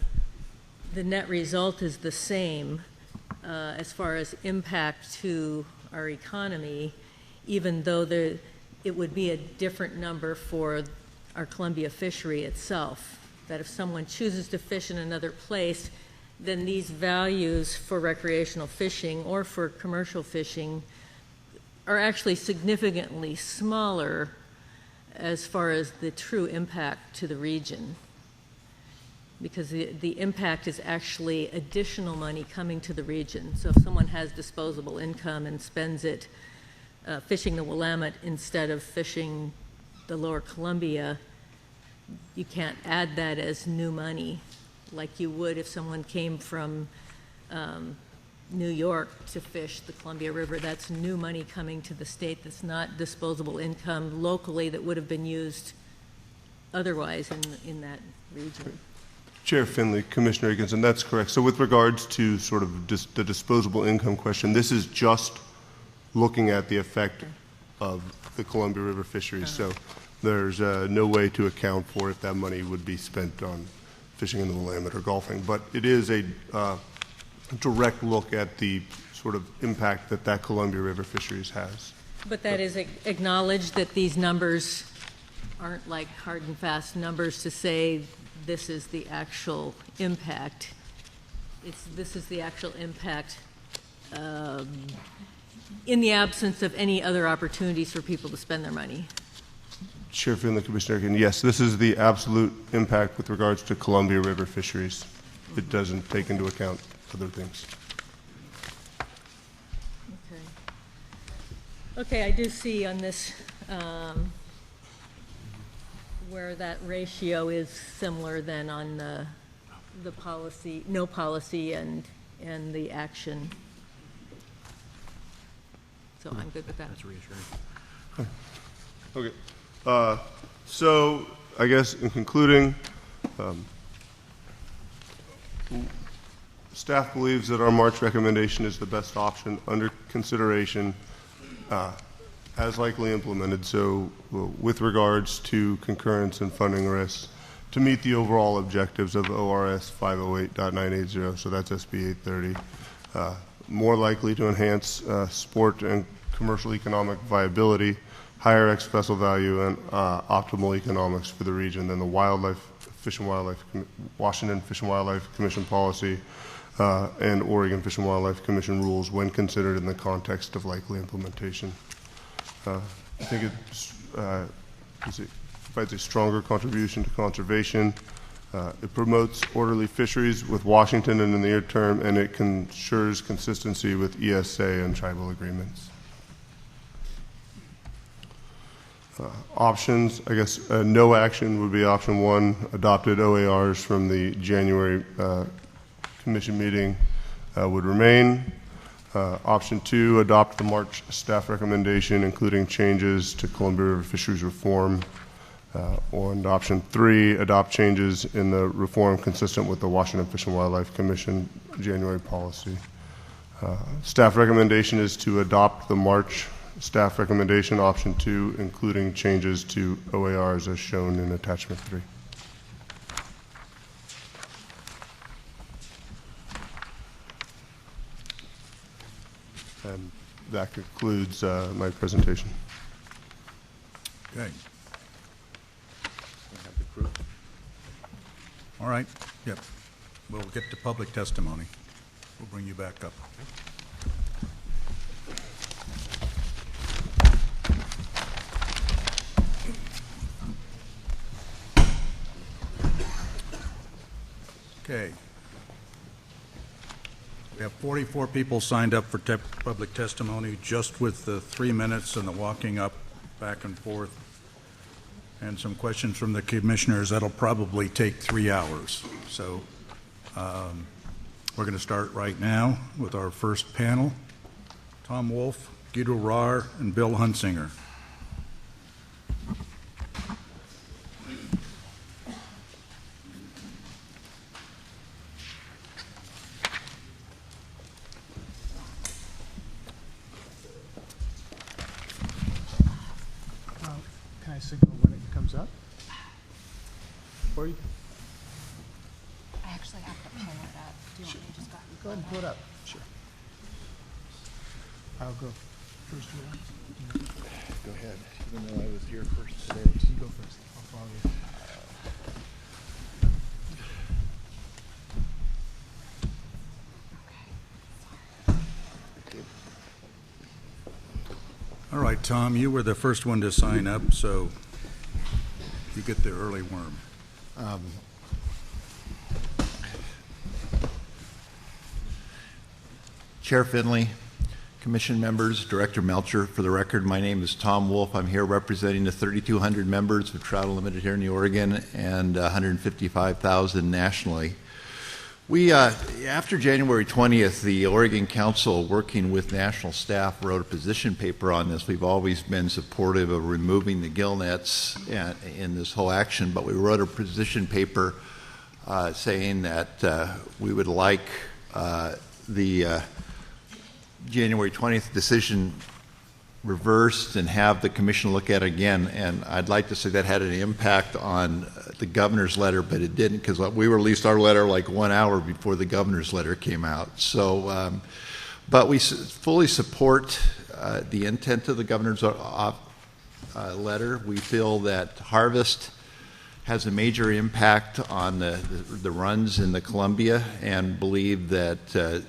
the net result is the same as far as impact to our economy, even though it would be a different number for our Columbia fishery itself. That if someone chooses to fish in another place, then these values for recreational fishing or for commercial fishing are actually significantly smaller as far as the true impact to the region. Because the impact is actually additional money coming to the region. So if someone has disposable income and spends it fishing the Willamette instead of fishing the lower Columbia, you can't add that as new money like you would if someone came from New York to fish the Columbia River. That's new money coming to the state that's not disposable income locally that would have been used otherwise in that region. Chair Finley, Commissioner Aikenson, that's correct. So with regards to sort of the disposable income question, this is just looking at the effect of the Columbia River fisheries. So there's no way to account for if that money would be spent on fishing in the Willamette or golfing. But it is a direct look at the sort of impact that Columbia River fisheries has. But that is acknowledged that these numbers aren't like hard and fast numbers to say this is the actual impact. This is the actual impact in the absence of any other opportunities for people to spend their money. Chair Finley, Commissioner Aiken, yes, this is the absolute impact with regards to Columbia River fisheries. It doesn't take into account other things. Okay, I do see on this where that ratio is similar then on the policy, no policy and the action. So I'm good with that. That's reassuring. Okay. So I guess in concluding, staff believes that our March recommendation is the best option under consideration as likely implemented. So with regards to concurrence and funding risks to meet the overall objectives of ORS 508.980, so that's SB 830, more likely to enhance sport and commercial economic viability, higher ex-vessel value, and optimal economics for the region than the Washington Fish and Wildlife Commission policy and Oregon Fish and Wildlife Commission rules when considered in the context of likely implementation. I think it provides a stronger contribution to conservation. It promotes orderly fisheries with Washington and in the near term, and it ensures consistency with ESA and tribal agreements. Options, I guess no action would be option one. Adopted OARs from the January commission meeting would remain. Option two, adopt the March staff recommendation, including changes to Columbia River fisheries reform. And option three, adopt changes in the reform consistent with the Washington Fish and Wildlife Commission January policy. Staff recommendation is to adopt the March staff recommendation, option two, including changes to OARs as shown in attachment 3. And that concludes my presentation. Okay. All right, yep. We'll get to public testimony. We'll bring you back up. Okay. We have 44 people signed up for public testimony, just with the 3 minutes and the walking up back and forth, and some questions from the commissioners. That'll probably take 3 hours. So we're going to start right now with our first panel. Tom Wolf, Guido Rahr, and Bill Hunsinger. Can I signal when it comes up? Or you? I actually have to pull it up. Do you want me to just go Go ahead and pull it up. Sure. I'll go first. Go ahead, even though I was here first today. You go first. I'll follow you. All right, Tom, you were the first one to sign up, so you get the early worm. Chair Finley, Commission members, Director Melcher, for the record, my name is Tom Wolf. I'm here representing the 3,200 members of Trout Unlimited here in Oregon and 155,000 nationally. We, after January 20th, the Oregon Council, working with national staff, wrote a position paper on this. We've always been supportive of removing the gill nets in this whole action, but we wrote a position paper saying that we would like the January 20th decision reversed and have the commission look at it again. And I'd like to say that had an impact on the governor's letter, but it didn't, because we released our letter like 1 hour before the governor's letter came out. So, but we fully support the intent of the governor's letter. We feel that harvest has a major impact on the runs in the Columbia, and believe that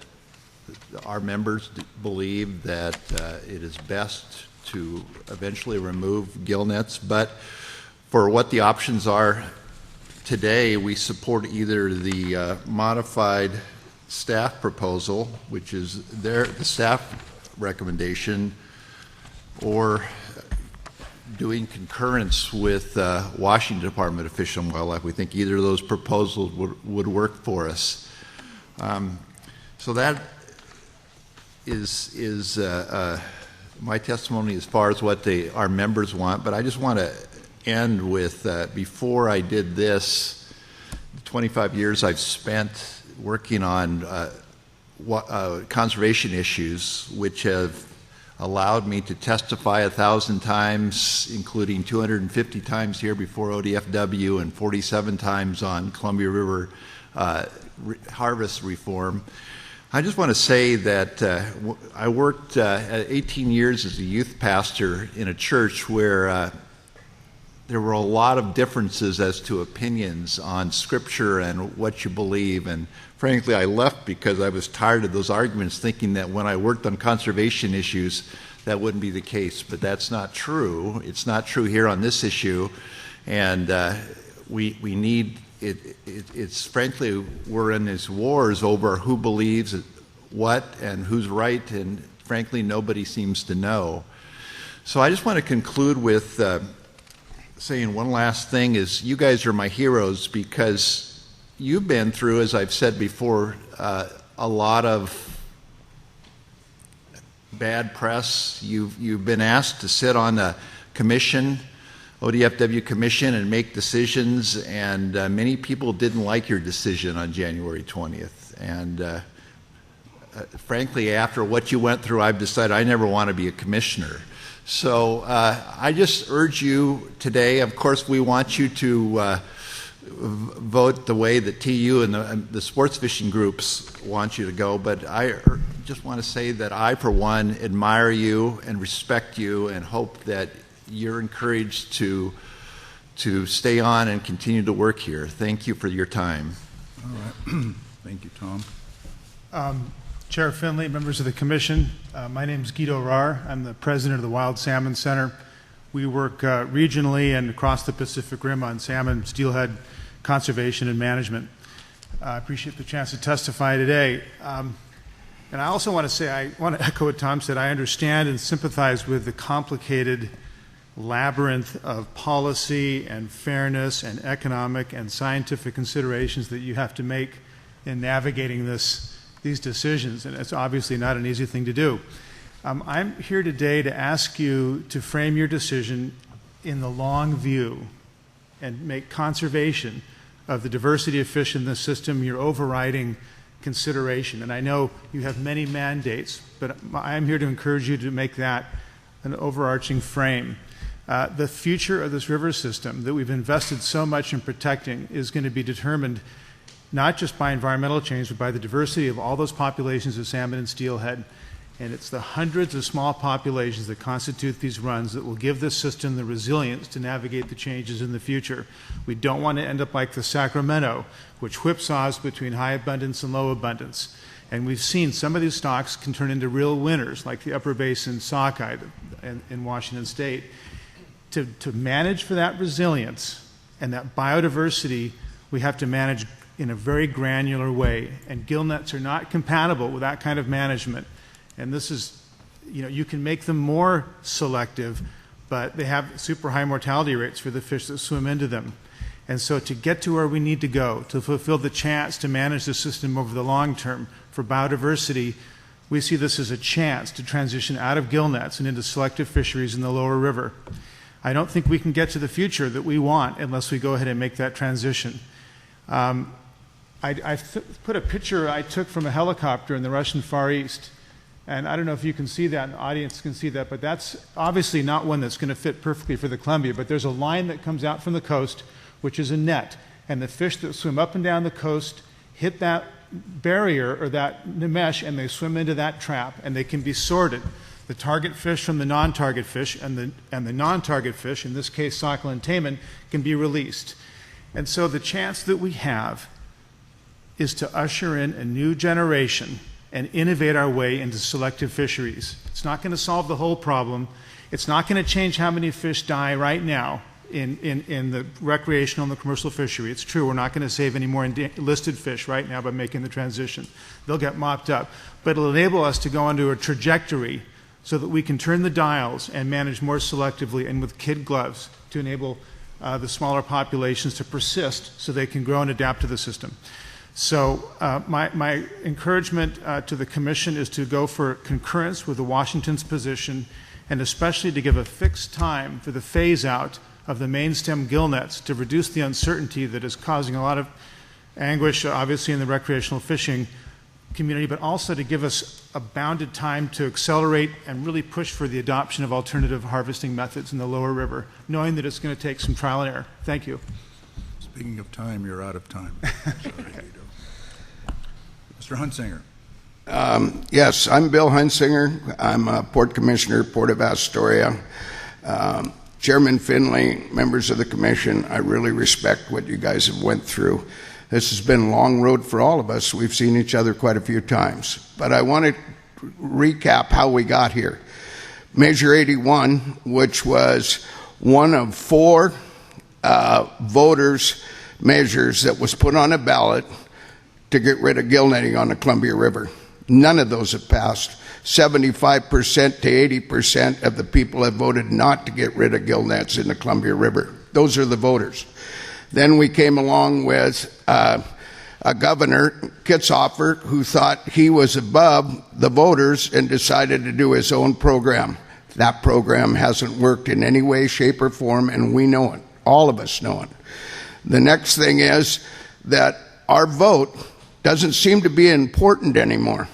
our members believe that it is best to eventually remove gill nets. But for what the options are today, we support either the modified staff proposal, which is the staff recommendation, or doing concurrence with Washington Department of Fish and Wildlife. We think either of those proposals would work for us. So that is my testimony as far as what our members want. But I just want to end with, before I did this, the 25 years I've spent working on conservation issues, which have allowed me to testify 1,000 times, including 250 times here before ODFW and 47 times on Columbia River harvest reform. I just want to say that I worked 18 years as a youth pastor in a church where there were a lot of differences as to opinions on Scripture and what you believe. And frankly, I left because I was tired of those arguments, thinking that when I worked on conservation issues, that wouldn't be the case. But that's not true. It's not true here on this issue. And we need... It's frankly, we're in these wars over who believes what and who's right, and frankly, nobody seems to know. So I just want to conclude with saying one last thing is, you guys are my heroes, because you've been through, as I've said before, a lot of bad press. You've been asked to sit on a commission, ODFW commission, and make decisions, and many people didn't like your decision on January 20th. And frankly, after what you went through, I've decided I never want to be a commissioner. So I just urge you today, of course, we want you to vote the way that TU and the sports fishing groups want you to go, but I just want to say that I, for one, admire you and respect you and hope that you're encouraged to stay on and continue to work here. Thank you for your time. All right. Thank you, Tom. Chair Finley, members of the Commission, my name is Guido Rahr. I'm the president of the Wild Salmon Center. We work regionally and across the Pacific Rim on salmon, steelhead conservation and management. I appreciate the chance to testify today. And I also want to say, I want to echo what Tom said. I understand and sympathize with the complicated labyrinth of policy and fairness and economic and scientific considerations that you have to make in navigating these decisions, and it's obviously not an easy thing to do. I'm here today to ask you to frame your decision in the long view and make conservation of the diversity of fish in the system your overriding consideration. And I know you have many mandates, but I'm here to encourage you to make that an overarching frame. The future of this river system that we've invested so much in protecting is going to be determined not just by environmental change, but by the diversity of all those populations of salmon and steelhead. And it's the hundreds of small populations that constitute these runs that will give this system the resilience to navigate the changes in the future. We don't want to end up like the Sacramento, which whipsaws between high abundance and low abundance. And we've seen some of these stocks can turn into real winners, like the Upper Basin sockeye in Washington State. To manage for that resilience and that biodiversity, we have to manage in a very granular way. And gill nets are not compatible with that kind of management. And this is, you can make them more selective, but they have super high mortality rates for the fish that swim into them. And so to get to where we need to go, to fulfill the chance to manage the system over the long term for biodiversity, we see this as a chance to transition out of gill nets and into selective fisheries in the lower river. I don't think we can get to the future that we want unless we go ahead and make that transition. I put a picture I took from a helicopter in the Russian Far East. And I don't know if you can see that, and the audience can see that, but that's obviously not one that's going to fit perfectly for the Columbia. But there's a line that comes out from the coast, which is a net. And the fish that swim up and down the coast hit that barrier or that mesh, and they swim into that trap, and they can be sorted. The target fish from the non-target fish, and the non-target fish, in this case sockle and taimen, can be released. And so the chance that we have is to usher in a new generation and innovate our way into selective fisheries. It's not going to solve the whole problem. It's not going to change how many fish die right now in the recreational and the commercial fishery. It's true, we're not going to save any more listed fish right now by making the transition. They'll get mopped up. But it'll enable us to go onto a trajectory so that we can turn the dials and manage more selectively and with kid gloves to enable the smaller populations to persist so they can grow and adapt to the system. So my encouragement to the Commission is to go for concurrence with the Washington's position, and especially to give a fixed time for the phase-out of the main stem gill nets to reduce the uncertainty that is causing a lot of anguish, obviously, in the recreational fishing community, but also to give us a bounded time to accelerate and really push for the adoption of alternative harvesting methods in the lower river, knowing that it's going to take some trial and error. Thank you. Speaking of time, you're out of time. Sorry, Guido. Mr. Hunsinger. Yes, I'm Bill Hunsinger. I'm a Port Commissioner, Port of Astoria. Chairman Finley, members of the Commission, I really respect what you guys have went through. This has been a long road for all of us. We've seen each other quite a few times. But I want to recap how we got here. Measure 81, which was one of 4 voters' measures that was put on a ballot to get rid of gill netting on the Columbia River. None of those have passed. 75% to 80% of the people have voted not to get rid of gill nets in the Columbia River. Those are the voters. Then we came along with a governor, Kitzhofer, who thought he was above the voters and decided to do his own program. That program hasn't worked in any way, shape, or form, and we know it. All of us know it. The next thing is that our vote doesn't seem to be important anymore.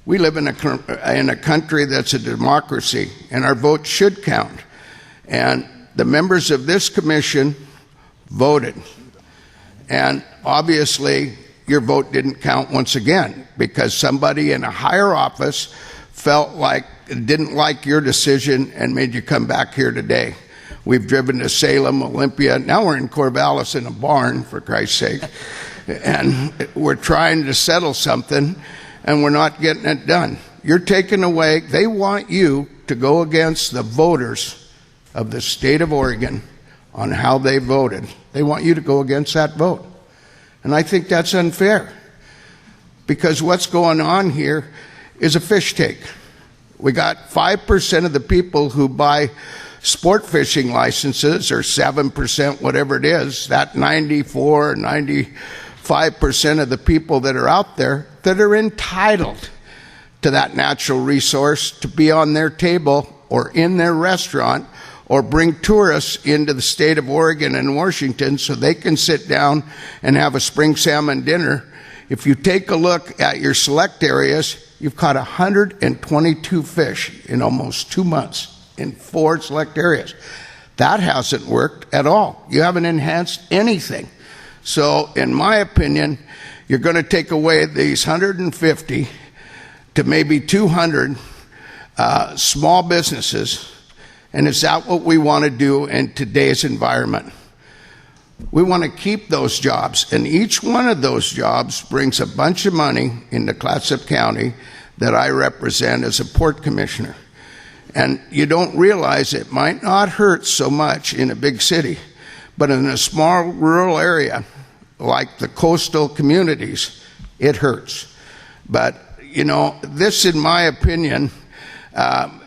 We live in a country that's a democracy, and our vote should count. And the members of this commission voted. And obviously, your vote didn't count once again because somebody in a higher office didn't like your decision and made you come back here today. We've driven to Salem, Olympia. Now we're in Corvallis in a barn, for Christ's sake. And we're trying to settle something, and we're not getting it done. You're taking away, they want you to go against the voters of the state of Oregon on how they voted. They want you to go against that vote. And I think that's unfair because what's going on here is a fish take. We got 5% of the people who buy sport fishing licenses, or 7%, whatever it is, that 95% of the people that are out there that are entitled to that natural resource to be on their table or in their restaurant or bring tourists into the state of Oregon and Washington so they can sit down and have a spring salmon dinner. If you take a look at your select areas, you've caught 122 fish in almost 2 months in 4 select areas. That hasn't worked at all. You haven't enhanced anything. So in my opinion, you're going to take away these 150 to maybe 200 small businesses. And is that what we want to do in today's environment? We want to keep those jobs, and each one of those jobs brings a bunch of money into Clatsop County that I represent as a port commissioner. And you don't realize it might not hurt so much in a big city, but in a small rural area like the coastal communities, it hurts. But, you know, this, in my opinion,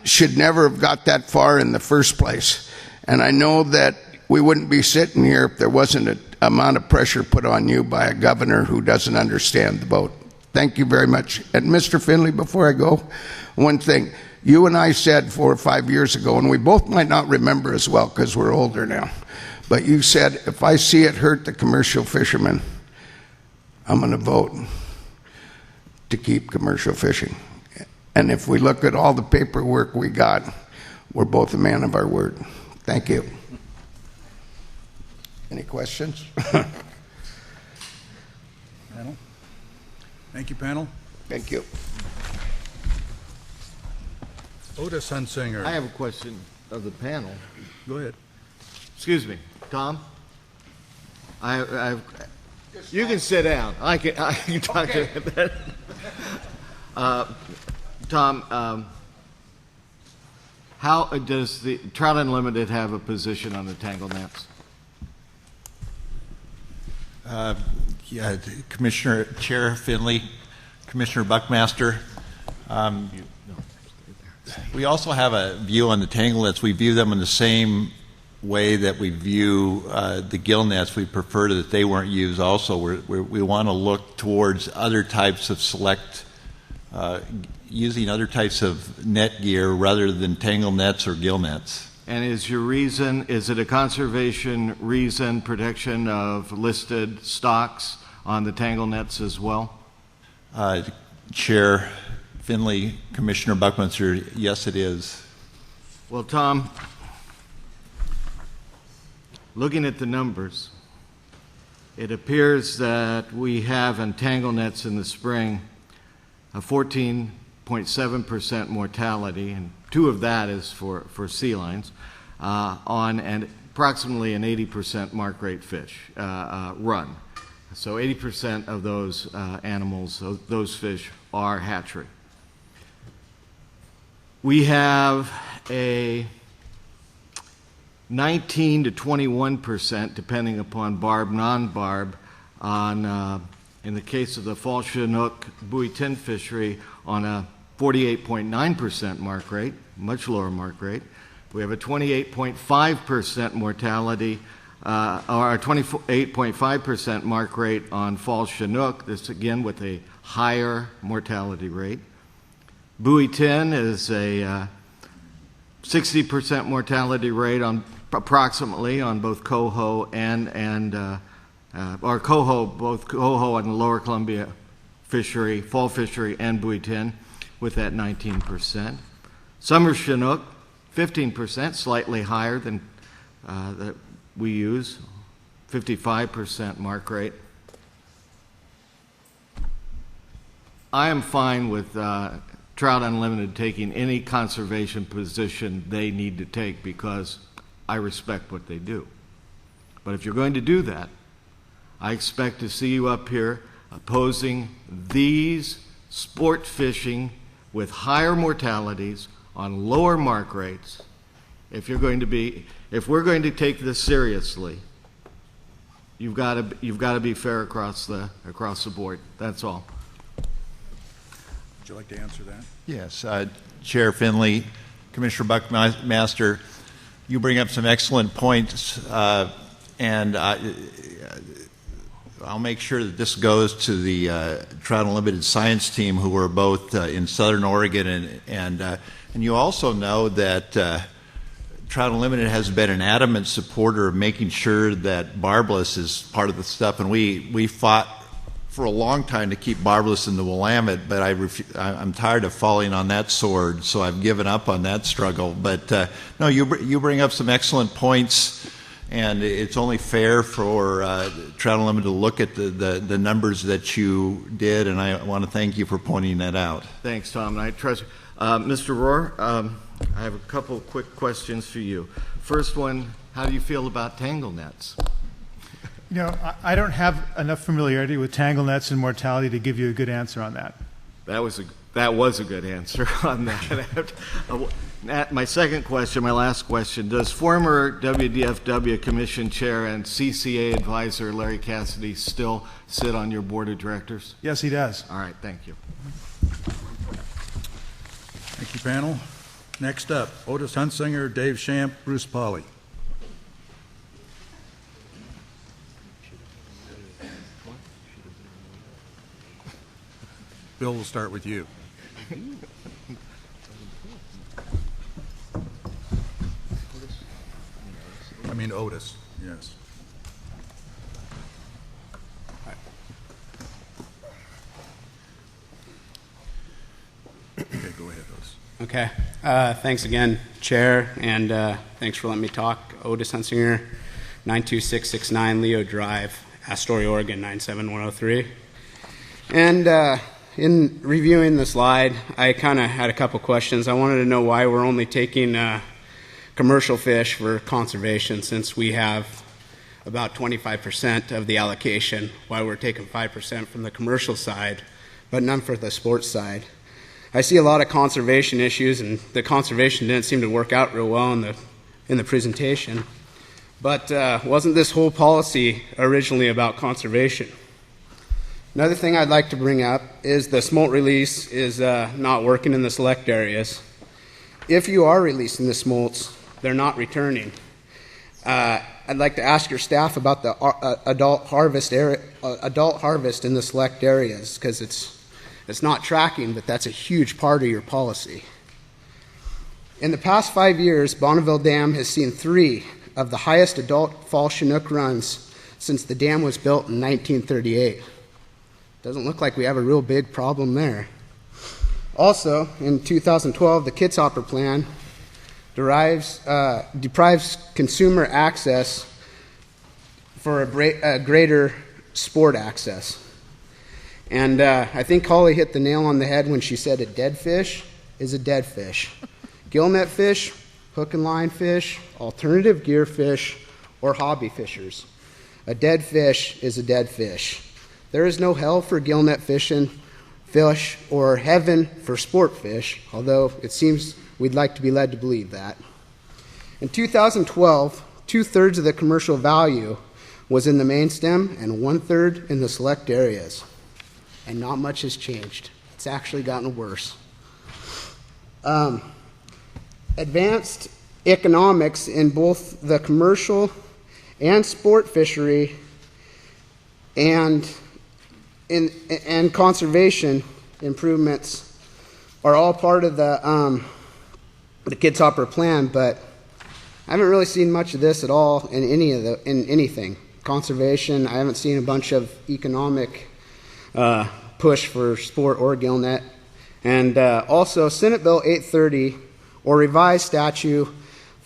should never have got that far in the first place. And I know that we wouldn't be sitting here if there wasn't an amount of pressure put on you by a governor who doesn't understand the vote. Thank you very much. And Mr. Finley, before I go, one thing. You and I said 4 or 5 years ago, and we both might not remember as well because we're older now, but you said, if I see it hurt the commercial fishermen, I'm going to vote to keep commercial fishing. And if we look at all the paperwork we got, we're both a man of our word. Thank you. Any questions? Panel? Thank you, panel. Thank you. Otis Hunsinger. I have a question of the panel. Go ahead. Excuse me, Tom. You can sit down. I can talk to you. Tom, how does the Trout Unlimited have a position on the tangle nets? Yeah, Commissioner Chair Finley, Commissioner Buckmaster. We also have a view on the tangle nets. We view them in the same way that we view the gill nets. We prefer that they weren't used also. We want to look towards other types of using other types of net gear rather than tangle nets or gill nets. And is it a conservation reason, protection of listed stocks on the tangle nets as well? Chair Finley, Commissioner Buckminster, yes, it is. Well, Tom, looking at the numbers, it appears that we have in tangle nets in the spring a 14.7% mortality, and 2 of that is for sea lions, on and approximately an 80% mark rate fish run. So 80% of those animals, those fish, are hatchery. We have a 19 to 21%, depending upon barb, non-barb, on, in the case of the fall Chinook buoy tin fishery, on a 48.9% mark rate, much lower mark rate. We have a 28.5% mortality, or a 28.5% mark rate on fall Chinook, this again with a higher mortality rate. Buoy tin is a 60% mortality rate on approximately on both coho or coho, both coho and the Lower Columbia fishery, fall fishery, and buoy tin, with that 19%. Summer Chinook, 15%, slightly higher than that we use. 55% mark rate. I am fine with Trout Unlimited taking any conservation position they need to take because I respect what they do. But if you're going to do that, I expect to see you up here opposing these sport fishing with higher mortalities on lower mark rates. If we're going to take this seriously, you've got to be fair across the board. That's all. Would you like to answer that? Yes, Chair Finley, Commissioner Buckmaster, you bring up some excellent points, and I'll make sure that this goes to the Trout Unlimited science team, who are both in Southern Oregon, and you also know that Trout Unlimited has been an adamant supporter of making sure that barbless is part of the stuff, and we fought for a long time to keep barbless in the Willamette, but I'm tired of falling on that sword, so I've given up on that struggle. But no, you bring up some excellent points, and it's only fair for Trout Unlimited to look at the numbers that you did, and I want to thank you for pointing that out. Thanks, Tom, and I trust you. Mr. Rohr, I have a couple quick questions for you. First one, how do you feel about tangle nets? You know, I don't have enough familiarity with tangle nets and mortality to give you a good answer on that. That was a good answer on that. My second question, my last question, does former WDFW Commission Chair and CCA Advisor Larry Cassidy still sit on your board of directors? Yes, he does. All right, thank you. Thank you, panel. Next up, Otis Hunsinger, Dave Shamp, Bruce Pauley. Bill, we'll start with you. I mean Otis, yes. Okay, go ahead, Otis. Okay. Thanks again, Chair, and thanks for letting me talk. Otis Hunsinger, 92669 Leo Drive, Astoria, Oregon, 97103. And in reviewing the slide, I kind of had a couple questions. I wanted to know why we're only taking commercial fish for conservation, since we have about 25% of the allocation, why we're taking 5% from the commercial side, but none for the sports side. I see a lot of conservation issues, and the conservation didn't seem to work out real well in the presentation. But wasn't this whole policy originally about conservation? Another thing I'd like to bring up is the smolt release is not working in the select areas. If you are releasing the smolts, they're not returning. I'd like to ask your staff about the adult harvest in the select areas, because it's not tracking, but that's a huge part of your policy. In the past 5 years, Bonneville Dam has seen 3 of the highest adult fall Chinook runs since the dam was built in 1938. Doesn't look like we have a real big problem there. Also, in 2012, the Kitzhopper Plan deprives consumer access for a greater sport access. And I think Holly hit the nail on the head when she said a dead fish is a dead fish. Gillnet fish, hook and line fish, alternative gear fish, or hobby fishers. A dead fish is a dead fish. There is no hell for gillnet fishing fish or heaven for sport fish, although it seems we'd like to be led to believe that. In 2012, 2/3 of the commercial value was in the main stem and 1/3 in the select areas. And not much has changed. It's actually gotten worse. Advanced economics in both the commercial and sport fishery and conservation improvements are all part of the Kitzhopper Plan, but I haven't really seen much of this at all in anything. Conservation, I haven't seen a bunch of economic push for sport or gillnet. And also Senate Bill 830 or revised statute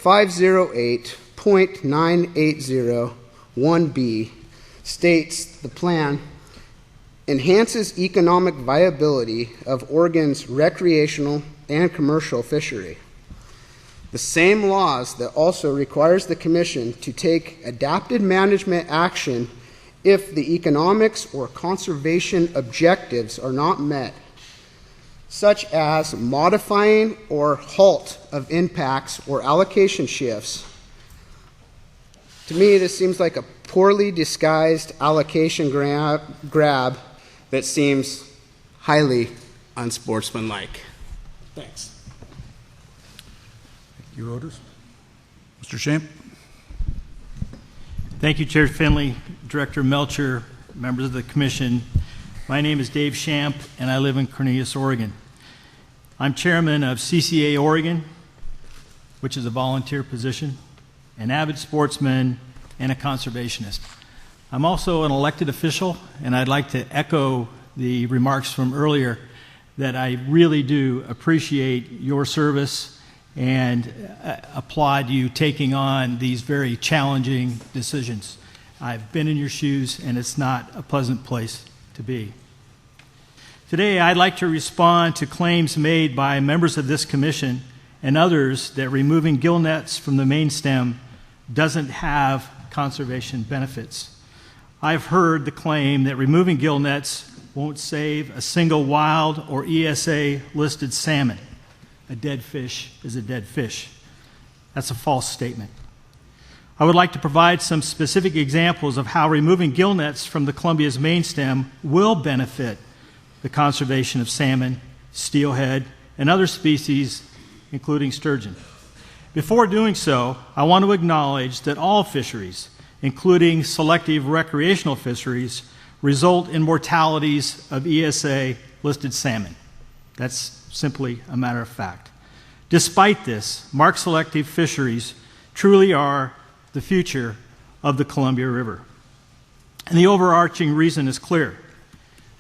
508.980 1B states the plan enhances economic viability of Oregon's recreational and commercial fishery. The same laws that also requires the Commission to take adapted management action if the economics or conservation objectives are not met, such as modifying or halt of impacts or allocation shifts. To me, this seems like a poorly disguised allocation grab that seems highly unsportsmanlike. Thanks. Thank you, Otis. Mr. Shamp? Thank you, Chair Finley, Director Melcher, members of the Commission. My name is Dave Shamp, and I live in Cornelius, Oregon. I'm chairman of CCA Oregon, which is a volunteer position, an avid sportsman, and a conservationist. I'm also an elected official, and I'd like to echo the remarks from earlier that I really do appreciate your service and applaud you taking on these very challenging decisions. I've been in your shoes, and it's not a pleasant place to be. Today, I'd like to respond to claims made by members of this commission and others that removing gill nets from the main stem doesn't have conservation benefits. I've heard the claim that removing gill nets won't save a single wild or ESA listed salmon. A dead fish is a dead fish. That's a false statement. I would like to provide some specific examples of how removing gill nets from the Columbia's main stem will benefit the conservation of salmon, steelhead, and other species, including sturgeon. Before doing so, I want to acknowledge that all fisheries, including selective recreational fisheries, result in mortalities of ESA-listed salmon. That's simply a matter of fact. Despite this, marked selective fisheries truly are the future of the Columbia River. And the overarching reason is clear.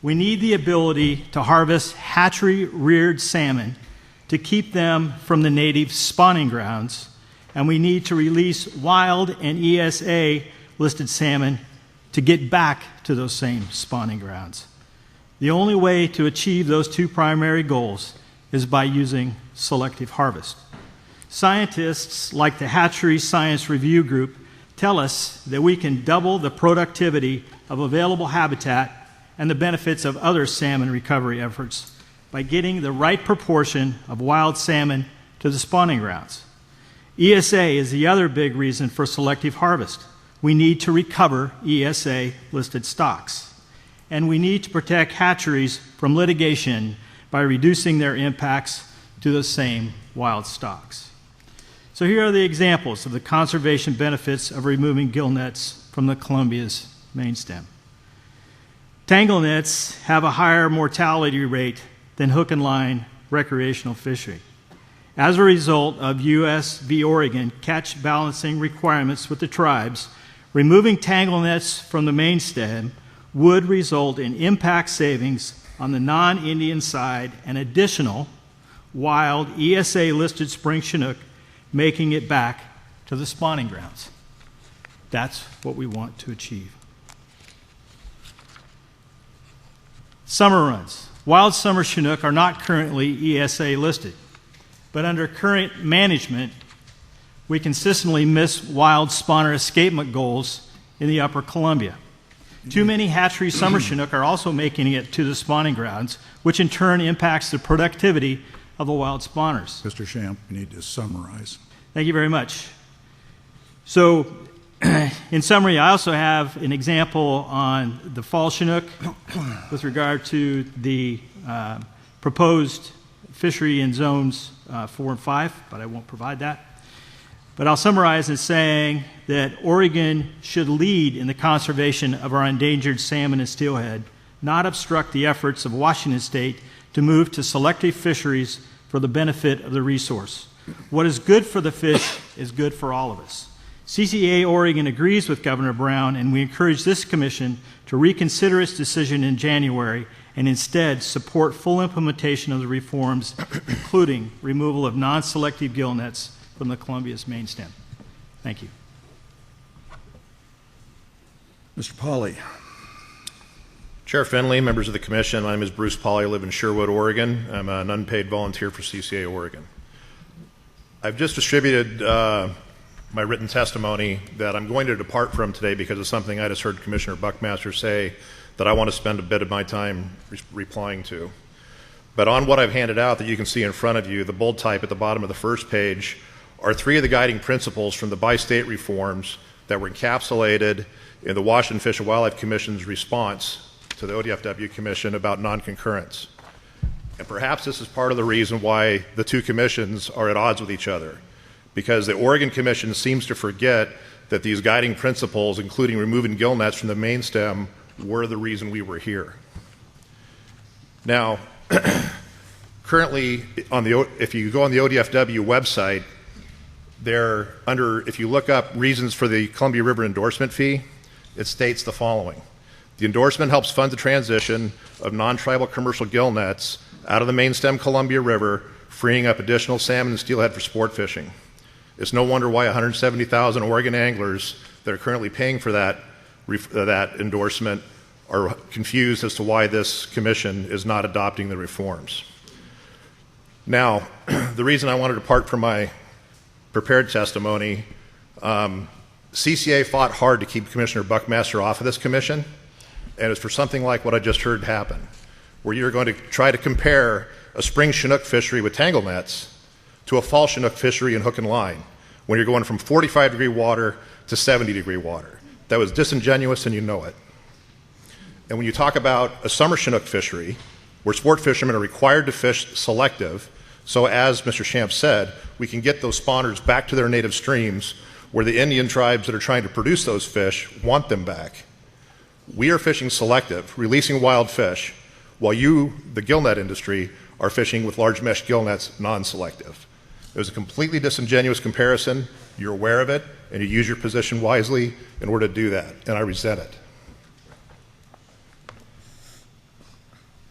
We need the ability to harvest hatchery-reared salmon to keep them from the native spawning grounds, and we need to release wild and ESA-listed salmon to get back to those same spawning grounds. The only way to achieve those two primary goals is by using selective harvest. Scientists like the Hatchery Science Review Group tell us that we can double the productivity of available habitat and the benefits of other salmon recovery efforts by getting the right proportion of wild salmon to the spawning grounds. ESA is the other big reason for selective harvest. We need to recover ESA-listed stocks. And we need to protect hatcheries from litigation by reducing their impacts to the same wild stocks. So here are the examples of the conservation benefits of removing gill nets from the Columbia's main stem. Tangle nets have a higher mortality rate than hook and line recreational fishing. As a result of U.S. v. Oregon catch balancing requirements with the tribes, removing tangle nets from the main stem would result in impact savings on the non-Indian side and additional wild ESA-listed spring Chinook, making it back to the spawning grounds. That's what we want to achieve. Summer runs. Wild summer Chinook are not currently ESA listed, but under current management, we consistently miss wild spawner escapement goals in the upper Columbia. Too many hatchery summer Chinook are also making it to the spawning grounds, which in turn impacts the productivity of the wild spawners. Mr. Shamp, you need to summarize. Thank you very much. So, in summary, I also have an example on the fall Chinook with regard to the proposed fishery in zones 4 and 5, but I won't provide that. But I'll summarize in saying that Oregon should lead in the conservation of our endangered salmon and steelhead, not obstruct the efforts of Washington State to move to selective fisheries for the benefit of the resource. What is good for the fish is good for all of us. CCA Oregon agrees with Governor Brown, and we encourage this commission to reconsider its decision in January and instead support full implementation of the reforms, including removal of non-selective gill nets from the Columbia's main stem. Thank you. Mr. Pauly. Chair Finley, members of the commission, my name is Bruce Pauly. I live in Sherwood, Oregon. I'm an unpaid volunteer for CCA Oregon. I've just distributed my written testimony that I'm going to depart from today because of something I just heard Commissioner Buckmaster say that I want to spend a bit of my time replying to. But on what I've handed out that you can see in front of you, the bold type at the bottom of the first page are 3 of the guiding principles from the bi-state reforms that were encapsulated in the Washington Fish and Wildlife Commission's response to the ODFW Commission about non-concurrence. And perhaps this is part of the reason why the 2 commissions are at odds with each other, because the Oregon Commission seems to forget that these guiding principles, including removing gill nets from the main stem, were the reason we were here. Now, currently, if you go on the ODFW website, if you look up reasons for the Columbia River endorsement fee, it states the following. The endorsement helps fund the transition of non-tribal commercial gill nets out of the main stem Columbia River, freeing up additional salmon and steelhead for sport fishing. It's no wonder why 170,000 Oregon anglers that are currently paying for that endorsement are confused as to why this commission is not adopting the reforms. Now, the reason I wanted to depart from my prepared testimony, CCA fought hard to keep Commissioner Buckmaster off of this commission, and it's for something like what I just heard happen, where you're going to try to compare a spring Chinook fishery with tangle nets to a fall Chinook fishery in hook and line, when you're going from 45-degree water to 70-degree water. That was disingenuous, and you know it. And when you talk about a summer Chinook fishery, where sport fishermen are required to fish selective, so as Mr. Champ said, we can get those spawners back to their native streams where the Indian tribes that are trying to produce those fish want them back. We are fishing selective, releasing wild fish, while you, the gill net industry, are fishing with large mesh gill nets, non-selective. It was a completely disingenuous comparison. You're aware of it, and you use your position wisely in order to do that, and I resent it.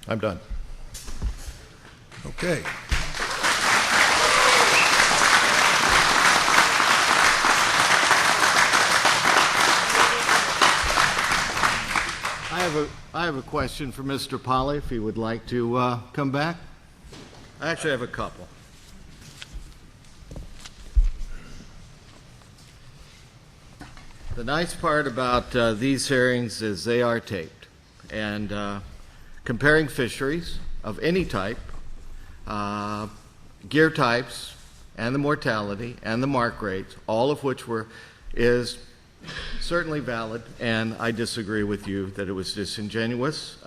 I'm done. Okay. I have a question for Mr. Pauly, if he would like to come back. I actually have a couple. The nice part about these hearings is they are taped, and comparing fisheries of any type, gear types, and the mortality and the mark rates, all of which is certainly valid, and I disagree with you that it was disingenuous,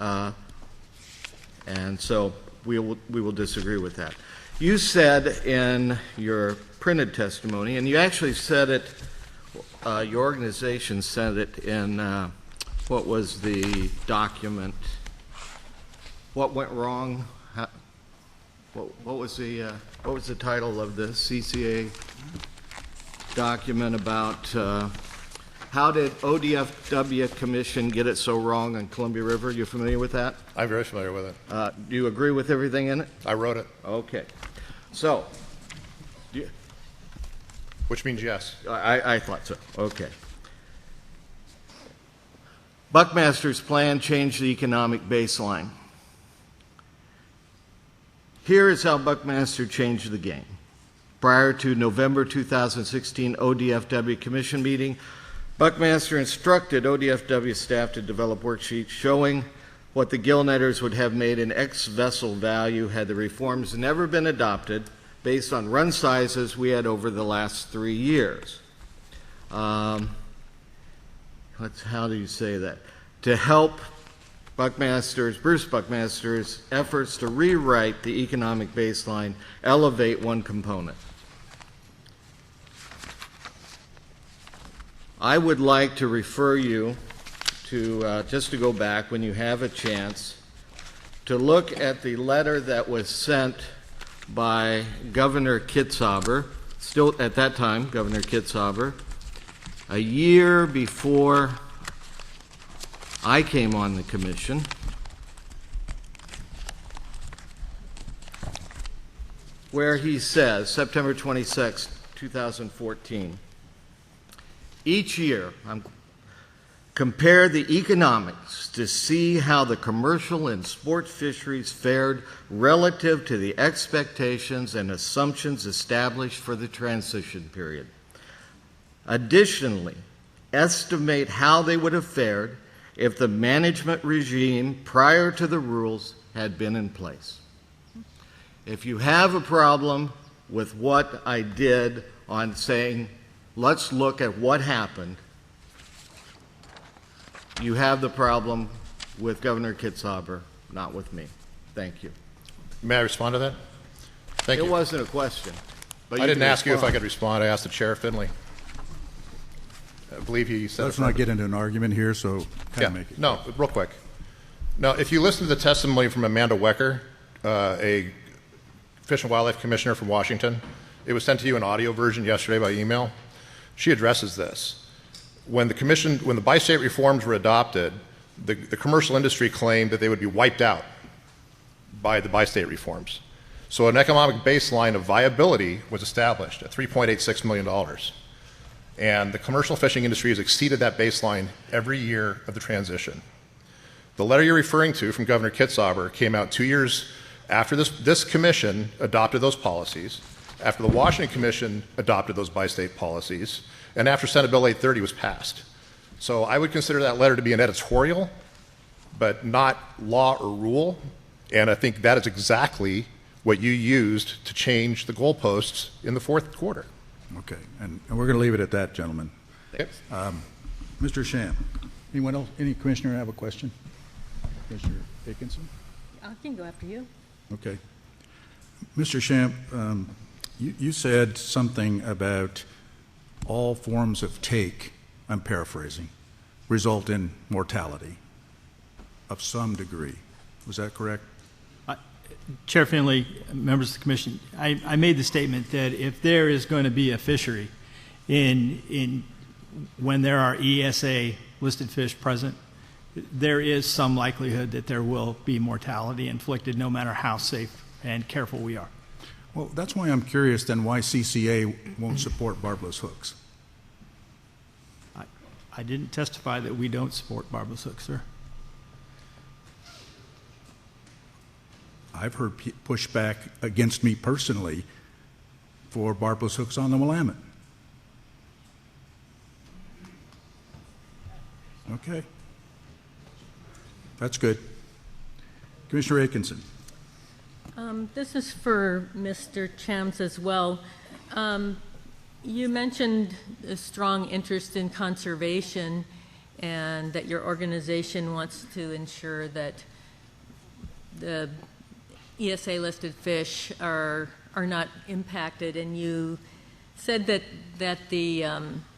and so we will disagree with that. You said in your printed testimony, and you actually said it, your organization said it in what was the document? What went wrong? What was the title of the CCA document about how did ODFW Commission get it so wrong on Columbia River? You familiar with that? I'm very familiar with it. Do you agree with everything in it? I wrote it. Okay. So, which means yes. I thought so. Okay. Buckmaster's plan changed the economic baseline. Here is how Buckmaster changed the game. Prior to November 2016 ODFW Commission meeting, Buckmaster instructed ODFW staff to develop worksheets showing what the gill netters would have made an ex-vessel value had the reforms never been adopted based on run sizes we had over the last 3 years. How do you say that? To help Bruce Buckmaster's efforts to rewrite the economic baseline, elevate one component. I would like to refer you to, just to go back when you have a chance, to look at the letter that was sent by Governor Kitzhaber, still at that time, Governor Kitzhaber, a year before I came on the commission, where he says, September 26, 2014, each year, Compare the economics to see how the commercial and sport fisheries fared relative to the expectations and assumptions established for the transition period. Additionally, estimate how they would have fared if the management regime prior to the rules had been in place. If you have a problem with what I did on saying, let's look at what happened, you have the problem with Governor Kitzhaber, not with me. Thank you. May I respond to that? Thank you. It wasn't a question. But I didn't ask you if I respond. could respond. I asked the Chair, Finley. I believe he said. Let's not get into an argument here, so kind of make it. No, real quick. Now, if you listen to the testimony from Amanda Wecker, a Fish and Wildlife Commissioner from Washington, it was sent to you in audio version yesterday by email. She addresses this. When the bi-state reforms were adopted, the commercial industry claimed that they would be wiped out by the bi-state reforms. So an economic baseline of viability was established at $3.86 million. And the commercial fishing industry has exceeded that baseline every year of the transition. The letter you're referring to from Governor Kitzhaber came out 2 years after this commission adopted those policies, after the Washington Commission adopted those bi-state policies, and after Senate Bill 830 was passed. So I would consider that letter to be an editorial, but not law or rule, and I think that is exactly what you used to change the goalposts in the fourth quarter. Okay, and we're going to leave it at that, gentlemen. Thanks. Mr. Sham, anyone else, any commissioner have a question? Commissioner Dickinson? I can go after you. Okay. Mr. Sham, you said something about all forms of take, I'm paraphrasing, result in mortality of some degree. Was that correct? Chair Finley, members of the commission, I made the statement that if there is going to be a fishery when there are ESA listed fish present, there is some likelihood that there will be mortality inflicted no matter how safe and careful we are. Well, that's why I'm curious then why CCA won't support barbless hooks. I didn't testify that we don't support barbless hooks, sir. I've heard pushback against me personally for barbless hooks on the Willamette. Okay. That's good. Commissioner Atkinson. This is for Mr. Chams as well. You mentioned a strong interest in conservation and that your organization wants to ensure that the ESA listed fish are not impacted, and you said that the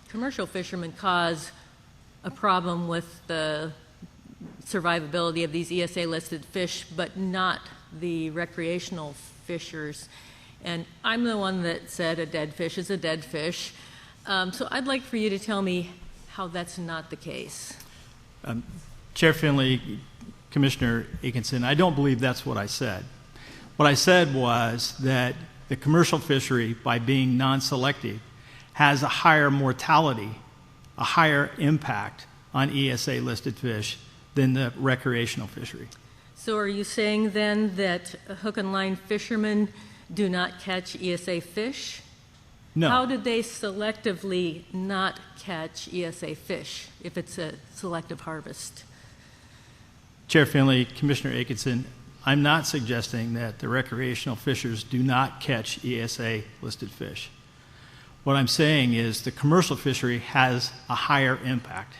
commercial fishermen cause a problem with the survivability of these ESA listed fish, but not the recreational fishers. And I'm the one that said a dead fish is a dead fish. So I'd like for you to tell me how that's not the case. Chair Finley, Commissioner Atkinson, I don't believe that's what I said. What I said was that the commercial fishery, by being non-selective, has a higher mortality, a higher impact on ESA listed fish than the recreational fishery. So are you saying then that hook and line fishermen do not catch ESA fish? No. How did they selectively not catch ESA fish if it's a selective harvest? Chair Finley, Commissioner Atkinson, I'm not suggesting that the recreational fishers do not catch ESA listed fish. What I'm saying is the commercial fishery has a higher impact.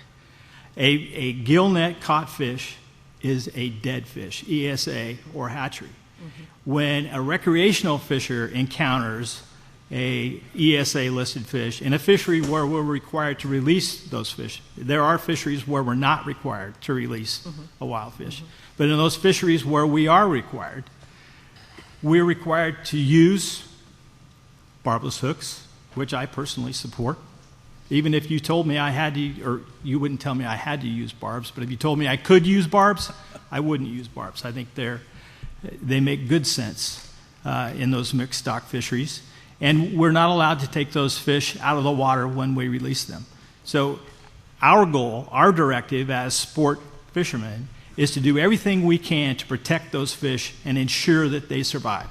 A gill net caught fish is a dead fish, ESA or hatchery. When a recreational fisher encounters a ESA listed fish in a fishery where we're required to release those fish, there are fisheries where we're not required to release a wild fish. But in those fisheries where we are required, we're required to use barbless hooks, which I personally support. Even if you told me I had to, or you wouldn't tell me I had to use barbs, but if you told me I could use barbs, I wouldn't use barbs. I think they make good sense in those mixed stock fisheries. And we're not allowed to take those fish out of the water when we release them. So Our goal, our directive as sport fishermen, is to do everything we can to protect those fish and ensure that they survive.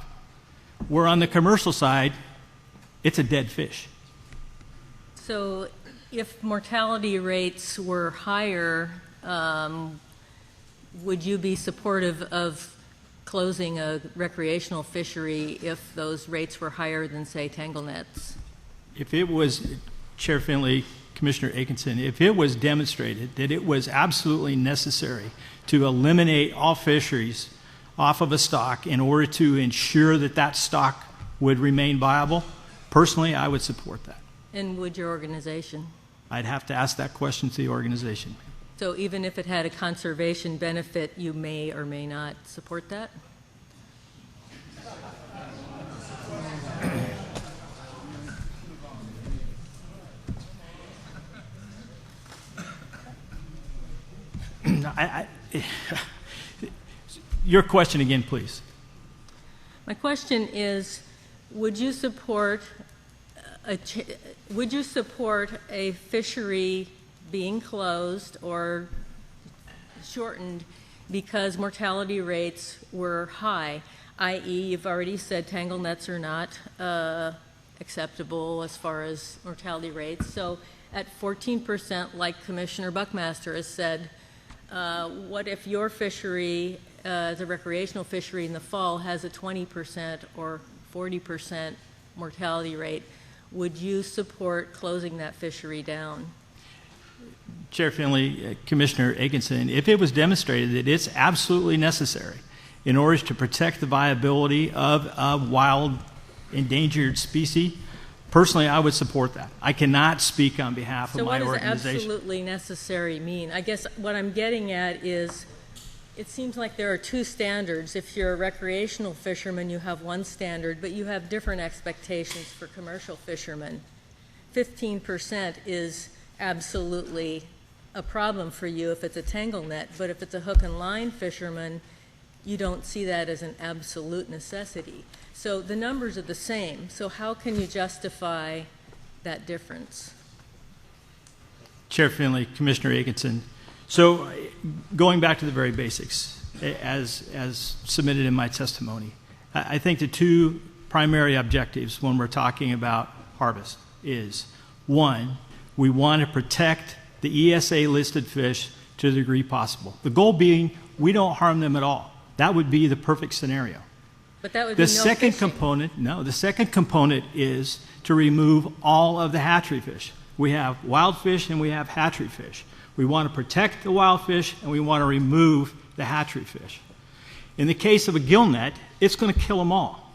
Where on the commercial side, it's a dead fish. So if mortality rates were higher, would you be supportive of closing a recreational fishery if those rates were higher than, say, tangle nets? If it was, Chair Finley, Commissioner Atkinson, if it was demonstrated that it was absolutely necessary to eliminate all fisheries off of a stock in order to ensure that that stock would remain viable, personally, I would support that. And would your organization? I'd have to ask that question to the organization. So even if it had a conservation benefit, you may or may not support that? Your question again, please. My question is, would you support a fishery being closed or shortened because mortality rates were high, i.e., you've already said tangle nets are not acceptable as far as mortality rates. So at 14%, like Commissioner Buckmaster has said, what if your fishery, the recreational fishery in the fall, has a 20% or 40% mortality rate? Would you support closing that fishery down? Chair Finley, Commissioner Atkinson, if it was demonstrated that it's absolutely necessary in order to protect the viability of a wild endangered species, personally, I would support that. I cannot speak on behalf of my organization. So what does absolutely necessary mean? I guess what I'm getting at is it seems like there are two standards. If you're a recreational fisherman, you have one standard, but you have different expectations for commercial fishermen. 15% is absolutely a problem for you if it's a tangle net, but if it's a hook and line fisherman, you don't see that as an absolute necessity. So the numbers are the same. So how can you justify that difference? Chair Finley, Commissioner Atkinson. So going back to the very basics, as submitted in my testimony, I think the two primary objectives when we're talking about harvest is, one, we want to protect the ESA listed fish to the degree possible. The goal being we don't harm them at all. That would be the perfect scenario. But that would be The second component is to remove all of the hatchery fish. We have wild fish and we have hatchery fish. We want to protect the wild fish and we want to remove the hatchery fish. In the case of a gill net, it's going to kill them all.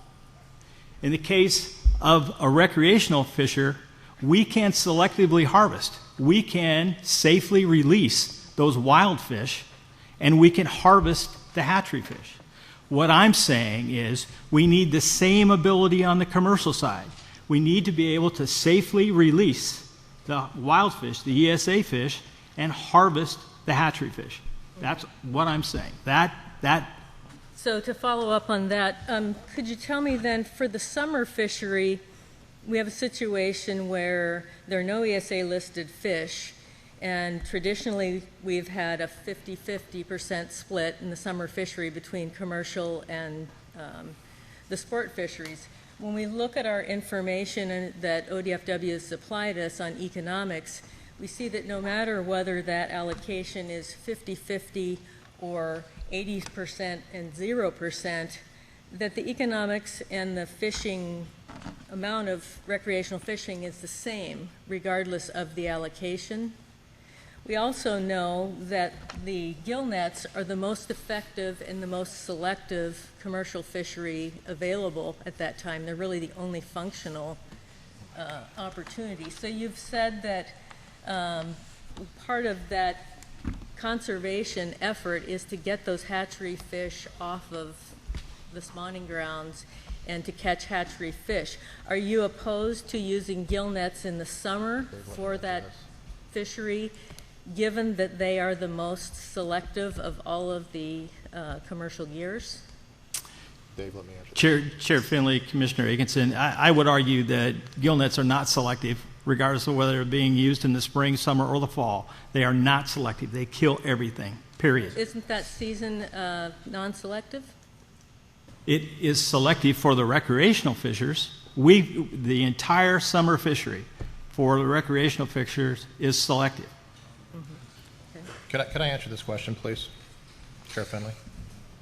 In the case of a recreational fisher, we can selectively harvest. We can safely release those wild fish and we can harvest the hatchery fish. What I'm saying is we need the same ability on the commercial side. We need to be able to safely release the wild fish, the ESA fish, and harvest the hatchery fish. That's what I'm saying. So to follow up on that, could you tell me then, for the summer fishery, we have a situation where there are no ESA listed fish, and traditionally we've had a 50-50% split in the summer fishery between commercial and the sport fisheries. When we look at our information that ODFW has supplied us on economics, we see that no matter whether that allocation is 50-50 or 80% and 0%, that the economics and the fishing amount of recreational fishing is the same regardless of the allocation. We also know that the gill nets are the most effective and the most selective commercial fishery available at that time. They're really the only functional opportunity. So you've said that part of that conservation effort is to get those hatchery fish off of the spawning grounds and to catch hatchery fish. Are you opposed to using gill nets in the summer for that fishery, given that they are the most selective of all of the commercial gears? Dave, let me answer. Chair Finley, Commissioner Aikenson, I would argue that gill nets are not selective, regardless of whether they're being used in the spring, summer, or the fall. They are not selective. They kill everything, period. Isn't that season non-selective? It is selective for the recreational fishers. The entire summer fishery for the recreational fishers is selective. Can I answer this question, please? Chair Finley?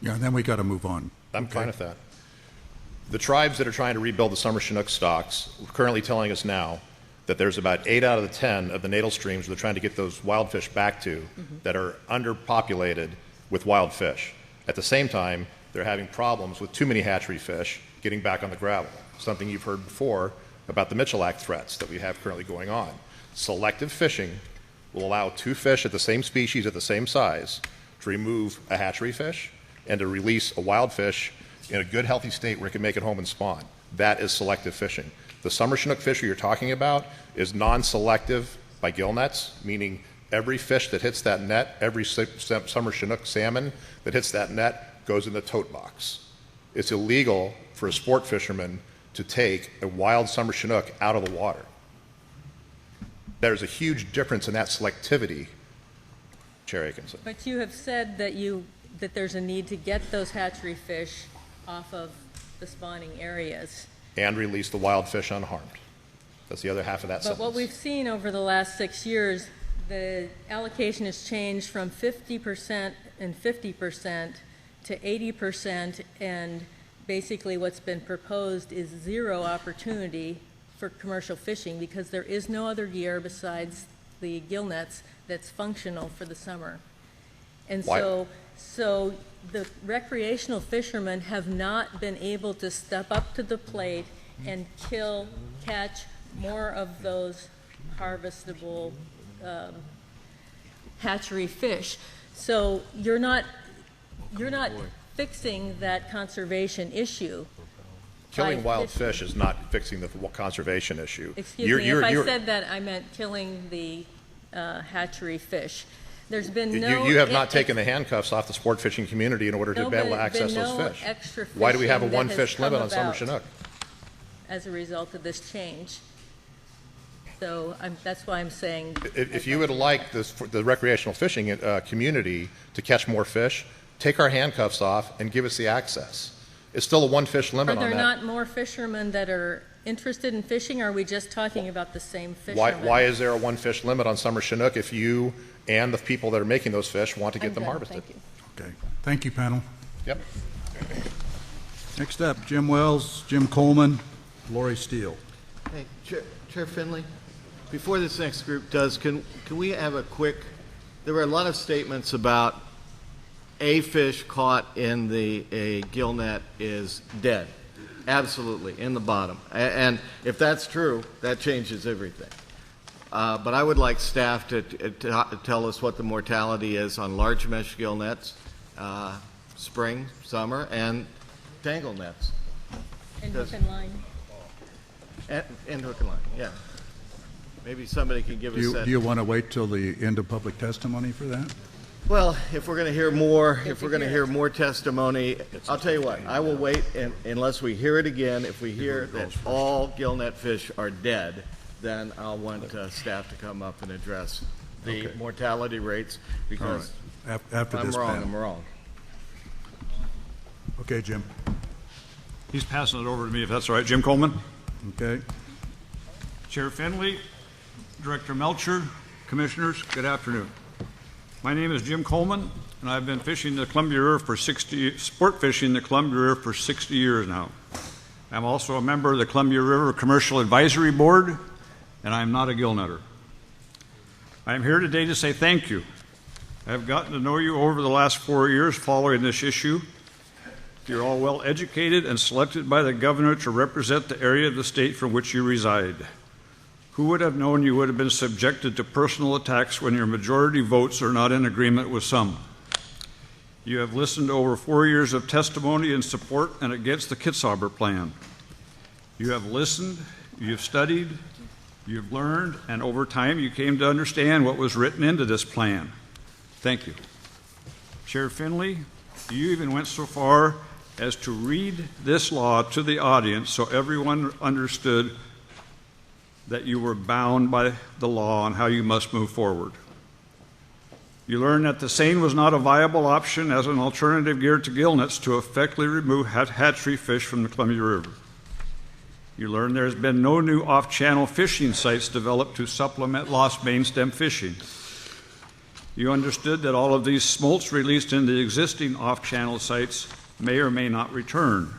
Yeah, and then we got to move on. I'm fine with that. The tribes that are trying to rebuild the summer Chinook stocks are currently telling us now that there's about 8 out of the 10 of the natal streams they're trying to get those wild fish back to that are underpopulated with wild fish. At the same time, they're having problems with too many hatchery fish getting back on the gravel, something you've heard before about the Mitchell Act threats that we have currently going on. Selective fishing will allow 2 fish at the same species at the same size to remove a hatchery fish and to release a wild fish in a good, healthy state where it can make it home and spawn. That is selective fishing. The summer Chinook fishery you're talking about is non-selective by gill nets, meaning every fish that hits that net, every summer Chinook salmon that hits that net goes in the tote box. It's illegal for a sport fisherman to take a wild summer Chinook out of the water. There's a huge difference in that selectivity, Chair Aikenson. But you have said that there's a need to get those hatchery fish off of the spawning areas. And release the wild fish unharmed. That's the other half of that sentence. But what we've seen over the last 6 years, the allocation has changed from 50% and 50% to 80%, and basically what's been proposed is 0 opportunity for commercial fishing because there is no other gear besides the gill nets that's functional for the summer. And so the recreational fishermen have not been able to step up to the plate and catch more of those harvestable hatchery fish. So you're not fixing that conservation issue. Killing wild fish is not fixing the conservation issue. Excuse me, if I said that, I meant killing the hatchery fish. There's been no... You have not taken the handcuffs off the sport fishing community in order to be able to access those fish. Extra Why do we have a fishing 1 that fish has limit come on summer about Chinook? as a result of this change. So that's why I'm saying... If you would like the recreational fishing community to catch more fish, take our handcuffs off and give us the access. It's still a 1 fish limit on that. Are there not more fishermen that are interested in fishing, or are we just talking about the same fishermen? Why is there a 1 fish limit on summer Chinook if you and the people that are making those fish want to get them harvested? Thank you. Okay. Thank you, panel. Yep. Next up, Jim Wells, Jim Coleman, Lori Steele. Hey, Chair Finley, before this next group does, can we have a quick, there were a lot of statements about a fish caught in a gill net is dead. Absolutely, in the bottom. And if that's true, that changes everything. But I would like staff to tell us what the mortality is on large mesh gill nets, spring, summer, and tangle nets. And hook and line. And hook and line, yeah. Maybe somebody can give us that. Do you want to wait till the end of public testimony for that? Well, if we're going to hear more, testimony, I'll tell you what. I will wait unless we hear it again. If we hear that all gill net fish are dead, then I'll want staff to come up and address the mortality rates because After I'm this wrong. panel. I'm wrong. Okay, Jim. He's passing it over to me, if that's all right. Jim Coleman. Okay. Chair Finley, Director Melcher, Commissioners, good afternoon. My name is Jim Coleman, and I've been fishing the Columbia River sport fishing the Columbia River for 60 years now. I'm also a member of the Columbia River Commercial Advisory Board, and I'm not a gill netter. I am here today to say thank you. I have gotten to know you over the last 4 years following this issue. You're all well educated and selected by the governor to represent the area of the state from which you reside. Who would have known you would have been subjected to personal attacks when your majority votes are not in agreement with some? You have listened to over 4 years of testimony in support and against the Kitzhaber plan. You have listened, you've studied, you've learned, and over time you came to understand what was written into this plan. Thank you. Chair Finley, you even went so far as to read this law to the audience so everyone understood that you were bound by the law and how you must move forward. You learned that the seine was not a viable option as an alternative geared to gill nets to effectively remove hatchery fish from the Columbia River. You learned there has been no new off-channel fishing sites developed to supplement lost mainstem fishing. You understood that all of these smolts released in the existing off-channel sites may or may not return.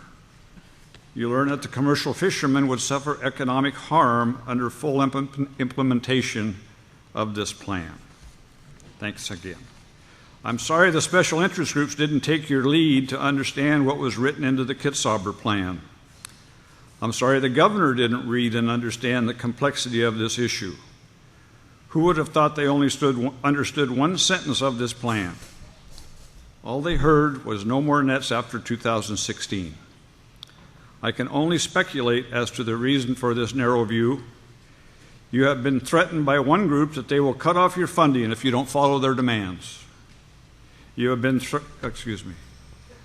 You learned that the commercial fishermen would suffer economic harm under full implementation of this plan. Thanks again. I'm sorry the special interest groups didn't take your lead to understand what was written into the Kitzhaber plan. I'm sorry the governor didn't read and understand the complexity of this issue. Who would have thought they only understood one sentence of this plan? All they heard was no more nets after 2016. I can only speculate as to the reason for this narrow view. You have been threatened by one group that they will cut off your funding if you don't follow their demands. You have been,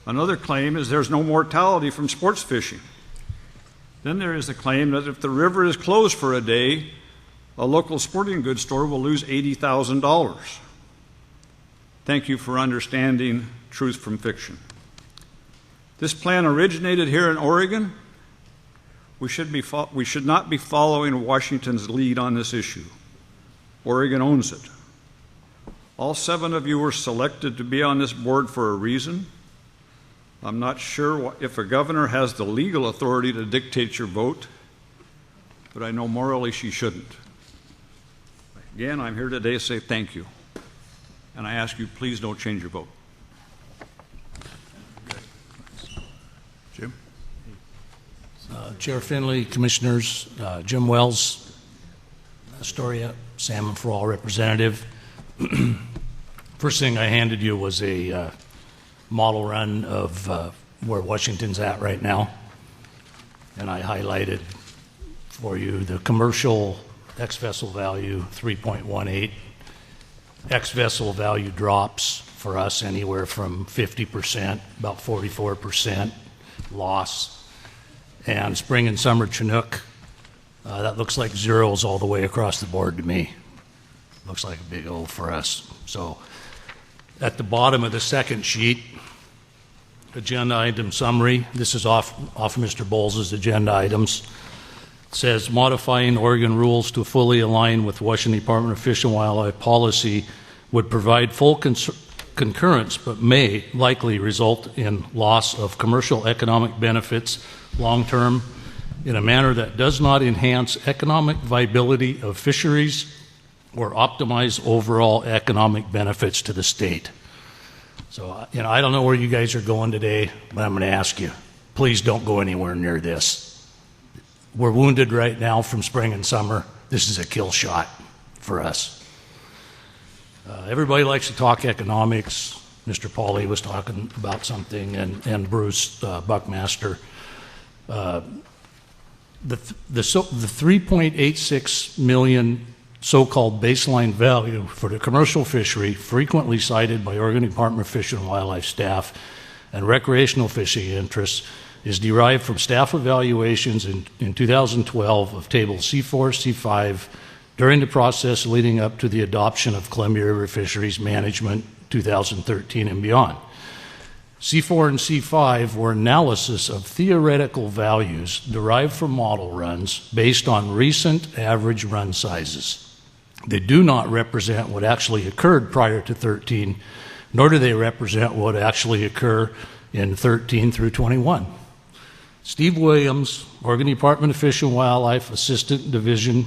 Another claim is there's no mortality from sports fishing. Then there is the claim that if the river is closed for a day, a local sporting goods store will lose $80,000. Thank you for understanding truth from fiction. This plan originated here in Oregon. We should not be following Washington's lead on this issue. Oregon owns it. All 7 of you were selected to be on this board for a reason. I'm not sure if a governor has the legal authority to dictate your vote, but I know morally she shouldn't. Again, I'm here today to say thank you, and I ask you, please don't change your vote. Jim? Chair Finley, Commissioners, Jim Wells, Astoria, Salmon for All representative. First thing I handed you was a model run of where Washington's at right now, and I highlighted for you the commercial ex-vessel value 3.18. Ex-vessel value drops for us anywhere from 50%, about 44% loss. And spring and summer Chinook, that looks like zeros all the way across the board to me. Looks like a big O for us. So at the bottom of the second sheet, agenda item summary, this is off Mr. Bowles' agenda items. It says modifying Oregon rules to fully align with Washington Department of Fish and Wildlife policy would provide full concurrence, but may likely result in loss of commercial economic benefits long-term in a manner that does not enhance economic viability of fisheries or optimize overall economic benefits to the state. So, I don't know where you guys are going today, but I'm going to ask you, please don't go anywhere near this. We're wounded right now from spring and summer. This is a kill shot for us. Everybody likes to talk economics. Mr. Pauly was talking about something, and Bruce Buckmaster. The 3.86 million so-called baseline value for the commercial fishery, frequently cited by Oregon Department of Fish and Wildlife staff and recreational fishing interests, is derived from staff evaluations in 2012 of tables C4, C5 during the process leading up to the adoption of Columbia River Fisheries Management 2013 and beyond. C4 and C5 were analysis of theoretical values derived from model runs based on recent average run sizes. They do not represent what actually occurred prior to 13, nor do they represent what actually occur in 13 through 21. Steve Williams, Oregon Department of Fish and Wildlife Assistant Division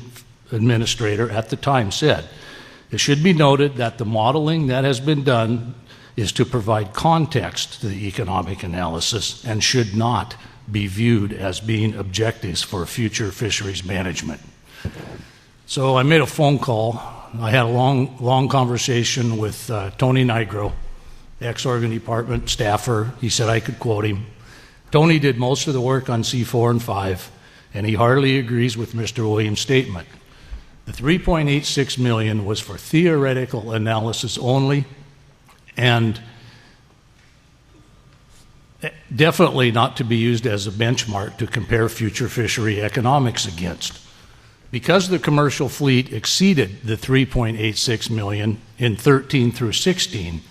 Administrator at the time, said, "It should be noted that the modeling that has been done is to provide context to the economic analysis and should not be viewed as being objectives for future fisheries management." So I made a phone call. I had a long conversation with Tony Nigro, ex-Oregon Department staffer. He said I could quote him. Tony did most of the work on C4 and 5, and he hardly agrees with Mr. Williams' statement. The $3.86 million was for theoretical analysis only, and definitely not to be used as a benchmark to compare future fishery economics against. Because the commercial fleet exceeded the 3.86 million in 13 through 16,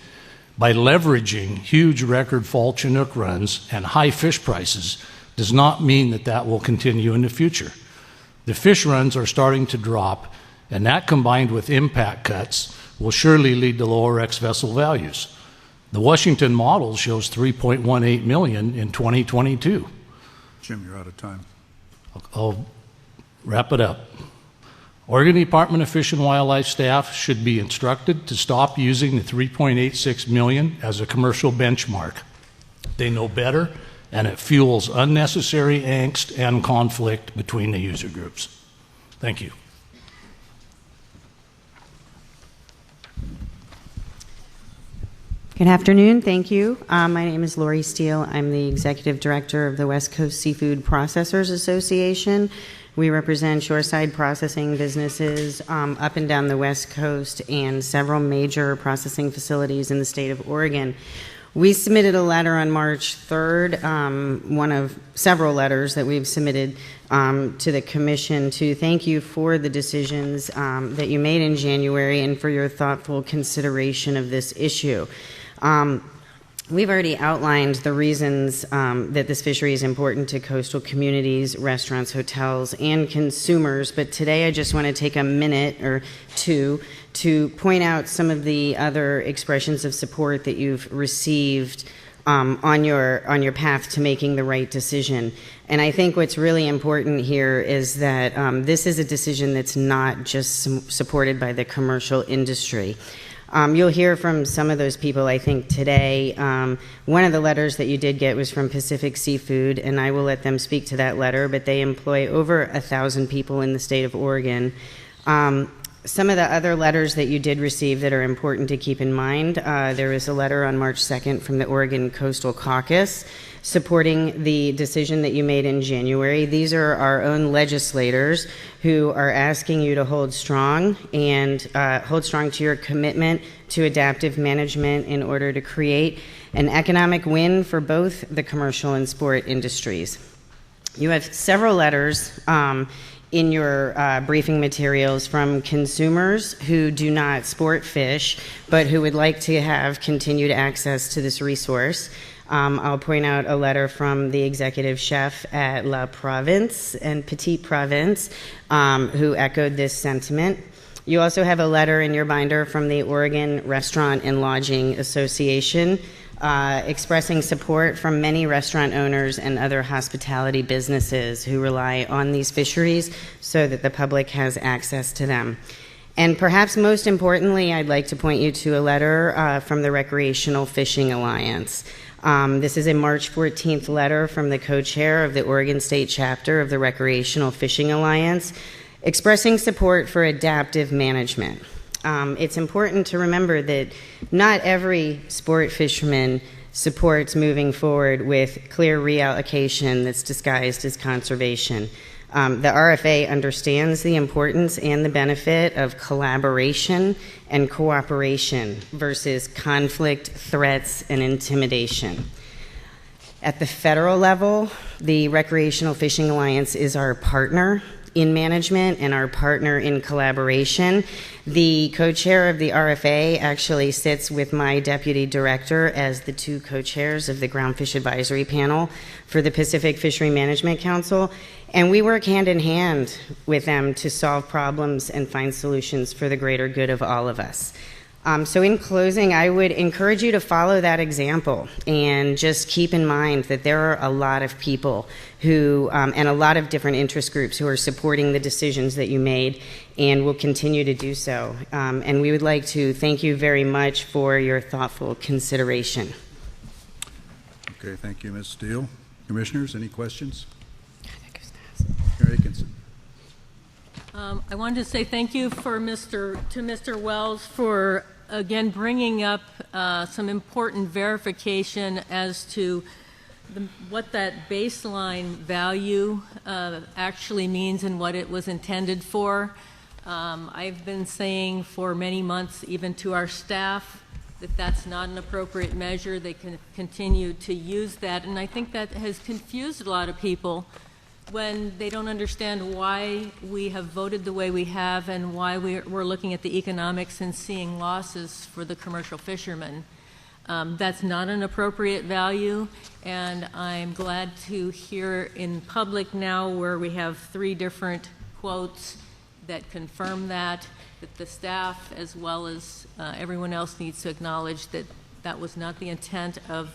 by leveraging huge record fall Chinook runs and high fish prices does not mean that that will continue in the future. The fish runs are starting to drop, and that combined with impact cuts will surely lead to lower ex-vessel values. The Washington model shows 3.18 million in 2022. Jim, you're out of time. I'll wrap it up. Oregon Department of Fish and Wildlife staff should be instructed to stop using the 3.86 million as a commercial benchmark. They know better, and it fuels unnecessary angst and conflict between the user groups. Thank you. Good afternoon. Thank you. My name is Lori Steele. I'm the Executive Director of the West Coast Seafood Processors Association. We represent shoreside processing businesses up and down the West Coast and several major processing facilities in the state of Oregon. We submitted a letter on March 3rd, one of several letters that we've submitted to the Commission to thank you for the decisions that you made in January and for your thoughtful consideration of this issue. We've already outlined the reasons that this fishery is important to coastal communities, restaurants, hotels, and consumers, but today I just want to take a minute or two to point out some of the other expressions of support that you've received on your path to making the right decision. And I think what's really important here is that this is a decision that's not just supported by the commercial industry. You'll hear from some of those people, I think, today. One of the letters that you did get was from Pacific Seafood, and I will let them speak to that letter, but they employ over 1,000 people in the state of Oregon. Some of the other letters that you did receive that are important to keep in mind, there was a letter on March 2nd from the Oregon Coastal Caucus supporting the decision that you made in January. These are our own legislators who are asking you to hold strong and hold strong to your commitment to adaptive management in order to create an economic win for both the commercial and sport industries. You have several letters in your briefing materials from consumers who do not sport fish, but who would like to have continued access to this resource. I'll point out a letter from the executive chef at La Province and Petite Province who echoed this sentiment. You also have a letter in your binder from the Oregon Restaurant and Lodging Association expressing support from many restaurant owners and other hospitality businesses who rely on these fisheries so that the public has access to them. And perhaps most importantly, I'd like to point you to a letter from the Recreational Fishing Alliance. This is a March 14th letter from the co-chair of the Oregon State chapter of the Recreational Fishing Alliance expressing support for adaptive management. It's important to remember that not every sport fisherman supports moving forward with clear reallocation that's disguised as conservation. The RFA understands the importance and the benefit of collaboration and cooperation versus conflict, threats, and intimidation. At the federal level, the Recreational Fishing Alliance is our partner in management and our partner in collaboration. The co-chair of the RFA actually sits with my deputy director as the two co-chairs of the Groundfish Advisory Panel for the Pacific Fishery Management Council, and we work hand in hand with them to solve problems and find solutions for the greater good of all of us. So in closing, I would encourage you to follow that example and just keep in mind that there are a lot of people who, and a lot of different interest groups who are supporting the decisions that you made and will continue to do so. And we would like to thank you very much for your thoughtful consideration. Okay, thank you, Ms. Steele. Commissioners, any questions? Mr. Aikenson. I wanted to say thank you to Mr. Wells for again bringing up some important verification as to what that baseline value actually means and what it was intended for. I've been saying for many months, even to our staff, that that's not an appropriate measure. They can continue to use that, and I think that has confused a lot of people when they don't understand why we have voted the way we have and why we're looking at the economics and seeing losses for the commercial fishermen. That's not an appropriate value, and I'm glad to hear in public now where we have 3 different quotes that confirm that the staff as well as everyone else needs to acknowledge that that was not the intent of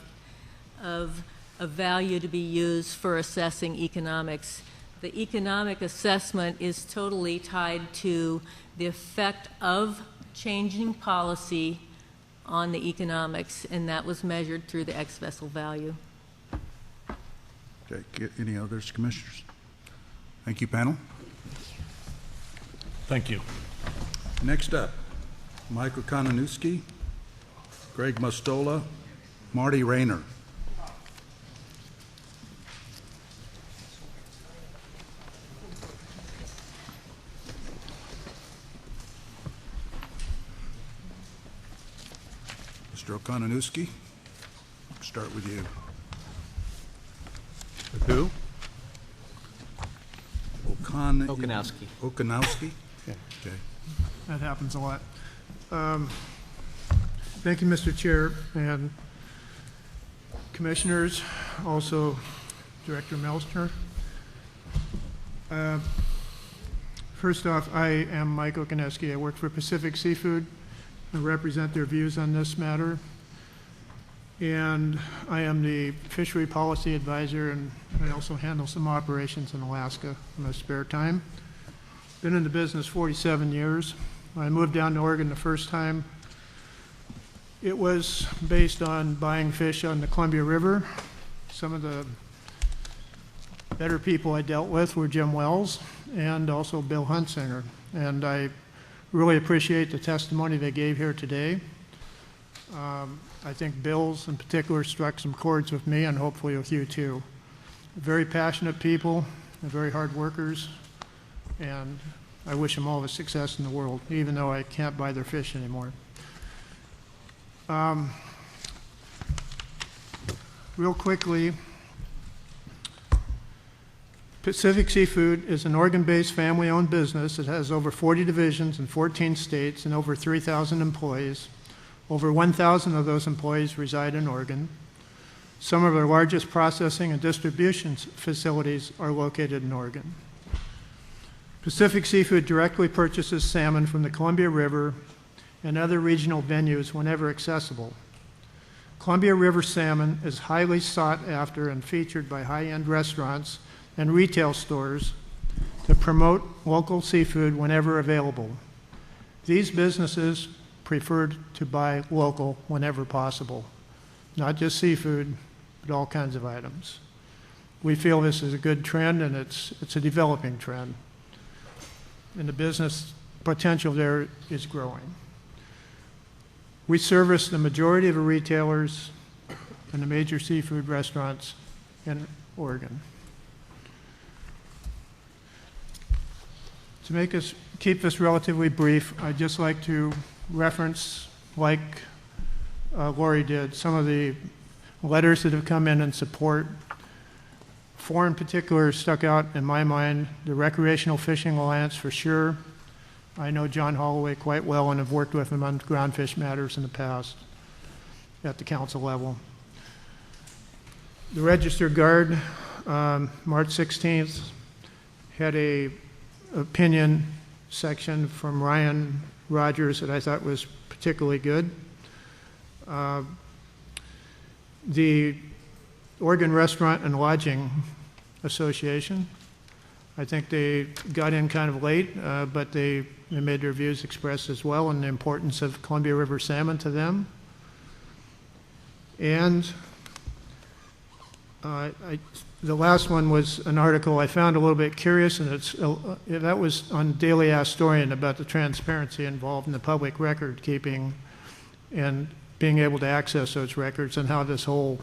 a value to be used for assessing economics. The economic assessment is totally tied to the effect of changing policy on the economics, and that was measured through the ex-vessel value. Okay, any others, commissioners? Thank you, panel. Thank you. Next up, Michael Kononowski, Greg Mostola, Marty Rayner. Mr. Kononowski, start with you. With who? Okanowski. Okanowski? Okay. That happens a lot. Thank you, Mr. Chair and Commissioners, also Director Melchner. First off, I am Mike Okanowski. I work for Pacific Seafood. I represent their views on this matter. And I am the fishery policy advisor, and I also handle some operations in Alaska in my spare time. Been in the business 47 years. I moved down to Oregon the first time. It was based on buying fish on the Columbia River. Some of the better people I dealt with were Jim Wells and also Bill Huntsinger. And I really appreciate the testimony they gave here today. I think Bill's in particular struck some chords with me and hopefully with you too. Very passionate people, and very hard workers, and I wish them all the success in the world, even though I can't buy their fish anymore. Real quickly, Pacific Seafood is an Oregon-based family-owned business. It has over 40 divisions in 14 states and over 3,000 employees. Over 1,000 of those employees reside in Oregon. Some of our largest processing and distribution facilities are located in Oregon. Pacific Seafood directly purchases salmon from the Columbia River and other regional venues whenever accessible. Columbia River salmon is highly sought after and featured by high-end restaurants and retail stores to promote local seafood whenever available. These businesses prefer to buy local whenever possible, not just seafood, but all kinds of items. We feel this is a good trend, and it's a developing trend. And the business potential there is growing. We service the majority of the retailers and the major seafood restaurants in Oregon. To keep this relatively brief, I'd just like to reference, like Lori did, some of the letters that have come in support. 4 in particular stuck out in my mind: the Recreational Fishing Alliance for sure. I know John Holloway quite well and have worked with him on groundfish matters in the past at the council level. The Register Guard, March 16th, had a opinion section from Ryan Rogers that I thought was particularly good. The Oregon Restaurant and Lodging Association, I think they got in kind of late, but they made their views expressed as well, and the importance of Columbia River salmon to them. And the last one was an article I found a little bit curious, and that was on Daily Astorian about the transparency involved in the public record keeping and being able to access those records and how this whole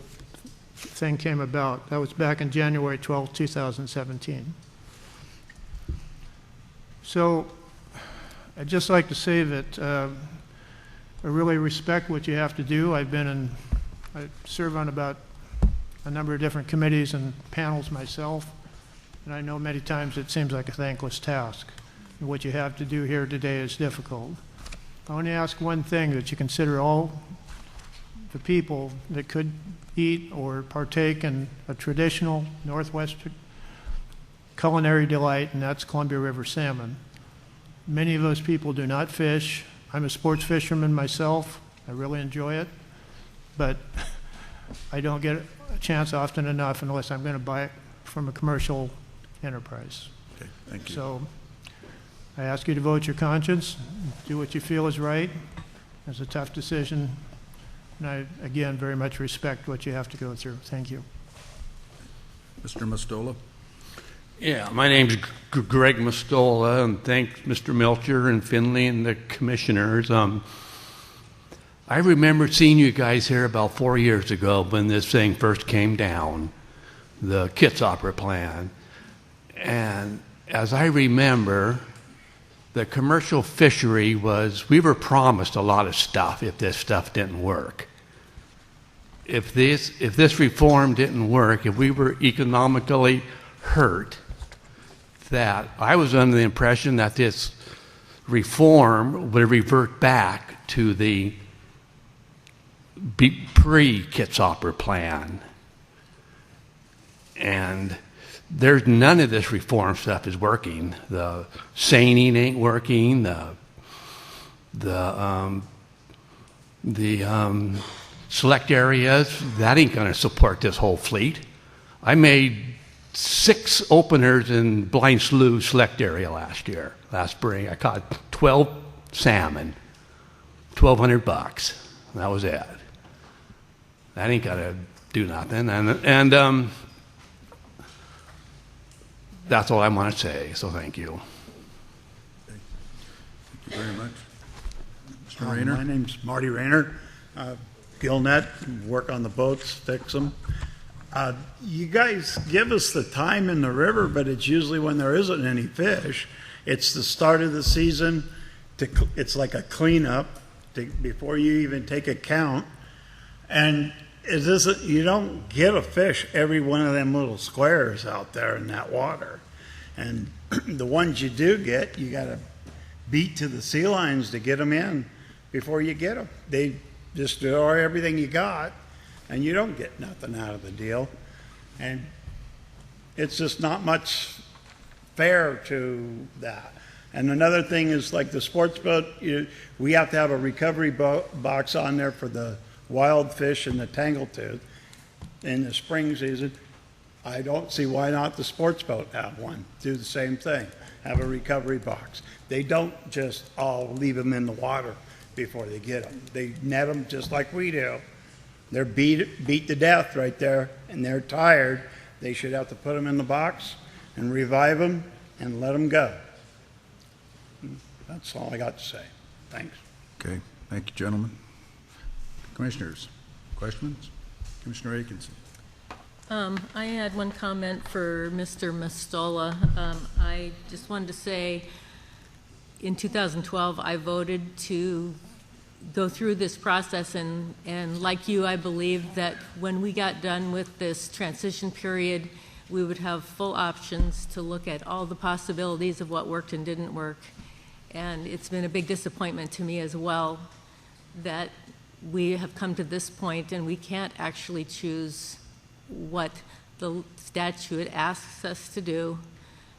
thing came about. That was back in January 12, 2017. So I'd just like to say that I really respect what you have to do. I serve on about a number of different committees and panels myself, and I know many times it seems like a thankless task. And what you have to do here today is difficult. I want to ask one thing, that you consider all the people that could eat or partake in a traditional Northwest culinary delight, and that's Columbia River salmon. Many of those people do not fish. I'm a sports fisherman myself. I really enjoy it, but I don't get a chance often enough unless I'm going to buy it from a commercial enterprise. Okay, thank you. So I ask you to vote your conscience, do what you feel is right. It's a tough decision, and I, again, very much respect what you have to go through. Thank you. Mr. Mastola? Yeah, my name's Greg Mastola, and thanks Mr. Melcher and Finley and the commissioners. I remember seeing you guys here about 4 years ago when this thing first came down, the Kits Opera plan. And as I remember, the commercial fishery we were promised a lot of stuff if this stuff didn't work. If this reform didn't work, if we were economically hurt, that I was under the impression that this reform would revert back to the pre-Kits Opera plan. And there's none of this reform stuff is working. The seining ain't working. The select areas, that ain't going to support this whole fleet. I made 6 openers in Blind Slough select area last spring. I caught 12 salmon, $1,200. That was it. That ain't got to do nothing. And that's all I want to say, so thank you. Thank you very much. Mr. Rayner? My name's Marty Rayner. Gillnet, work on the boats, fix them. You guys give us the time in the river, but it's usually when there isn't any fish. It's the start of the season. It's like a cleanup before you even take a count. And you don't get a fish every one of them little squares out there in that water. And the ones you do get, you got to beat to the sea lines to get them in before you get them. They destroy everything you got, and you don't get nothing out of the deal. And it's just not much fair to that. And another thing is, like the sports boat, we have to have a recovery box on there for the wild fish and the tangletooth in the spring season. I don't see why not the sports boat have one. Do the same thing. Have a recovery box. They don't just all leave them in the water before they get them. They net them just like we do. They're beat to death right there, and they're tired. They should have to put them in the box and revive them and let them go. That's all I got to say. Thanks. Okay. Thank you, gentlemen. Commissioners, questions? Commissioner Atkinson. I had one comment for Mr. Mastola. I just wanted to say, in 2012, I voted to go through this process, and like you, I believe that when we got done with this transition period, we would have full options to look at all the possibilities of what worked and didn't work. And it's been a big disappointment to me as well that we have come to this point and we can't actually choose what the statute asks us to do.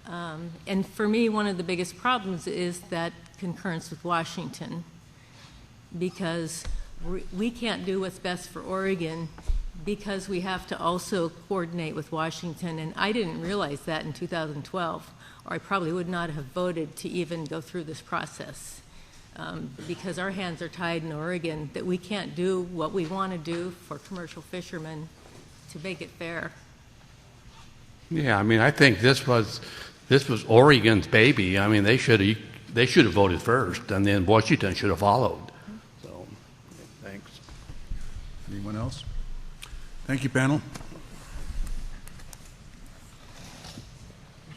And for me, one of the biggest problems is that concurrence with Washington, because we can't do what's best for Oregon because we have to also coordinate with Washington. And I didn't realize that in 2012, or I probably would not have voted to even go through this process. Because our hands are tied in Oregon, that we can't do what we want to do for commercial fishermen to make it fair. Yeah, I mean, I think this was Oregon's baby. I mean, they should have voted first, and then Washington should have followed. So, thanks. Anyone else? Thank you, panel.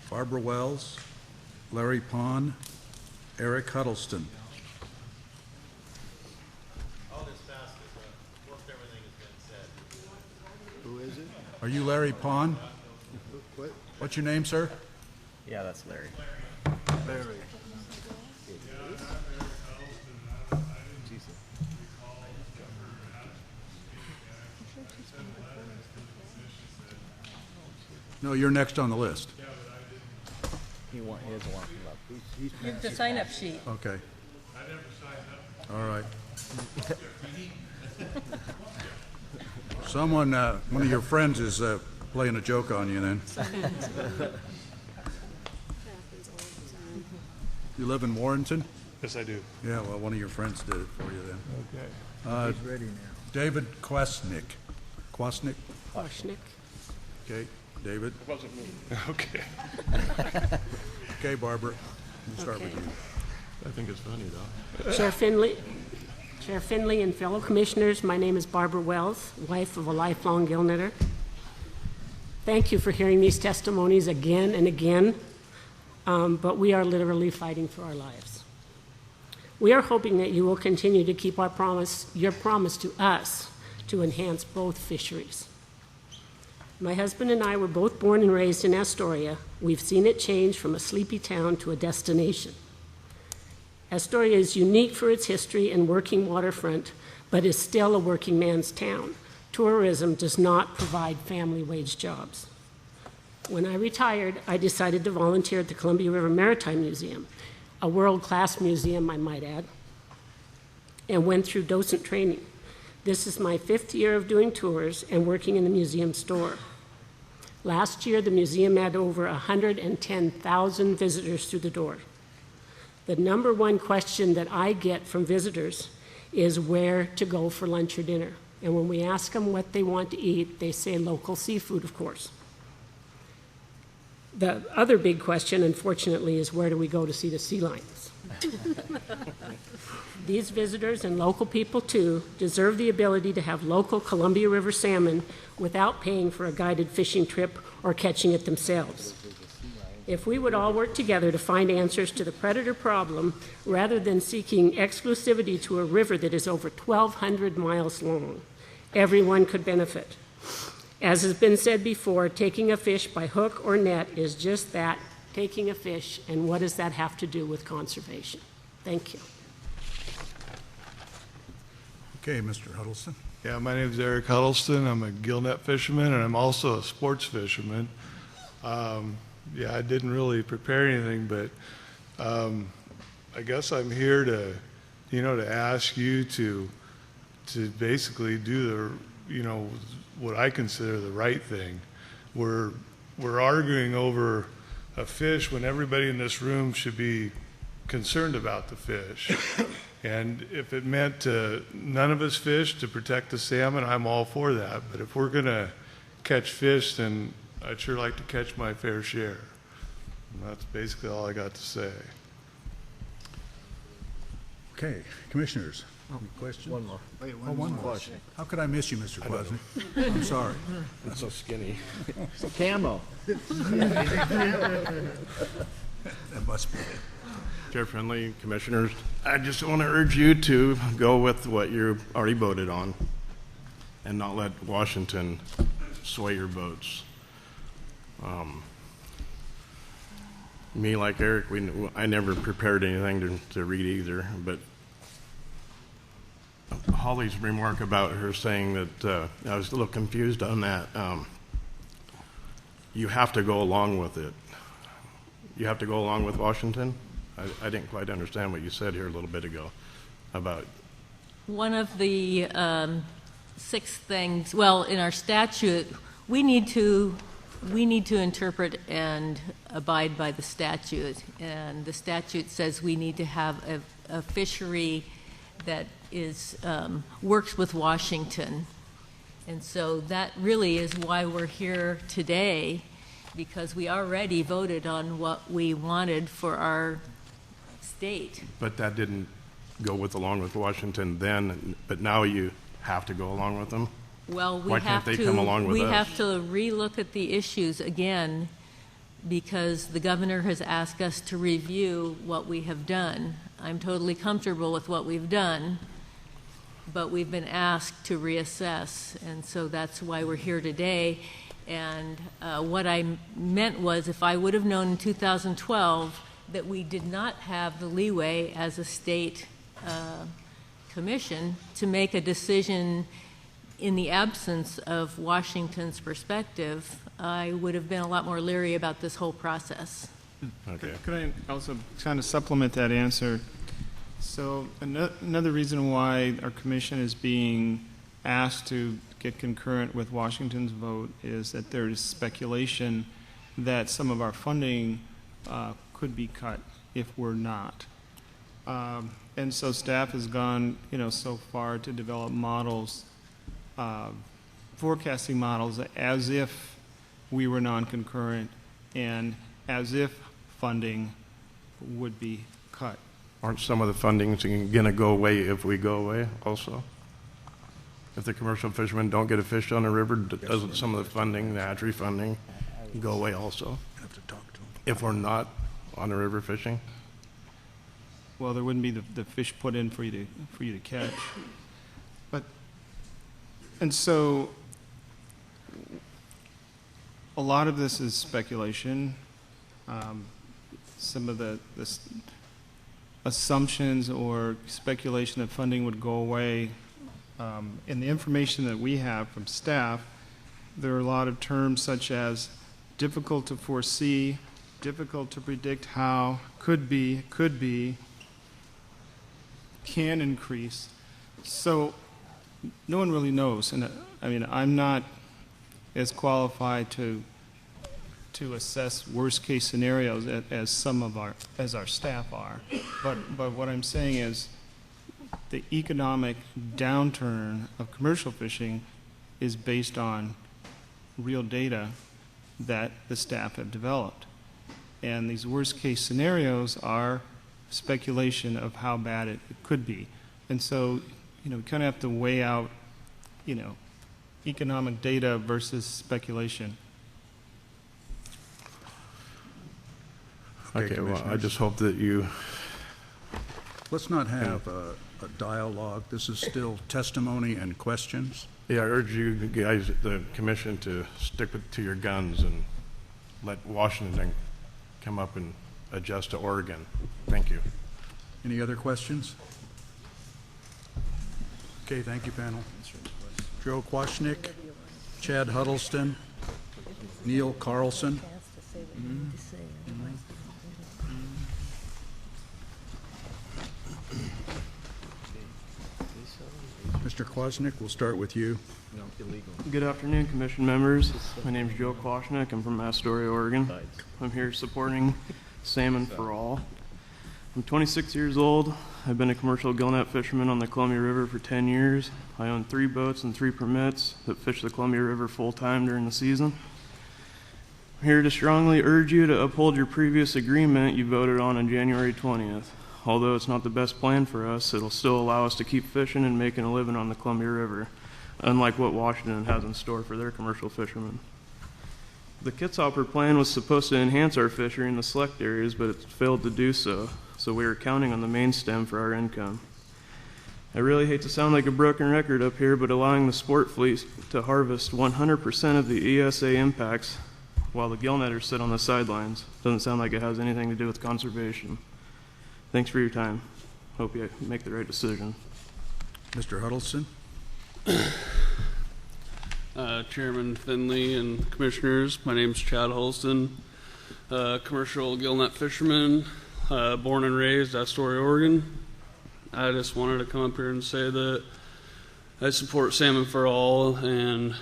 Barbara Wells, Larry Pond, Eric Huddleston. Are you Larry Pond? What's your name, sir? Yeah, that's Larry. Larry. No, you're next on the list. He doesn't want to come up. You have the sign-up sheet. Okay. All right. Someone, one of your friends is playing a joke on you then. You live in Warrenton? Yes, I do. Yeah, well, one of your friends did it for you then. Okay. He's ready now. David Kwasnick. Kwasnick? Kwasnick. Okay, David. It wasn't me. Okay. Okay, Barbara, we'll start with you. I think it's funny, though. Chair Finley and fellow commissioners, my name is Barbara Wells, wife of a lifelong gill knitter. Thank you for hearing these testimonies again and again, but we are literally fighting for our lives. We are hoping that you will continue to keep your promise to us to enhance both fisheries. My husband and I were both born and raised in Astoria. We've seen it change from a sleepy town to a destination. Astoria is unique for its history and working waterfront, but is still a working man's town. Tourism does not provide family wage jobs. When I retired, I decided to volunteer at the Columbia River Maritime Museum, a world-class museum, I might add, and went through docent training. This is my 5th year of doing tours and working in the museum store. Last year, the museum had over 110,000 visitors through the door. The number one question that I get from visitors is where to go for lunch or dinner. And when we ask them what they want to eat, they say local seafood, of course. The other big question, unfortunately, is where do we go to see the sea lions? These visitors, and local people too, deserve the ability to have local Columbia River salmon without paying for a guided fishing trip or catching it themselves. If we would all work together to find answers to the predator problem rather than seeking exclusivity to a river that is over 1,200 miles long, everyone could benefit. As has been said before, taking a fish by hook or net is just that, taking a fish, and what does that have to do with conservation? Thank you. Okay, Mr. Huddleston. Yeah, my name is Eric Huddleston. I'm a gill net fisherman, and I'm also a sports fisherman. Yeah, I didn't really prepare anything, but I guess I'm here to, to ask you to basically do the, what I consider the right thing. We're arguing over a fish when everybody in this room should be concerned about the fish. And if it meant none of us fish to protect the salmon, I'm all for that. But if we're going to catch fish, then I'd sure like to catch my fair share. And that's basically all I got to say. Okay, commissioners, any questions? One more. Wait, one more. question. How could I miss you, Mr. Kwasnick? I'm sorry. I'm so skinny. It's a camo. That must be it. Chair Finley, commissioners, I just want to urge you to go with what you already voted on and not let Washington sway your votes. Me, like Eric, I never prepared anything to read either, but Holly's remark about her saying that I was a little confused on that. You have to go along with it. You have to go along with Washington? I didn't quite understand what you said here a little bit ago about. One of the 6 things, well, in our statute, we need to interpret and abide by the statute. And the statute says we need to have a fishery that is works with Washington. And so that really is why we're here today, because we already voted on what we wanted for our state. But that didn't go along with Washington then, but now you have to go along with them? Well, Why can't they come along with us? have to relook at the issues again, because the governor has asked us to review what we have done. I'm totally comfortable with what we've done, but we've been asked to reassess, and so that's why we're here today. And what I meant was, if I would have known in 2012 that we did not have the leeway as a state commission to make a decision in the absence of Washington's perspective, I would have been a lot more leery about this whole process. Okay. Could I also kind of supplement that answer? So another reason why our commission is being asked to get concurrent with Washington's vote is that there is speculation that some of our funding could be cut if we're not. And so staff has gone, so far to develop models, forecasting models, as if we were non-concurrent and as if funding would be cut. Aren't some of the fundings going to go away if we go away also? If the commercial fishermen don't get to fish on the river, doesn't some of the funding, the hatchery funding, go away also? Have to talk to them. If we're not on the river fishing? Well, there wouldn't be the fish put in for you to catch. And so a lot of this is speculation. Some of the assumptions or speculation that funding would go away. In the information that we have from staff, there are a lot of terms such as difficult to foresee, difficult to predict how, could be, can increase. So no one really knows. And I'm not as qualified to assess worst case scenarios as some of our staff are. But what I'm saying is the economic downturn of commercial fishing is based on real data that the staff have developed. And these worst case scenarios are speculation of how bad it could be. And so, we kind of have to weigh out, economic data versus speculation. Okay, well, I just hope that you... Let's not have a dialogue. This is still testimony and questions. Yeah, I urge you guys, the commission, to stick to your guns and let Washington come up and adjust to Oregon. Thank you. Any other questions? Okay, thank you, panel. Joe Kwasnick, Chad Huddleston, Neil Carlson. Mr. Kwasnick, we'll start with you. Good afternoon, commission members. My name is Joe Kwasnick. I'm from Astoria, Oregon. I'm here supporting Salmon for All. I'm 26 years old. I've been a commercial gillnet fisherman on the Columbia River for 10 years. I own 3 boats and 3 permits that fish the Columbia River full-time during the season. I'm here to strongly urge you to uphold your previous agreement you voted on January 20th. Although it's not the best plan for us, it'll still allow us to keep fishing and making a living on the Columbia River, unlike what Washington has in store for their commercial fishermen. The Kitzhopper plan was supposed to enhance our fishery in the select areas, but it failed to do so, so we are counting on the main stem for our income. I really hate to sound like a broken record up here, but allowing the sport fleet to harvest 100% of the ESA impacts while the gillnetters sit on the sidelines doesn't sound like it has anything to do with conservation. Thanks for your time. Hope you make the right decision. Mr. Huddleston. Chairman Finley and commissioners, my name is Chad Huddleston, commercial gillnet fisherman, born and raised Astoria, Oregon. I just wanted to come up here and say that I support Salmon for All and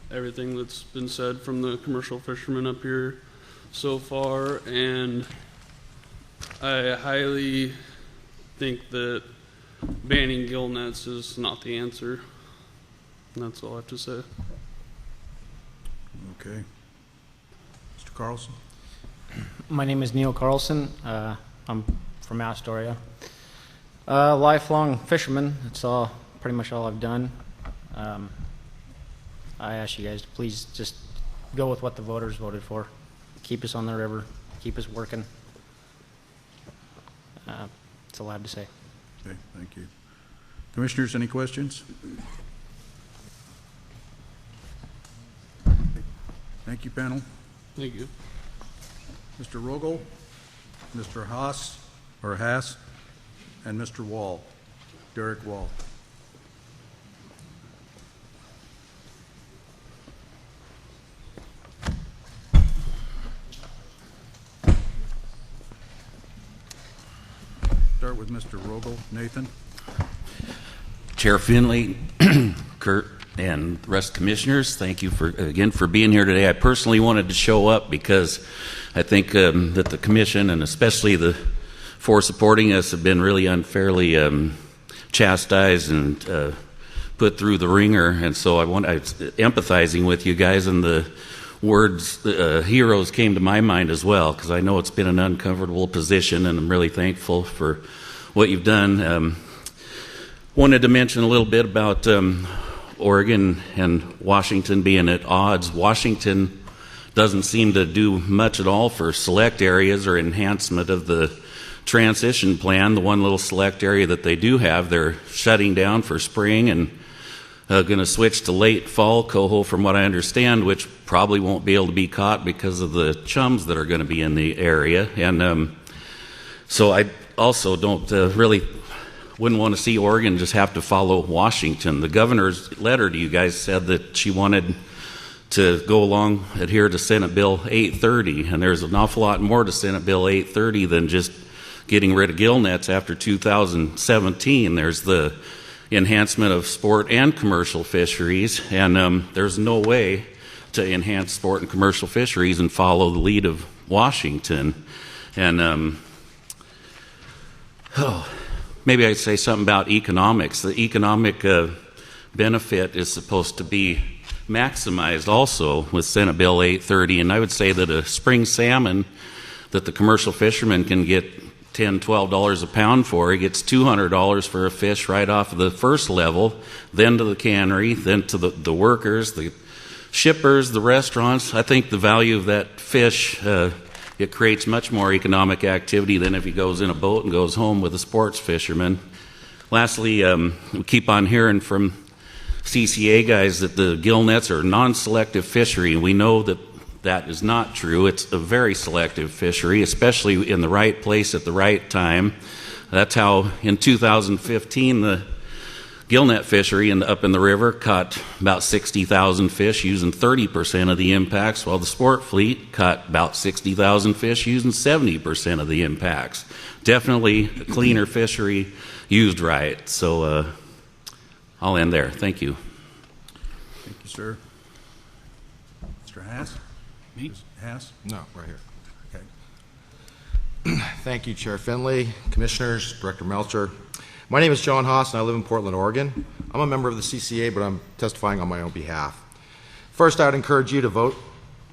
everything that's been said from the commercial fishermen up here so far, and I highly think that banning gill nets is not the answer. And that's all I have to say. Okay. Mr. Carlson. My name is Neil Carlson. I'm from Astoria. Lifelong fisherman. That's pretty much all I've done. I ask you guys to please just go with what the voters voted for. Keep us on the river. Keep us working. That's all I have to say. Okay, thank you. Commissioners, any questions? Thank you, panel. Thank you. Mr. Rogel, Mr. Haas, and Mr. Wall, Derek Wall. Start with Mr. Rogel. Nathan. Chair Finley, Kurt, and the rest of the commissioners, thank you again for being here today. I personally wanted to show up because I think that the commission, and especially the four supporting us, have been really unfairly chastised and put through the ringer. And so I was empathizing with you guys, and the words heroes came to my mind as well, because I know it's been an uncomfortable position, and I'm really thankful for what you've done. Wanted to mention a little bit about Oregon and Washington being at odds. Washington doesn't seem to do much at all for select areas or enhancement of the transition plan. The one little select area that they do have, they're shutting down for spring and going to switch to late fall coho, from what I understand, which probably won't be able to be caught because of the chums that are going to be in the area. And so I also don't wouldn't want to see Oregon just have to follow Washington. The governor's letter to you guys said that she wanted to go along, adhere to Senate Bill 830, and there's an awful lot more to Senate Bill 830 than just getting rid of gill nets after 2017. There's the enhancement of sport and commercial fisheries, and there's no way to enhance sport and commercial fisheries and follow the lead of Washington. And maybe I'd say something about economics. The economic benefit is supposed to be maximized also with Senate Bill 830, and I would say that a spring salmon that the commercial fisherman can get $10, $12 a pound for, he gets $200 for a fish right off of the first level, then to the cannery, then to the workers, the shippers, the restaurants. I think the value of that fish, it creates much more economic activity than if he goes in a boat and goes home with a sports fisherman. Lastly, we keep on hearing from CCA guys that the gill nets are non-selective fishery. We know that that is not true. It's a very selective fishery, especially in the right place at the right time. That's how in 2015 the gill net fishery up in the river caught about 60,000 fish using 30% of the impacts, while the sport fleet caught about 60,000 fish using 70% of the impacts. Definitely a cleaner fishery used right. So I'll end there. Thank you. Thank you, sir. Mr. Haas? Me? Haas? No, right here. Okay. Thank you, Chair Finley, Commissioners, Director Melcher. My name is John Haas, and I live in Portland, Oregon. I'm a member of the CCA, but I'm testifying on my own behalf. First, I would encourage you to vote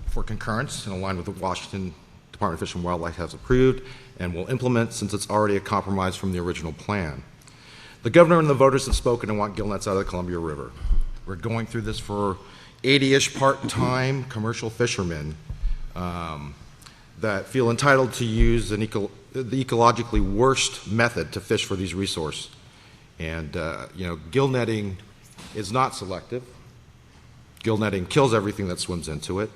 for concurrence in line with what Washington Department of Fish and Wildlife has approved and will implement, since it's already a compromise from the original plan. The governor and the voters have spoken and want gill nets out of the Columbia River. We're going through this for 80-ish part-time commercial fishermen that feel entitled to use the ecologically worst method to fish for these resources. And gill netting is not selective. Gill netting kills everything that swims into it.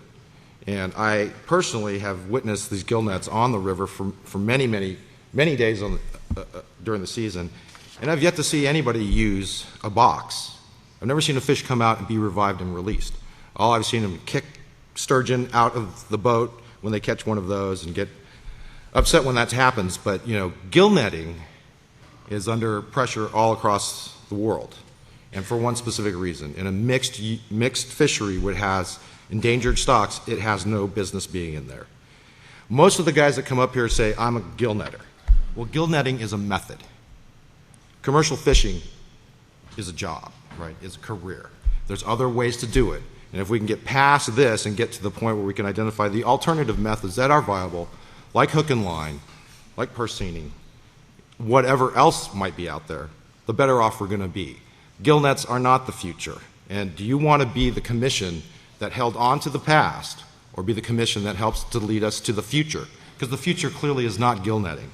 And I personally have witnessed these gill nets on the river for many, many, many days during the season, and I've yet to see anybody use a box. I've never seen a fish come out and be revived and released. All I've seen them kick sturgeon out of the boat when they catch one of those and get upset when that happens. But gill netting is under pressure all across the world, and for one specific reason. In a mixed fishery which has endangered stocks, it has no business being in there. Most of the guys that come up here say, I'm a gill netter. Well, gill netting is a method. Commercial fishing is a job, right? It's a career. There's other ways to do it. And if we can get past this and get to the point where we can identify the alternative methods that are viable, like hook and line, like purse seining, whatever else might be out there, the better off we're going to be. Gill nets are not the future. And do you want to be the commission that held on to the past, or be the commission that helps to lead us to the future? Because the future clearly is not gill netting.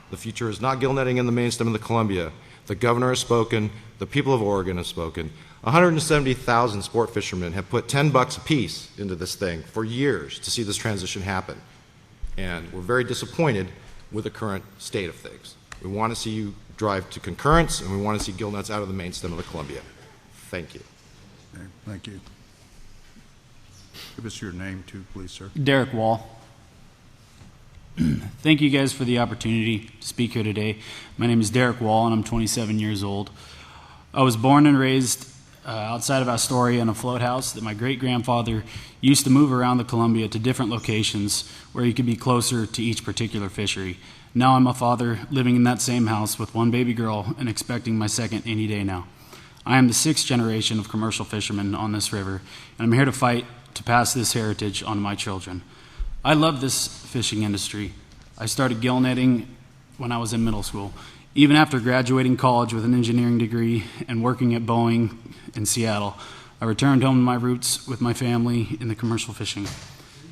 The future is not gill netting in the main stem of the Columbia. The governor has spoken. The people of Oregon have spoken. 170,000 sport fishermen have put $10 apiece into this thing for years to see this transition happen. And we're very disappointed with the current state of things. We want to see you drive to concurrence, and we want to see gill nets out of the main stem of the Columbia. Thank you. Okay, thank you. Give us your name too, please, sir. Derek Wall. Thank you guys for the opportunity to speak here today. My name is Derek Wall, and I'm 27 years old. I was born and raised outside of Astoria in a float house that my great-grandfather used to move around the Columbia to different locations where he could be closer to each particular fishery. Now I'm a father living in that same house with one baby girl and expecting my second any day now. I am the 6th generation of commercial fishermen on this river, and I'm here to fight to pass this heritage on to my children. I love this fishing industry. I started gill netting when I was in middle school. Even after graduating college with an engineering degree and working at Boeing in Seattle, I returned home to my roots with my family in the commercial fishing.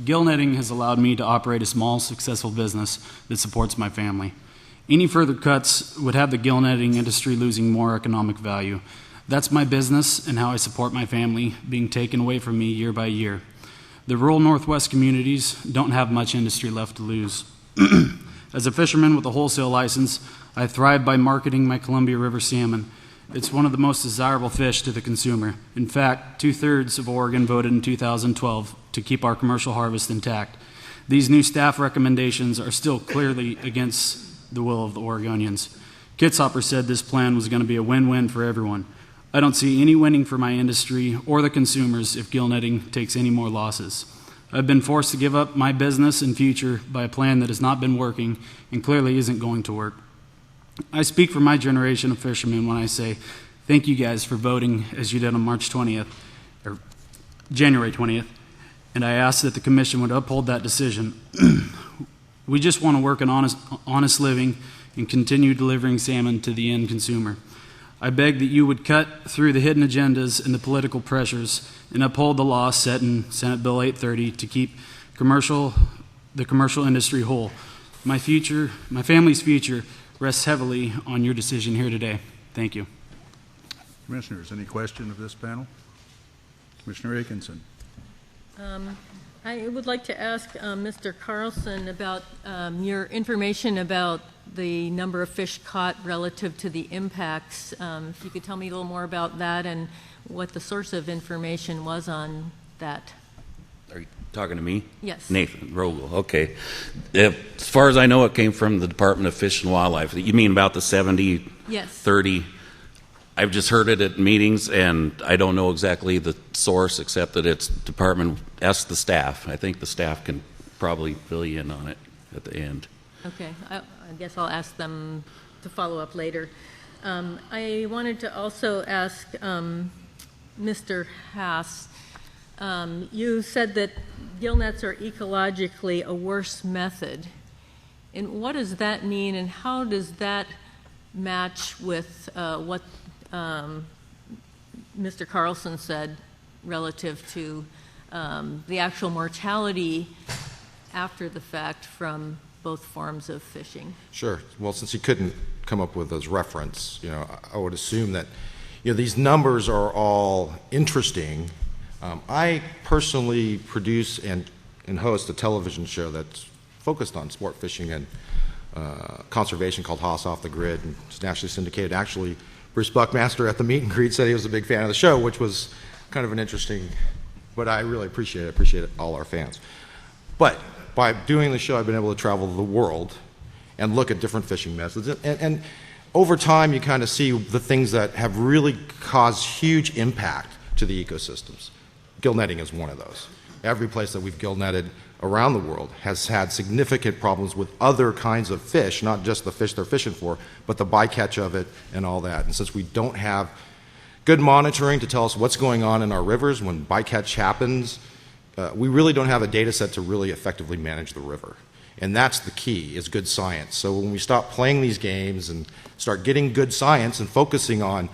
Gill netting has allowed me to operate a small, successful business that supports my family. Any further cuts would have the gill netting industry losing more economic value. That's my business and how I support my family being taken away from me year by year. The rural Northwest communities don't have much industry left to lose. As a fisherman with a wholesale license, I thrive by marketing my Columbia River salmon. It's one of the most desirable fish to the consumer. In fact, 2/3 of Oregon voted in 2012 to keep our commercial harvest intact. These new staff recommendations are still clearly against the will of the Oregonians. Kitzhopper said this plan was going to be a win-win for everyone. I don't see any winning for my industry or the consumers if gill netting takes any more losses. I've been forced to give up my business and future by a plan that has not been working and clearly isn't going to work. I speak for my generation of fishermen when I say thank you guys for voting as you did on March 20th, or January 20th, and I ask that the commission would uphold that decision. We just want to work an honest living and continue delivering salmon to the end consumer. I beg that you would cut through the hidden agendas and the political pressures and uphold the law set in Senate Bill 830 to keep the commercial industry whole. My family's future rests heavily on your decision here today. Thank you. Commissioners, any question of this panel? Commissioner Atkinson. I would like to ask Mr. Carlson about your information about the number of fish caught relative to the impacts. If you could tell me a little more about that and what the source of information was on that. Are you talking to me? Yes. Nathan Rogel, okay. As far as I know, it came from the Department of Fish and Wildlife. You mean about the 70, yes. 30? I've just heard it at meetings, and I don't know exactly the source except that it's department. Ask the staff. I think the staff can probably fill you in on it at the end. Okay. I guess I'll ask them to follow up later. I wanted to also ask Mr. Haas, you said that gill nets are ecologically a worse method. And what does that mean, and how does that match with what Mr. Carlson said relative to the actual mortality after the fact from both forms of fishing? Sure. Well, since he couldn't come up with those reference, I would assume that these numbers are all interesting. I personally produce and host a television show that's focused on sport fishing and conservation called Haas Off the Grid, and it's nationally syndicated. Actually, Bruce Buckmaster at the meet and greet said he was a big fan of the show, which was kind of an interesting, but I really appreciate it. I appreciate all our fans. But by doing the show, I've been able to travel the world and look at different fishing methods. And over time, you kind of see the things that have really caused huge impact to the ecosystems. Gill netting is one of those. Every place that we've gill netted around the world has had significant problems with other kinds of fish, not just the fish they're fishing for, but the bycatch of it and all that. And since we don't have good monitoring to tell us what's going on in our rivers when bycatch happens, we really don't have a data set to really effectively manage the river. And that's the key, is good science. So when we stop playing these games and start getting good science and focusing on,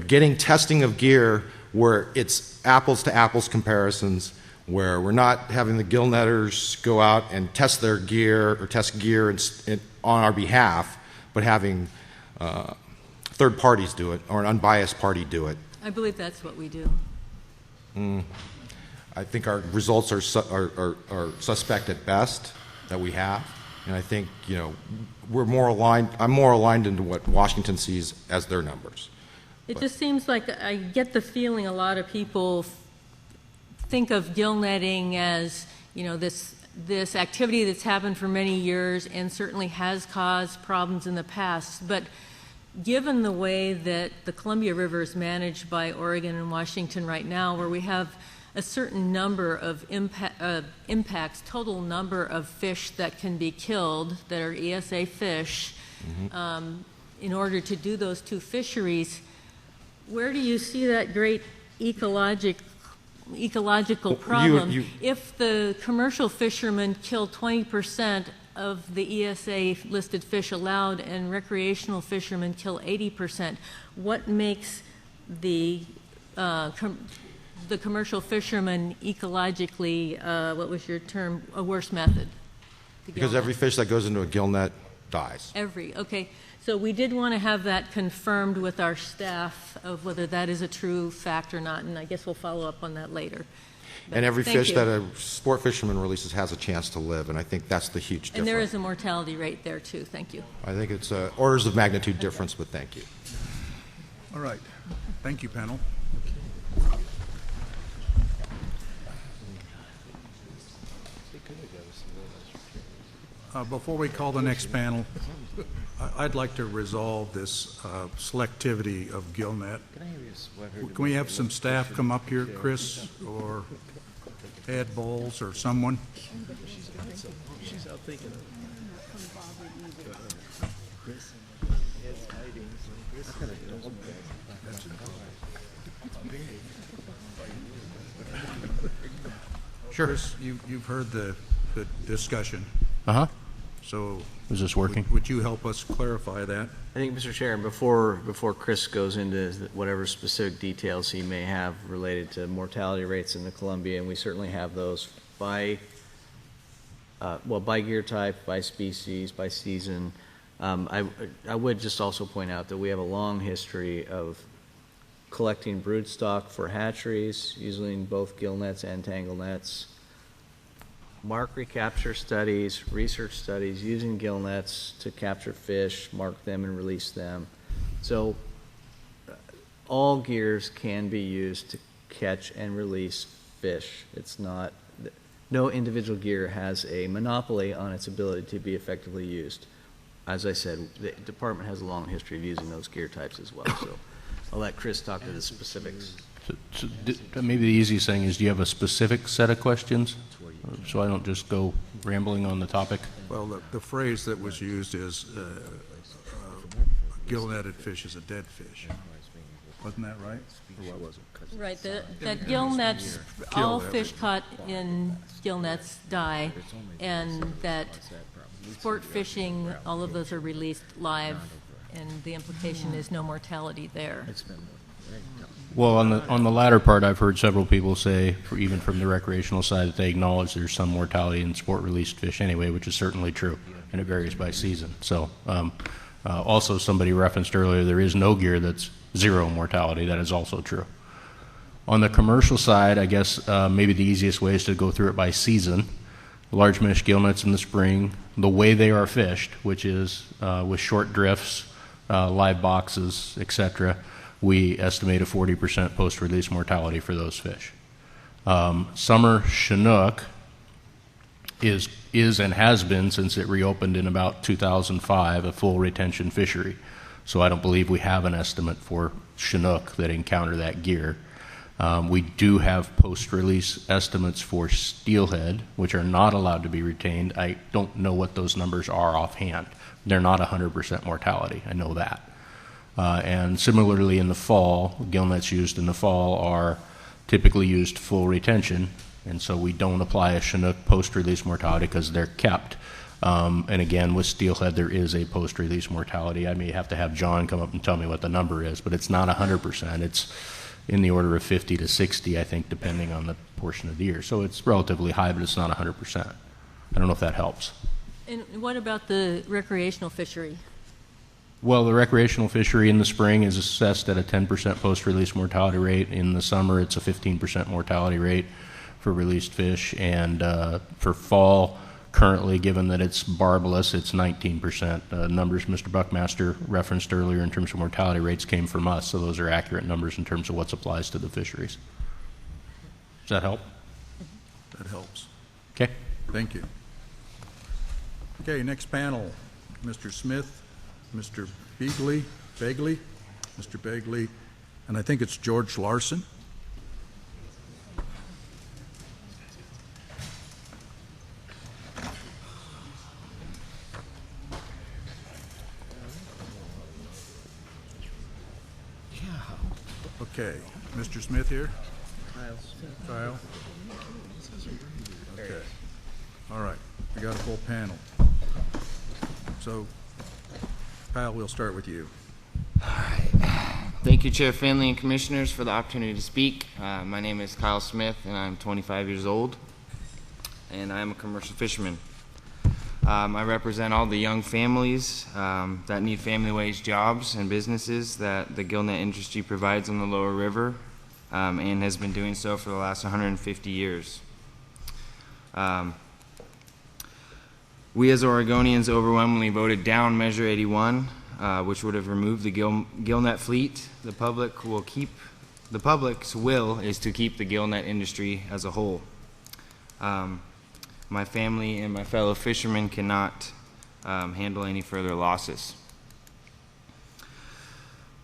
getting testing of gear where it's apples to apples comparisons, where we're not having the gill netters go out and test their gear or test gear on our behalf, but having third parties do it or an unbiased party do it. I believe that's what we do. I think our results are suspect at best that we have, and I think we're more aligned. I'm more aligned into what Washington sees as their numbers. It just seems like I get the feeling a lot of people think of gill netting as this activity that's happened for many years and certainly has caused problems in the past, but given the way that the Columbia River is managed by Oregon and Washington right now, where we have a certain number of impacts, total number of fish that can be killed that are ESA fish, in order to do those two fisheries, where do you see that great ecological problem? If the commercial fishermen kill 20% of the ESA listed fish allowed and recreational fishermen kill 80%, what makes the commercial fishermen ecologically, what was your term, a worse method? Because every fish that goes into a gill net dies. Okay. So we did want to have that confirmed with our staff of whether that is a true fact or not, and I guess we'll follow up on that later. But and every fish you. that a sport fisherman releases has a chance to live, and I think that's the huge difference. And there is a mortality rate there too. Thank you. I think it's orders of magnitude difference, but thank you. All right. Thank you, panel. Before we call the next panel, I'd like to resolve this selectivity of gillnet. Can we have some staff come up here, Chris or Ed Bowles or someone? She's out thinking. Sure. Chris, you've heard the discussion. Uh-huh. So is this working? Would you help us clarify that? I think, Mr. Chair, before Chris goes into whatever specific details he may have related to mortality rates in the Columbia, and we certainly have those by gear type, by species, by season, I would just also point out that we have a long history of collecting broodstock for hatcheries, using both gill nets and tangle nets, mark recapture studies, research studies, using gill nets to capture fish, mark them and release them. So all gears can be used to catch and release fish. It's not, no individual gear has a monopoly on its ability to be effectively used. As I said, the department has a long history of using those gear types as well. So I'll let Chris talk to the specifics. So maybe the easiest thing is, do you have a specific set of questions? So I don't just go rambling on the topic. Well, the phrase that was used is gill-netted fish is a dead fish. Wasn't that right? Or what was it? Right. That gill nets, all fish caught in gill nets die, and that sport fishing, all of those are released live, and the implication is no mortality there. Well, on the latter part, I've heard several people say, even from the recreational side, that they acknowledge there's some mortality in sport-released fish anyway, which is certainly true, and it varies by season. So, also somebody referenced earlier, there is no gear that's zero mortality. That is also true. On the commercial side, I guess maybe the easiest way is to go through it by season. Large mesh gill nets in the spring, the way they are fished, which is with short drifts, live boxes, etc., we estimate a 40% post-release mortality for those fish. Summer Chinook is and has been, since it reopened in about 2005, a full retention fishery. So I don't believe we have an estimate for Chinook that encounter that gear. We do have post-release estimates for steelhead, which are not allowed to be retained. I don't know what those numbers are offhand. They're not 100% mortality. I know that. And similarly in the fall, gill nets used in the fall are typically used full retention, and so we don't apply a Chinook post-release mortality because they're kept. And again, with steelhead, there is a post-release mortality. I may have to have John come up and tell me what the number is, but it's not 100%. It's in the order of 50 to 60, I think, depending on the portion of the year. So it's relatively high, but it's not 100%. I don't know if that helps. And what about the recreational fishery? Well, the recreational fishery in the spring is assessed at a 10% post-release mortality rate. In the summer, it's a 15% mortality rate for released fish. And for fall, currently, given that it's barbless, it's 19%. Numbers Mr. Buckmaster referenced earlier in terms of mortality rates came from us, so those are accurate numbers in terms of what applies to the fisheries. Does that help? That helps. Okay. Thank you. Okay, next panel, Mr. Smith, Mr. Begley, Mr. Begley, and I think it's George Larson. Okay, Mr. Smith here? Kyle? Okay. All right, we got a full panel. So, Kyle, we'll start with you. Thank you, Chair Finley and Commissioners, for the opportunity to speak. My name is Kyle Smith, and I'm 25 years old, and I'm a commercial fisherman. I represent all the young families that need family wage jobs and businesses that the gillnet industry provides on the lower river, and has been doing so for the last 150 years. We as Oregonians overwhelmingly voted down Measure 81, which would have removed the gillnet fleet. The public's will is to keep the gillnet industry as a whole. My family and my fellow fishermen cannot handle any further losses.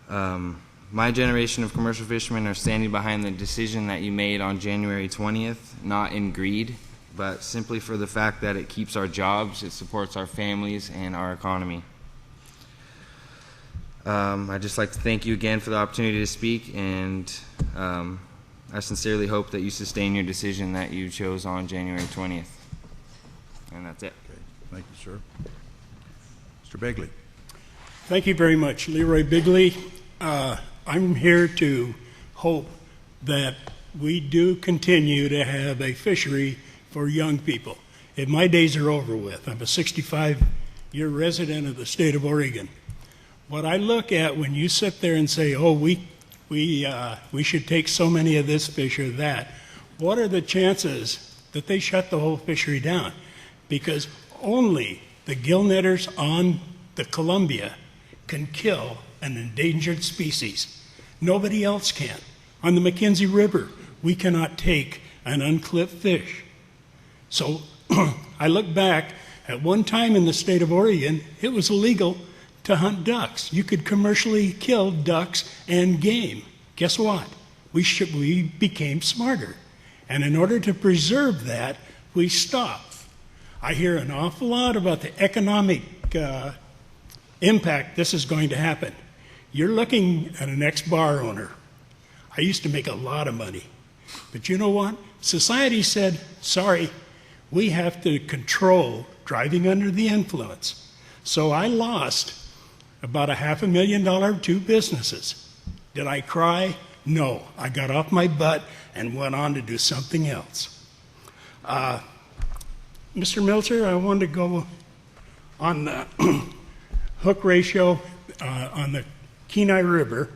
My generation of commercial fishermen are standing behind the decision that you made on January 20th, not in greed, but simply for the fact that it keeps our jobs, it supports our families and our economy. I'd just like to thank you again for the opportunity to speak, and I sincerely hope that you sustain your decision that you chose on January 20th. And that's it. Okay. Thank you, sir. Mr. Begley. Thank you very much. Leroy Bigley. I'm here to hope that we do continue to have a fishery for young people. And my days are over with. I'm a 65-year resident of the state of Oregon. What I look at when you sit there and say, oh, we should take so many of this fish or that, what are the chances that they shut the whole fishery down? Because only the gillnetters on the Columbia can kill an endangered species. Nobody else can. On the McKenzie River, we cannot take an unclipped fish. So I look back, at one time in the state of Oregon, it was illegal to hunt ducks. You could commercially kill ducks and game. Guess what? We became smarter. And in order to preserve that, we stopped. I hear an awful lot about the economic impact this is going to happen. You're looking at an ex-bar owner. I used to make a lot of money. But you know what? Society said, sorry, we have to control driving under the influence. So I lost about $500,000 to businesses. Did I cry? No. I got off my butt and went on to do something else. Mr. Milcher, I wanted to go on the hook ratio on the Kenai River.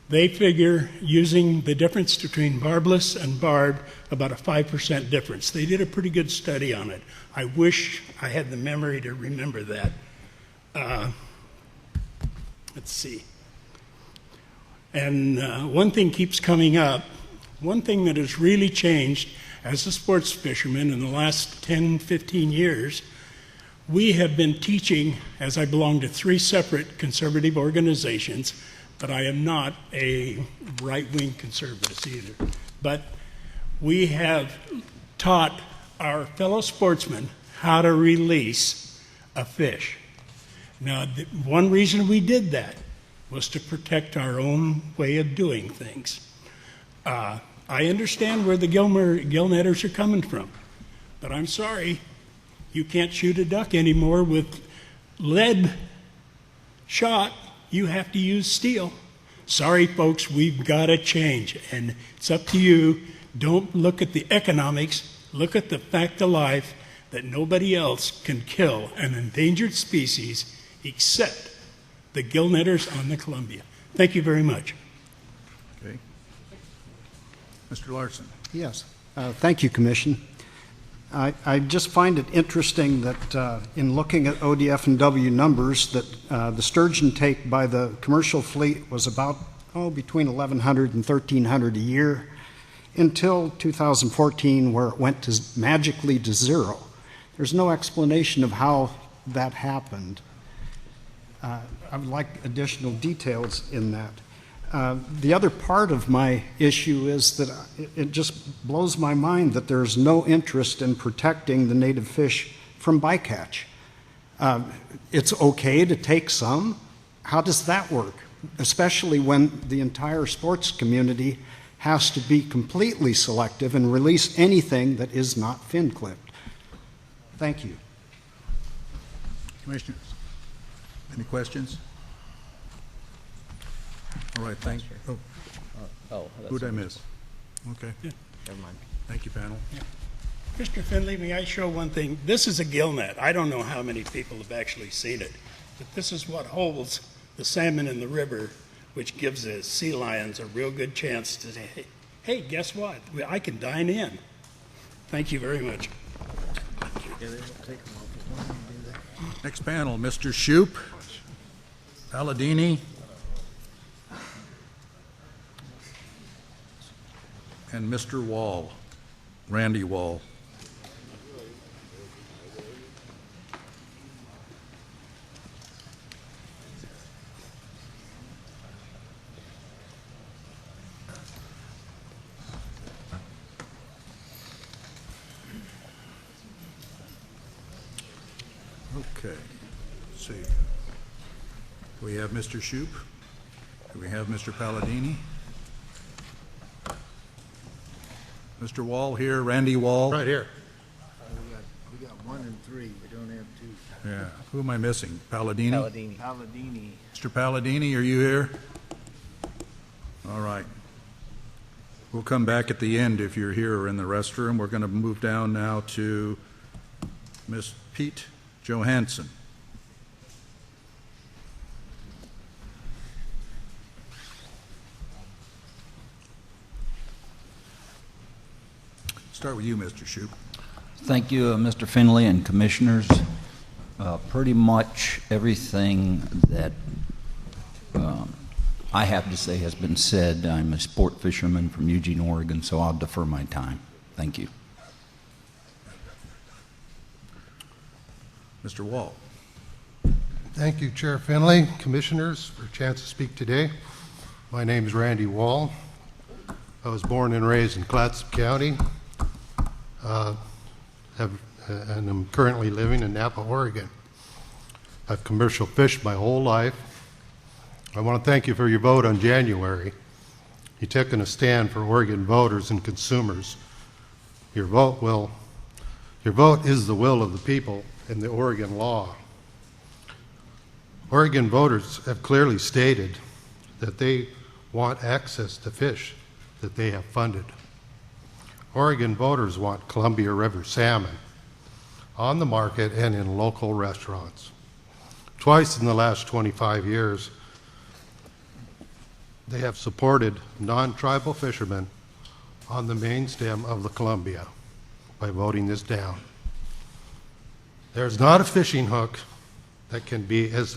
They figure, using the difference between barbless and barbed, about a 5% difference. They did a pretty good study on it. I wish I had the memory to remember that. Let's see. And one thing keeps coming up. One thing that has really changed as a sports fisherman in the last 10, 15 years, we have been teaching, as I belong to 3 separate conservative organizations, but I am not a right-wing conservative either. But we have taught our fellow sportsmen how to release a fish. Now, one reason we did that was to protect our own way of doing things. I understand where the gillnetters are coming from, but I'm sorry, you can't shoot a duck anymore with lead shot. You have to use steel. Sorry, folks, we've got to change, and it's up to you. Don't look at the economics. Look at the fact of life that nobody else can kill an endangered species except the gill netters on the Columbia. Thank you very much. Okay. Mr. Larson. Yes. Thank you, Commission. I just find it interesting that in looking at ODFW numbers, that the sturgeon take by the commercial fleet was about, between 1,100 and 1,300 a year until 2014, where it went magically to zero. There's no explanation of how that happened. I would like additional details in that. The other part of my issue is that it just blows my mind that there's no interest in protecting the native fish from bycatch. It's okay to take some. How does that work? Especially when the entire sports community has to be completely selective and release anything that is not fin clipped. Thank you. Commissioners, any questions? All right, thanks. Who'd I miss? Okay. Yeah. Never mind. Thank you, panel. Yeah. Mr. Finley, may I show one thing? This is a gill net. I don't know how many people have actually seen it, but this is what holds the salmon in the river, which gives the sea lions a real good chance to say, hey, guess what? I can dine in. Thank you very much. Next panel, Mr. Shoup, Palladini, and Mr. Wall, Randy Wall. Okay, let's see. Do we have Mr. Shoup? Do we have Mr. Palladini? Mr. Wall here, Randy Wall? Right here. We got 1 and 3. We don't have 2. Yeah. Who am I missing? Palladini? Palladini. Palladini. Mr. Palladini, are you here? All right. We'll come back at the end if you're here or in the restroom. We're going to move down now to Miss Pete Johansson. Start with you, Mr. Shoup. Thank you, Mr. Finley and Commissioners. Pretty much everything that I have to say has been said. I'm a sport fisherman from Eugene, Oregon, so I'll defer my time. Thank you. Mr. Wall. Thank you, Chair Finley, Commissioners, for a chance to speak today. My name is Randy Wall. I was born and raised in Clatsop County. And I'm currently living in Napa, Oregon. I've commercial fished my whole life. I want to thank you for your vote on January. You've taken a stand for Oregon voters and consumers. Your vote is the will of the people in the Oregon law. Oregon voters have clearly stated that they want access to fish that they have funded. Oregon voters want Columbia River salmon on the market and in local restaurants. Twice in the last 25 years, they have supported non-tribal fishermen on the main stem of the Columbia by voting this down. There's not a fishing hook that can be as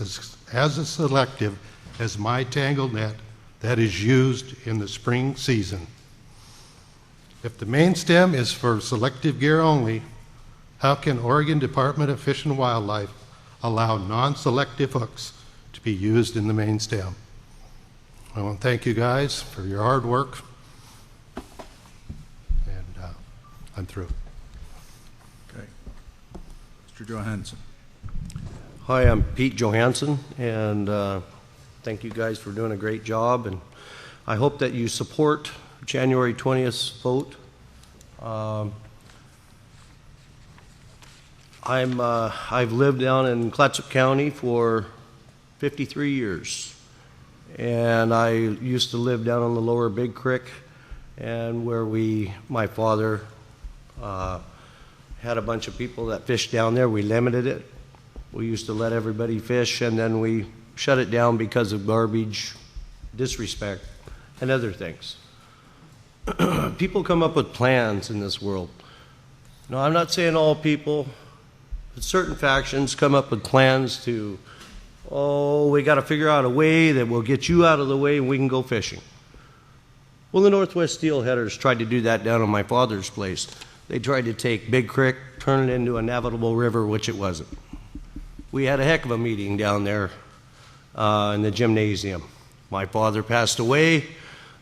selective as my tangled net that is used in the spring season. If the main stem is for selective gear only, how can Oregon Department of Fish and Wildlife allow non-selective hooks to be used in the main stem? I want to thank you guys for your hard work, and I'm through. Okay. Mr. Johansson. Hi, I'm Pete Johansson, and thank you guys for doing a great job, and I hope that you support January 20th vote. I've lived down in Clatsop County for 53 years, and I used to live down on the lower Big Creek, and where my father had a bunch of people that fished down there. We limited it. We used to let everybody fish, and then we shut it down because of garbage, disrespect, and other things. People come up with plans in this world. No, I'm not saying all people, but certain factions come up with plans to, oh, we got to figure out a way that will get you out of the way and we can go fishing. Well, the Northwest Steelheaders tried to do that down on my father's place. They tried to take Big Creek, turn it into a navigable river, which it wasn't. We had a heck of a meeting down there in the gymnasium. My father passed away.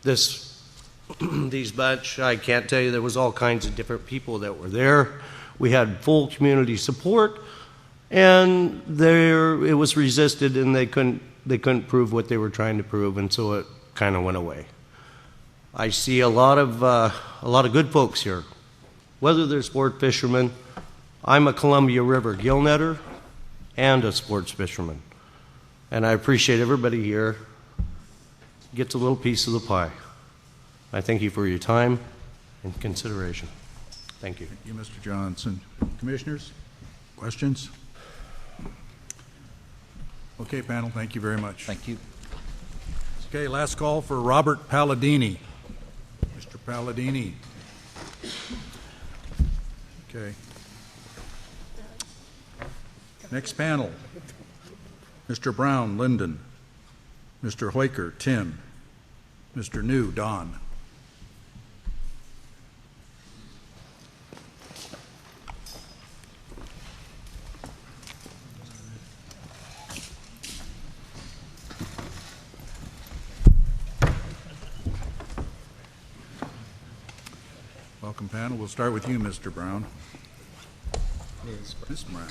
These bunch, I can't tell you, there was all kinds of different people that were there. We had full community support, and it was resisted, and they couldn't prove what they were trying to prove, and so it kind of went away. I see a lot of good folks here, whether they're sport fishermen. I'm a Columbia River gill netter and a sports fisherman, and I appreciate everybody here gets a little piece of the pie. I thank you for your time and consideration. Thank you. Thank you, Mr. Johnson. Commissioners, questions? Okay, panel, thank you very much. Thank you. Okay, last call for Robert Palladini. Mr. Palladini. Okay. Next panel. Mr. Brown, Lyndon. Mr. Hoiker, Tim. Mr. New, Don. Welcome, panel. We'll start with you, Mr. Brown. Ms. Brown.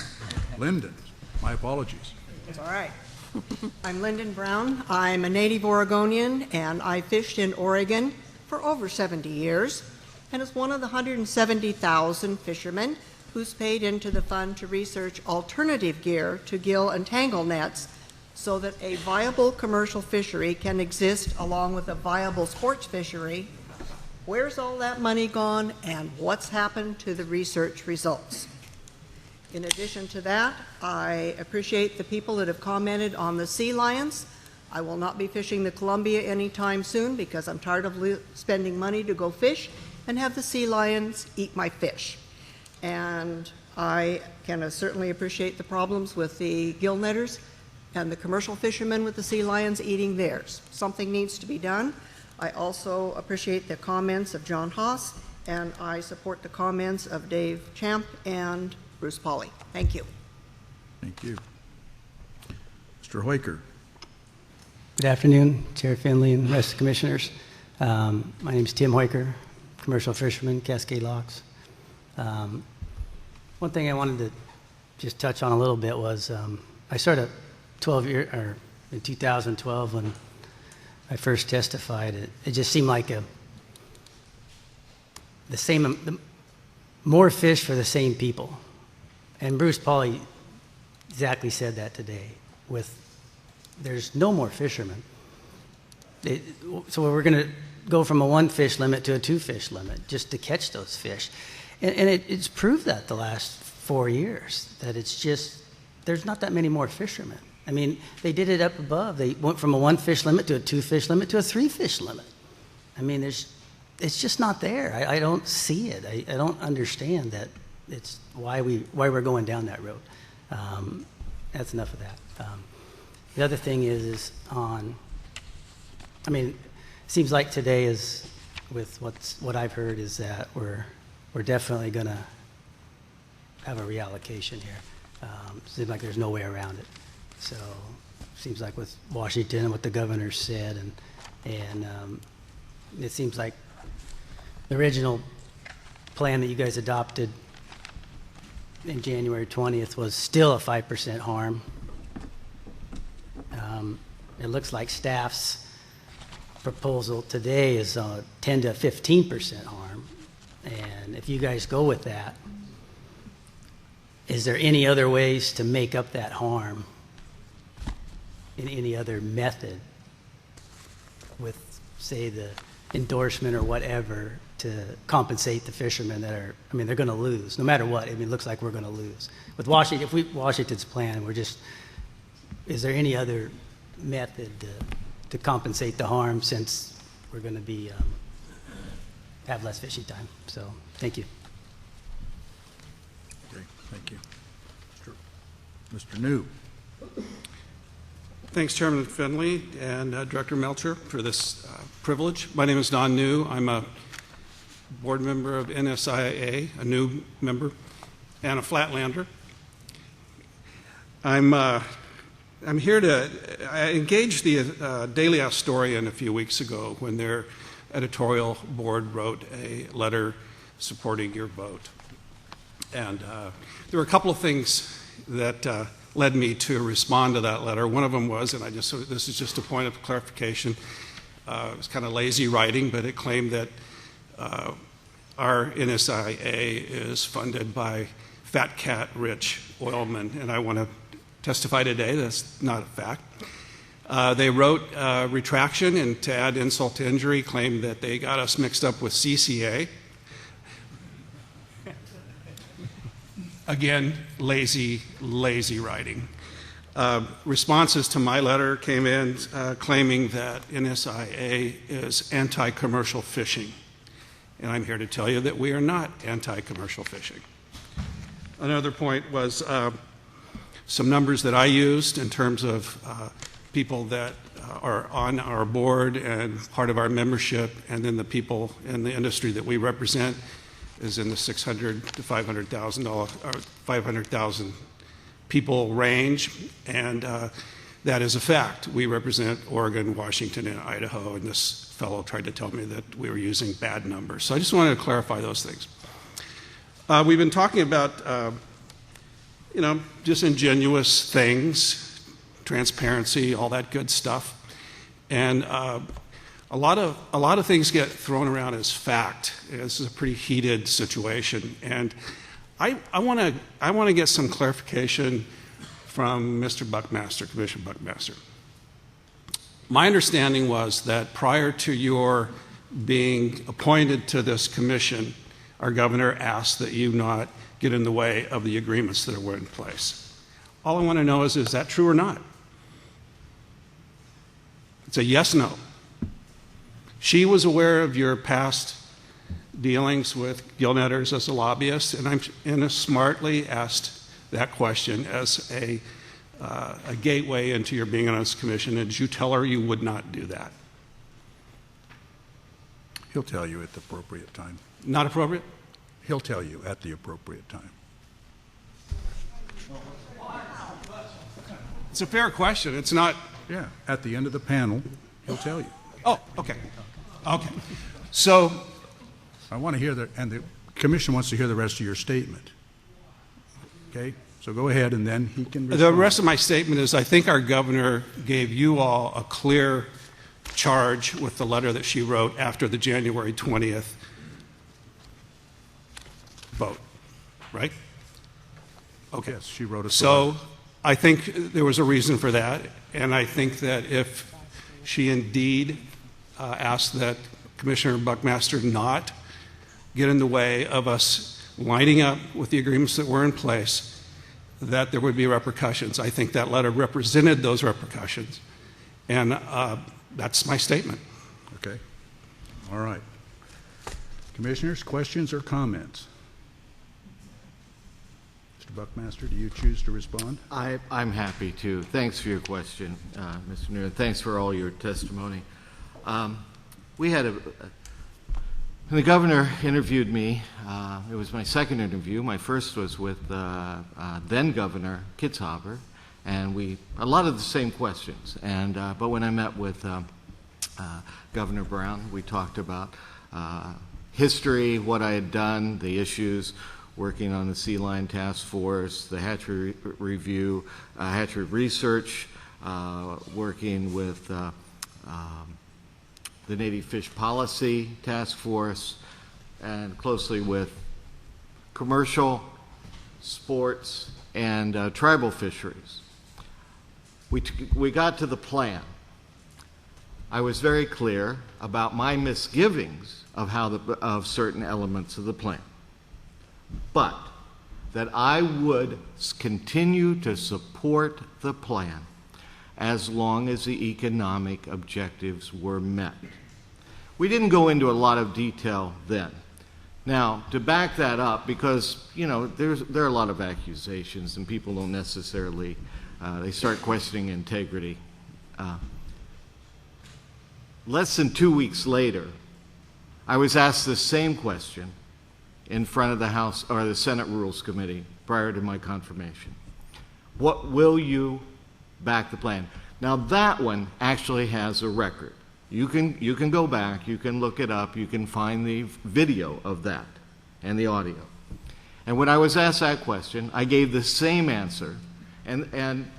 Lyndon. My apologies. It's all right. I'm Lyndon Brown. I'm a native Oregonian, and I fished in Oregon for over 70 years, and as one of the 170,000 fishermen who's paid into the fund to research alternative gear to gill and tangle nets so that a viable commercial fishery can exist along with a viable sports fishery. Where's all that money gone, and what's happened to the research results? In addition to that, I appreciate the people that have commented on the sea lions. I will not be fishing the Columbia anytime soon because I'm tired of spending money to go fish and have the sea lions eat my fish. And I can certainly appreciate the problems with the gill netters and the commercial fishermen with the sea lions eating theirs. Something needs to be done. I also appreciate the comments of John Haas, and I support the comments of Dave Champ and Bruce Pauley. Thank you. Thank you. Mr. Hoiker. Good afternoon, Chair Finley and the rest of the commissioners. My name is Tim Hoiker, commercial fisherman, Cascade Locks. One thing I wanted to just touch on a little bit was I started in 2012 when I first testified. It just seemed like more fish for the same people. And Bruce Pauley exactly said that today. There's no more fishermen. So we're going to go from a 1 fish limit to a 2 fish limit just to catch those fish. And it's proved that the last 4 years, that there's not that many more fishermen. I mean, they did it up above. They went from a 1 fish limit to a 2 fish limit to a 3 fish limit. I mean, it's just not there. I don't see it. I don't understand that. It's why we're going down that road. That's enough of that. The other thing is it seems like today is, with what I've heard, is that we're definitely going to have a reallocation here. Seems like there's no way around it. So seems like with Washington and what the governor said, and it seems like the original plan that you guys adopted in January 20th was still a 5% harm. It looks like staff's proposal today is 10 to 15% harm. And if you guys go with that, is there any other ways to make up that harm in any other method with, say, the endorsement or whatever to compensate the fishermen that are, they're going to lose no matter what. It looks like we're going to lose. With Washington, Washington's plan, is there any other method to compensate the harm, since we're going to be have less fishing time. So thank you. Okay, thank you. Mr. New. Thanks, Chairman Finley and Director Melcher, for this privilege. My name is Don New. I'm a board member of NSIA, a new member, and a Flatlander. I'm here to. I engaged the Daily Astorian a few weeks ago when their editorial board wrote a letter supporting your vote, and there were a couple of things that led me to respond to that letter. One of them was, and this is just a point of clarification. It was kind of lazy writing, but it claimed that our NSIA is funded by fat cat rich oilmen, and I want to testify today that's not a fact. They wrote retraction, and to add insult to injury, claimed that they got us mixed up with CCA. Again, lazy writing. Responses to my letter came in claiming that NSIA is anti-commercial fishing. And I'm here to tell you that we are not anti-commercial fishing. Another point was some numbers that I used in terms of people that are on our board and part of our membership, and then the people in the industry that we represent is in the $600,000 to $500,000 people range, and that is a fact. We represent Oregon, Washington, and Idaho, and this fellow tried to tell me that we were using bad numbers. So I just wanted to clarify those things. We've been talking about, just ingenuous things, transparency, all that good stuff, and a lot of things get thrown around as fact. This is a pretty heated situation, and I want to get some clarification from Mr. Buckmaster, Commissioner Buckmaster. My understanding was that prior to your being appointed to this commission, our governor asked that you not get in the way of the agreements that were in place. All I want to know is that true or not? It's a yes, no. She was aware of your past dealings with gill netters as a lobbyist, and I smartly asked that question as a gateway into your being on this commission. And did you tell her you would not do that? He'll tell you at the appropriate time. Not appropriate? He'll tell you at the appropriate time. It's a fair question. It's not. Yeah, at the end of the panel, he'll tell you. Oh, okay. Okay. So I want to hear and the commission wants to hear the rest of your statement. Okay? So go ahead, and then he can respond. The rest of my statement is I think our governor gave you all a clear charge with the letter that she wrote after the January 20th vote, right? Okay. Yes, she wrote a So I think there was a reason for that, and I think that if she indeed asked that Commissioner Buckmaster not get in the way of us lining up with the agreements that were in place, that there would be repercussions. I think that letter represented those repercussions, and that's my statement. Okay. All right. Commissioners, questions or comments? Mr. Buckmaster, do you choose to respond? I'm happy to. Thanks for your question, Mr. New, and thanks for all your testimony. We had when the governor interviewed me, it was my second interview. My first was with then Governor Kitzhaber, and a lot of the same questions. And but when I met with Governor Brown, we talked about history, what I had done, the issues, working on the Sea Lion Task Force, the hatchery review, hatchery research, working with the Native Fish Policy Task Force, and closely with commercial, sports, and tribal fisheries. We got to the plan. I was very clear about my misgivings of certain elements of the plan, but that I would continue to support the plan as long as the economic objectives were met. We didn't go into a lot of detail then. Now, to back that up, because, you know, there are a lot of accusations and people don't necessarily, they start questioning integrity. Less than 2 weeks later, I was asked the same question in front of the House or the Senate Rules Committee prior to my confirmation. What will you back the plan? Now that one actually has a record. You can go back, you can look it up, you can find the video of that and the audio. And when I was asked that question, I gave the same answer, and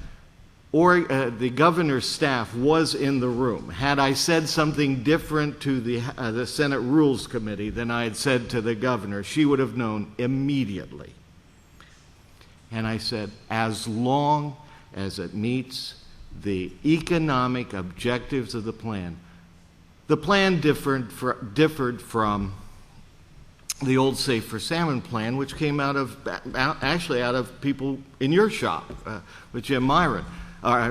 the governor's staff was in the room. Had I said something different to the Senate Rules Committee than I had said to the governor, she would have known immediately. And I said, as long as it meets the economic objectives of the plan. The plan differed from the old Safe for Salmon plan, which came out of people in your shop, with Jim Martin, I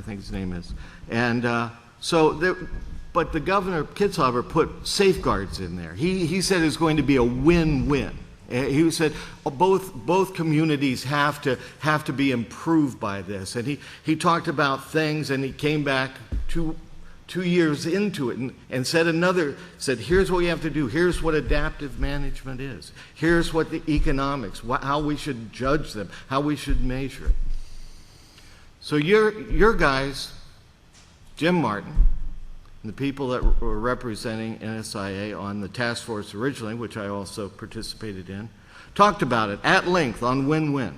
think his name is. And but the governor, Kitzhaber, put safeguards in there. He said it's going to be a win-win. He said both communities have to be improved by this. And he talked about things, and he came back 2 years into it and said, here's what we have to do. Here's what adaptive management is. Here's what the economics, how we should judge them, how we should measure it. So your guys, Jim Martin, and the people that were representing NSIA on the task force originally, which I also participated in, talked about it at length on win-win.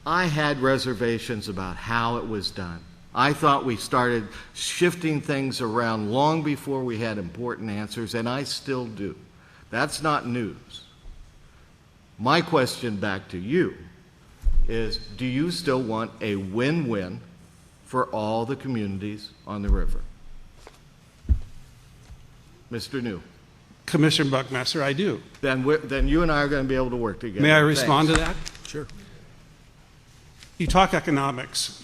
I had reservations about how it was done. I thought we started shifting things around long before we had important answers, and I still do. That's not news. My question back to you is, do you still want a win-win for all the communities on the river? Mr. New. Commissioner Buckmaster, I do. Then you and I are going to be able to work together. May I respond to that? Sure. You talk economics.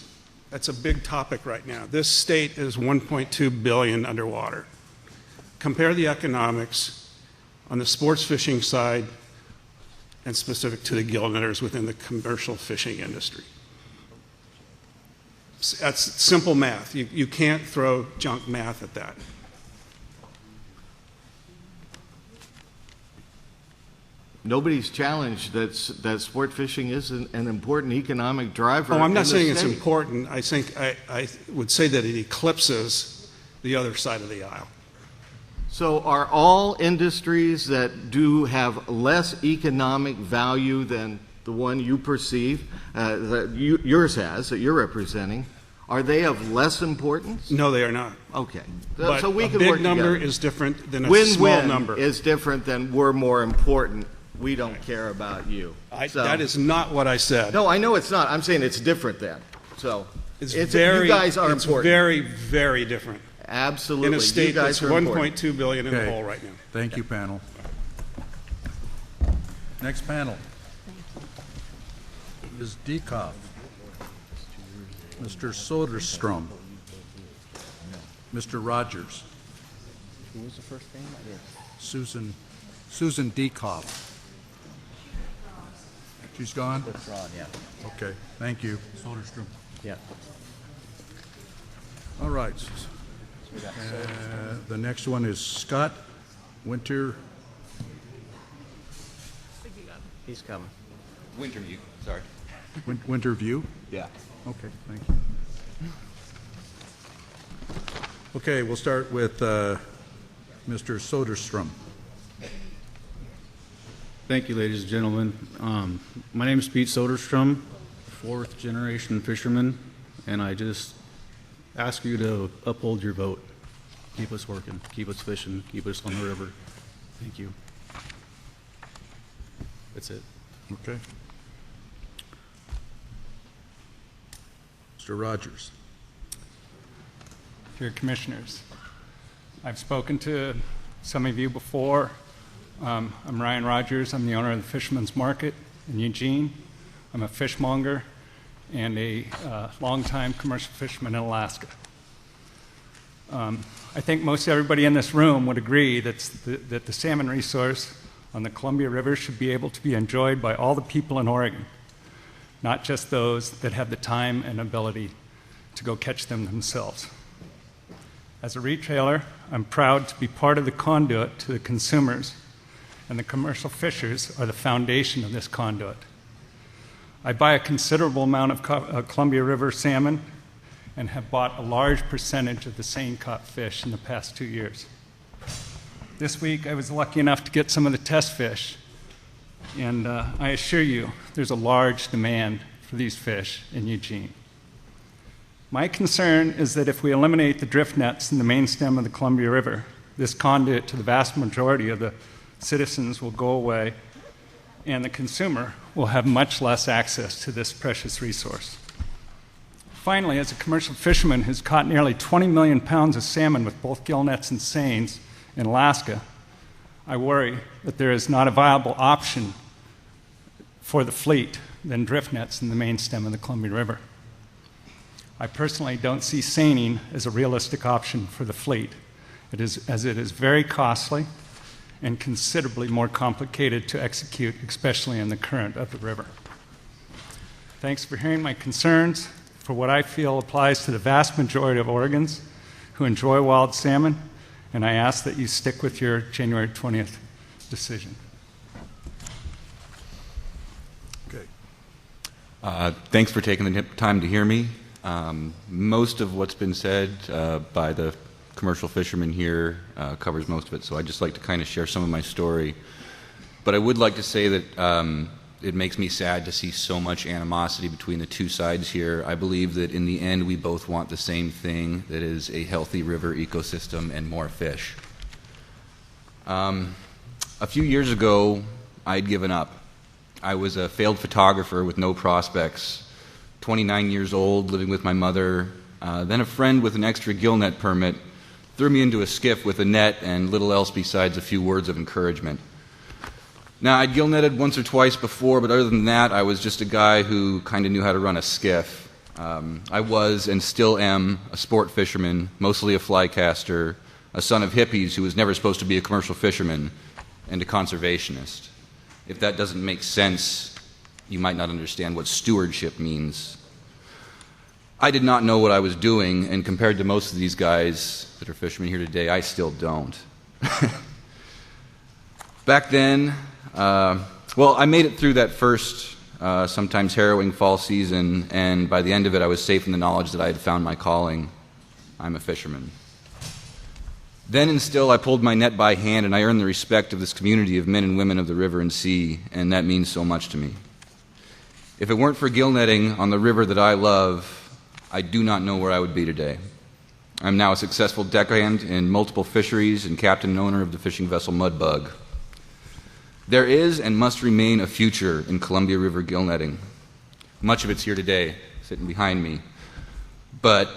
That's a big topic right now. This state is $1.2 billion underwater. Compare the economics on the sports fishing side and specific to the gill netters within the commercial fishing industry. That's simple math. You can't throw junk math at that. Nobody's challenged that sport fishing is an important economic driver. Oh, I'm not saying it's important. I think I would say that it eclipses the other side of the aisle. So are all industries that do have less economic value than the one you perceive, that yours has, that you're representing, are they of less importance? No, they are not. Okay. But so we a can big work number together. is different than a Win-win small number. is different than we're more important. We don't care about you. That is not what I said. No, I know it's not. I'm saying it's different then. So you guys are it's important. very, very different. Absolutely. In a state you guys that's are important. $1.2 billion in the Okay. hole right now. Thank you, panel. Next panel. Ms. Diekoff. Mr. Soderstrom. Mr. Rogers. Who was the first name? Susan Diekoff. She's gone? Withdrawn, yeah. Okay, thank you. Soderstrom. Yeah. All right. we got The next one is Scott Winter. He's coming. Winterview, sorry. Winterview? Yeah. Okay, thank you. Okay, we'll start with Mr. Soderstrom. Thank you, ladies and gentlemen. My name is Pete Soderstrom, fourth generation fisherman, and I just ask you to uphold your vote. Keep us working, keep us fishing, keep us on the river. Thank you. That's it. Okay. Mr. Rogers. Dear Commissioners, I've spoken to some of you before. I'm Ryan Rogers. I'm the owner of the Fisherman's Market in Eugene. I'm a fishmonger, and a longtime commercial fisherman in Alaska. I think most everybody in this room would agree that the salmon resource on the Columbia River should be able to be enjoyed by all the people in Oregon, not just those that have the time and ability to go catch them themselves. As a retailer, I'm proud to be part of the conduit to the consumers, and the commercial fishers are the foundation of this conduit. I buy a considerable amount of Columbia River salmon and have bought a large percentage of the seine caught fish in the past 2 years. This week, I was lucky enough to get some of the test fish, and I assure you, there's a large demand for these fish in Eugene. My concern is that if we eliminate the drift nets in the main stem of the Columbia River, this conduit to the vast majority of the citizens will go away, and the consumer will have much less access to this precious resource. Finally, as a commercial fisherman who's caught nearly 20 million pounds of salmon with both gill nets and seines in Alaska, I worry that there is not a viable option for the fleet than drift nets in the main stem of the Columbia River. I personally don't see seining as a realistic option for the fleet, as it is very costly and considerably more complicated to execute, especially in the current of the river. Thanks for hearing my concerns for what I feel applies to the vast majority of Oregons who enjoy wild salmon, and I ask that you stick with your January 20th decision. Okay. Thanks for taking the time to hear me. Most of what's been said by the commercial fishermen here covers most of it, so I'd just like to kind of share some of my story. But I would like to say that it makes me sad to see so much animosity between the two sides here. I believe that in the end we both want the same thing, that is a healthy river ecosystem and more fish. A few years ago, I'd given up. I was a failed photographer with no prospects, 29 years old, living with my mother. Then a friend with an extra gill net permit threw me into a skiff with a net and little else besides a few words of encouragement. Now, I'd gill netted once or twice before, but other than that, I was just a guy who kind of knew how to run a skiff. I was and still am a sport fisherman, mostly a fly caster, a son of hippies who was never supposed to be a commercial fisherman, and a conservationist. If that doesn't make sense, you might not understand what stewardship means. I did not know what I was doing, and compared to most of these guys that are fishermen here today, I still don't. Back then, I made it through that first, sometimes harrowing fall season, and by the end of it, I was safe in the knowledge that I had found my calling. I'm a fisherman. Then and still, I pulled my net by hand, and I earned the respect of this community of men and women of the river and sea, and that means so much to me. If it weren't for gill netting on the river that I love, I do not know where I would be today. I'm now a successful deckhand in multiple fisheries and captain and owner of the fishing vessel Mudbug. There is and must remain a future in Columbia River gill netting. Much of it's here today, sitting behind me. But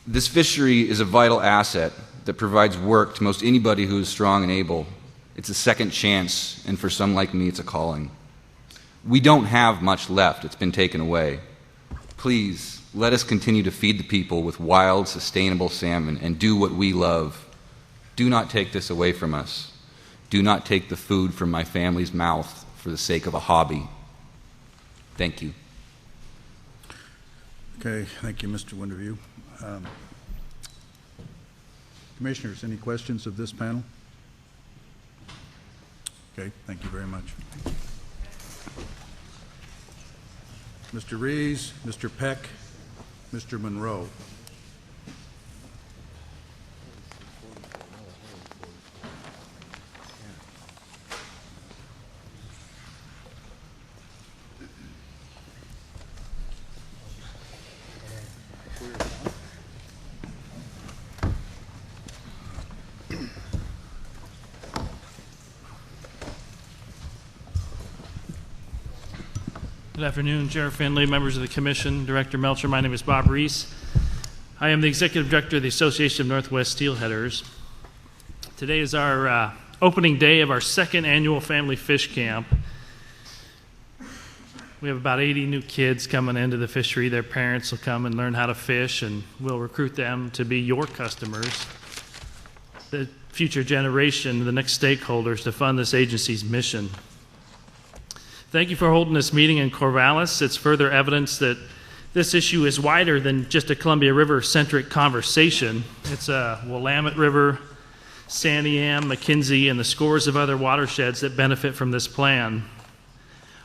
this fishery is a vital asset that provides work to most anybody who is strong and able. It's a second chance, and for some like me, it's a calling. We don't have much left. It's been taken away. Please, let us continue to feed the people with wild, sustainable salmon and do what we love. Do not take this away from us. Do not take the food from my family's mouth for the sake of a hobby. Thank you. Okay, thank you, Mr. Winterview. Commissioners, any questions of this panel? Okay, thank you very much. Mr. Rees, Mr. Peck, Mr. Monroe. Good afternoon, Chair Finley, members of the Commission, Director Melcher. My name is Bob Rees. I am the Executive Director of the Association of Northwest Steelheaders. Today is our opening day of our second annual Family Fish Camp. we have about 80 new kids coming into the fishery. Their parents will come and learn how to fish, and we'll recruit them to be your customers, the future generation, the next stakeholders to fund this agency's mission. Thank you for holding this meeting in Corvallis. It's further evidence that this issue is wider than just a Columbia River-centric conversation. It's a Willamette River, Santiam, McKenzie, and the scores of other watersheds that benefit from this plan.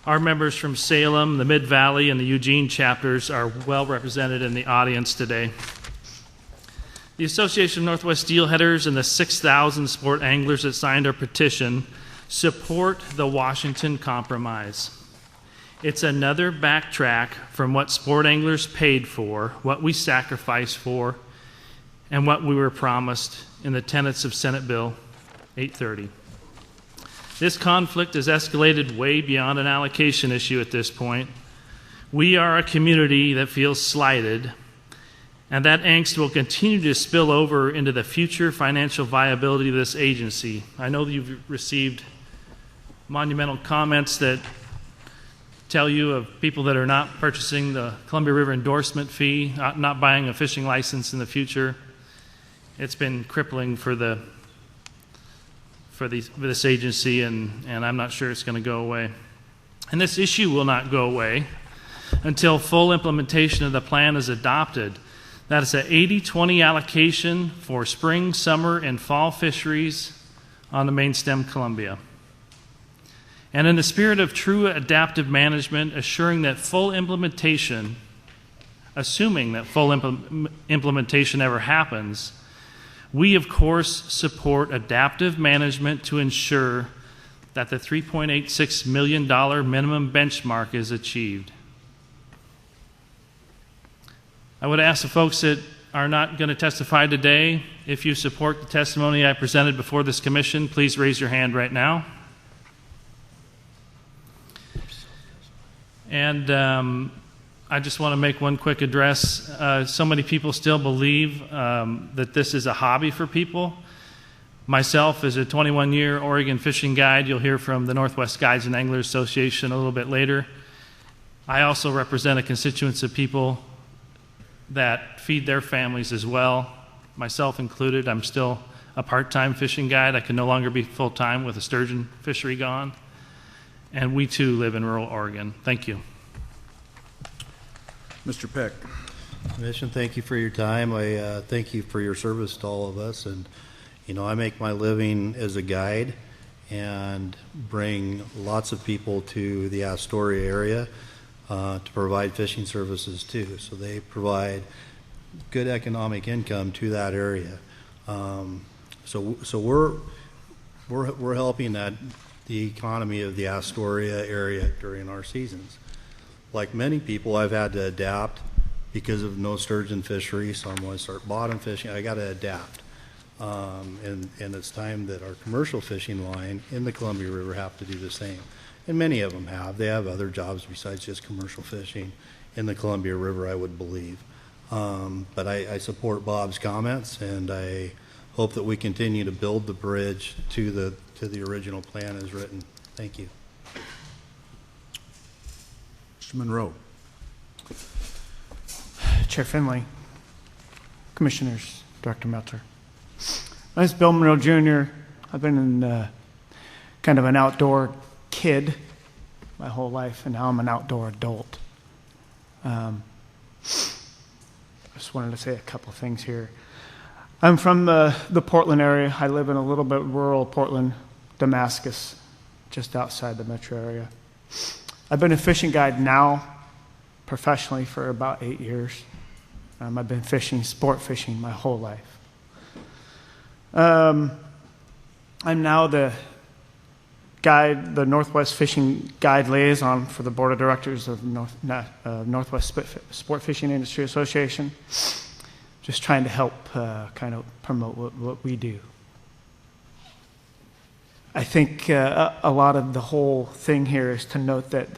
Our members from Salem, the Mid-Valley, and the Eugene chapters are well represented in the audience today. The Association of Northwest Steelheaders and the 6,000 sport anglers that signed our petition support the Washington Compromise. It's another backtrack from what sport anglers paid for, what we sacrificed for, and what we were promised in the tenets of Senate Bill 830. This conflict has escalated way beyond an allocation issue at this point. We are a community that feels slighted, and that angst will continue to spill over into the future financial viability of this agency. I know that you've received monumental comments that tell you of people that are not purchasing the Columbia River endorsement fee, not buying a fishing license in the future. It's been crippling for this agency, and I'm not sure it's going to go away. And this issue will not go away until full implementation of the plan is adopted. That is an 80-20 allocation for spring, summer, and fall fisheries on the main stem Columbia. And in the spirit of true adaptive management, assuming that full implementation ever happens, we, of course, support adaptive management to ensure that the $3.86 million minimum benchmark is achieved. I would ask the folks that are not going to testify today, if you support the testimony I presented before this commission, please raise your hand right now. And I just want to make one quick address. So many people still believe that this is a hobby for people. Myself, as a 21-year Oregon fishing guide, you'll hear from the Northwest Guides and Anglers Association a little bit later. I also represent a constituency of people that feed their families as well, myself included. I'm still a part-time fishing guide. I can no longer be full-time with a sturgeon fishery gone. And we too live in rural Oregon. Thank you. Mr. Peck. Commission, thank you for your time. I thank you for your service to all of us. And, you know, I make my living as a guide and bring lots of people to the Astoria area to provide fishing services too. So they provide good economic income to that area. So we're helping that the economy of the Astoria area during our seasons. Like many people, I've had to adapt because of no sturgeon fishery, so I'm going to start bottom fishing. I got to adapt. And it's time that our commercial fishing line in the Columbia River have to do the same. And many of them have. They have other jobs besides just commercial fishing in the Columbia River, I would believe. But I support Bob's comments, and I hope that we continue to build the bridge to the original plan as written. Thank you. Mr. Monroe. Chair Finley, Commissioners, Director Melcher. My name is Bill Monroe Jr. I've been in kind of an outdoor kid my whole life, and now I'm an outdoor adult. I just wanted to say a couple things here. I'm from the Portland area. I live in a little bit rural Portland, Damascus, just outside the metro area. I've been a fishing guide now professionally for about 8 years. I've been fishing, sport fishing, my whole life. I'm now the guide, the Northwest Fishing Guide Liaison for the Board of Directors of Northwest Sport Fishing Industry Association. Just trying to help kind of promote what we do. I think a lot of the whole thing here is to note that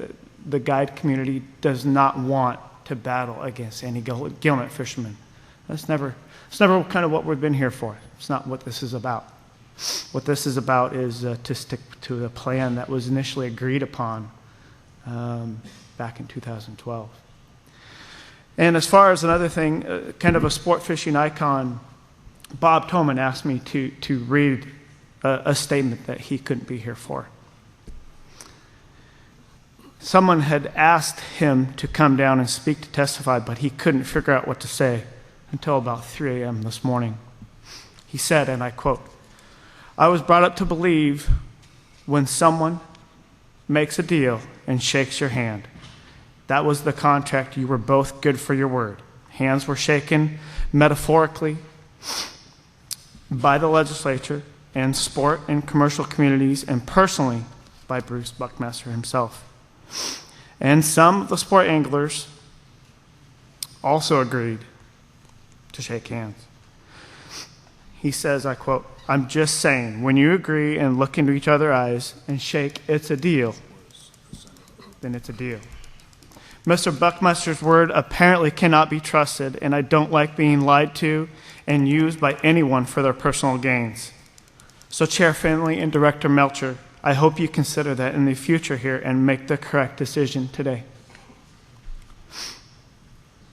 the guide community does not want to battle against any gillnet fishermen. It's never kind of what we've been here for. It's not what this is about. What this is about is to stick to the plan that was initially agreed upon back in 2012. And as far as another thing, kind of a sport fishing icon, Bob Toman asked me to read a statement that he couldn't be here for. Someone had asked him to come down and speak to testify, but he couldn't figure out what to say until about 3 a.m. this morning. He said, and I quote, "I was brought up to believe when someone makes a deal and shakes your hand, that was the contract. You were both good for your word." Hands were shaken metaphorically by the legislature and sport and commercial communities, and personally by Bruce Buckmaster himself. And some of the sport anglers also agreed to shake hands. He says, I quote, "I'm just saying, when you agree and look into each other's eyes and shake, it's a deal, then it's a deal." Mr. Buckmaster's word apparently cannot be trusted, and I don't like being lied to and used by anyone for their personal gains. So Chair Finley and Director Melcher, I hope you consider that in the future here and make the correct decision today.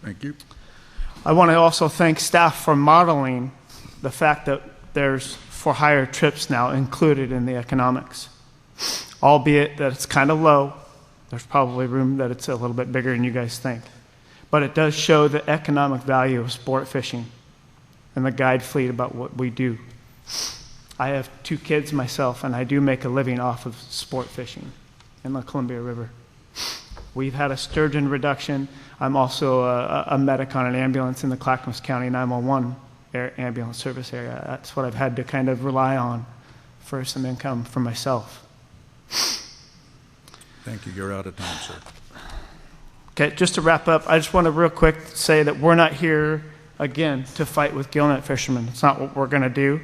Thank you. I want to also thank staff for modeling the fact that there's for-hire trips now included in the economics. Albeit that it's kind of low, there's probably room that it's a little bit bigger than you guys think. But it does show the economic value of sport fishing and the guide fleet about what we do. I have 2 kids myself, and I do make a living off of sport fishing in the Columbia River. We've had a sturgeon reduction. I'm also a medic on an ambulance in the Clackamas County 911 ambulance service area. That's what I've had to kind of rely on for some income for myself. Thank you. You're out of time, sir. Okay, just to wrap up, I just want to real quick say that we're not here, again, to fight with gillnet fishermen. It's not what we're going to do.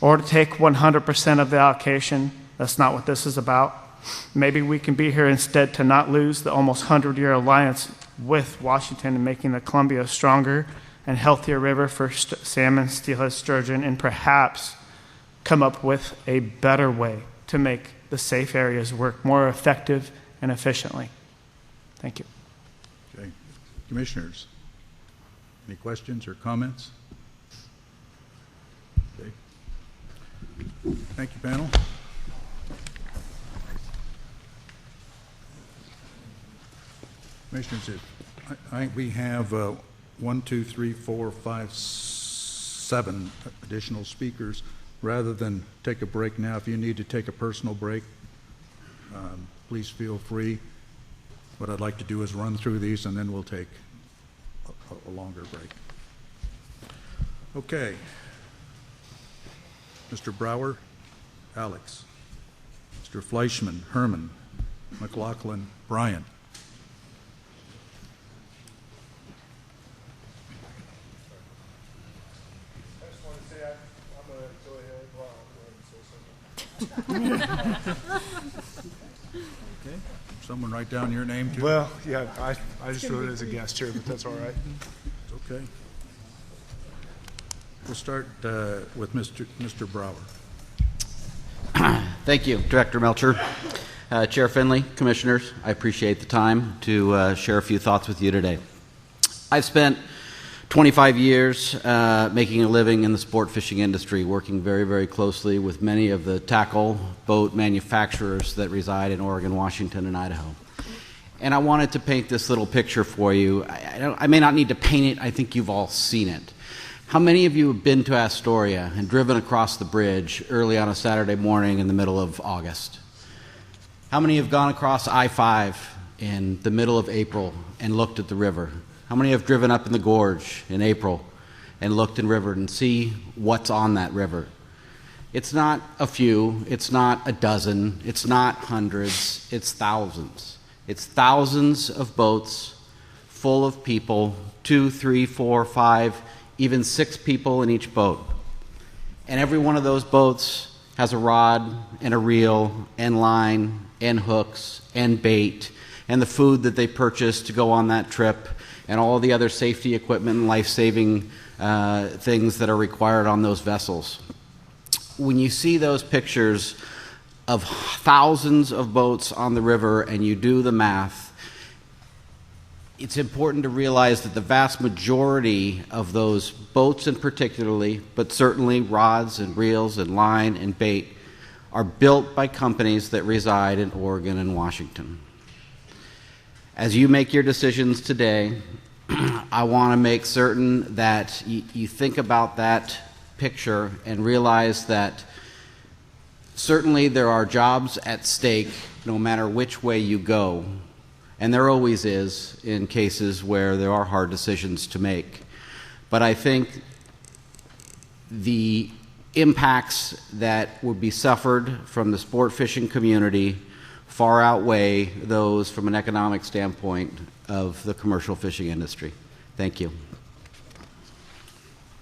Or to take 100% of the allocation. That's not what this is about. Maybe we can be here instead to not lose the almost 100-year alliance with Washington in making the Columbia a stronger and healthier river for salmon, steelhead, sturgeon, and perhaps come up with a better way to make the safe areas work more effective and efficiently. Thank you. Okay. Commissioners, any questions or comments? Okay. Thank you, panel. Commissioners, we have 1, 2, 3, 4, 5, 7 additional speakers. Rather than take a break now, if you need to take a personal break, please feel free. What I'd like to do is run through these, and then we'll take a longer break. Okay. Mr. Brower, Alex. Mr. Fleischman, Herman. McLaughlin, Brian. Okay. Someone write down your name too? Well, yeah, I just wrote it as a guest here, but that's all right. Okay. We'll start with Mr. Brower. Thank you, Director Melcher. Chair Finley, Commissioners, I appreciate the time to share a few thoughts with you today. I've spent 25 years making a living in the sport fishing industry, working very, very closely with many of the tackle boat manufacturers that reside in Oregon, Washington, and Idaho. And I wanted to paint this little picture for you. I may not need to paint it. I think you've all seen it. How many of you have been to Astoria and driven across the bridge early on a Saturday morning in the middle of August? How many have gone across I-5 in the middle of April and looked at the river? How many have driven up in the gorge in April and looked in river and see what's on that river? It's not a few, it's not a dozen, it's not hundreds, it's thousands. It's thousands of boats full of people, 2, 3, 4, 5, even 6 people in each boat. And every one of those boats has a rod and a reel and line and hooks and bait and the food that they purchased to go on that trip and all the other safety equipment and life-saving things that are required on those vessels. When you see those pictures of thousands of boats on the river and you do the math, it's important to realize that the vast majority of those boats in particularly, but certainly rods and reels and line and bait, are built by companies that reside in Oregon and Washington. As you make your decisions today, I want to make certain that you think about that picture and realize that certainly there are jobs at stake no matter which way you go. And there always is in cases where there are hard decisions to make. But I think the impacts that would be suffered from the sport fishing community far outweigh those from an economic standpoint of the commercial fishing industry. Thank you.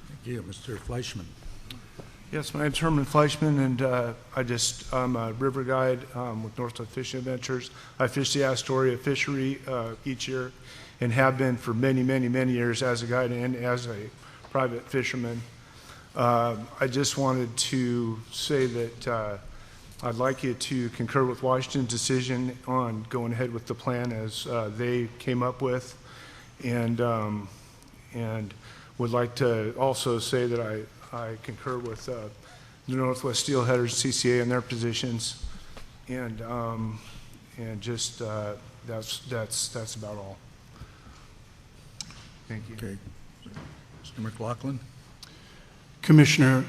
Thank you. Mr. Fleischman. Yes, my name's Herman Fleischman, and I'm a river guide with Northwest Fishing Adventures. I fish the Astoria fishery each year and have been for many, many, many years as a guide and as a private fisherman. I just wanted to say that I'd like you to concur with Washington's decision on going ahead with the plan as they came up with, and would like to also say that I concur with the Northwest Steelheaders, CCA, and their positions, and just that's about all. Thank you. Okay. Mr. McLaughlin. Commissioner,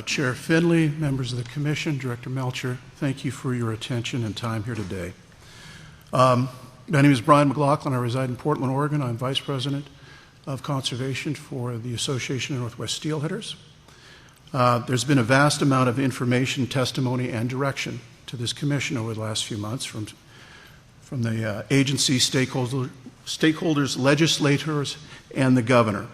Chair Finley, members of the Commission, Director Melcher, thank you for your attention and time here today. My name is Brian McLaughlin. I reside in Portland, Oregon. I'm Vice President of Conservation for the Association of Northwest Steelheaders. There's been a vast amount of information, testimony, and direction to this commission over the last few months from the agency, stakeholders, legislators, and the governor.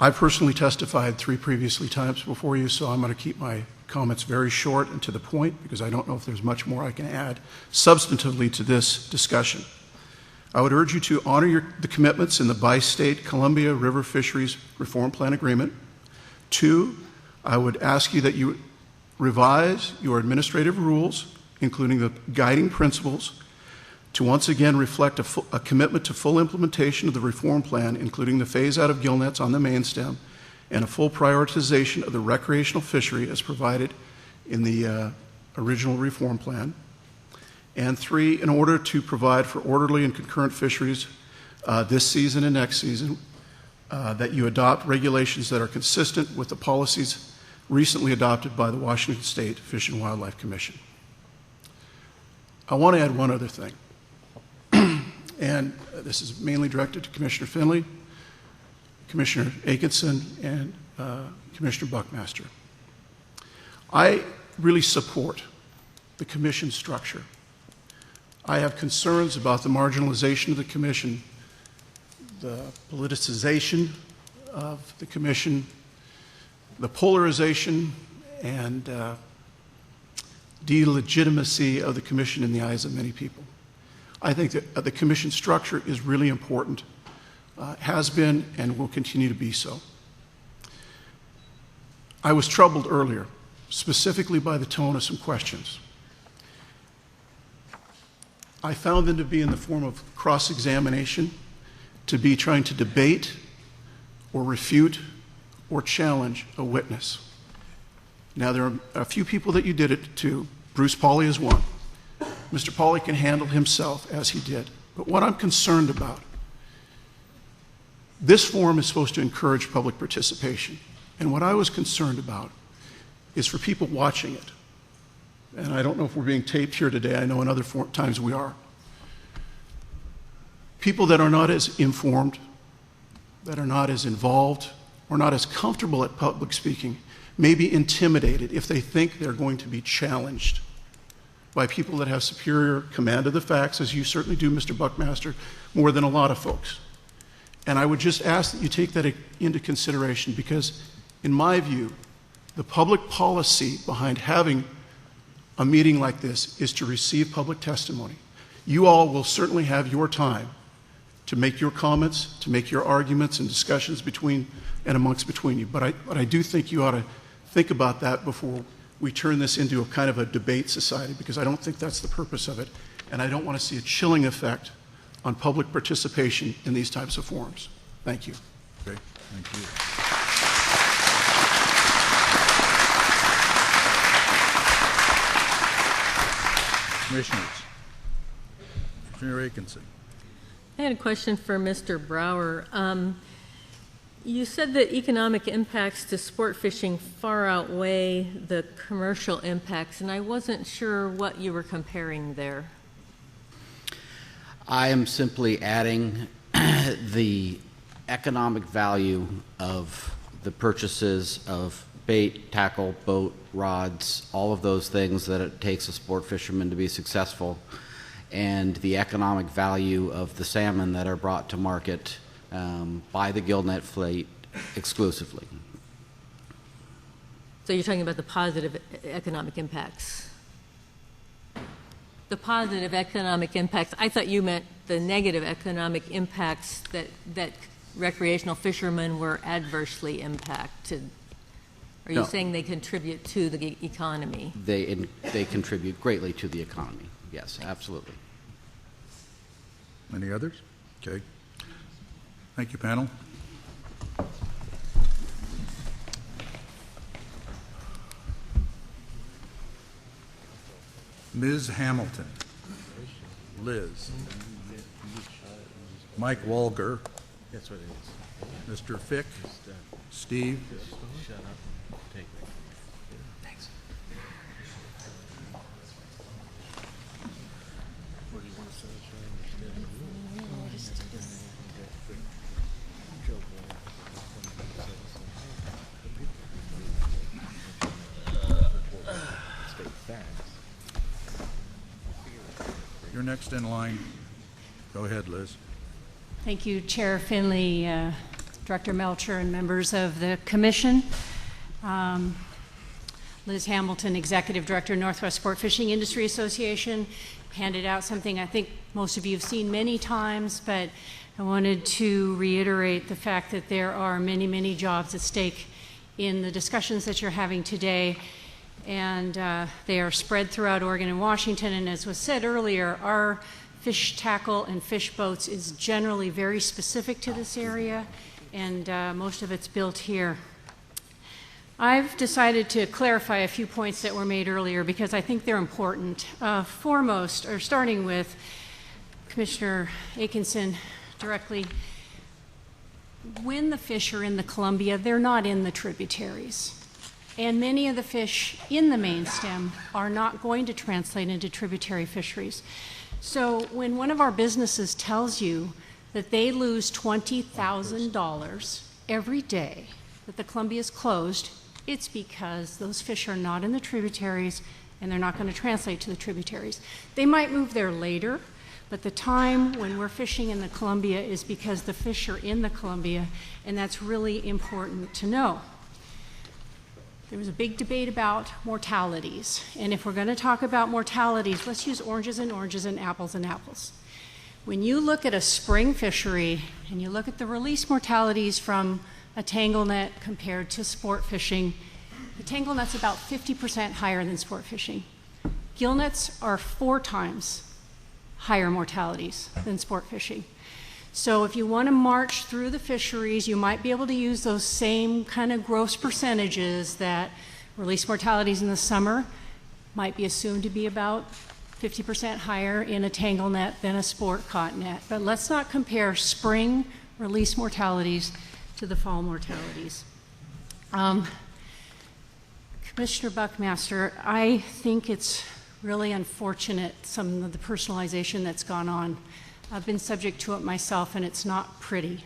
I personally testified 3 previously times before you, so I'm going to keep my comments very short and to the point because I don't know if there's much more I can add substantively to this discussion. I would urge you to honor the commitments in the bi-state Columbia River Fisheries Reform Plan Agreement. 2, I would ask you that you revise your administrative rules, including the guiding principles, to once again reflect a commitment to full implementation of the reform plan, including the phase-out of gill nets on the main stem and a full prioritization of the recreational fishery as provided in the original reform plan. And 3, in order to provide for orderly and concurrent fisheries this season and next season, that you adopt regulations that are consistent with the policies recently adopted by the Washington State Fish and Wildlife Commission. I want to add one other thing, and this is mainly directed to Commissioner Finley, Commissioner Atkinson, and Commissioner Buckmaster. I really support the commission structure. I have concerns about the marginalization of the commission, the politicization of the commission, the polarization and delegitimacy of the commission in the eyes of many people. I think that the commission structure is really important, has been and will continue to be so. I was troubled earlier, specifically by the tone of some questions. I found them to be in the form of cross-examination, to be trying to debate or refute or challenge a witness. Now, there are a few people that you did it to. Bruce Pauly is one. Mr. Pauly can handle himself as he did. But what I'm concerned about, this forum is supposed to encourage public participation. And what I was concerned about is for people watching it. And I don't know if we're being taped here today. I know in other times we are. People that are not as informed, that are not as involved, or not as comfortable at public speaking may be intimidated if they think they're going to be challenged by people that have superior command of the facts, as you certainly do, Mr. Buckmaster, more than a lot of folks. And I would just ask that you take that into consideration because, in my view, the public policy behind having a meeting like this is to receive public testimony. You all will certainly have your time to make your comments, to make your arguments and discussions between you. But I do think you ought to think about that before we turn this into a kind of a debate society, because I don't think that's the purpose of it. And I don't want to see a chilling effect on public participation in these types of forums. Thank you. Okay, thank you. Commissioners. Commissioner Aikenson. I had a question for Mr. Brower. You said that economic impacts to sport fishing far outweigh the commercial impacts, and I wasn't sure what you were comparing there. I am simply adding the economic value of the purchases of bait, tackle, boat, rods, all of those things that it takes a sport fisherman to be successful, and the economic value of the salmon that are brought to market by the gillnet fleet exclusively. So you're talking about the positive economic impacts. The positive economic impacts, I thought you meant the negative economic impacts that recreational fishermen were adversely impacted. Are you saying they contribute to the economy? They contribute greatly to the economy. Yes, absolutely. Any others? Okay. Thank you, panel. Ms. Hamilton. Liz. Mike Walger. That's what it is. Mr. Fick. Steve. Shut up. Take it. Thanks. What do you want to say? You're next in line. Go ahead, Liz. Thank you, Chair Finley, Director Melcher, and members of the Commission. Liz Hamilton, Executive Director, Northwest Sport Fishing Industry Association, handed out something I think most of you have seen many times, but I wanted to reiterate the fact that there are many, many jobs at stake in the discussions that you're having today, and they are spread throughout Oregon and Washington. And as was said earlier, our fish tackle and fish boats is generally very specific to this area, and most of it's built here. I've decided to clarify a few points that were made earlier because I think they're important. Foremost, or starting with Commissioner Aikenson directly, when the fish are in the Columbia, they're not in the tributaries. And many of the fish in the main stem are not going to translate into tributary fisheries. So when one of our businesses tells you that they lose $20,000 every day that the Columbia is closed, it's because those fish are not in the tributaries and they're not going to translate to the tributaries. They might move there later, but the time when we're fishing in the Columbia is because the fish are in the Columbia, and that's really important to know. There was a big debate about mortalities, and if we're going to talk about mortalities, let's use oranges and oranges and apples and apples. When you look at a spring fishery and you look at the release mortalities from a tangle net compared to sport fishing, the tangle net's about 50% higher than sport fishing. Gill nets are 4 times higher mortalities than sport fishing. So if you want to march through the fisheries, you might be able to use those same kind of gross percentages that release mortalities in the summer might be assumed to be about 50% higher in a tangle net than a sport caught net. But let's not compare spring release mortalities to the fall mortalities. Commissioner Buckmaster, I think it's really unfortunate some of the personalization that's gone on. I've been subject to it myself, and it's not pretty.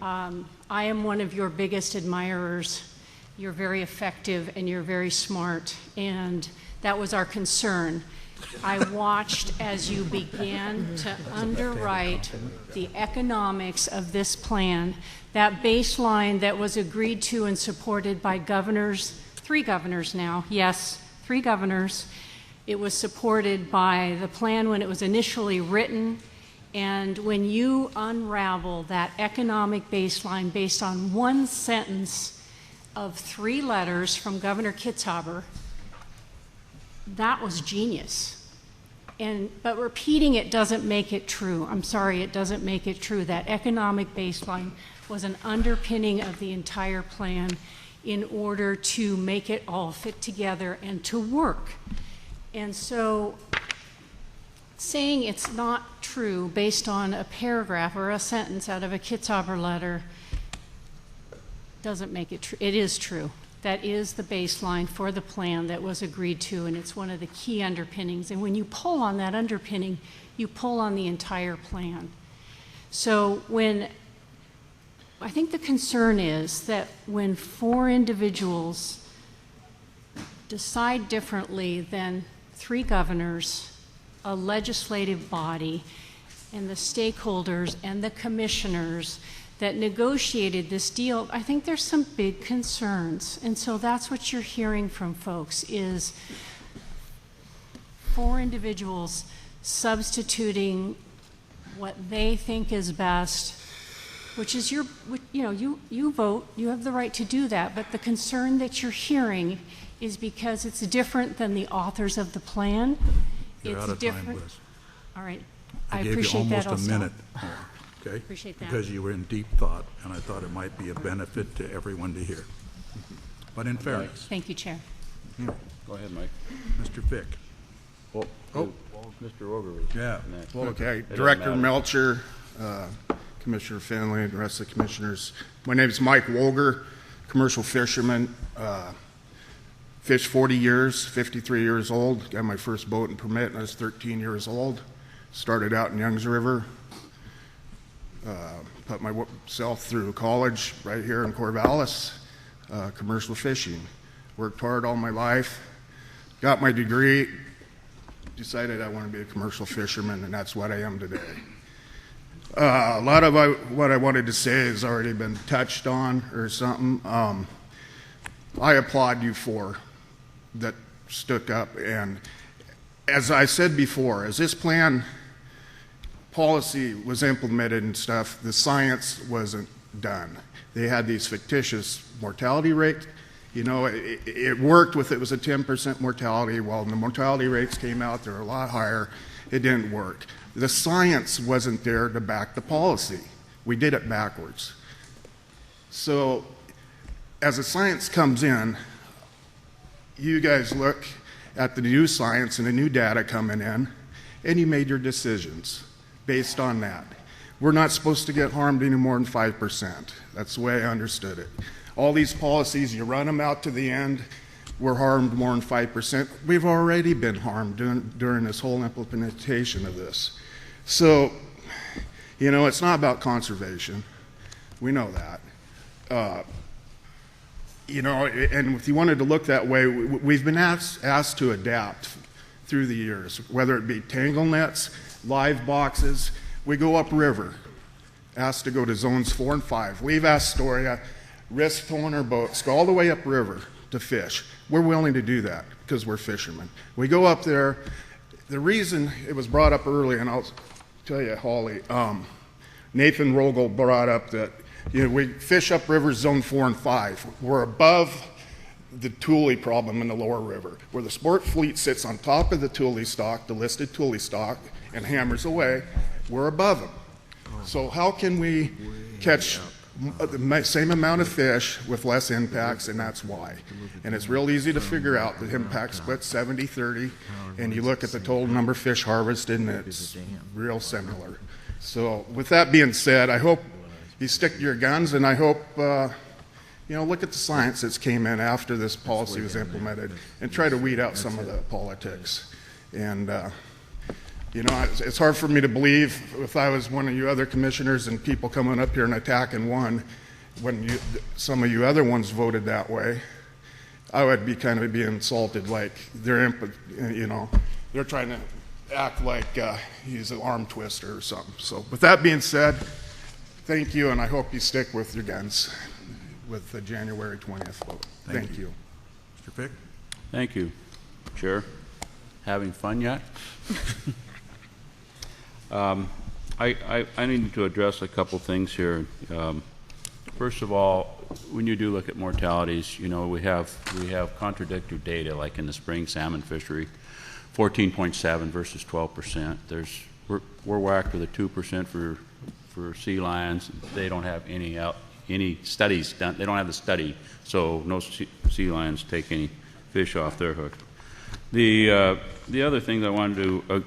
I am one of your biggest admirers. You're very effective and you're very smart, and that was our concern. I watched as you began to underwrite the economics of this plan, that baseline that was agreed to and supported by governors, 3 governors now, yes, 3 governors. It was supported by the plan when it was initially written, and when you unravel that economic baseline based on 1 sentence of 3 letters from Governor Kitzhaber, that was genius. But repeating it doesn't make it true. I'm sorry, it doesn't make it true. That economic baseline was an underpinning of the entire plan in order to make it all fit together and to work. And so saying it's not true based on a paragraph or a sentence out of a Kitzhaber letter doesn't make it true. It is true. That is the baseline for the plan that was agreed to, and it's one of the key underpinnings. And when you pull on that underpinning, you pull on the entire plan. So I think the concern is that when 4 individuals decide differently than 3 governors, a legislative body, and the stakeholders and the commissioners that negotiated this deal, I think there's some big concerns. And so that's what you're hearing from folks is 4 individuals substituting what they think is best, which is you vote, you have the right to do that, but the concern that you're hearing is because it's different than the authors of the plan. You're It's out of different. time, Liz. All right. I I gave appreciate you that almost also. a minute more, okay? Appreciate that. Because you were in deep thought, and I thought it might be a benefit to everyone to hear. But in fairness. Thank you, Chair. Go ahead, Mike. Mr. Fick. Well, Mr. Ogre was Yeah. next. Okay, It doesn't Director matter. Melcher, Commissioner Finley, and the rest of the commissioners. My name is Mike Wolger, commercial fisherman. Fished 40 years, 53 years old. Got my first boat and permit when I was 13 years old. Started out in Youngs River. Put myself through college right here in Corvallis, commercial fishing. Worked hard all my life. Got my degree. Decided I want to be a commercial fisherman, and that's what I am today. A lot of what I wanted to say has already been touched on or something. I applaud you for that stuck up. And as I said before, as this plan policy was implemented and stuff, the science wasn't done. They had these fictitious mortality rates. You know, it worked with it was a 10% mortality. Well, when the mortality rates came out, they were a lot higher. It didn't work. The science wasn't there to back the policy. We did it backwards. So as the science comes in, you guys look at the new science and the new data coming in, and you made your decisions based on that. We're not supposed to get harmed any more than 5%. That's the way I understood it. All these policies, you run them out to the end, we're harmed more than 5%. We've already been harmed during this whole implementation of this. So, you know, it's not about conservation. We know that. You know, and if you wanted to look that way, we've been asked to adapt through the years, whether it be tangle nets, live boxes. We go upriver, asked to go to zones 4 and 5. Leave Astoria, risk towing our boats, go all the way upriver to fish. We're willing to do that because we're fishermen. We go up there. The reason it was brought up early, and I'll tell you, Holly, Nathan Rogel brought up that we fish upriver zone 4 and 5. We're above the Thule problem in the lower river, where the sport fleet sits on top of the Thule stock, the listed Thule stock, and hammers away. We're above them. So how can we catch the same amount of fish with less impacts, and that's why. And it's real easy to figure out. The impact split 70-30, and you look at the total number of fish harvested, and it's real similar. So with that being said, I hope you stick to your guns, and I hope, look at the science that's came in after this policy was implemented and try to weed out some of the politics. And, it's hard for me to believe if I was one of you other commissioners and people coming up here and attacking one when some of you other ones voted that way. I would be kind of being insulted, like they're trying to act like he's an arm twister or something. So with that being said, thank you, and I hope you stick with your guns with the January 20th vote. Thank you. Mr. Fick? Thank you, Chair. Having fun yet? I need to address a couple things here. First of all, when you do look at mortalities, we have contradictory data, like in the spring salmon fishery. 14.7 versus 12%. We're whacked with a 2% for sea lions. They don't have any studies done. They don't have the study, so no sea lions take any fish off their hook. The other thing that I wanted to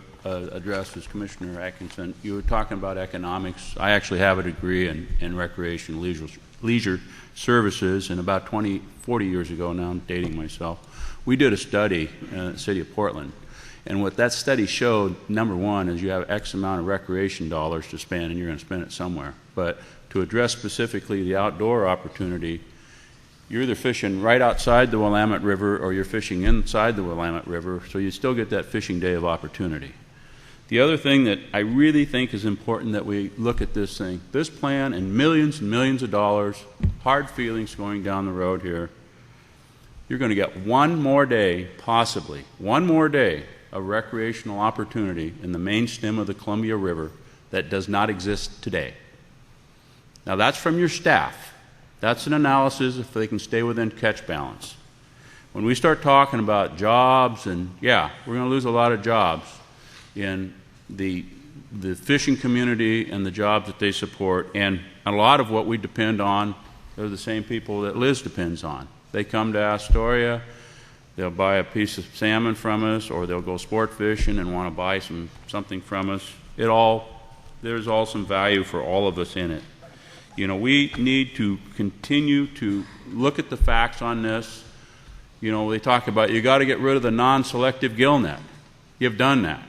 address was Commissioner Atkinson. You were talking about economics. I actually have a degree in recreation leisure services, and about 40 years ago, now I'm dating myself, we did a study in the city of Portland. And what that study showed, number one, is you have X amount of recreation dollars to spend, and you're going to spend it somewhere. But to address specifically the outdoor opportunity, you're either fishing right outside the Willamette River or you're fishing inside the Willamette River, so you still get that fishing day of opportunity. The other thing that I really think is important that we look at this thing, this plan and millions of dollars, hard feelings going down the road here, you're going to get one more day, possibly, one more day of recreational opportunity in the main stem of the Columbia River that does not exist today. Now that's from your staff. That's an analysis if they can stay within catch balance. When we start talking about jobs, and yeah, we're going to lose a lot of jobs in the fishing community and the jobs that they support, and a lot of what we depend on are the same people that Liz depends on. They come to Astoria, they'll buy a piece of salmon from us, or they'll go sport fishing and want to buy something from us. There's all some value for all of us in it. You know, we need to continue to look at the facts on this. You know, they talk about you got to get rid of the non-selective gill net. You've done that.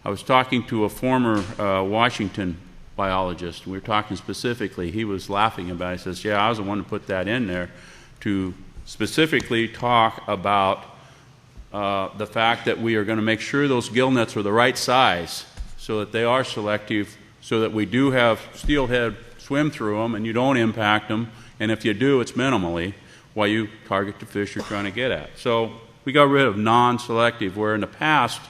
I was talking to a former Washington biologist. We were talking specifically. He was laughing about it. He says, yeah, I was the one to put that in there to specifically talk about the fact that we are going to make sure those gill nets are the right size so that they are selective, so that we do have steelhead swim through them and you don't impact them, and if you do, it's minimally while you target the fish you're trying to get at. So we got rid of non-selective, where in the past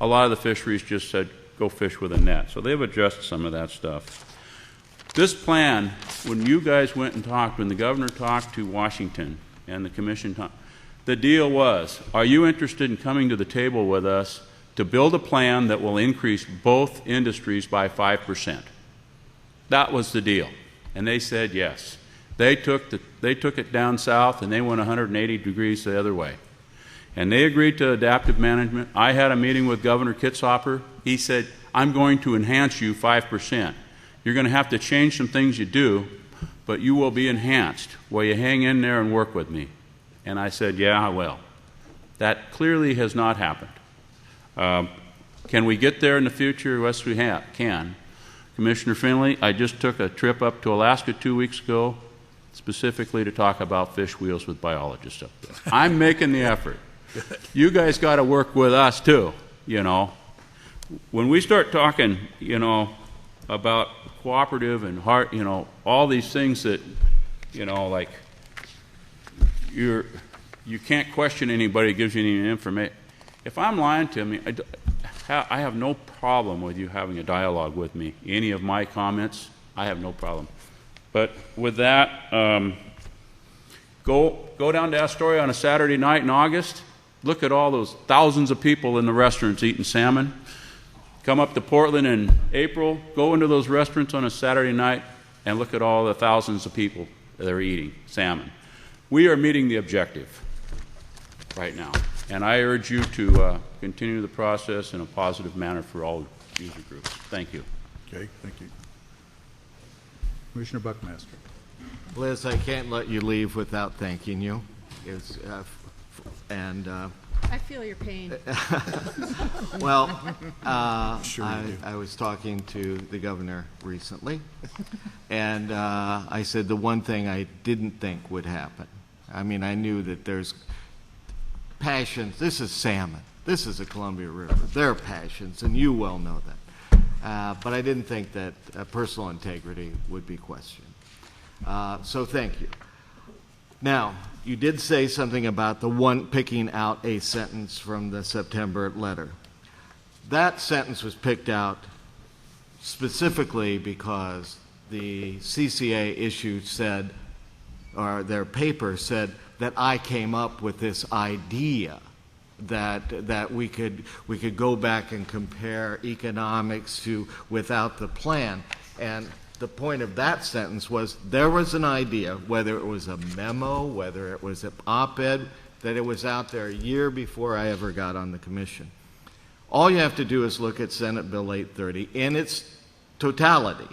a lot of the fisheries just said go fish with a net. So they've addressed some of that stuff. This plan, when you guys went and talked, when the governor talked to Washington and the commission talked, the deal was, are you interested in coming to the table with us to build a plan that will increase both industries by 5%? That was the deal. And they said yes. They took it down south and they went 180 degrees the other way. And they agreed to adaptive management. I had a meeting with Governor Kitzhoffer. He said, I'm going to enhance you 5%. You're going to have to change some things you do, but you will be enhanced while you hang in there and work with me. And I said, yeah, I will. That clearly has not happened. Can we get there in the future? Yes, we can. Commissioner Finley, I just took a trip up to Alaska 2 weeks ago specifically to talk about fish wheels with biologists up there. I'm making the effort. You guys got to work with us too, you know. When we start talking, you know, about cooperative and heart, you know, all these things that, you know, like you can't question anybody who gives you any information. If I'm lying to me, I have no problem with you having a dialogue with me. Any of my comments, I have no problem. But with that, go down to Astoria on a Saturday night in August. Look at all those thousands of people in the restaurants eating salmon. Come up to Portland in April. Go into those restaurants on a Saturday night and look at all the thousands of people that are eating salmon. We are meeting the objective right now. And I urge you to continue the process in a positive manner for all user groups. Thank you. Okay, thank you. Commissioner Buckmaster. Liz, I can't let you leave without thanking you. I feel your pain. Well, Sure I was talking to the governor recently, and I said the one thing I didn't think would happen. I mean, I knew that there's passions. This is salmon. This is the Columbia River. There are passions, and you well know that. But I didn't think that personal integrity would be questioned. So thank you. Now, you did say something about the one picking out a sentence from the September letter. That sentence was picked out specifically because the CCA issue said, or their paper said, that I came up with this idea that we could go back and compare economics to without the plan. And the point of that sentence was there was an idea, whether it was a memo, whether it was an op-ed, that it was out there a year before I ever got on the commission. All you have to do is look at Senate Bill 830 in its totality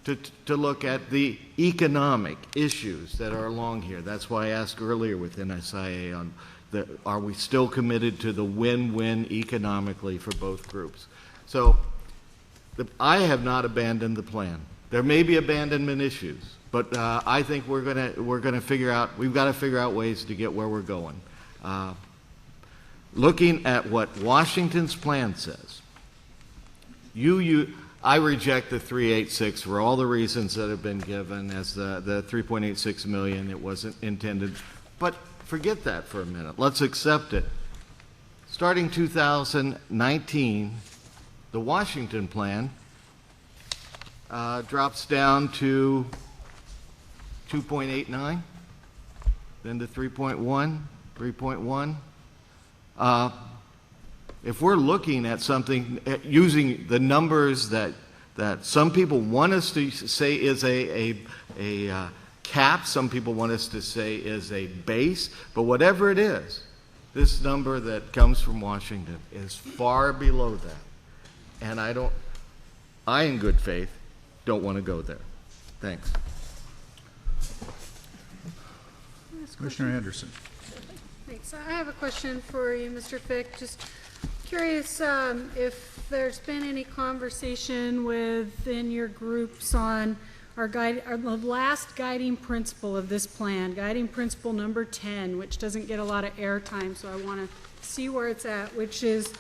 to look at the economic issues that are along here. That's why I asked earlier with NSIA on are we still committed to the win-win economically for both groups? So I have not abandoned the plan. There may be abandonment issues, but I think we're gonna figure out. We've got to figure out ways to get where we're going. Looking at what Washington's plan says, I reject the 386 for all the reasons that have been given as the 3.86 million. It wasn't intended, but forget that for a minute. Let's accept it. Starting 2019, the Washington plan drops down to 2.89, then to 3.1, 3.1. If we're looking at something using the numbers that some people want us to say is a cap, some people want us to say is a base, but whatever it is, this number that comes from Washington is far below that. And I in good faith, don't want to go there. Thanks. Commissioner Anderson. Thanks. I have a question for you, Mr. Fick. Just curious if there's been any conversation within your groups on the last guiding principle of this plan, guiding principle number 10, which doesn't get a lot of airtime, so I want to see where it's at, which is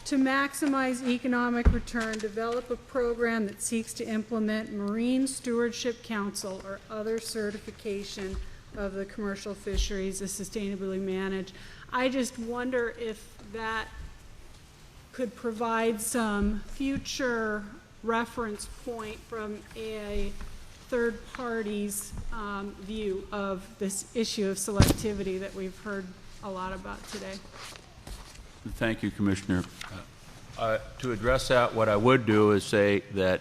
to maximize economic return, develop a program that seeks to implement Marine Stewardship Council or other certification of the commercial fisheries as sustainably managed. I just wonder if that could provide some future reference point from a third party's view of this issue of selectivity that we've heard a lot about today. Thank you, Commissioner. To address that, what I would do is say that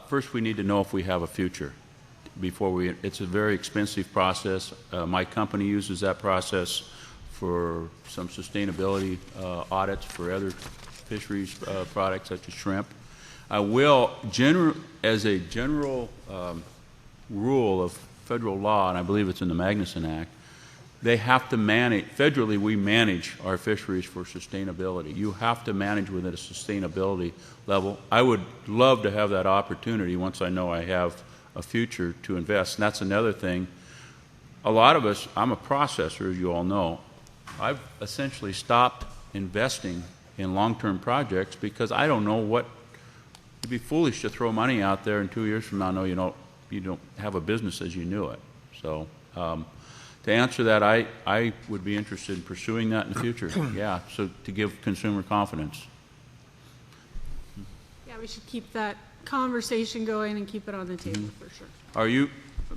first we need to know if we have a future before it's a very expensive process. My company uses that process for some sustainability audits for other fisheries products such as shrimp. I will, as a general rule of federal law, and I believe it's in the Magnuson Act, they have to manage, federally we manage our fisheries for sustainability. You have to manage within a sustainability level. I would love to have that opportunity once I know I have a future to invest. And that's another thing. A lot of us, I'm a processor, as you all know. I've essentially stopped investing in long-term projects because I don't know what, it'd be foolish to throw money out there and 2 years from now, you don't have a business as you knew it. So, to answer that, I would be interested in pursuing that in the future. Yeah, so to give consumer confidence. Yeah, we should keep that conversation going and keep it on the table for sure.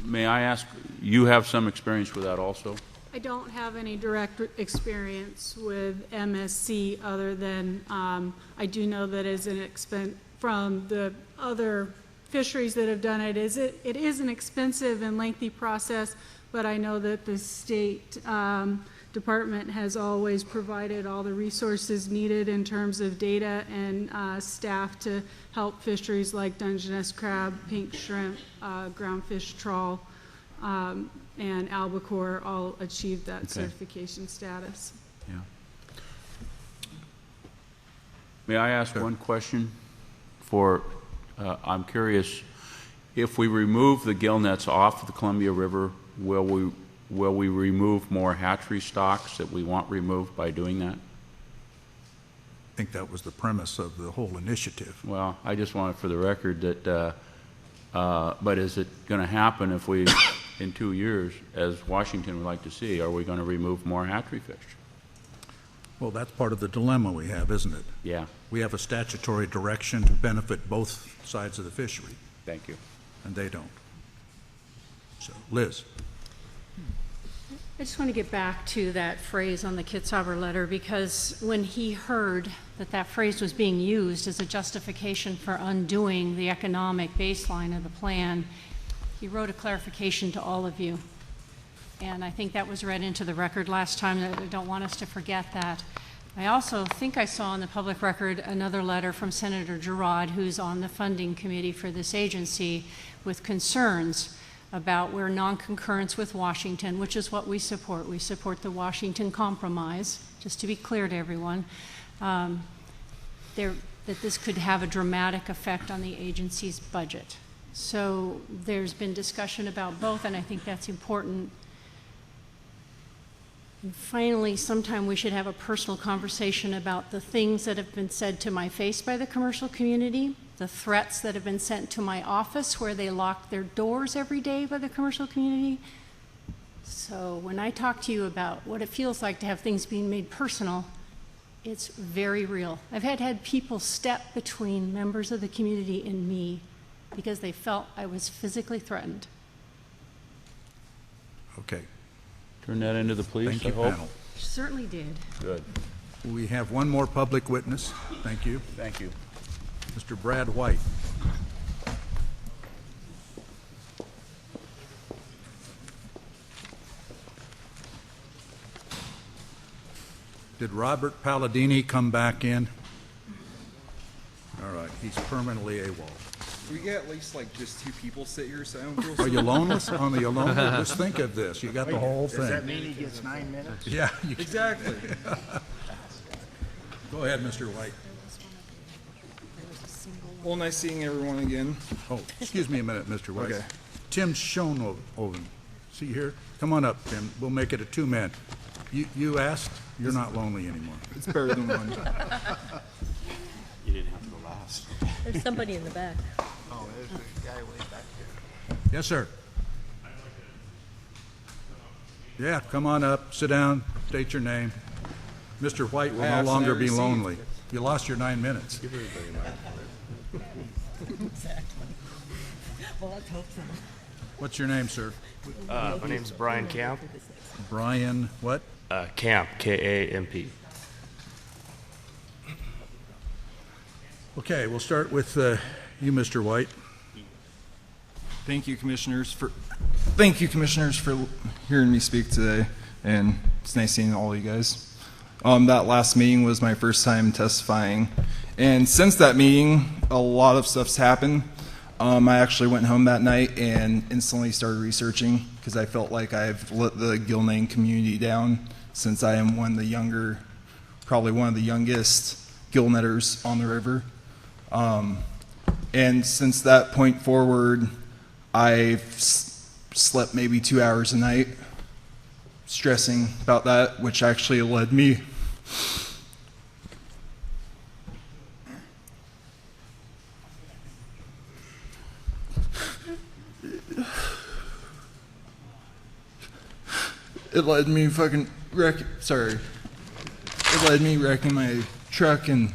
May I ask, you have some experience with that also? I don't have any direct experience with MSC other than I do know that as an expense from the other fisheries that have done it is an expensive and lengthy process. But I know that the State Department has always provided all the resources needed in terms of data and staff to help fisheries like Dungeness crab, pink shrimp, groundfish trawl, and albacore all achieve that certification status. Yeah. May I ask one question? I'm curious, if we remove the gill nets off the Columbia River, will we remove more hatchery stocks that we want removed by doing that? I think that was the premise of the whole initiative. Well, I just want it for the record that, but is it going to happen if we, in 2 years, as Washington would like to see, are we going to remove more hatchery fish? Well, that's part of the dilemma we have, isn't it? Yeah. We have a statutory direction to benefit both sides of the fishery. Thank you. And they don't. So, Liz. I just want to get back to that phrase on the Kitzhaber letter, because when he heard that that phrase was being used as a justification for undoing the economic baseline of the plan, he wrote a clarification to all of you. And I think that was read into the record last time. I don't want us to forget that. I also think I saw in the public record another letter from Senator Girard, who's on the funding committee for this agency, with concerns about where non-concurrence with Washington, which is what we support. We support the Washington Compromise, just to be clear to everyone, that this could have a dramatic effect on the agency's budget. So there's been discussion about both, and I think that's important. And finally, sometime we should have a personal conversation about the things that have been said to my face by the commercial community, the threats that have been sent to my office where they lock their doors every day by the commercial community. So when I talk to you about what it feels like to have things being made personal, it's very real. I've had people step between members of the community and me because they felt I was physically threatened. Okay. Turn that into the police, Thank you, I hope. panel. Certainly did. Good. We have one more public witness. Thank you. Thank you. Mr. Brad White. Did Robert Palladini come back in? All right, he's permanently AWOL. Can we get at least like just two people sit here so I don't feel Are you lonely? Are you lonely? Just think of this. You got the whole Does that thing. mean he gets 9 minutes? Yeah. Exactly. Go ahead, Mr. White. Well, nice seeing everyone again. Oh, excuse me a minute, Mr. White. Okay. Tim Schoenhoven. See here? Come on up, Tim. We'll make it a two-man. You asked? You're not lonely anymore. It's better than one. You didn't have to go last. There's somebody in the back. Oh, there's a guy way back there. Yes, sir. Yeah, come on up, sit down, state your name. Mr. White will I no actually longer never be received lonely. it. You lost your 9 minutes. Give everybody mine. Exactly. Well, let's hope so. What's your name, sir? My name's Brian Camp. Brian what? Camp, K-A-M-P. Okay, we'll start with you, Mr. White. Thank you, commissioners, for hearing me speak today, and it's nice seeing all you guys. That last meeting was my first time testifying, and since that meeting, a lot of stuff's happened. I actually went home that night and instantly started researching because I felt like I've let the Gilnane community down since I am probably one of the youngest gill netters on the river. And since that point forward, I've slept maybe 2 hours a night, stressing about that, which actually led me It led me wrecking my truck and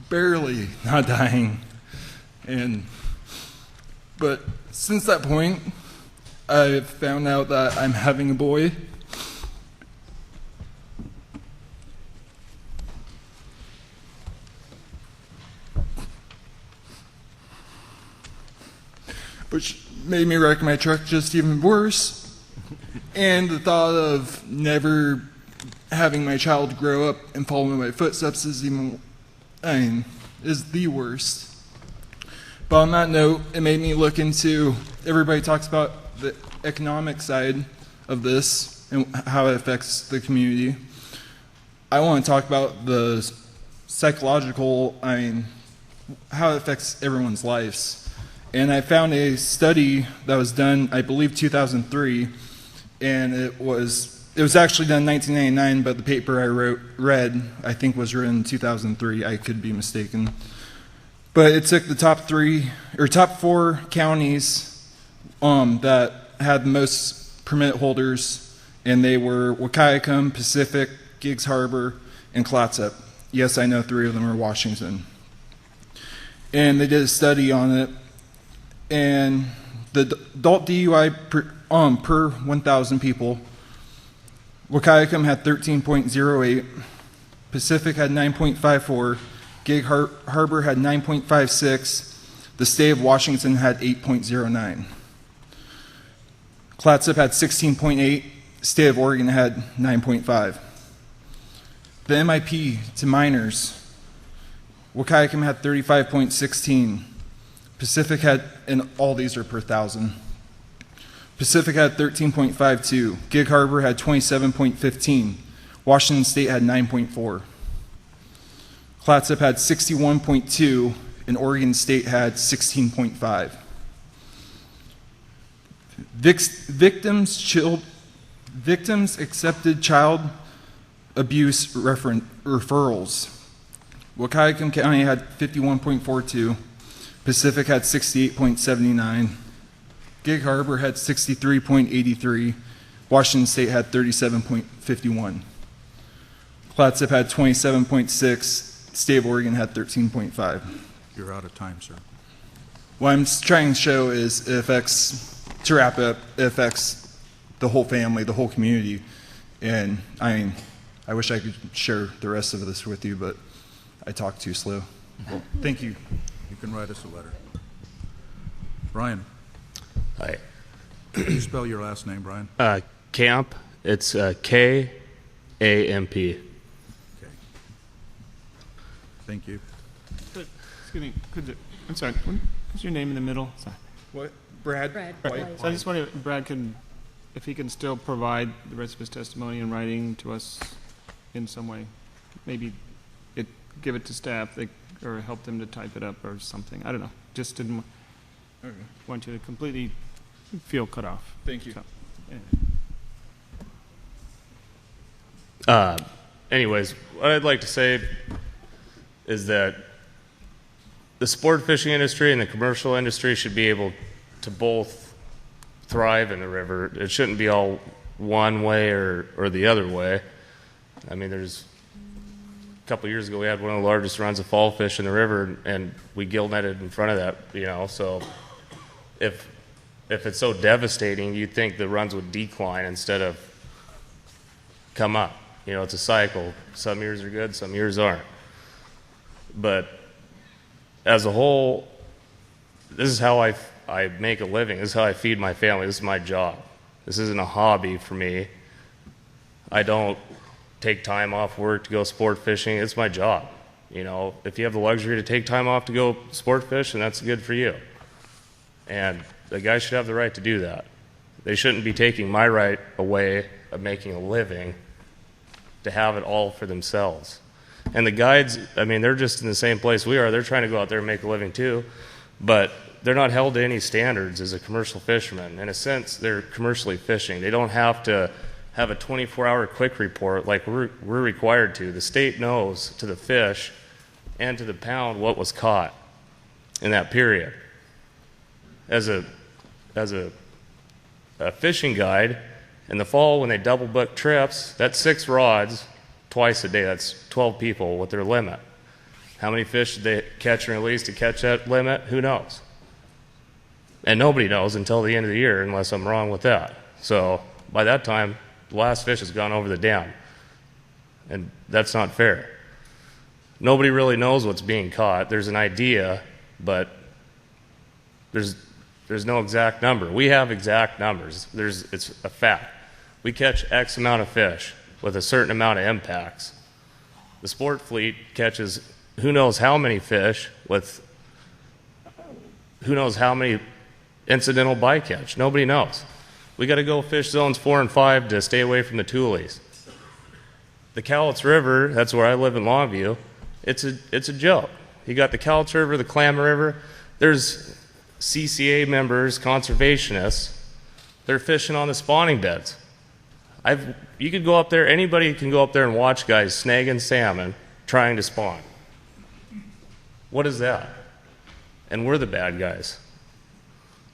barely not dying. But since that point, I've found out that I'm having a boy. Which made me wreck my truck just even worse. And the thought of never having my child grow up and follow in my footsteps is the worst. But on that note, it made me look into, everybody talks about the economic side of this and how it affects the community. I want to talk about the psychological, how it affects everyone's lives. And I found a study that was done, I believe 2003, and it was actually done in 1999, but the paper I read, I think was written in 2003. I could be mistaken. But it took the top 4 counties that had the most permit holders, and they were Wahkiakum, Pacific, Giggs Harbor, and Clatsop. Yes, I know 3 of them are Washington. And they did a study on it, and the adult DUI per 1,000 people Wahkiakum had 13.08, Pacific had 9.54, Gig Harbor had 9.56, the state of Washington had 8.09. Clatsop had 16.8, state of Oregon had 9.5. The MIP to minors, Wahkiakum had 35.16, Pacific had, and all these are per thousand. Pacific had 13.52, Gig Harbor had 27.15, Washington State had 9.4. Clatsop had 61.2, and Oregon State had 16.5. Victims accepted child abuse referrals. Wahkiakum County had 51.42, Pacific had 68.79, Gig Harbor had 63.83, Washington State had 37.51. Clatsop had 27.6, State of Oregon had 13.5. You're out of time, sir. What I'm trying to show is it affects, to wrap up, it affects the whole family, the whole community. And I mean, I wish I could share the rest of this with you, but I talk too slow. Well, thank you. You can write us a letter. Brian. Hi. Can you spell your last name, Brian? Camp. It's K-A-M-P. Okay. Thank you. Excuse me. I'm sorry. What's your name in the middle? Sorry. What? Brad. White. So I just wonder if Brad if he can still provide the rest of his testimony in writing to us in some way. Maybe give it to staff or help them to type it up or something. I don't know. Just didn't want you to completely feel cut off. Thank you. So, Anyways, what I'd like to say is that the sport fishing industry and the commercial industry should be able to both thrive in the river. It shouldn't be all one way or the other way. I mean, a couple of years ago we had one of the largest runs of fall fish in the river, and we gill netted in front of that, so if it's so devastating, you'd think the runs would decline instead of come up. It's a cycle. Some years are good, some years aren't. But as a whole, this is how I make a living. This is how I feed my family. This is my job. This isn't a hobby for me. I don't take time off work to go sport fishing. It's my job. If you have the luxury to take time off to go sport fish, then that's good for you. And the guys should have the right to do that. They shouldn't be taking my right away of making a living to have it all for themselves. And the guides, they're just in the same place we are. They're trying to go out there and make a living too, but they're not held to any standards as a commercial fisherman. In a sense, they're commercially fishing. They don't have to have a 24-hour quick report like we're required to. The state knows to the fish and to the pound what was caught in that period. As a fishing guide, in the fall when they double book trips, that's 6 rods twice a day. That's 12 people with their limit. How many fish did they catch and release to catch that limit? Who knows? And nobody knows until the end of the year, unless I'm wrong with that. So by that time, the last fish has gone over the dam. And that's not fair. Nobody really knows what's being caught. There's an idea, but there's no exact number. We have exact numbers. It's a fact. We catch X amount of fish with a certain amount of impacts. The sport fleet catches who knows how many fish with who knows how many incidental bycatch. Nobody knows. We got to go fish zones 4 and 5 to stay away from the toolies. The Cowlitz River, that's where I live in Longview, it's a joke. You got the Cowlitz River, the Klamath River. There's CCA members, conservationists. They're fishing on the spawning beds. You could go up there, anybody can go up there and watch guys snagging salmon trying to spawn. What is that? And we're the bad guys.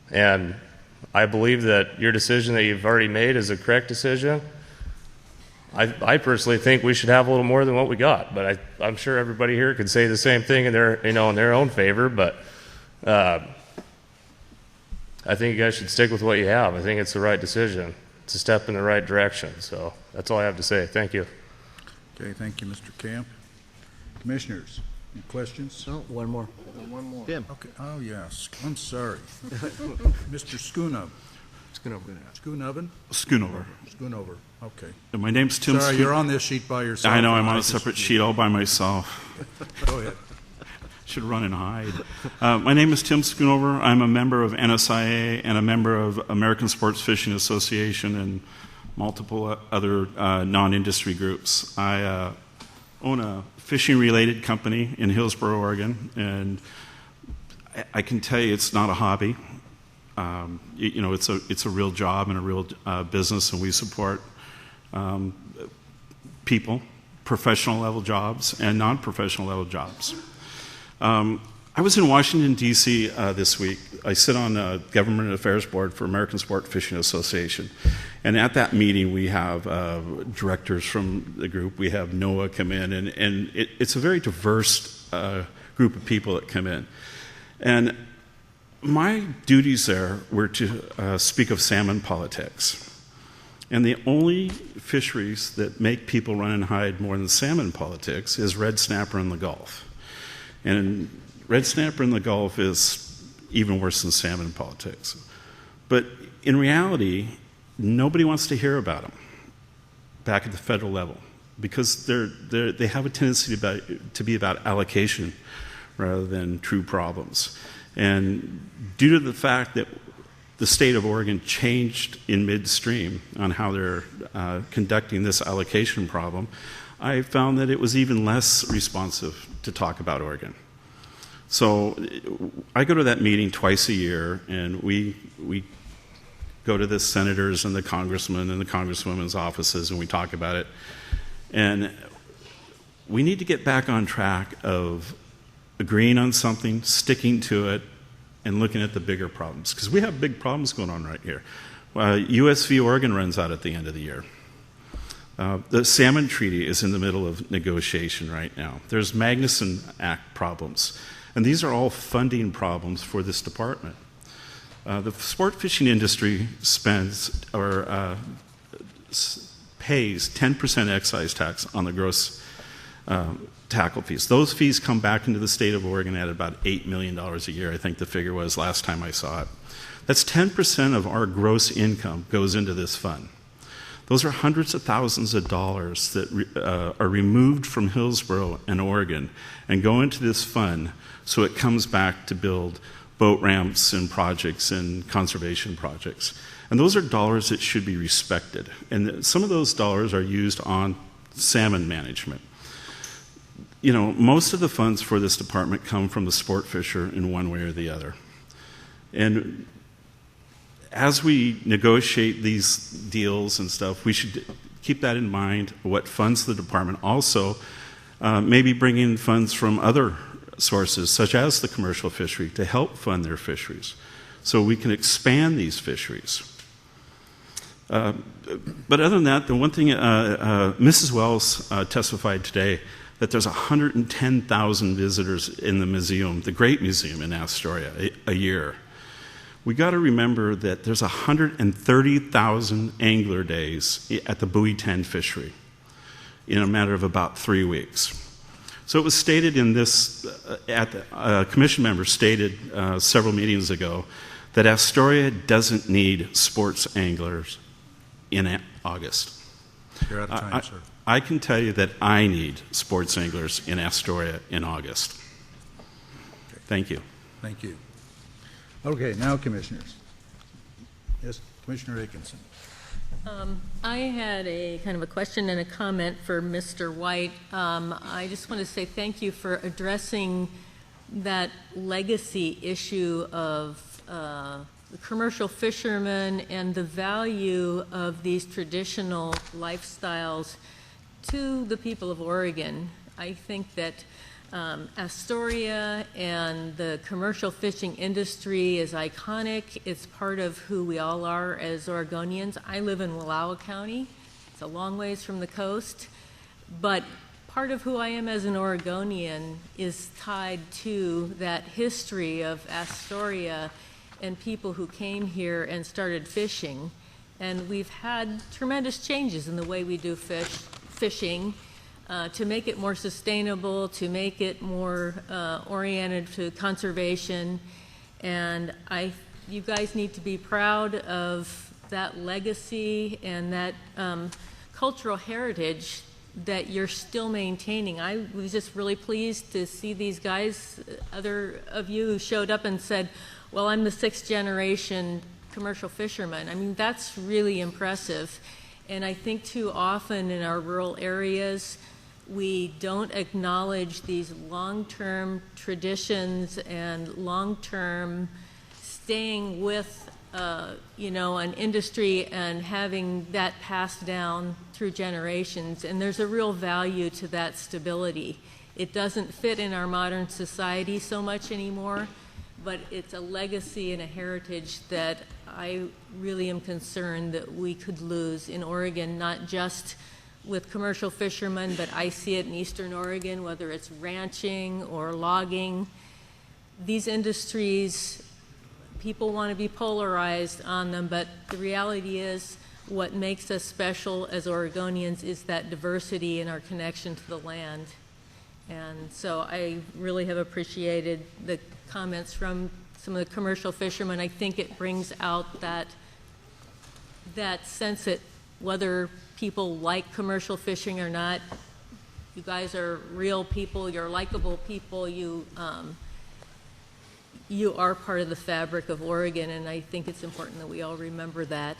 And I believe that your decision that you've already made is a correct decision. I personally think we should have a little more than what we got, but I'm sure everybody here could say the same thing in their own favor. But I think you guys should stick with what you have. I think it's the right decision. it's a step in the right direction. So that's all I have to say. Thank you. Okay, thank you, Mr. Camp. Commissioners, any questions? Oh, one more. One more. Tim. Okay. Oh, yes. I'm sorry. Mr. Schoonover. Schoonover. Schoonover. Okay. My name's Tim. Sorry, you're on this sheet by yourself. I know. I'm on a separate sheet all by myself. Go ahead. Should run and hide. My name is Tim Schoonover. I'm a member of NSIA and a member of American Sports Fishing Association and multiple other non-industry groups. I own a fishing-related company in Hillsboro, Oregon, and I can tell you it's not a hobby. It's a real job and a real business, and we support people, professional level jobs and non-professional level jobs. I was in Washington, D.C. This week. I sit on the Government Affairs Board for American Sport Fishing Association. And at that meeting, we have directors from the group. We have NOAA come in, and it's a very diverse group of people that come in. And my duties there were to speak of salmon politics. And the only fisheries that make people run and hide more than salmon politics is red snapper in the Gulf. And red snapper in the Gulf is even worse than salmon politics. But in reality, nobody wants to hear about them back at the federal level because they have a tendency to be about allocation rather than true problems. And due to the fact that the state of Oregon changed in midstream on how they're conducting this allocation problem, I found that it was even less responsive to talk about Oregon. So I go to that meeting twice a year, and we go to the senators and the congressmen and the congresswomen's offices, and we talk about it. And we need to get back on track of agreeing on something, sticking to it, and looking at the bigger problems. Because we have big problems going on right here. US v. Oregon runs out at the end of the year. The Salmon Treaty is in the middle of negotiation right now. There's Magnuson Act problems. And these are all funding problems for this department. The sport fishing industry pays 10% excise tax on the gross tackle fees. Those fees come back into the state of Oregon at about $8 million a year, I think the figure was last time I saw it. That's 10% of our gross income goes into this fund. Those are hundreds of thousands of dollars that are removed from Hillsboro and Oregon and go into this fund so it comes back to build boat ramps and projects and conservation projects. And those are dollars that should be respected. And some of those dollars are used on salmon management. You know, most of the funds for this department come from the sport fisher in one way or the other. And as we negotiate these deals and stuff, we should keep that in mind, what funds the department. Also, maybe bring in funds from other sources, such as the commercial fishery, to help fund their fisheries, so we can expand these fisheries. But other than that, the one thing, Mrs. Wells testified today that there's 110,000 visitors in the museum, the Great Museum in Astoria, a year. We got to remember that there's 130,000 angler days at the Buoy 10 fishery in a matter of about 3 weeks. So it was stated in this, commission members stated several meetings ago that Astoria doesn't need sports anglers in August. You're out of time, sir. I can tell you that I need sports anglers in Astoria in August. Okay. Thank you. Thank you. Okay, now commissioners. Yes, Commissioner Atkinson. I had a kind of a question and a comment for Mr. White. I just want to say thank you for addressing that legacy issue of the commercial fishermen and the value of these traditional lifestyles to the people of Oregon. I think that Astoria and the commercial fishing industry is iconic. It's part of who we all are as Oregonians. I live in Wallowa County. It's a long ways from the coast. But part of who I am as an Oregonian is tied to that history of Astoria and people who came here and started fishing. And we've had tremendous changes in the way we do fishing to make it more sustainable, to make it more oriented to conservation. And you guys need to be proud of that legacy and that cultural heritage that you're still maintaining. I was just really pleased to see these guys, other of you who showed up and said, well, I'm the 6th generation commercial fisherman. I mean, that's really impressive. And I think too often in our rural areas, we don't acknowledge these long-term traditions and long-term staying with an industry and having that passed down through generations. And there's a real value to that stability. It doesn't fit in our modern society so much anymore, but it's a legacy and a heritage that I really am concerned that we could lose in Oregon, not just with commercial fishermen, but I see it in Eastern Oregon, whether it's ranching or logging. These industries, people want to be polarized on them, but the reality is what makes us special as Oregonians is that diversity and our connection to the land. And so I really have appreciated the comments from some of the commercial fishermen. I think it brings out that sense that whether people like commercial fishing or not, you guys are real people, you're likable people, you are part of the fabric of Oregon, and I think it's important that we all remember that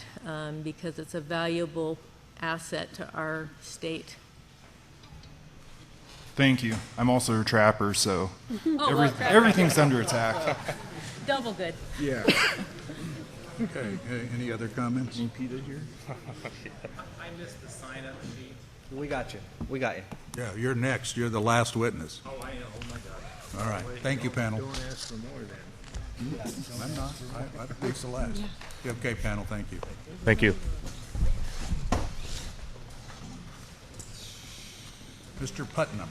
because it's a valuable asset to our state. Thank you. I'm also a trapper, so Trapper. everything's under attack. Double good. Yeah. Okay, any other comments? Any PETA here? I missed the sign-up sheet. We got you. We got you. Yeah, you're next. You're the last witness. Oh, I know. Oh, my God. All right. Thank you, panel. Don't ask for more then. I'm not. I think it's the last. Okay, panel, thank you. Thank you. Mr. Putnam.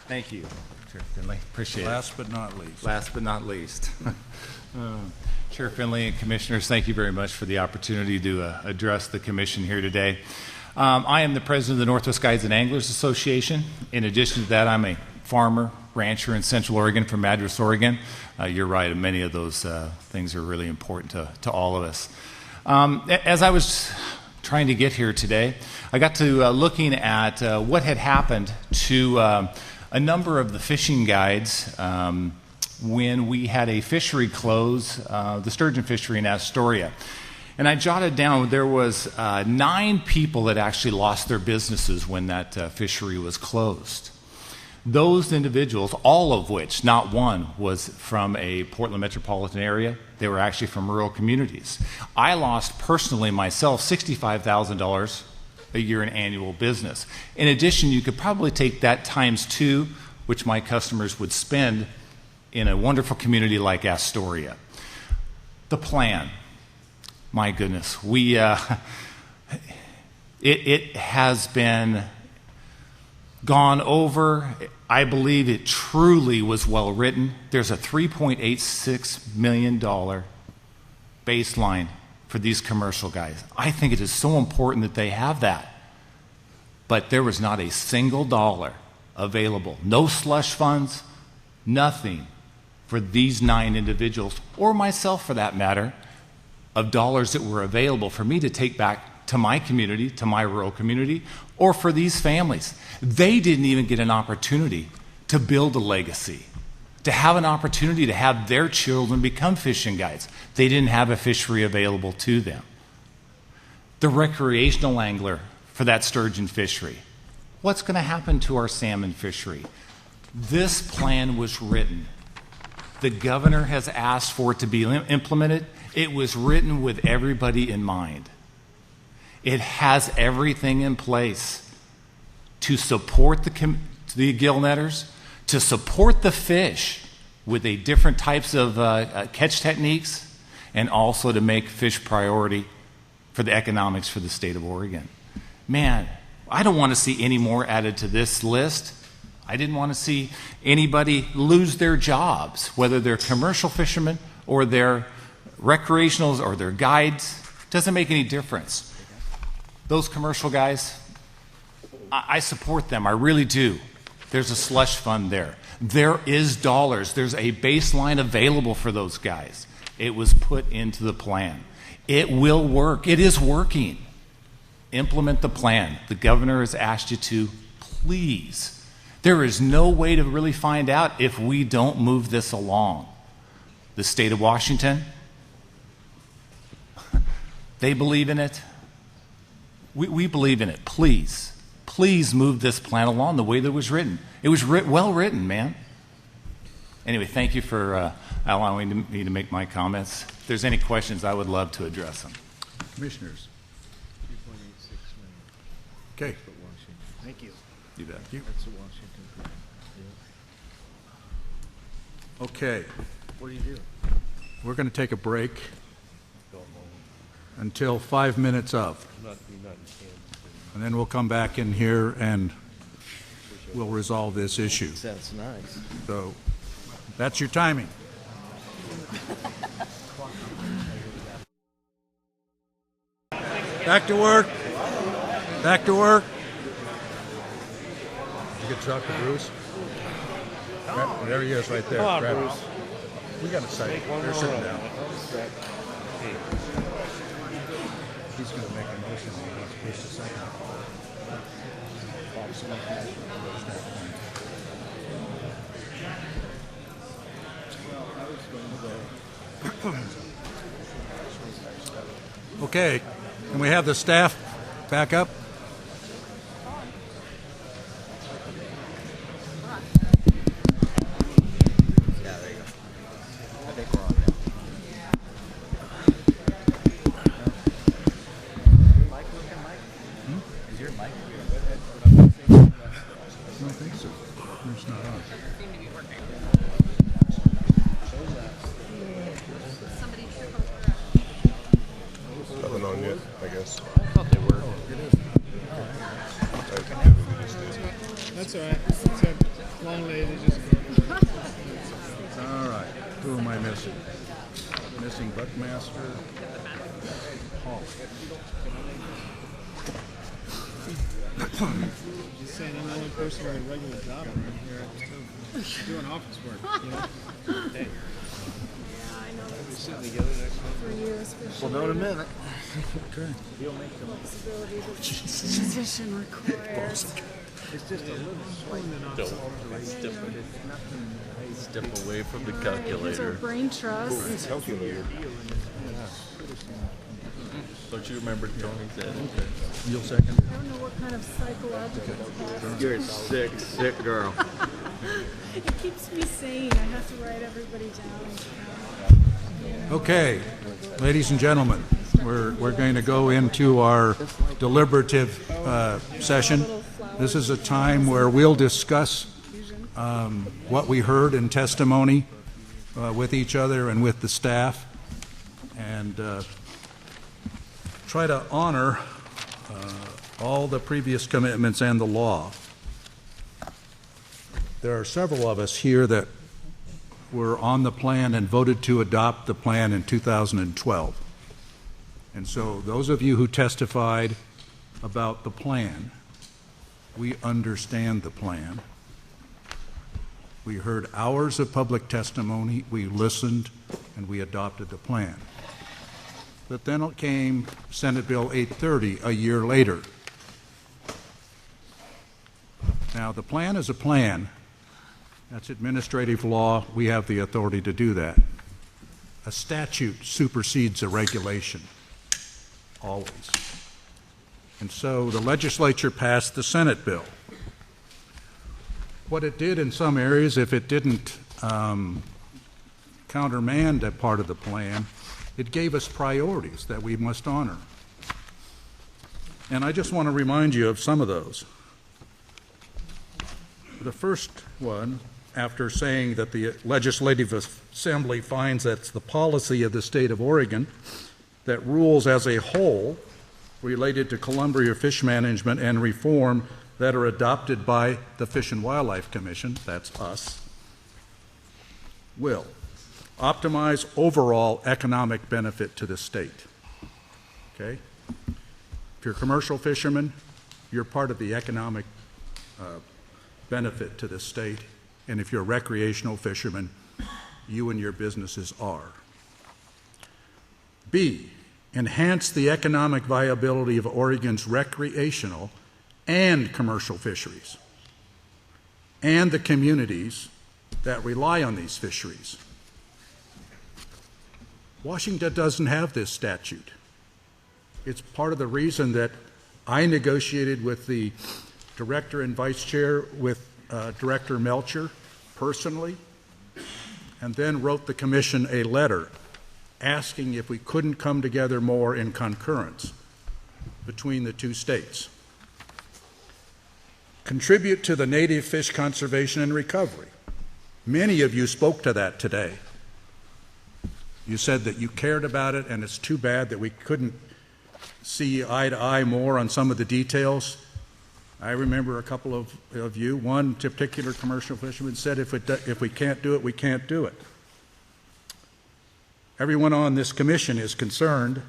Thank you, Chair Finley. Appreciate it. Last but not least. Last but not least. Chair Finley and Commissioners, thank you very much for the opportunity to address the Commission here today. I am the President of the Northwest Guides and Anglers Association. In addition to that, I'm a farmer, rancher in Central Oregon from Madras, Oregon. You're right, many of those things are really important to all of us. As I was trying to get here today, I got to looking at what had happened to a number of the fishing guides when we had a fishery close, the sturgeon fishery in Astoria. And I jotted down there was 9 people that actually lost their businesses when that fishery was closed. Those individuals, all of which, not one, was from a Portland metropolitan area. They were actually from rural communities. I lost personally myself $65,000 a year in annual business. In addition, you could probably take that times 2, which my customers would spend in a wonderful community like Astoria. The plan, my goodness, it has been gone over. I believe it truly was well written. There's a $3.86 million baseline for these commercial guys. I think it is so important that they have that. But there was not a single dollar available. No slush funds, nothing for these 9 individuals, or myself for that matter, of dollars that were available for me to take back to my community, to my rural community, or for these families. They didn't even get an opportunity to build a legacy, to have an opportunity to have their children become fishing guides. They didn't have a fishery available to them. The recreational angler for that sturgeon fishery. What's going to happen to our salmon fishery? This plan was written. The governor has asked for it to be implemented. It was written with everybody in mind. It has everything in place to support the gill netters, to support the fish with a different types of catch techniques, and also to make fish priority for the economics for the state of Oregon. Man, I don't want to see any more added to this list. I didn't want to see anybody lose their jobs, whether they're commercial fishermen or they're recreationals or they're guides. Doesn't make any difference. Those commercial guys, I support them. I really do. There's a slush fund there. There is dollars. There's a baseline available for those guys. It was put into the plan. It will work. It is working. Implement the plan. The governor has asked you to, please. There is no way to really find out if we don't move this along. The state of Washington, they believe in it. We believe in it. Please, please move this plan along the way that it was written. It was well written, man. Anyway, thank you for allowing me to make my comments. If there's any questions, I would love to address them. Commissioners. Okay. Thank you. You bet. That's the Washington. Okay. What do you do? We're going to take a break until 5 minutes of. And then we'll come back in here and we'll resolve this issue. Sounds nice. So that's your timing. Back to work. Back to work. Did you get to talk to Bruce? There he is right there. Come on, Grab Bruce. him. We got a second. They're sitting down. He's going to make a motion. He wants Bruce to second. Okay, can we have the staff back up? Yeah, there you go. I think we're on now. Is your mic? I don't think so. It's not on. Nothing on yet, I guess. I thought they were. That's all right. It's a long lady. Just All right, who am I missing? Missing Buckmaster. Hall. Just saying, I'm the only person with a regular job around here. I'm still doing office work. You know? Hey. Sitting together next time. For you, especially. We'll know in a minute. Okay. You'll make them. Flexibility that the position requires. It's just a little Step away from the Here's our calculator. brain trust. Calculator. Don't you remember Tony said? You'll second. I don't know what kind of psychological test. You're a sick, sick girl. It keeps me sane. I have to write everybody down. Okay, ladies and gentlemen, we're going to go into our deliberative session. This is a time where we'll discuss what we heard in testimony with each other and with the staff, and try to honor all the previous commitments and the law. There are several of us here that were on the plan and voted to adopt the plan in 2012. And so those of you who testified about the plan, we understand the plan. We heard hours of public testimony, we listened, and we adopted the plan. But then it came Senate Bill 830 a year later. Now, the plan is a plan. That's administrative law. We have the authority to do that. A statute supersedes a regulation, always. And so the legislature passed the Senate bill. What it did in some areas, if it didn't countermand a part of the plan, it gave us priorities that we must honor. And I just want to remind you of some of those. The first one, after saying that the Legislative Assembly finds that it's the policy of the state of Oregon that rules as a whole related to Columbia fish management and reform that are adopted by the Fish and Wildlife Commission, that's us, will optimize overall economic benefit to the state. okay? If you're a commercial fisherman, you're part of the economic benefit to the state, and if you're a recreational fisherman, you and your businesses are. B, enhance the economic viability of Oregon's recreational and commercial fisheries and the communities that rely on these fisheries. Washington doesn't have this statute. It's part of the reason that I negotiated with the director and vice chair, with Director Melcher personally, and then wrote the commission a letter asking if we couldn't come together more in concurrence between the two states. Contribute to the native fish conservation and recovery. Many of you spoke to that today. You said that you cared about it, and it's too bad that we couldn't see eye to eye more on some of the details. I remember a couple of you, one particular commercial fisherman said, if we can't do it, we can't do it. Everyone on this commission is concerned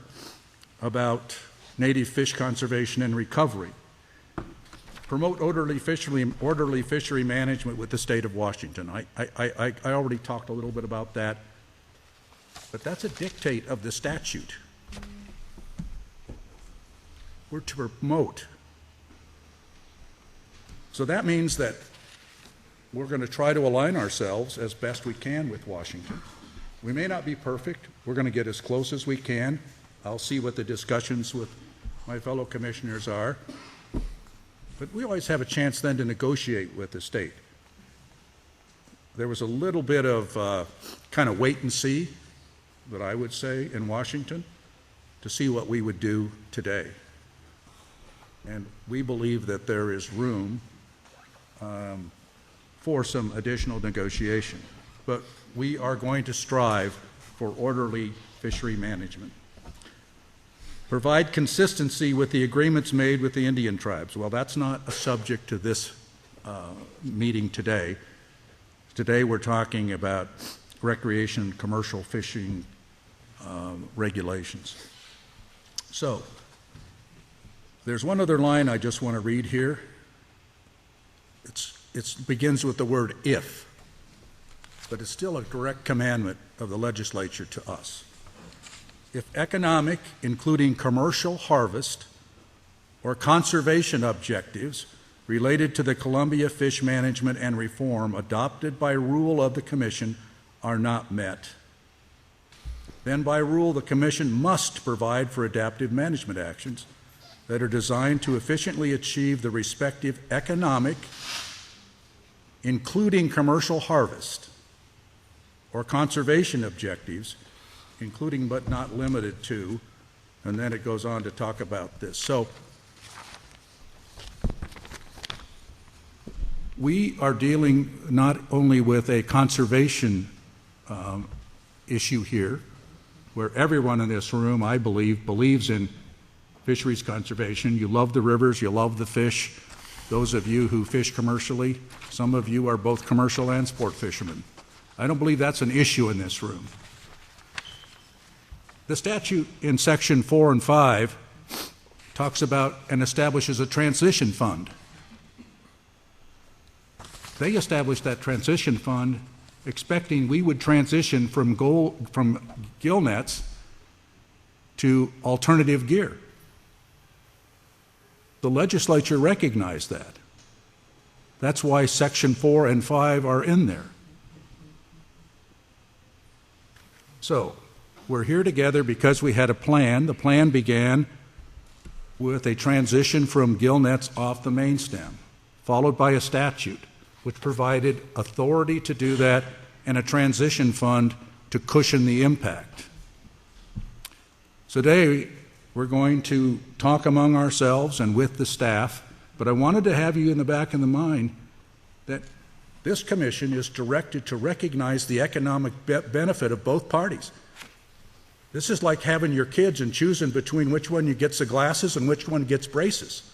about native fish conservation and recovery. Promote orderly fishery management with the state of Washington. I already talked a little bit about that, but that's a dictate of the statute. We're to promote. So that means that we're going to try to align ourselves as best we can with Washington. We may not be perfect. We're going to get as close as we can. I'll see what the discussions with my fellow commissioners are. But we always have a chance then to negotiate with the state. There was a little bit of kind of wait and see, that I would say, in Washington to see what we would do today. And we believe that there is room for some additional negotiation. But we are going to strive for orderly fishery management. Provide consistency with the agreements made with the Indian tribes. Well, that's not a subject to this meeting today. Today we're talking about recreation and commercial fishing regulations. So, there's one other line I just want to read here. It begins with the word if, but it's still a direct commandment of the legislature to us. If economic, including commercial harvest or conservation objectives related to the Columbia fish management and reform adopted by rule of the Commission are not met, then by rule the Commission must provide for adaptive management actions that are designed to efficiently achieve the respective economic, including commercial harvest or conservation objectives, including but not limited to, and then it goes on to talk about this. So we are dealing not only with a conservation issue here, where everyone in this room, I believe, believes in fisheries conservation. You love the rivers, you love the fish. Those of you who fish commercially, some of you are both commercial and sport fishermen. I don't believe that's an issue in this room. The statute in section 4 and 5 talks about and establishes a transition fund. They established that transition fund expecting we would transition from gill nets to alternative gear. The legislature recognized that. That's why section 4 and 5 are in there. So, we're here together because we had a plan. The plan began with a transition from gill nets off the main stem, followed by a statute which provided authority to do that and a transition fund to cushion the impact. Today, we're going to talk among ourselves and with the staff, but I wanted to have you in the back of the mind that this commission is directed to recognize the economic benefit of both parties. This is like having your kids and choosing between which one gets the glasses and which one gets braces.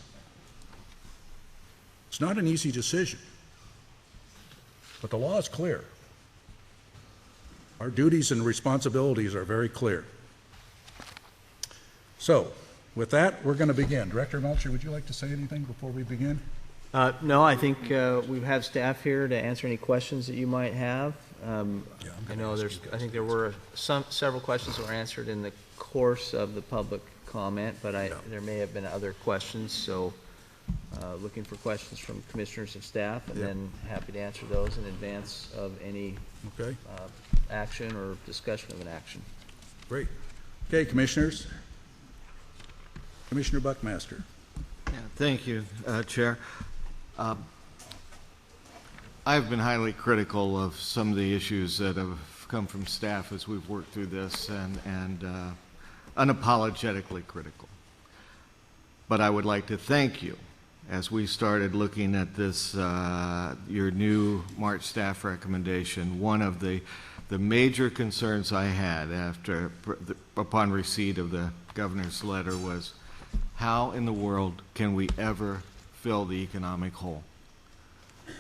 It's not an easy decision, but the law is clear. Our duties and responsibilities are very clear. So, With that, we're going to begin. Director Melcher, would you like to say anything before we begin? No, I think we have staff here to answer any questions that you might have. I know I think there were several questions that were answered in the course of the public comment, but there may have been other questions. So, looking for questions from commissioners of staff, and then happy to answer those in advance of any action or discussion of an action. Great. Okay, commissioners. Commissioner Buckmaster. Yeah, thank you, Chair. I've been highly critical of some of the issues that have come from staff as we've worked through this, and unapologetically critical. But I would like to thank you as we started looking at this, your new March staff recommendation. One of the major concerns I had upon receipt of the governor's letter was, how in the world can we ever fill the economic hole?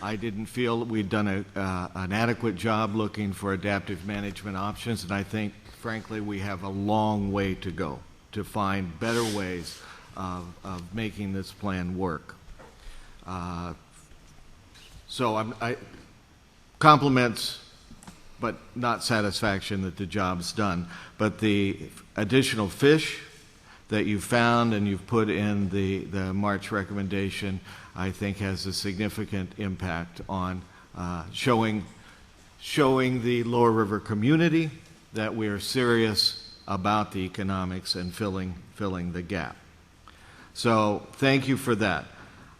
I didn't feel that we'd done an adequate job looking for adaptive management options, and I think, frankly, we have a long way to go to find better ways of making this plan work. So compliments, but not satisfaction that the job's done. But the additional fish that you found and you've put in the March recommendation, I think has a significant impact on showing the Lower River community that we are serious about the economics and filling the gap. So thank you for that.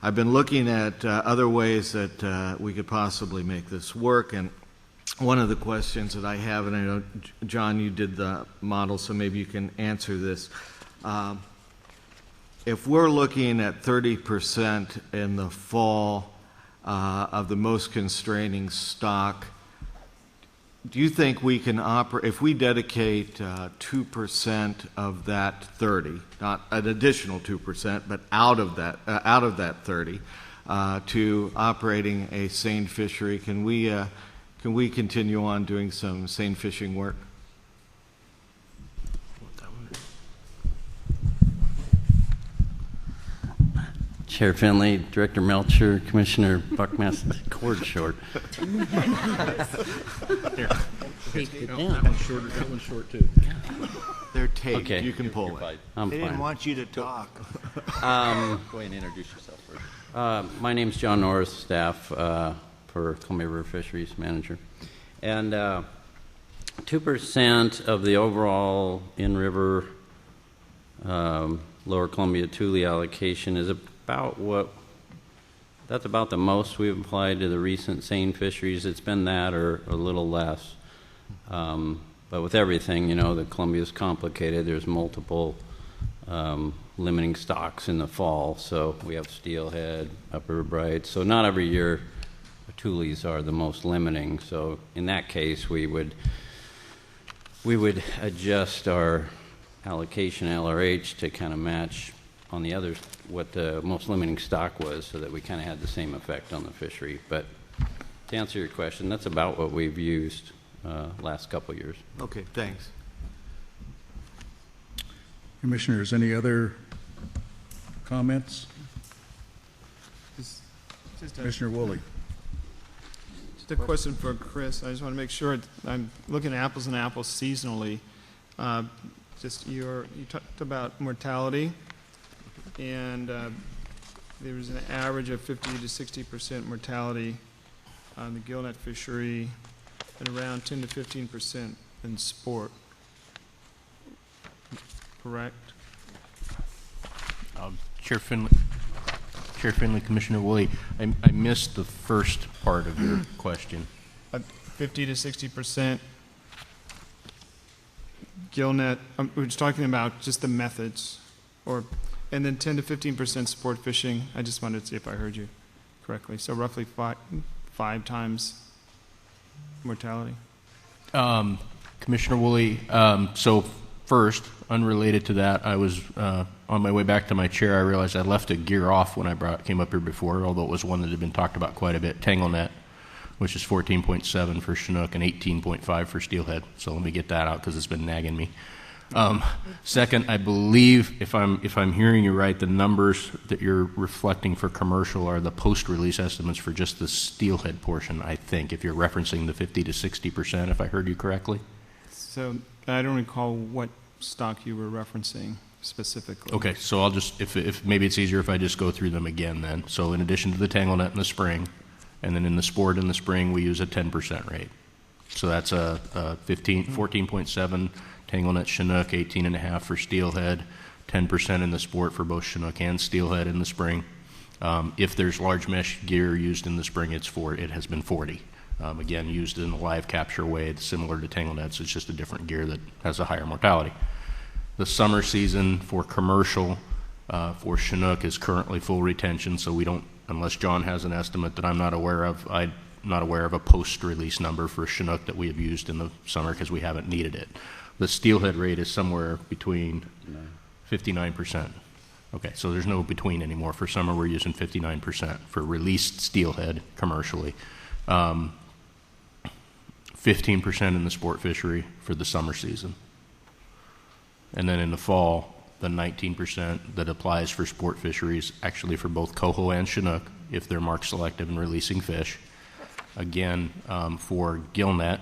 I've been looking at other ways that we could possibly make this work, and one of the questions that I have, and I know, John, you did the model, so maybe you can answer this. If we're looking at 30% in the fall of the most constraining stock, do you think we can operate, if we dedicate 2% of that 30, not an additional 2%, but out of that 30, to operating a seine fishery, can we continue on doing some seine fishing work? Chair Finley, Director Melcher, Commissioner Buckmaster, cord short. Here. That one's shorter. That one's short too. They're taped. Okay. You can pull it. I'm They fine. didn't want you to talk. Go ahead and introduce yourself first. My name's John Norris, staff for Columbia River Fisheries Manager. And 2% of the overall in-river Lower Columbia Tule allocation is that's about the most we've applied to the recent seine fisheries. It's been that or a little less. But with everything, the Columbia is complicated. There's multiple limiting stocks in the fall. So we have steelhead, upper bright. So not every year tules are the most limiting. So in that case, we would adjust our allocation LRH to kind of match on the others what the most limiting stock was, so that we kind of had the same effect on the fishery. But to answer your question, that's about what we've used last couple of years. Okay, thanks. Commissioners, any other comments? Commissioner Woolley. Just a question for Chris. I just want to make sure I'm looking at apples and apples seasonally. You talked about mortality, and there was an average of 50 to 60% mortality on the gillnet fishery, and around 10 to 15% in sport. Correct? Chair Finley, Commissioner Woolley, I missed the first part of your question. 50 to 60% gillnet. We're just talking about just the methods, and then 10 to 15% sport fishing. I just wanted to see if I heard you correctly. So roughly five times mortality. Commissioner Woolley, so first, unrelated to that, I was on my way back to my chair. I realized I left a gear off when I came up here before, although it was one that had been talked about quite a bit, TangleNet, which is 14.7 for Chinook and 18.5 for steelhead. So let me get that out because it's been nagging me. Second, I believe, if I'm hearing you right, the numbers that you're reflecting for commercial are the post-release estimates for just the steelhead portion, I think, if you're referencing the 50 to 60%, if I heard you correctly. So I don't recall what stock you were referencing specifically. Okay, so I'll just, if maybe it's easier if I just go through them again then. So in addition to the tangle net in the spring, and then in the sport in the spring, we use a 10% rate. So that's a 14.7 tangle net Chinook, 18.5 for steelhead, 10% in the sport for both Chinook and steelhead in the spring. If there's large mesh gear used in the spring, it has been 40. Again, used in the live capture way, it's similar to tangle nets, it's just a different gear that has a higher mortality. The summer season for commercial for Chinook is currently full retention, so we don't, unless John has an estimate that I'm not aware of, I'm not aware of a post-release number for Chinook that we have used in the summer because we haven't needed it. The steelhead rate is somewhere between 59%. Okay, so there's no between anymore. For summer, we're using 59% for released steelhead commercially. 15% in the sport fishery for the summer season. And then in the fall, the 19% that applies for sport fisheries, actually for both coho and Chinook, if they're marked selective and releasing fish. Again, for gillnet,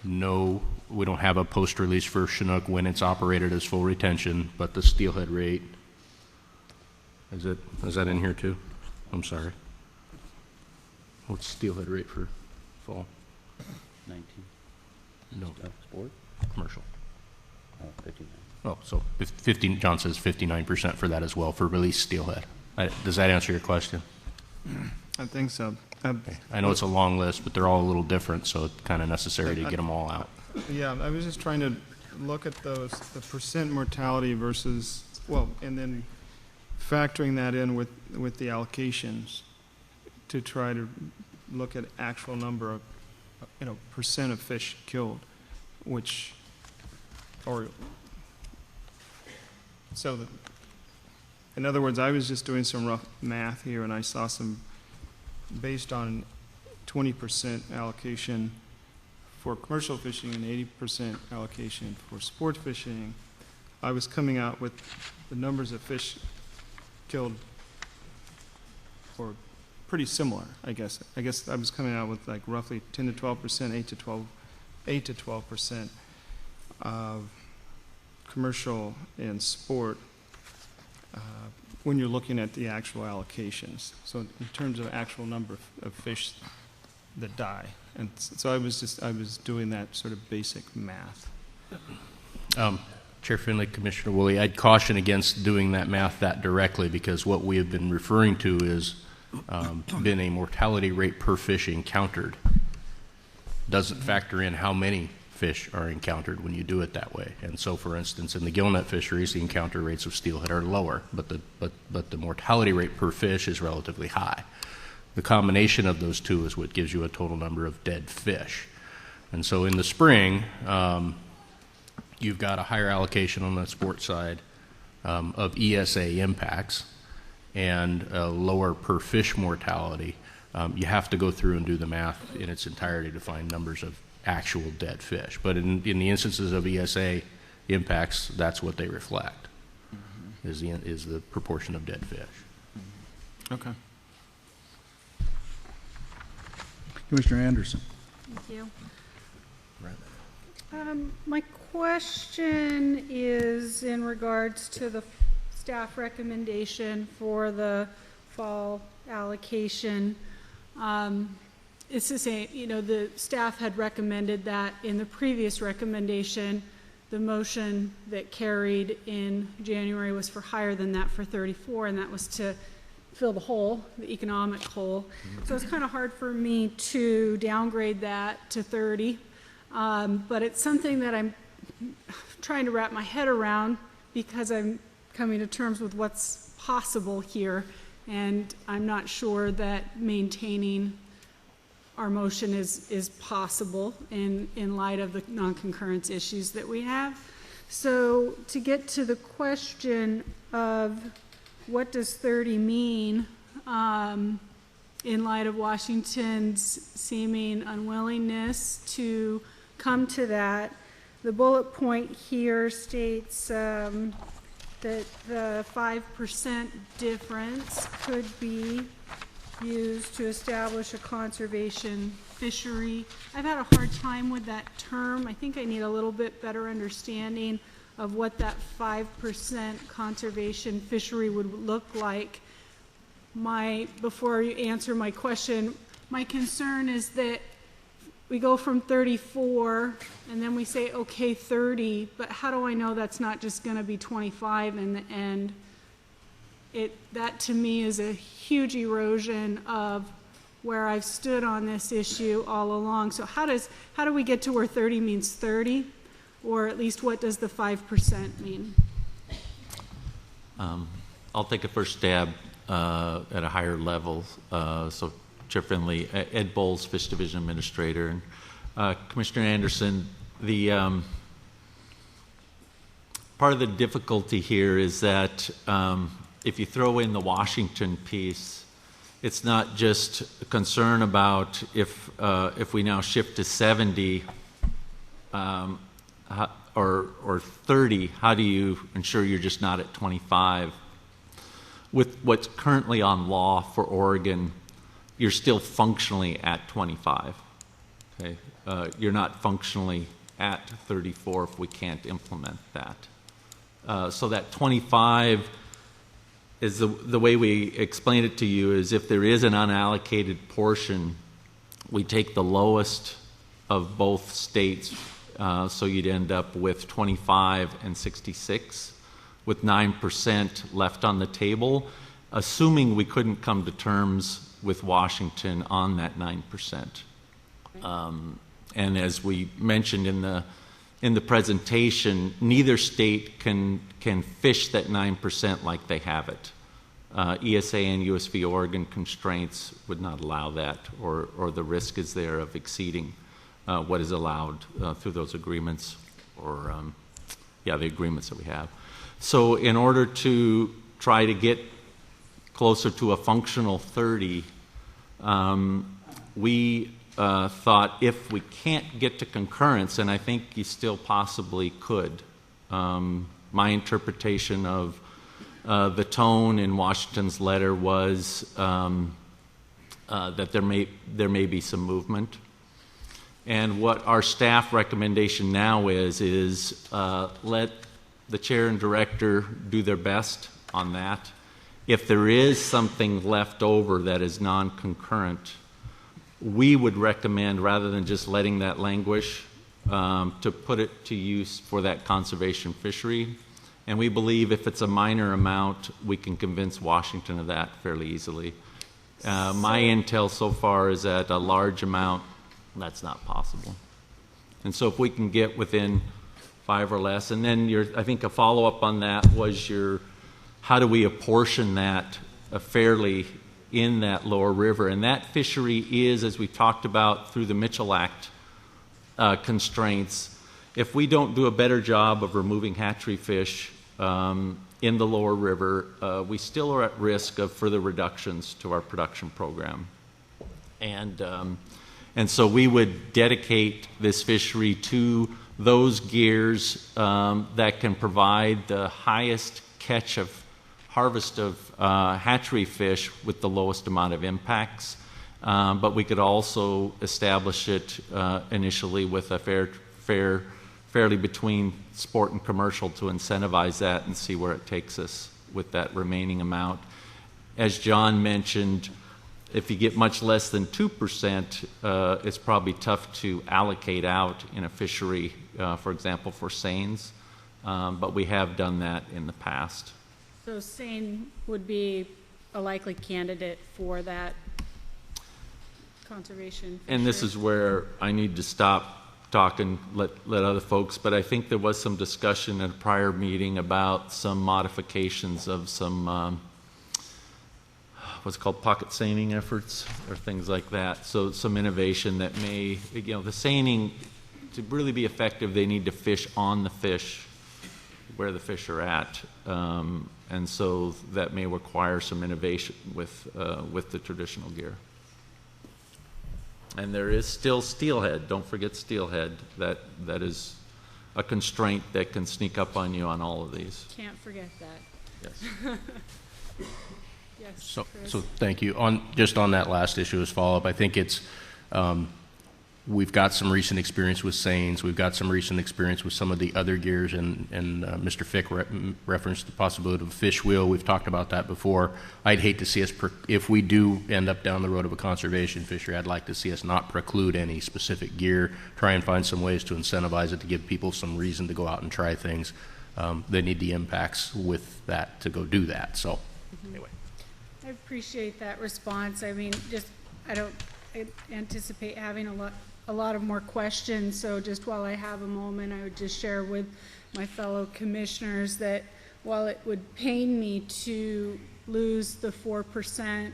no, we don't have a post-release for Chinook when it's operated as full retention, but the steelhead rate, is that in here too? I'm sorry. What's steelhead rate for fall? 19. No. Sport? Commercial. Oh, 59. Oh, so 15, John says 59% for that as well, for released steelhead. Does that answer your question? I think so. Okay. I know it's a long list, but they're all a little different, so it's kind of necessary to get them all out. Yeah, I was just trying to look at those, the percent mortality versus, well, and then factoring that in with the allocations to try to look at actual number of, percent of fish killed, in other words, I was just doing some rough math here, and I saw some, based on 20% allocation for commercial fishing and 80% allocation for sport fishing, I was coming out with the numbers of fish killed or pretty similar, I guess. I guess I was coming out with like roughly 10 to 12%, 8 to 12% of commercial and sport when you're looking at the actual allocations. So in terms of actual number of fish that die. And so I was doing that sort of basic math. Chair Finley, Commissioner Woolley, I'd caution against doing that math that directly, because what we have been referring to is been a mortality rate per fish encountered. Doesn't factor in how many fish are encountered when you do it that way. And so, for instance, in the gillnet fisheries, the encounter rates of steelhead are lower, but the mortality rate per fish is relatively high. The combination of those two is what gives you a total number of dead fish. And so in the spring, you've got a higher allocation on the sport side of ESA impacts and a lower per fish mortality. You have to go through and do the math in its entirety to find numbers of actual dead fish. But in the instances of ESA impacts, that's what they reflect, is the proportion of dead fish. Okay. Commissioner Anderson. Thank you. My question is in regards to the staff recommendation for the fall allocation. It's the same, the staff had recommended that in the previous recommendation, the motion that carried in January was for higher than that for 34, and that was to fill the hole, the economic hole. So it's kind of hard for me to downgrade that to 30, but it's something that I'm trying to wrap my head around because I'm coming to terms with what's possible here, and I'm not sure that maintaining our motion is possible in light of the non-concurrence issues that we have. So to get to the question of what does 30 mean in light of Washington's seeming unwillingness to come to that, the bullet point here states that the 5% difference could be used to establish a conservation fishery. I've had a hard time with that term. I think I need a little bit better understanding of what that 5% conservation fishery would look like. Before you answer my question, my concern is that we go from 34 and then we say, okay, 30, but how do I know that's not just going to be 25 in the end? That to me is a huge erosion of where I've stood on this issue all along. So how do we get to where 30 means 30? Or at least what does the 5% mean? I'll take a first stab at a higher level. So Chair Finley, Ed Bowles, Fish Division Administrator, and Commissioner Anderson, the part of the difficulty here is that if you throw in the Washington piece, it's not just a concern about if we now shift to 70 or 30, how do you ensure you're just not at 25? With what's currently on law for Oregon, you're still functionally at 25. Okay? You're not functionally at 34 if we can't implement that. So that 25 is the way we explain it to you is if there is an unallocated portion, we take the lowest of both states, so you'd end up with 25 and 66 with 9% left on the table, assuming we couldn't come to terms with Washington on that 9%. And as we mentioned in the presentation, neither state can fish that 9% like they have it. ESA and USV Oregon constraints would not allow that, or the risk is there of exceeding what is allowed through those agreements, or the agreements that we have. So in order to try to get closer to a functional 30, we thought if we can't get to concurrence, and I think you still possibly could, my interpretation of the tone in Washington's letter was that there may be some movement. And what our staff recommendation now is let the chair and director do their best on that. If there is something left over that is non-concurrent, we would recommend, rather than just letting that languish, to put it to use for that conservation fishery. And we believe if it's a minor amount, we can convince Washington of that fairly easily. My intel so far is that a large amount, that's not possible. And so if we can get within 5 or less, and then I think a follow-up on that was how do we apportion that fairly in that lower river? And that fishery is, as we talked about through the Mitchell Act constraints, if we don't do a better job of removing hatchery fish in the lower river, we still are at risk of further reductions to our production program. And so we would dedicate this fishery to those gears that can provide the highest harvest of hatchery fish with the lowest amount of impacts. But we could also establish it initially with a fairly between sport and commercial to incentivize that and see where it takes us with that remaining amount. As John mentioned, if you get much less than 2%, it's probably tough to allocate out in a fishery, for example, for seines. But we have done that in the past. So seine would be a likely candidate for that conservation fishery. And this is where I need to stop talking, let other folks, but I think there was some discussion at a prior meeting about some modifications of some what's called pocket seining efforts or things like that. So some innovation that may, the seining, to really be effective, they need to fish on the fish where the fish are at. And so that may require some innovation with the traditional gear. And there is still steelhead. Don't forget steelhead. That is a constraint that can sneak up on you on all of these. Can't forget that. Yes. Yes, So Chris. thank you. Just on that last issue as follow-up, I think it's, we've got some recent experience with seines. We've got some recent experience with some of the other gears, and Mr. Fick referenced the possibility of a fish wheel. We've talked about that before. I'd hate to see us, if we do end up down the road of a conservation fishery, I'd like to see us not preclude any specific gear, try and find some ways to incentivize it, to give people some reason to go out and try things. They need the impacts with that to go do that. So anyway. I appreciate that response. I mean, I don't anticipate having a lot of more questions, so just while I have a moment, I would just share with my fellow commissioners that while it would pain me to lose the 4%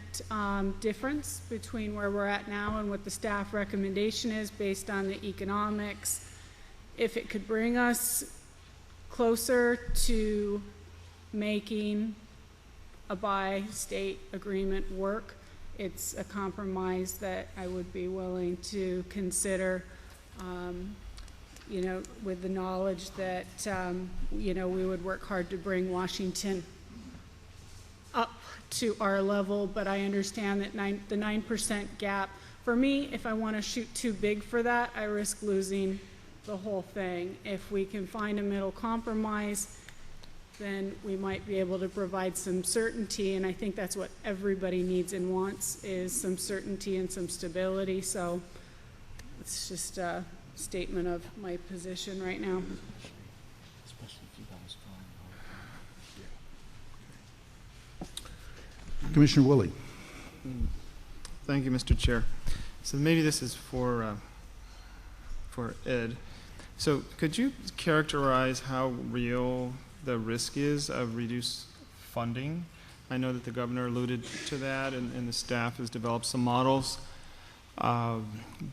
difference between where we're at now and what the staff recommendation is based on the economics, if it could bring us closer to making a bi-state agreement work, it's a compromise that I would be willing to consider, with the knowledge that, we would work hard to bring Washington up to our level, but I understand that the 9% gap, for me, if I want to shoot too big for that, I risk losing the whole thing. If we can find a middle compromise, then we might be able to provide some certainty, and I think that's what everybody needs and wants, is some certainty and some stability. So it's just a statement of my position right now. Commissioner Woolley. Thank you, Mr. Chair. So maybe this is for Ed. So could you characterize how real the risk is of reduced funding? I know that the governor alluded to that, and the staff has developed some models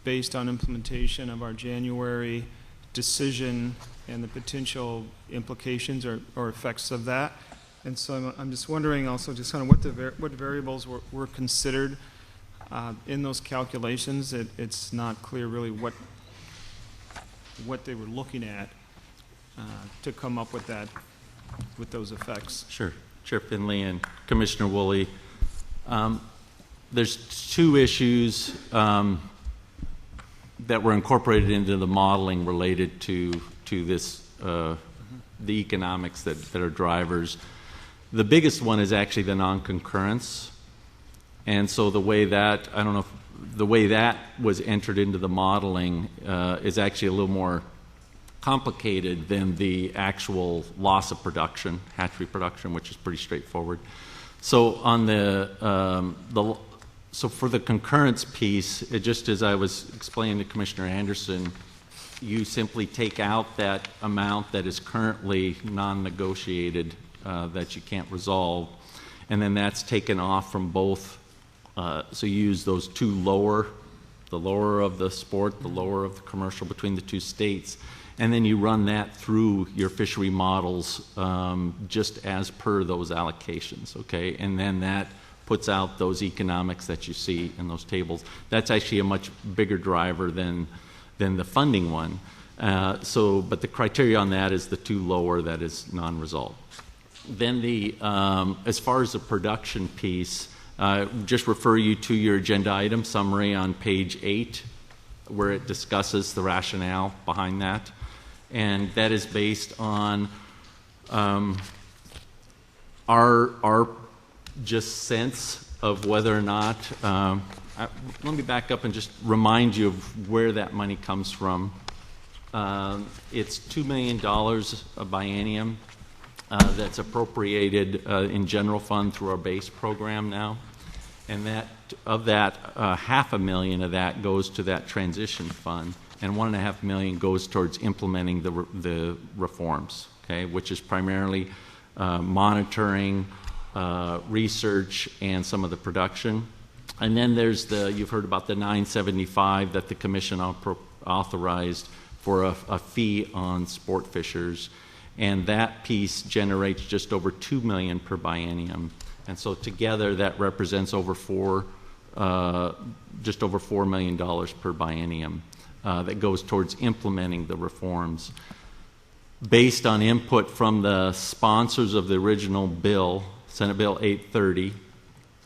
based on implementation of our January decision and the potential implications or effects of that. And so I'm just wondering also just kind of what variables were considered in those calculations. It's not clear really what they were looking at to come up with those effects. Sure. Chair Finley and Commissioner Woolley. There's two issues that were incorporated into the modeling related to this, the economics that are drivers. The biggest one is actually the non-concurrence. And so the way that, the way that was entered into the modeling is actually a little more complicated than the actual loss of production, hatchery production, which is pretty straightforward. So on so for the concurrence piece, it just as I was explaining to Commissioner Anderson, you simply take out that amount that is currently non-negotiated that you can't resolve, and then that's taken off from both. So you use those two the lower of the sport, the lower of the commercial between the two states, and then you run that through your fishery models just as per those allocations, okay? And then that puts out those economics that you see in those tables. That's actually a much bigger driver than the funding one. But the criteria on that is the two lower, that is non-resolved. Then as far as the production piece, just refer you to your agenda item summary on page 8, where it discusses the rationale behind that. And that is based on our just sense of whether or not, let me back up and just remind you of where that money comes from. It's $2 million a biennium that's appropriated in general fund through our base program now. And of that, $500,000 of that goes to that transition fund, and $1.5 million goes towards implementing the reforms, okay, which is primarily monitoring, research, and some of the production. And then there's you've heard about the $975 that the commission authorized for a fee on sport fishers, and that piece generates just over $2 million per biennium. And so together that represents just over $4 million per biennium that goes towards implementing the reforms. based on input from the sponsors of the original bill, Senate Bill 830,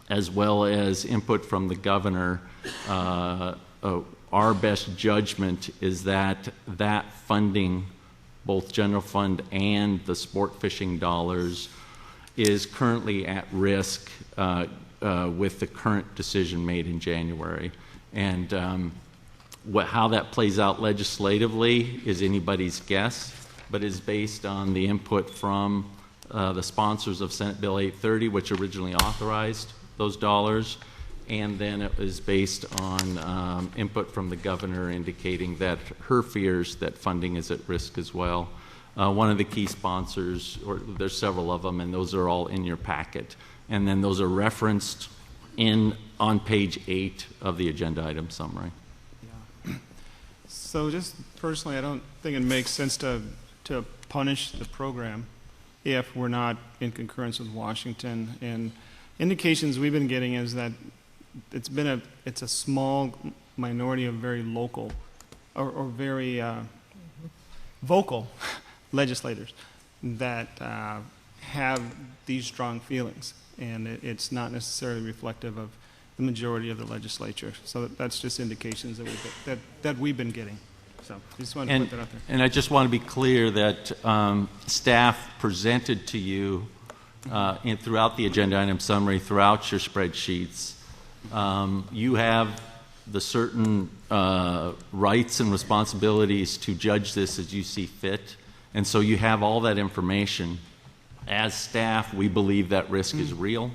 as well as input from the governor, our best judgment is that that funding, both general fund and the sport fishing dollars, is currently at risk with the current decision made in January. And how that plays out legislatively is anybody's guess, but is based on the input from the sponsors of Senate Bill 830, which originally authorized those dollars, and then it was based on input from the governor indicating that her fears that funding is at risk as well. One of the key sponsors, or there's several of them, and those are all in your packet, and then those are referenced on page 8 of the agenda item summary. So just personally, I don't think it makes sense to punish the program if we're not in concurrence with Washington. And indications we've been getting is that it's a small minority of very local or very vocal legislators that have these strong feelings, and it's not necessarily reflective of the majority of the legislature. So that's just indications that we've been getting. So I just wanted to put that out there. And I just want to be clear that staff presented to you throughout the agenda item summary, throughout your spreadsheets, you have the certain rights and responsibilities to judge this as you see fit. And so you have all that information. As staff, we believe that risk is real.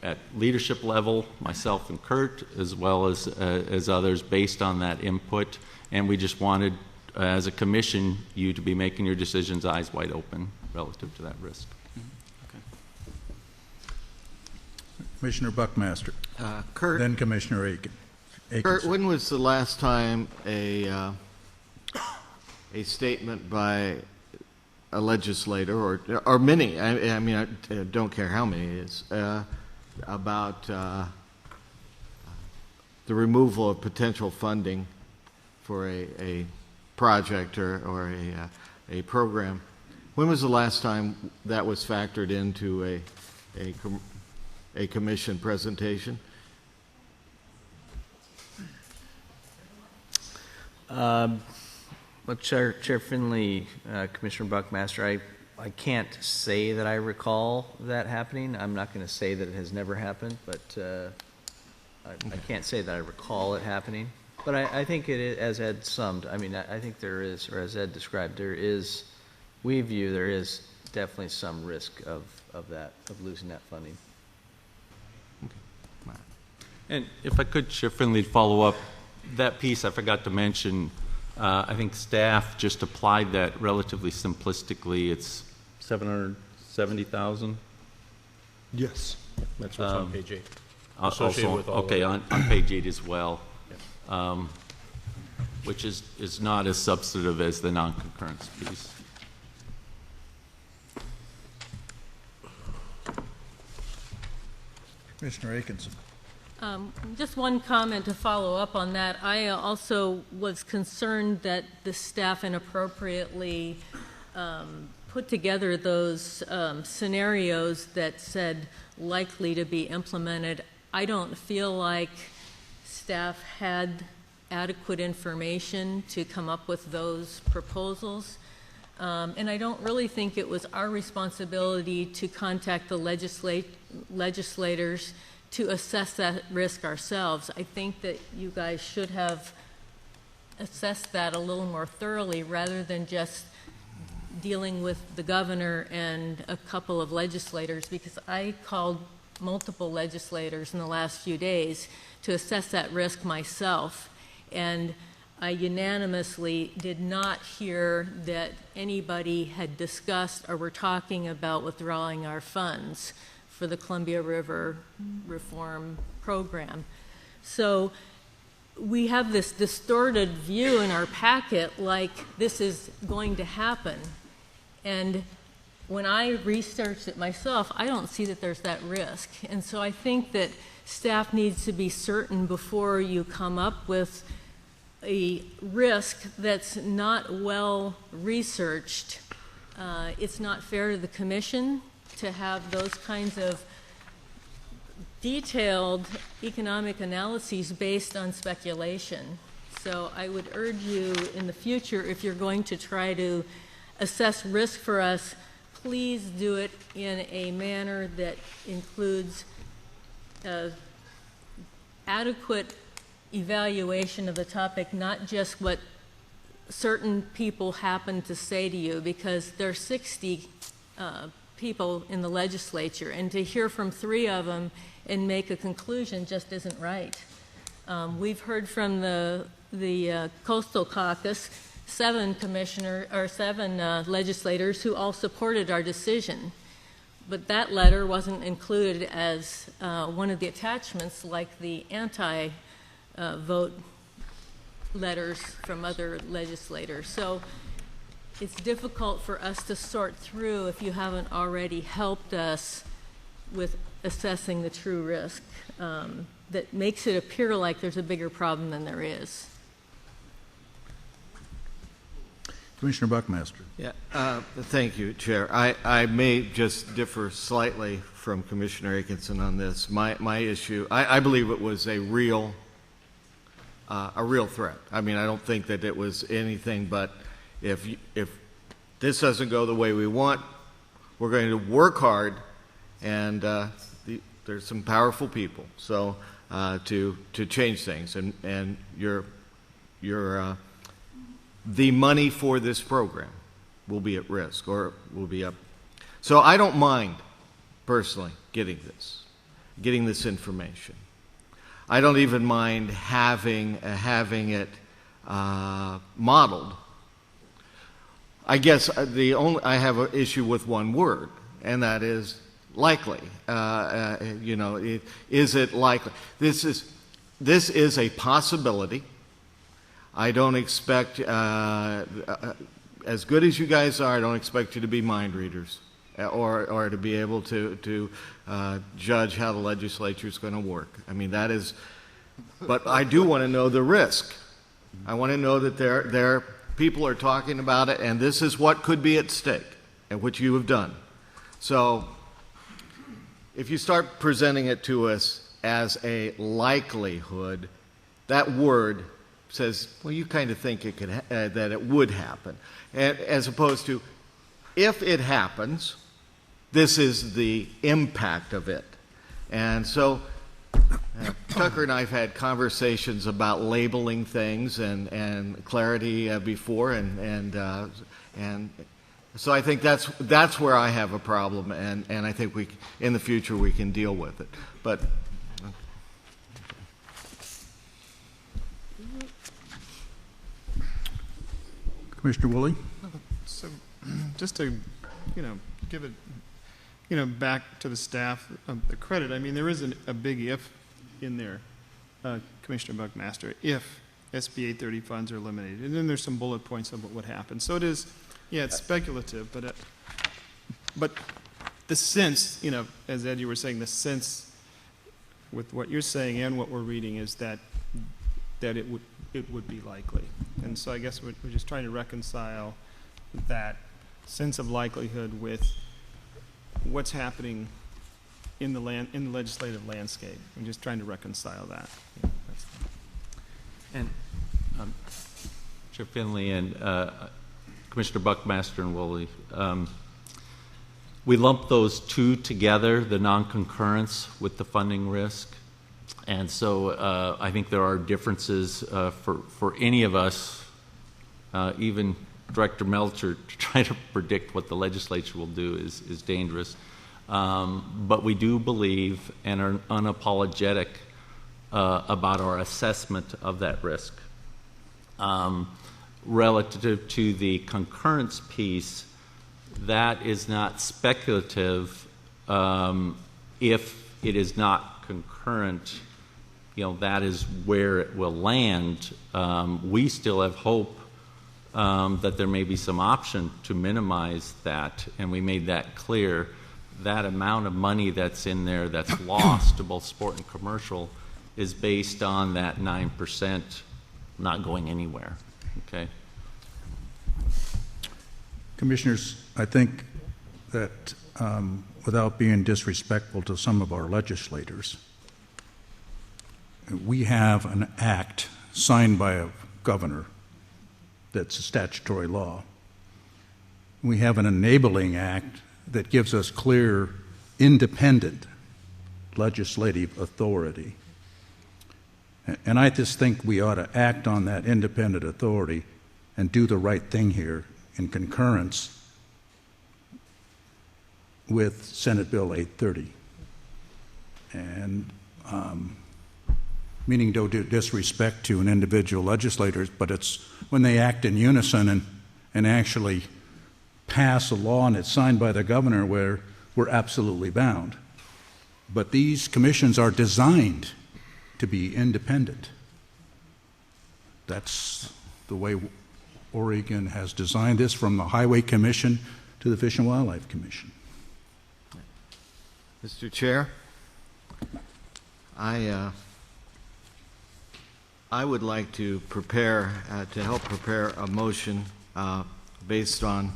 At leadership level, myself and Kurt, as well as others, based on that input. And we just wanted, as a commission, you to be making your decisions eyes wide open relative to that risk. Commissioner Buckmaster. Kurt. Then Commissioner Aiken. Kurt, when was the last time a statement by a legislator or many, I mean, I don't care how many it is, about the removal of potential funding for a project or a program? When was the last time that was factored into a commission presentation? Well, Chair Finley, Commissioner Buckmaster, I can't say that I recall that happening. I'm not going to say that it has never happened, but I can't say that I recall it happening. But I think it is, as Ed summed, I mean, I think there is, or as Ed described, there is definitely some risk of losing that funding. And if I could, Chair Finley, follow up, that piece I forgot to mention, I think staff just applied that relatively simplistically. It's $770,000. Yes. That's what's on page 8. Also, okay, on page 8 as well, which is not as substantive as the non-concurrence piece. Commissioner Aikenson. Just one comment to follow up on that. I also was concerned that the staff inappropriately put together those scenarios that said likely to be implemented. I don't feel like staff had adequate information to come up with those proposals. And I don't really think it was our responsibility to contact the legislators to assess that risk ourselves. I think that you guys should have assessed that a little more thoroughly rather than just dealing with the governor and a couple of legislators, because I called multiple legislators in the last few days to assess that risk myself, and I unanimously did not hear that anybody had discussed or were talking about withdrawing our funds for the Columbia River Reform Program. So we have this distorted view in our packet like this is going to happen. And when I researched it myself, I don't see that there's that risk. And so I think that staff needs to be certain before you come up with a risk that's not well researched, it's not fair to the commission to have those kinds of detailed economic analyses based on speculation. So I would urge you in the future, if you're going to try to assess risk for us, please do it in a manner that includes adequate evaluation of the topic, not just what certain people happen to say to you, because there are 60 people in the legislature, and to hear from 3 of them and make a conclusion just isn't right. We've heard from the Coastal Caucus 7 legislators who all supported our decision, but that letter wasn't included as one of the attachments like the anti-vote letters from other legislators. So it's difficult for us to sort through if you haven't already helped us with assessing the true risk that makes it appear like there's a bigger problem than there is. Commissioner Buckmaster. Yeah, thank you, Chair. I may just differ slightly from Commissioner Atkinson on this. My issue, I believe it was a real threat. I mean, I don't think that it was anything but if this doesn't go the way we want, we're going to work hard, and there's some powerful people so to change things, and the money for this program will be at risk or will be up. So I don't mind personally getting this information. I don't even mind having it modeled. I guess I have an issue with one word, and that is likely. Is it likely? This is a possibility. I don't expect, as good as you guys are, I don't expect you to be mind readers or to be able to judge how the legislature is going to work. I mean, that is, but I do want to know the risk. I want to know that people are talking about it, and this is what could be at stake, and which you have done. So if you start presenting it to us as a likelihood, that word says, well, you kind of think it could that it would happen, and as opposed to, if it happens, this is the impact of it. And so Tucker and I have had conversations about labeling things and clarity before, and so I think that's where I have a problem, and I think in the future we can deal with it. But Commissioner Woolley? So just to, give it, back to the staff the credit, I mean, there is a big if in there, Commissioner Buckmaster, if SB 830 funds are eliminated. And then there's some bullet points of what would happen. So it is, it's speculative, but the sense, as Ed, you were saying, the sense with what you're saying and what we're reading is that it would be likely. And so I guess we're just trying to reconcile that sense of likelihood with what's happening in the legislative landscape. I'm just trying to reconcile that. And Chair Finley and Commissioner Buckmaster and Woolley, we lump those two together, the non-concurrence with the funding risk. And so I think there are differences for any of us, even Director Melcher, to try to predict what the legislature will do is dangerous. But we do believe and are unapologetic about our assessment of that risk. Relative to the concurrence piece, that is not speculative. If it is not concurrent, that is where it will land. We still have hope that there may be some option to minimize that, and we made that clear. That amount of money that's in there that's lost to both sport and commercial is based on that 9% not going anywhere. Okay. Commissioners, I think that without being disrespectful to some of our legislators, we have an act signed by a governor that's a statutory law. We have an enabling act that gives us clear, independent legislative authority. And I just think we ought to act on that independent authority and do the right thing here in concurrence with Senate Bill 830. And meaning no disrespect to an individual legislators, but it's when they act in unison and actually pass a law and it's signed by the governor where we're absolutely bound. But these commissions are designed to be independent. That's the way Oregon has designed this, from the Highway Commission to the Fish and Wildlife Commission. Mr. Chair, I would like to prepare, to help prepare a motion based on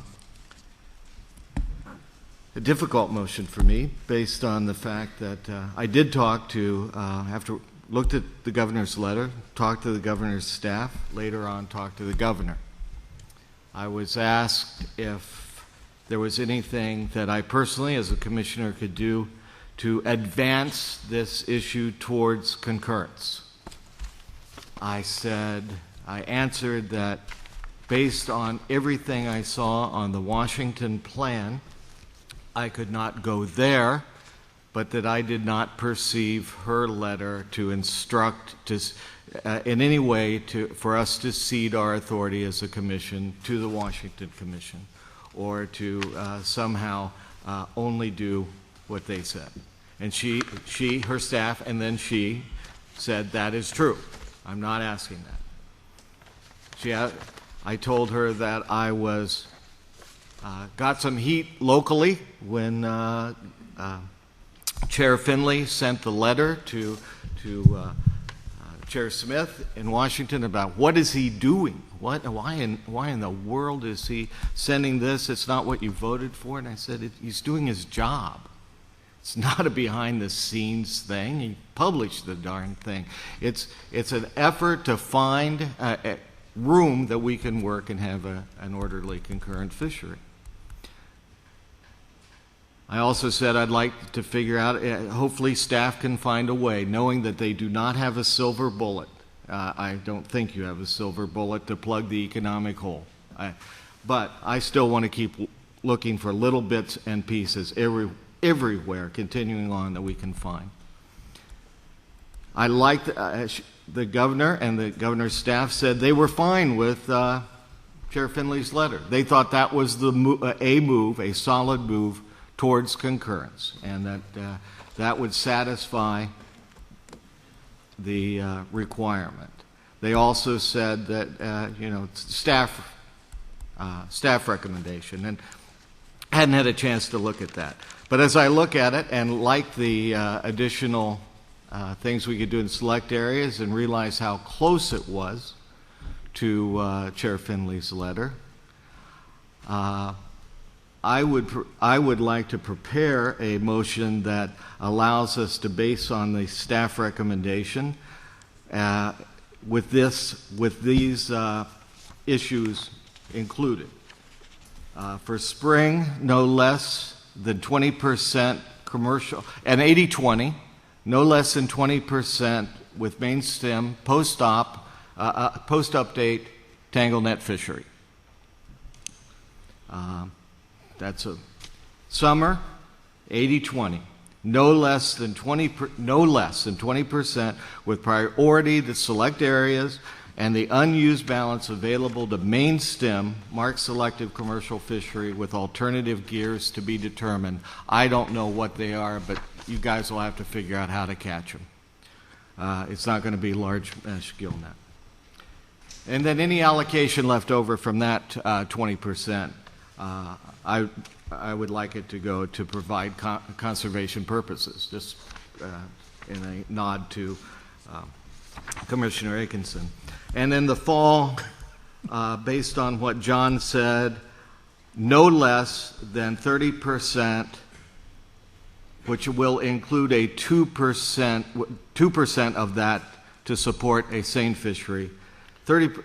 a difficult motion for me, based on the fact that I did talk to, after looked at the governor's letter, talked to the governor's staff, later on talked to the governor. I was asked if there was anything that I personally, as a commissioner, could do to advance this issue towards concurrence. I answered that based on everything I saw on the Washington plan, I could not go there, but that I did not perceive her letter to instruct in any way for us to cede our authority as a commission to the Washington Commission, or to somehow only do what they said. And her staff, and then she said that is true. I'm not asking that. I told her that I got some heat locally when Chair Finley sent the letter to Chair Smith in Washington about what is he doing? Why in the world is he sending this? It's not what you voted for. And I said, he's doing his job. It's not a behind-the-scenes thing. He published the darn thing. It's an effort to find a room that we can work and have an orderly concurrent fishery. I also said I'd like to figure out, hopefully staff can find a way, knowing that they do not have a silver bullet. I don't think you have a silver bullet to plug the economic hole. But I still want to keep looking for little bits and pieces everywhere, continuing on, that we can find. I like the governor, and the governor's staff said they were fine with Chair Finley's letter. They thought that was a solid move towards concurrence, and that would satisfy the requirement. They also said that staff recommendation, and hadn't had a chance to look at that. But as I look at it and like the additional things we could do in select areas, and realize how close it was to Chair Finley's letter, I would like to prepare a motion that allows us to base on the staff recommendation with these issues included. For spring, no less than 20% commercial, and 80-20, no less than 20% with main stem post-update tangle net fishery. That's a summer, 80-20. No less than 20% with priority to select areas and the unused balance available to main stem marked selective commercial fishery with alternative gears to be determined. I don't know what they are, but you guys will have to figure out how to catch them. It's not going to be large mesh gill net. And then any allocation left over from that 20%, I would like it to go to provide conservation purposes, just in a nod to Commissioner Atkinson. And in the fall, based on what John said, no less than 30%, which will include a 2% of that to support a seine fishery, 30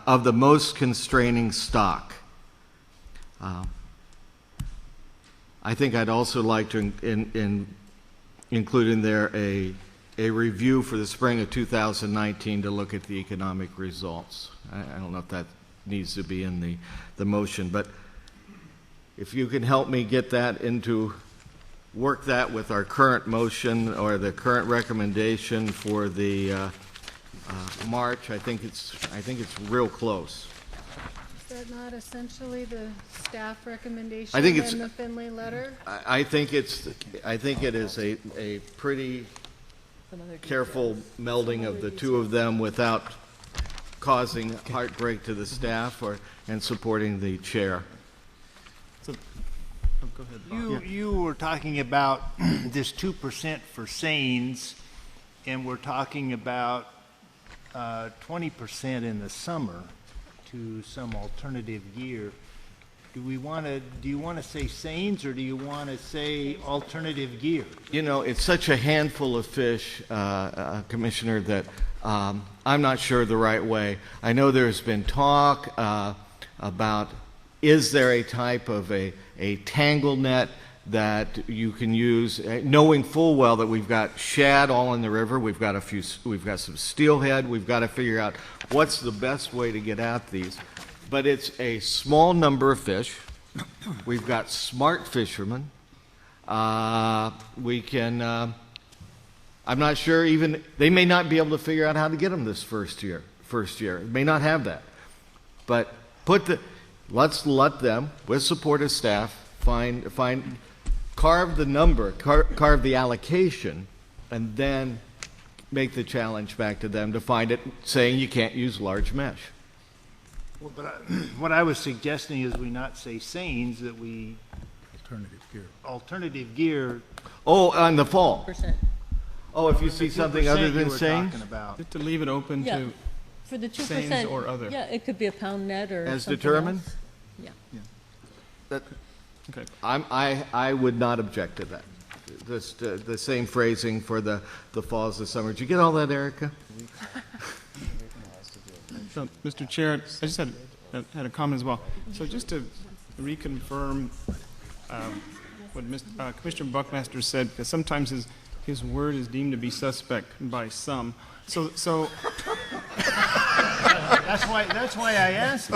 of the most constraining stock. I think I'd also like to include in there a review for the spring of 2019 to look at the economic results. I don't know if that needs to be in the motion, but if you can help me get that work that with our current motion or the current recommendation for the March, I think it's real close. Is that not essentially the staff recommendation I think it's, in the Finley letter? I think it is a pretty careful melding of the two of them without causing heartbreak to the staff and supporting the chair. Go ahead, Bob. You were talking about this 2% for seines, and we're talking about 20% in the summer to some alternative gear. Do you want to say seines, or do you want to say alternative gear? You know, it's such a handful of fish, Commissioner, that I'm not sure the right way. I know there's been talk about, is there a type of a tangle net that you can use, knowing full well that we've got shad all in the river, we've got some steelhead, we've got to figure out what's the best way to get at these. But it's a small number of fish. We've got smart fishermen. We can, I'm not sure even, they may not be able to figure out how to get them this first year. May not have that. But let's let them, with supportive staff, carve the number, carve the allocation, and then make the challenge back to them to find it, saying you can't use large mesh. Well, but what I was suggesting is we not say seines, that we alternative gear. Oh, on the fall. Percent. Oh, if you see something other than seines? Just to leave it open to for the 2%, seines or other. Yeah, it could be a pound net or as something determined. else. Yeah. Okay. I would not object to that. The same phrasing for the falls, the summer. Did you get all that, Erica? So, Mr. Chair, I just had a comment as well. So just to reconfirm what Commissioner Buckmaster said, because sometimes his word is deemed to be suspect by some. So that's why I asked.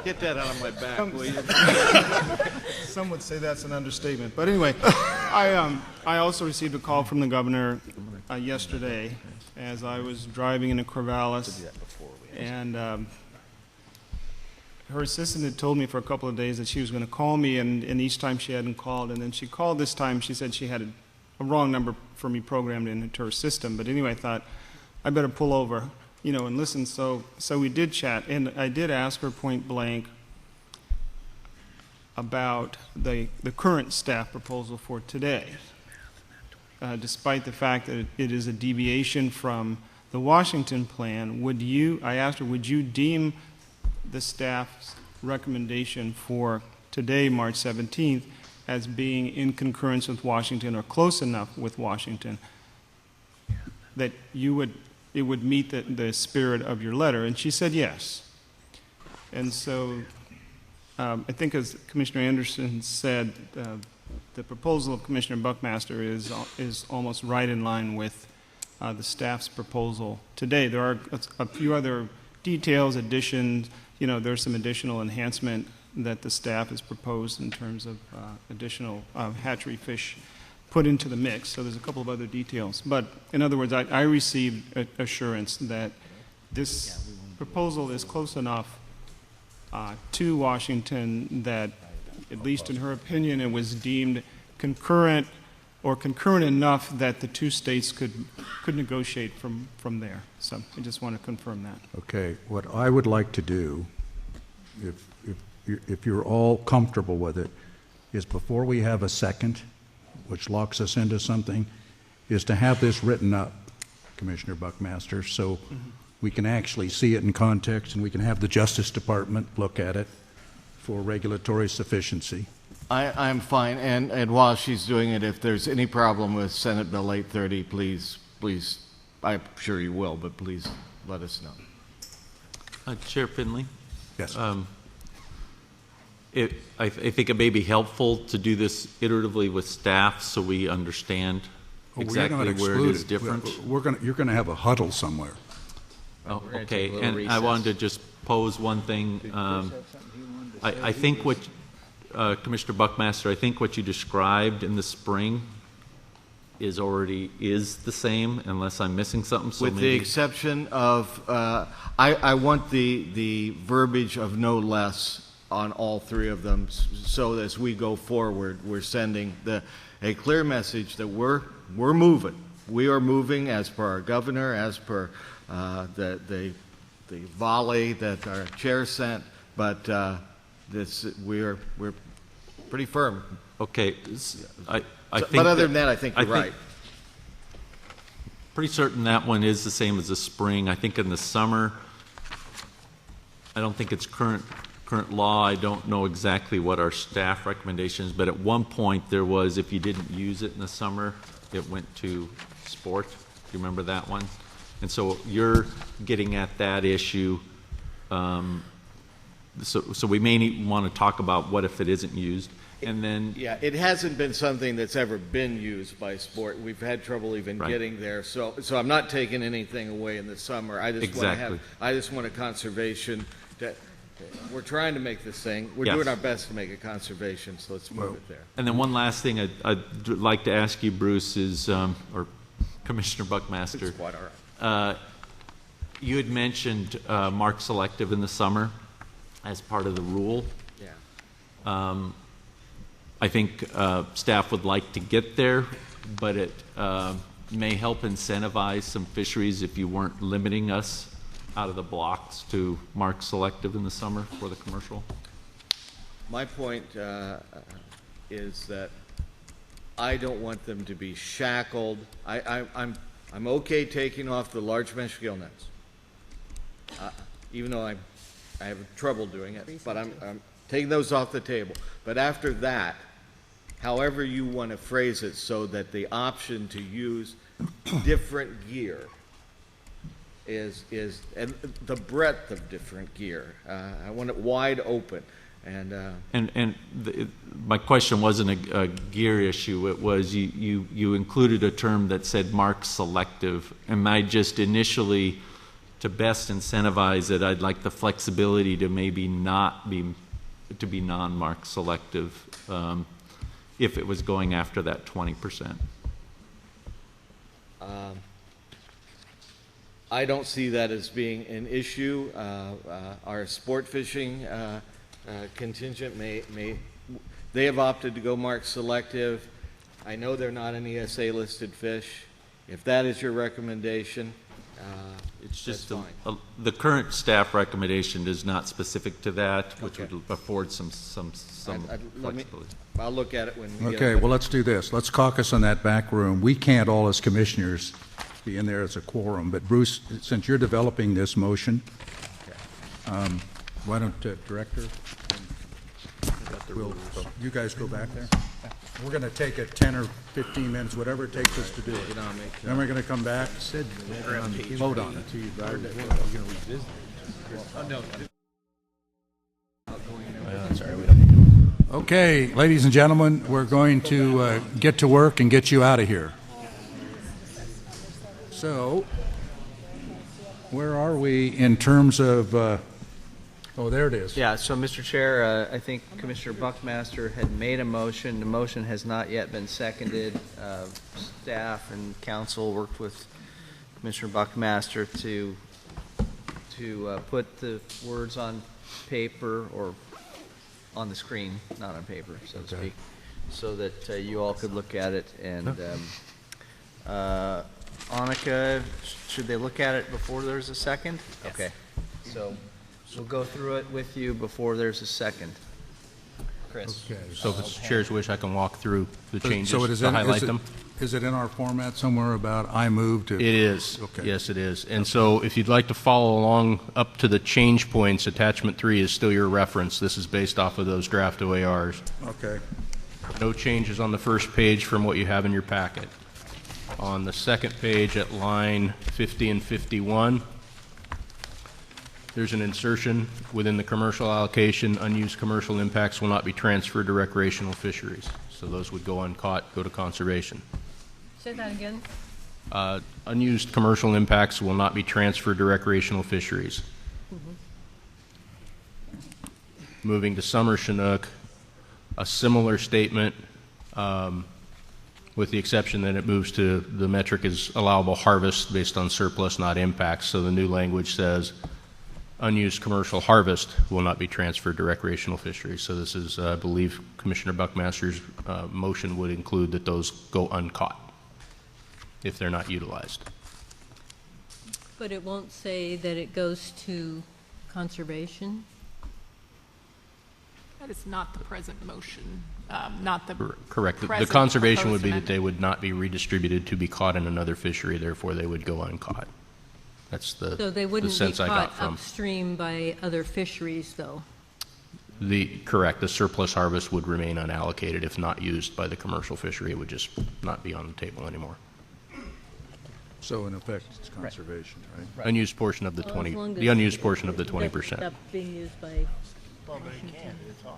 Get that out of my back, will you? Some would say that's an understatement. But anyway, I also received a call from the governor yesterday as I was driving into Corvallis, and her assistant had told me for a couple of days that she was going to call me, and each time she hadn't called, and then she called this time. She said she had a wrong number for me programmed into her system. But anyway, I thought I better pull over, and listen. So we did chat, and I did ask her point blank about the current staff proposal for today. Despite the fact that it is a deviation from the Washington plan, I asked her, would you deem the staff's recommendation for today, March 17th, as being in concurrence with Washington or close enough with Washington that it would meet the spirit of your letter? And she said yes. And so I think, as Commissioner Anderson said, the proposal of Commissioner Buckmaster is almost right in line with the staff's proposal today. There are a few other details, additions. There's some additional enhancement that the staff has proposed in terms of additional hatchery fish put into the mix. So there's a couple of other details. But in other words, I received assurance that this proposal is close enough to Washington that, at least in her opinion, it was deemed concurrent enough that the two states could negotiate from there. So I just want to confirm that. Okay, what I would like to do, if you're all comfortable with it, is before we have a second, which locks us into something, is to have this written up, Commissioner Buckmaster, so we can actually see it in context, and we can have the Justice Department look at it for regulatory sufficiency. I'm fine, and while she's doing it, if there's any problem with Senate Bill 830, please, I'm sure you will, but please let us know. Chair Finley? Yes. I think it may be helpful to do this iteratively with staff so we understand exactly where it is different. You're going to have a huddle somewhere. Oh, okay. And I wanted to just pose one thing. I think what, Commissioner Buckmaster, I think what you described in the spring is the same, unless I'm missing something. So with the exception of, I want the verbiage of no less on all three of them, so as we go forward, we're sending a clear message that we're moving. We are moving as per our governor, as per the volley that our chair sent, but we're pretty firm. Okay, I think. But other than that, I think you're right. Pretty certain that one is the same as the spring. I think in the summer, I don't think it's current law. I don't know exactly what our staff recommendation is, but at one point there was, if you didn't use it in the summer, it went to sport. Do you remember that one? And so you're getting at that issue. So we may want to talk about what if it isn't used. And then, yeah, it hasn't been something that's ever been used by sport. We've had trouble even getting there. So I'm not taking anything away in the summer. I just want a conservation. We're trying to make this thing. We're doing our best to make it conservation. So let's move it there. And then one last thing I'd like to ask you, Bruce, is or Commissioner Buckmaster. It's quite all right. You had mentioned mark selective in the summer as part of the rule. Yeah. I think staff would like to get there, but it may help incentivize some fisheries if you weren't limiting us out of the blocks to mark selective in the summer for the commercial. My point is that I don't want them to be shackled. I'm okay taking off the large mesh gill nets, even though I have trouble doing it, but I'm taking those off the table. But after that, however you want to phrase it, so that the option to use different gear is and the breadth of different gear. I want it wide open. My question wasn't a gear issue. It was you included a term that said mark selective, and I just initially, to best incentivize it, I'd like the flexibility to maybe not be to be non-mark selective if it was going after that 20%. I don't see that as being an issue. Our sport fishing contingent they have opted to go mark selective. I know they're not an ESA listed fish. If that is your recommendation, it's just the current staff recommendation is not specific to that, which would afford some flexibility. I'll look at it when we get Okay, well, let's do this. Let's caucus in that back room. We can't all as commissioners be in there as a quorum, but Bruce, since you're developing this motion, why don't Director, you guys go back there? We're going to take it 10 or 15 minutes, whatever it takes us to do it. Then we're going to come back, vote on it. Okay, ladies and gentlemen, we're going to get to work and get you out of here. So, where are we in terms of... oh, there it is. Yeah, so Mr. Chair, I think Commissioner Buckmaster had made a motion. The motion has not yet been seconded. Staff and council worked with Commissioner Buckmaster to put the words on paper, or on the screen, not on paper, so to speak, so that you all could look at it. And Annika, should they look at it before there's a second? Yes. Okay. So we'll go through it with you before there's a second. Chris. Okay. So if it's the chair's wish, I can walk through the changes So it is to in, highlight them. Is it in our format somewhere about I move to? It is. Okay. Yes, it is. And so if you'd like to follow along up to the change points, attachment 3 is still your reference. This is based off of those draft OARs. Okay. No changes on the first page from what you have in your packet. On the second page at line 50 and 51, there's an insertion within the commercial allocation. Unused commercial impacts will not be transferred to recreational fisheries. So those would go uncaught, go to conservation. Say that again. Unused commercial impacts will not be transferred to recreational fisheries. Moving to summer Chinook, a similar statement, with the exception that it moves to the metric is allowable harvest based on surplus, not impacts. So the new language says unused commercial harvest will not be transferred to recreational fisheries. So this is, I believe, Commissioner Buckmaster's motion would include that those go uncaught if they're not utilized. But it won't say that it goes to conservation? That is not the present motion, not the Correct. The present conservation would proposed be that amendment. they would not be redistributed to be caught in another fishery, therefore they would go uncaught. That's the, So they the wouldn't be sense I got caught from. upstream by other fisheries, though? Correct. The surplus harvest would remain unallocated if not used by the commercial fishery. It would just not be on the table anymore. So in effect, it's conservation, right? Unused portion of the Well, as 20, long the as unused portion of the it 20%. doesn't stop being used by Well, they can, it's ours.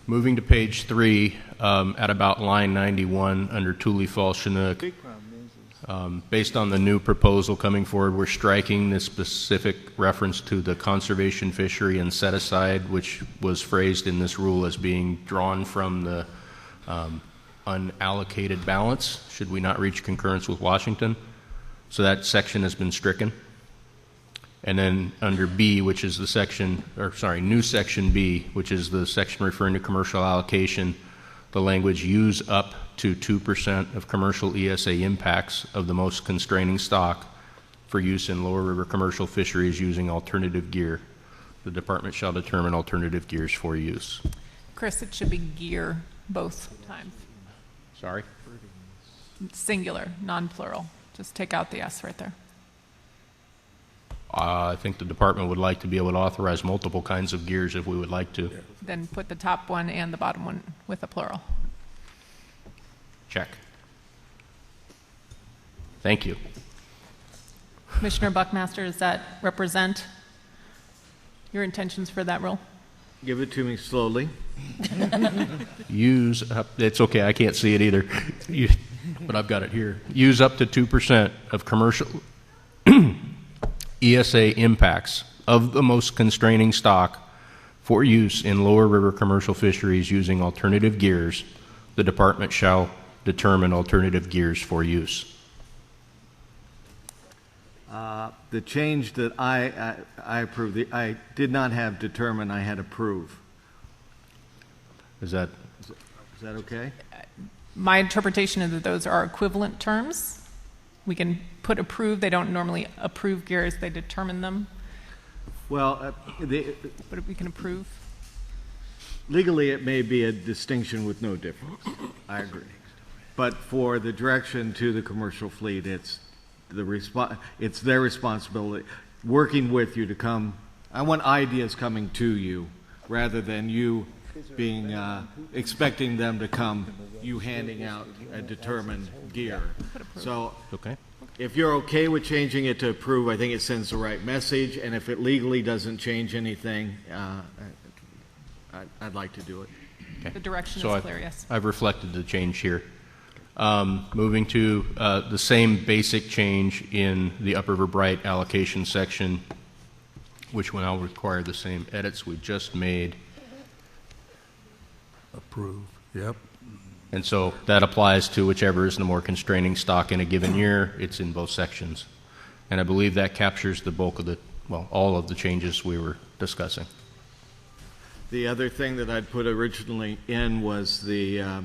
Moving to page 3, at about line 91 under Tule Falls Chinook. Big problem is Based on the new proposal coming forward, we're striking this specific reference to the conservation fishery and set aside, which was phrased in this rule as being drawn from the unallocated balance, should we not reach concurrence with Washington. So that section has been stricken. And then under B, which is the section, or sorry, new section B, which is the section referring to commercial allocation, the language use up to 2% of commercial ESA impacts of the most constraining stock for use in lower river commercial fisheries using alternative gear. The department shall determine alternative gears for use. Chris, it should be gear both times. Sorry? Singular, non-plural. Just take out the S right there. I think the department would like to be able to authorize multiple kinds of gears if we would like to. Then put the top one and the bottom one with a plural. Check. Thank you. Commissioner Buckmaster, does that represent your intentions for that rule? Give it to me slowly. Use up, it's okay, I can't see it either, but I've got it here. Use up to 2% of commercial ESA impacts of the most constraining stock for use in lower river commercial fisheries using alternative gears. The department shall determine alternative gears for use. The change that I approved, I did not have determine, I had approve. Is that okay? My interpretation is that those are equivalent terms. We can put approve. They don't normally approve gears. They determine them. Well, but we can approve. Legally, it may be a distinction with no difference. I agree. But for the direction to the commercial fleet, it's their responsibility, working with you to come. I want ideas coming to you rather than you being expecting them to come, you handing out a determined gear. So okay. If you're okay with changing it to approve, I think it sends the right message, and if it legally doesn't change anything, I'd like to do it. The direction So is clear, yes. I've reflected the change here. Moving to the same basic change in the Upriver Bright allocation section, which will now require the same edits we just made. Approve, yep. And so that applies to whichever is the more constraining stock in a given year. It's in both sections. And I believe that captures the bulk of the, well, all of the changes we were discussing. The other thing that I'd put originally in was the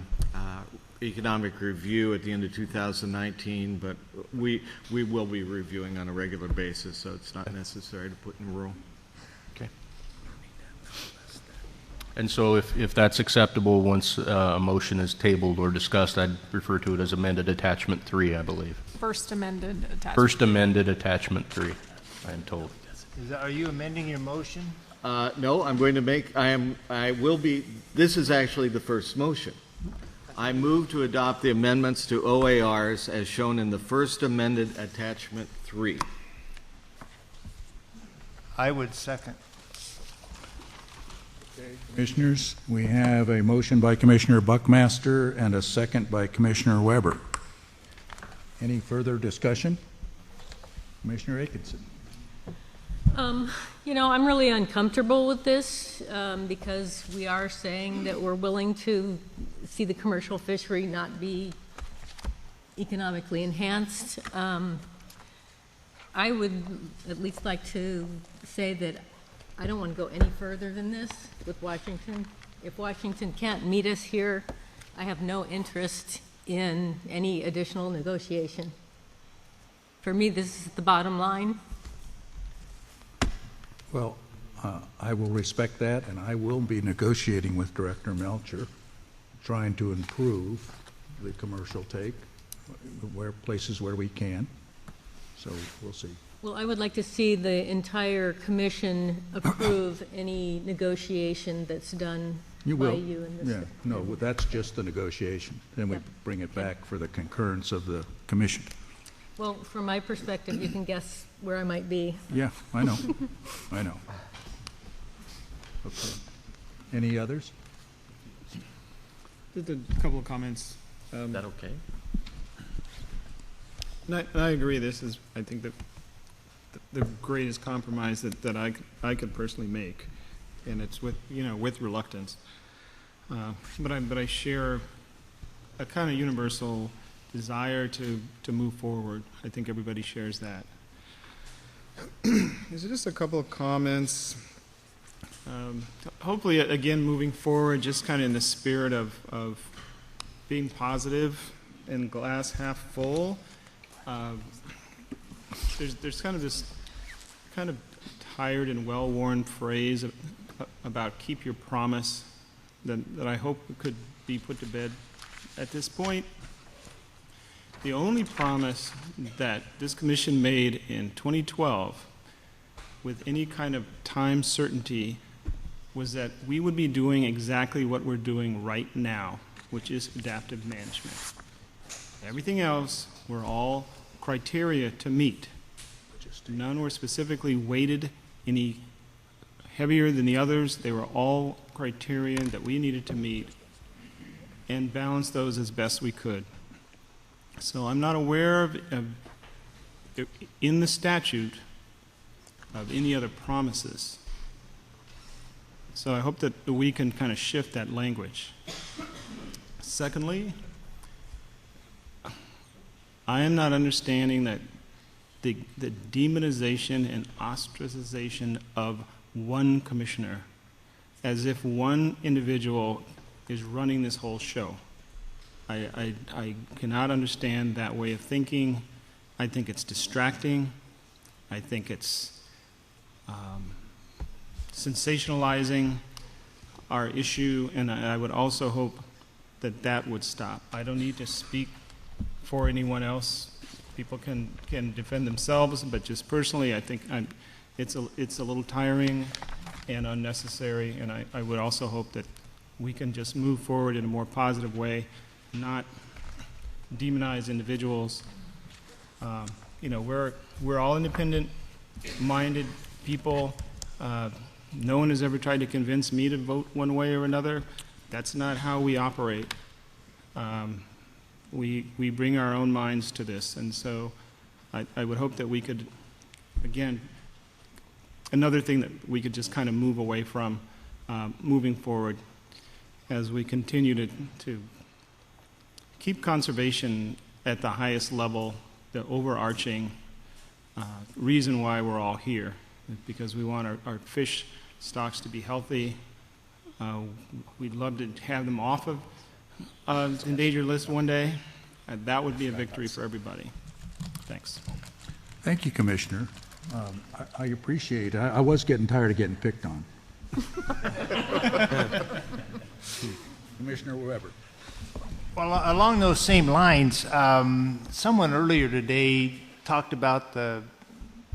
economic review at the end of 2019, but we will be reviewing on a regular basis, so it's not necessary to put in rule. Okay. And so if that's acceptable, once a motion is tabled or discussed, I'd refer to it as amended attachment 3, I believe. First amended attachment. First amended attachment 3, I am told. Are you amending your motion? No, I'm going to this is actually the first motion. I move to adopt the amendments to OARs as shown in the first amended attachment 3. I would second. Commissioners, we have a motion by Commissioner Buckmaster and a second by Commissioner Weber. Any further discussion? Commissioner Atkinson. I'm really uncomfortable with this because we are saying that we're willing to see the commercial fishery not be economically enhanced. I would at least like to say that I don't want to go any further than this with Washington. If Washington can't meet us here, I have no interest in any additional negotiation. For me, this is the bottom line. Well, I will respect that, and I will be negotiating with Director Melcher, trying to improve the commercial take, places where we can. So we'll see. Well, I would like to see the entire commission approve any negotiation that's done by you in this. Yeah, no, that's just the negotiation. Then we bring it back for the concurrence of the commission. Well, from my perspective, you can guess where I might be. Yeah, I know. I know. Okay. Any others? Just a couple of comments. Is that okay? And I agree. This is, I think, the greatest compromise that I could personally make, and it's with reluctance. But I share a kind of universal desire to move forward. I think everybody shares that. There's just a couple of comments. Hopefully, again, moving forward, just kind of in the spirit of being positive and glass half full. There's kind of this kind of tired and well-worn phrase about keep your promise that I hope could be put to bed at this point. The only promise that this commission made in 2012 with any kind of time certainty was that we would be doing exactly what we're doing right now, which is adaptive management. Everything else were all criteria to meet. None were specifically weighted any heavier than the others. They were all criteria that we needed to meet and balance those as best we could. So I'm not aware of in the statute of any other promises. So I hope that we can kind of shift that language. Secondly, I am not understanding that the demonization and ostracization of one commissioner as if one individual is running this whole show. I cannot understand that way of thinking. I think it's distracting. I think it's sensationalizing our issue, and I would also hope that that would stop. I don't need to speak for anyone else. People can defend themselves, but just personally, I think it's a little tiring and unnecessary, and I would also hope that we can just move forward in a more positive way, not demonize individuals. We're all independent-minded people. No one has ever tried to convince me to vote one way or another. That's not how we operate. We bring our own minds to this, and so I would hope that we could, again, another thing that we could just kind of move away from moving forward as we continue to keep conservation at the highest level, the overarching reason why we're all here, because we want our fish stocks to be healthy. We'd love to have them off of endangered list one day. That would be a victory for everybody. Thanks. Thank you, Commissioner. I appreciate it. I was getting tired of getting picked on. Commissioner Weber. Well, along those same lines, someone earlier today talked about the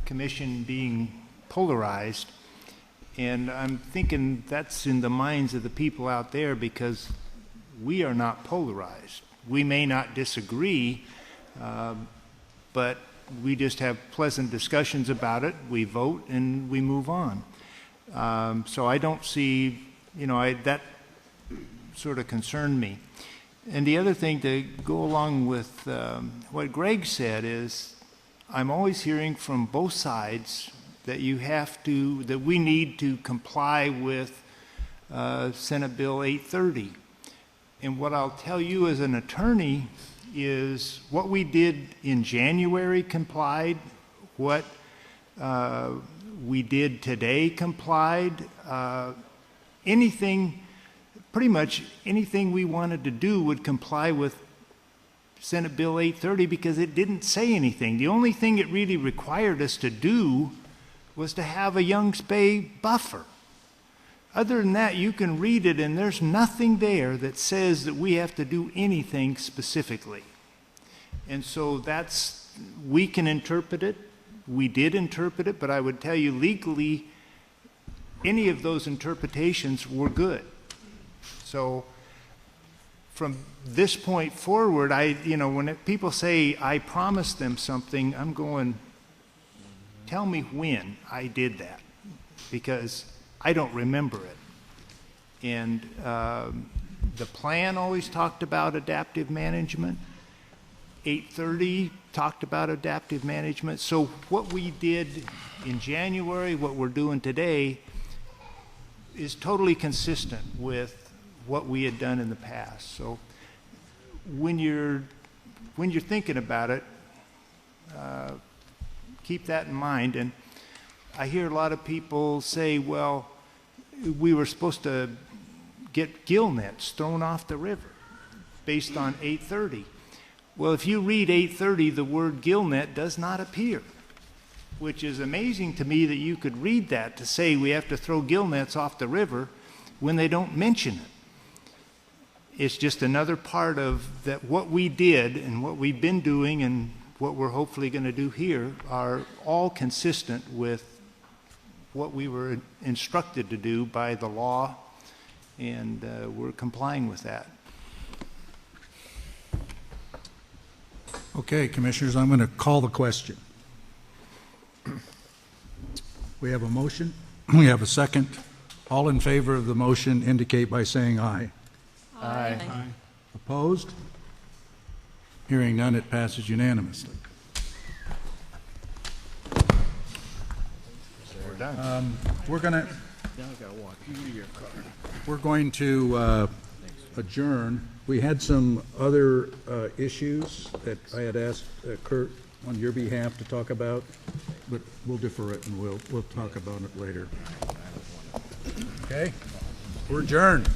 commission being polarized, and I'm thinking that's in the minds of the people out there because we are not polarized. We may not disagree, but we just have pleasant discussions about it. We vote and we move on. So I don't see, that sort of concerned me. And the other thing to go along with what Greg said is, I'm always hearing from both sides that that we need to comply with Senate Bill 830. And what I'll tell you as an attorney is what we did in January complied, what we did today complied, pretty much anything we wanted to do would comply with Senate Bill 830 because it didn't say anything. The only thing it really required us to do was to have a young spay buffer. Other than that, you can read it and there's nothing there that says that we have to do anything specifically. And so we can interpret it. We did interpret it, but I would tell you legally, any of those interpretations were good. So from this point forward, when people say I promised them something, I'm going, tell me when I did that, because I don't remember it. And the plan always talked about adaptive management. 830 talked about adaptive management. So what we did in January, what we're doing today, is totally consistent with what we had done in the past. So when you're thinking about it, keep that in mind. And I hear a lot of people say, well, we were supposed to get gill nets thrown off the river based on 830. Well, if you read 830, the word gill net does not appear, which is amazing to me that you could read that to say we have to throw gill nets off the river when they don't mention it. It's just another part of that. What we did and what we've been doing and what we're hopefully going to do here are all consistent with what we were instructed to do by the law, and we're complying with that. Okay, Commissioners, I'm going to call the question. We have a motion. We have a second. All in favor of the motion indicate by saying aye. Aye. Opposed? Hearing none, it passes unanimously. We're done. We're going to adjourn. We had some other issues that I had asked Kurt on your behalf to talk about, but we'll defer it and we'll talk about it later. Okay? We're adjourned.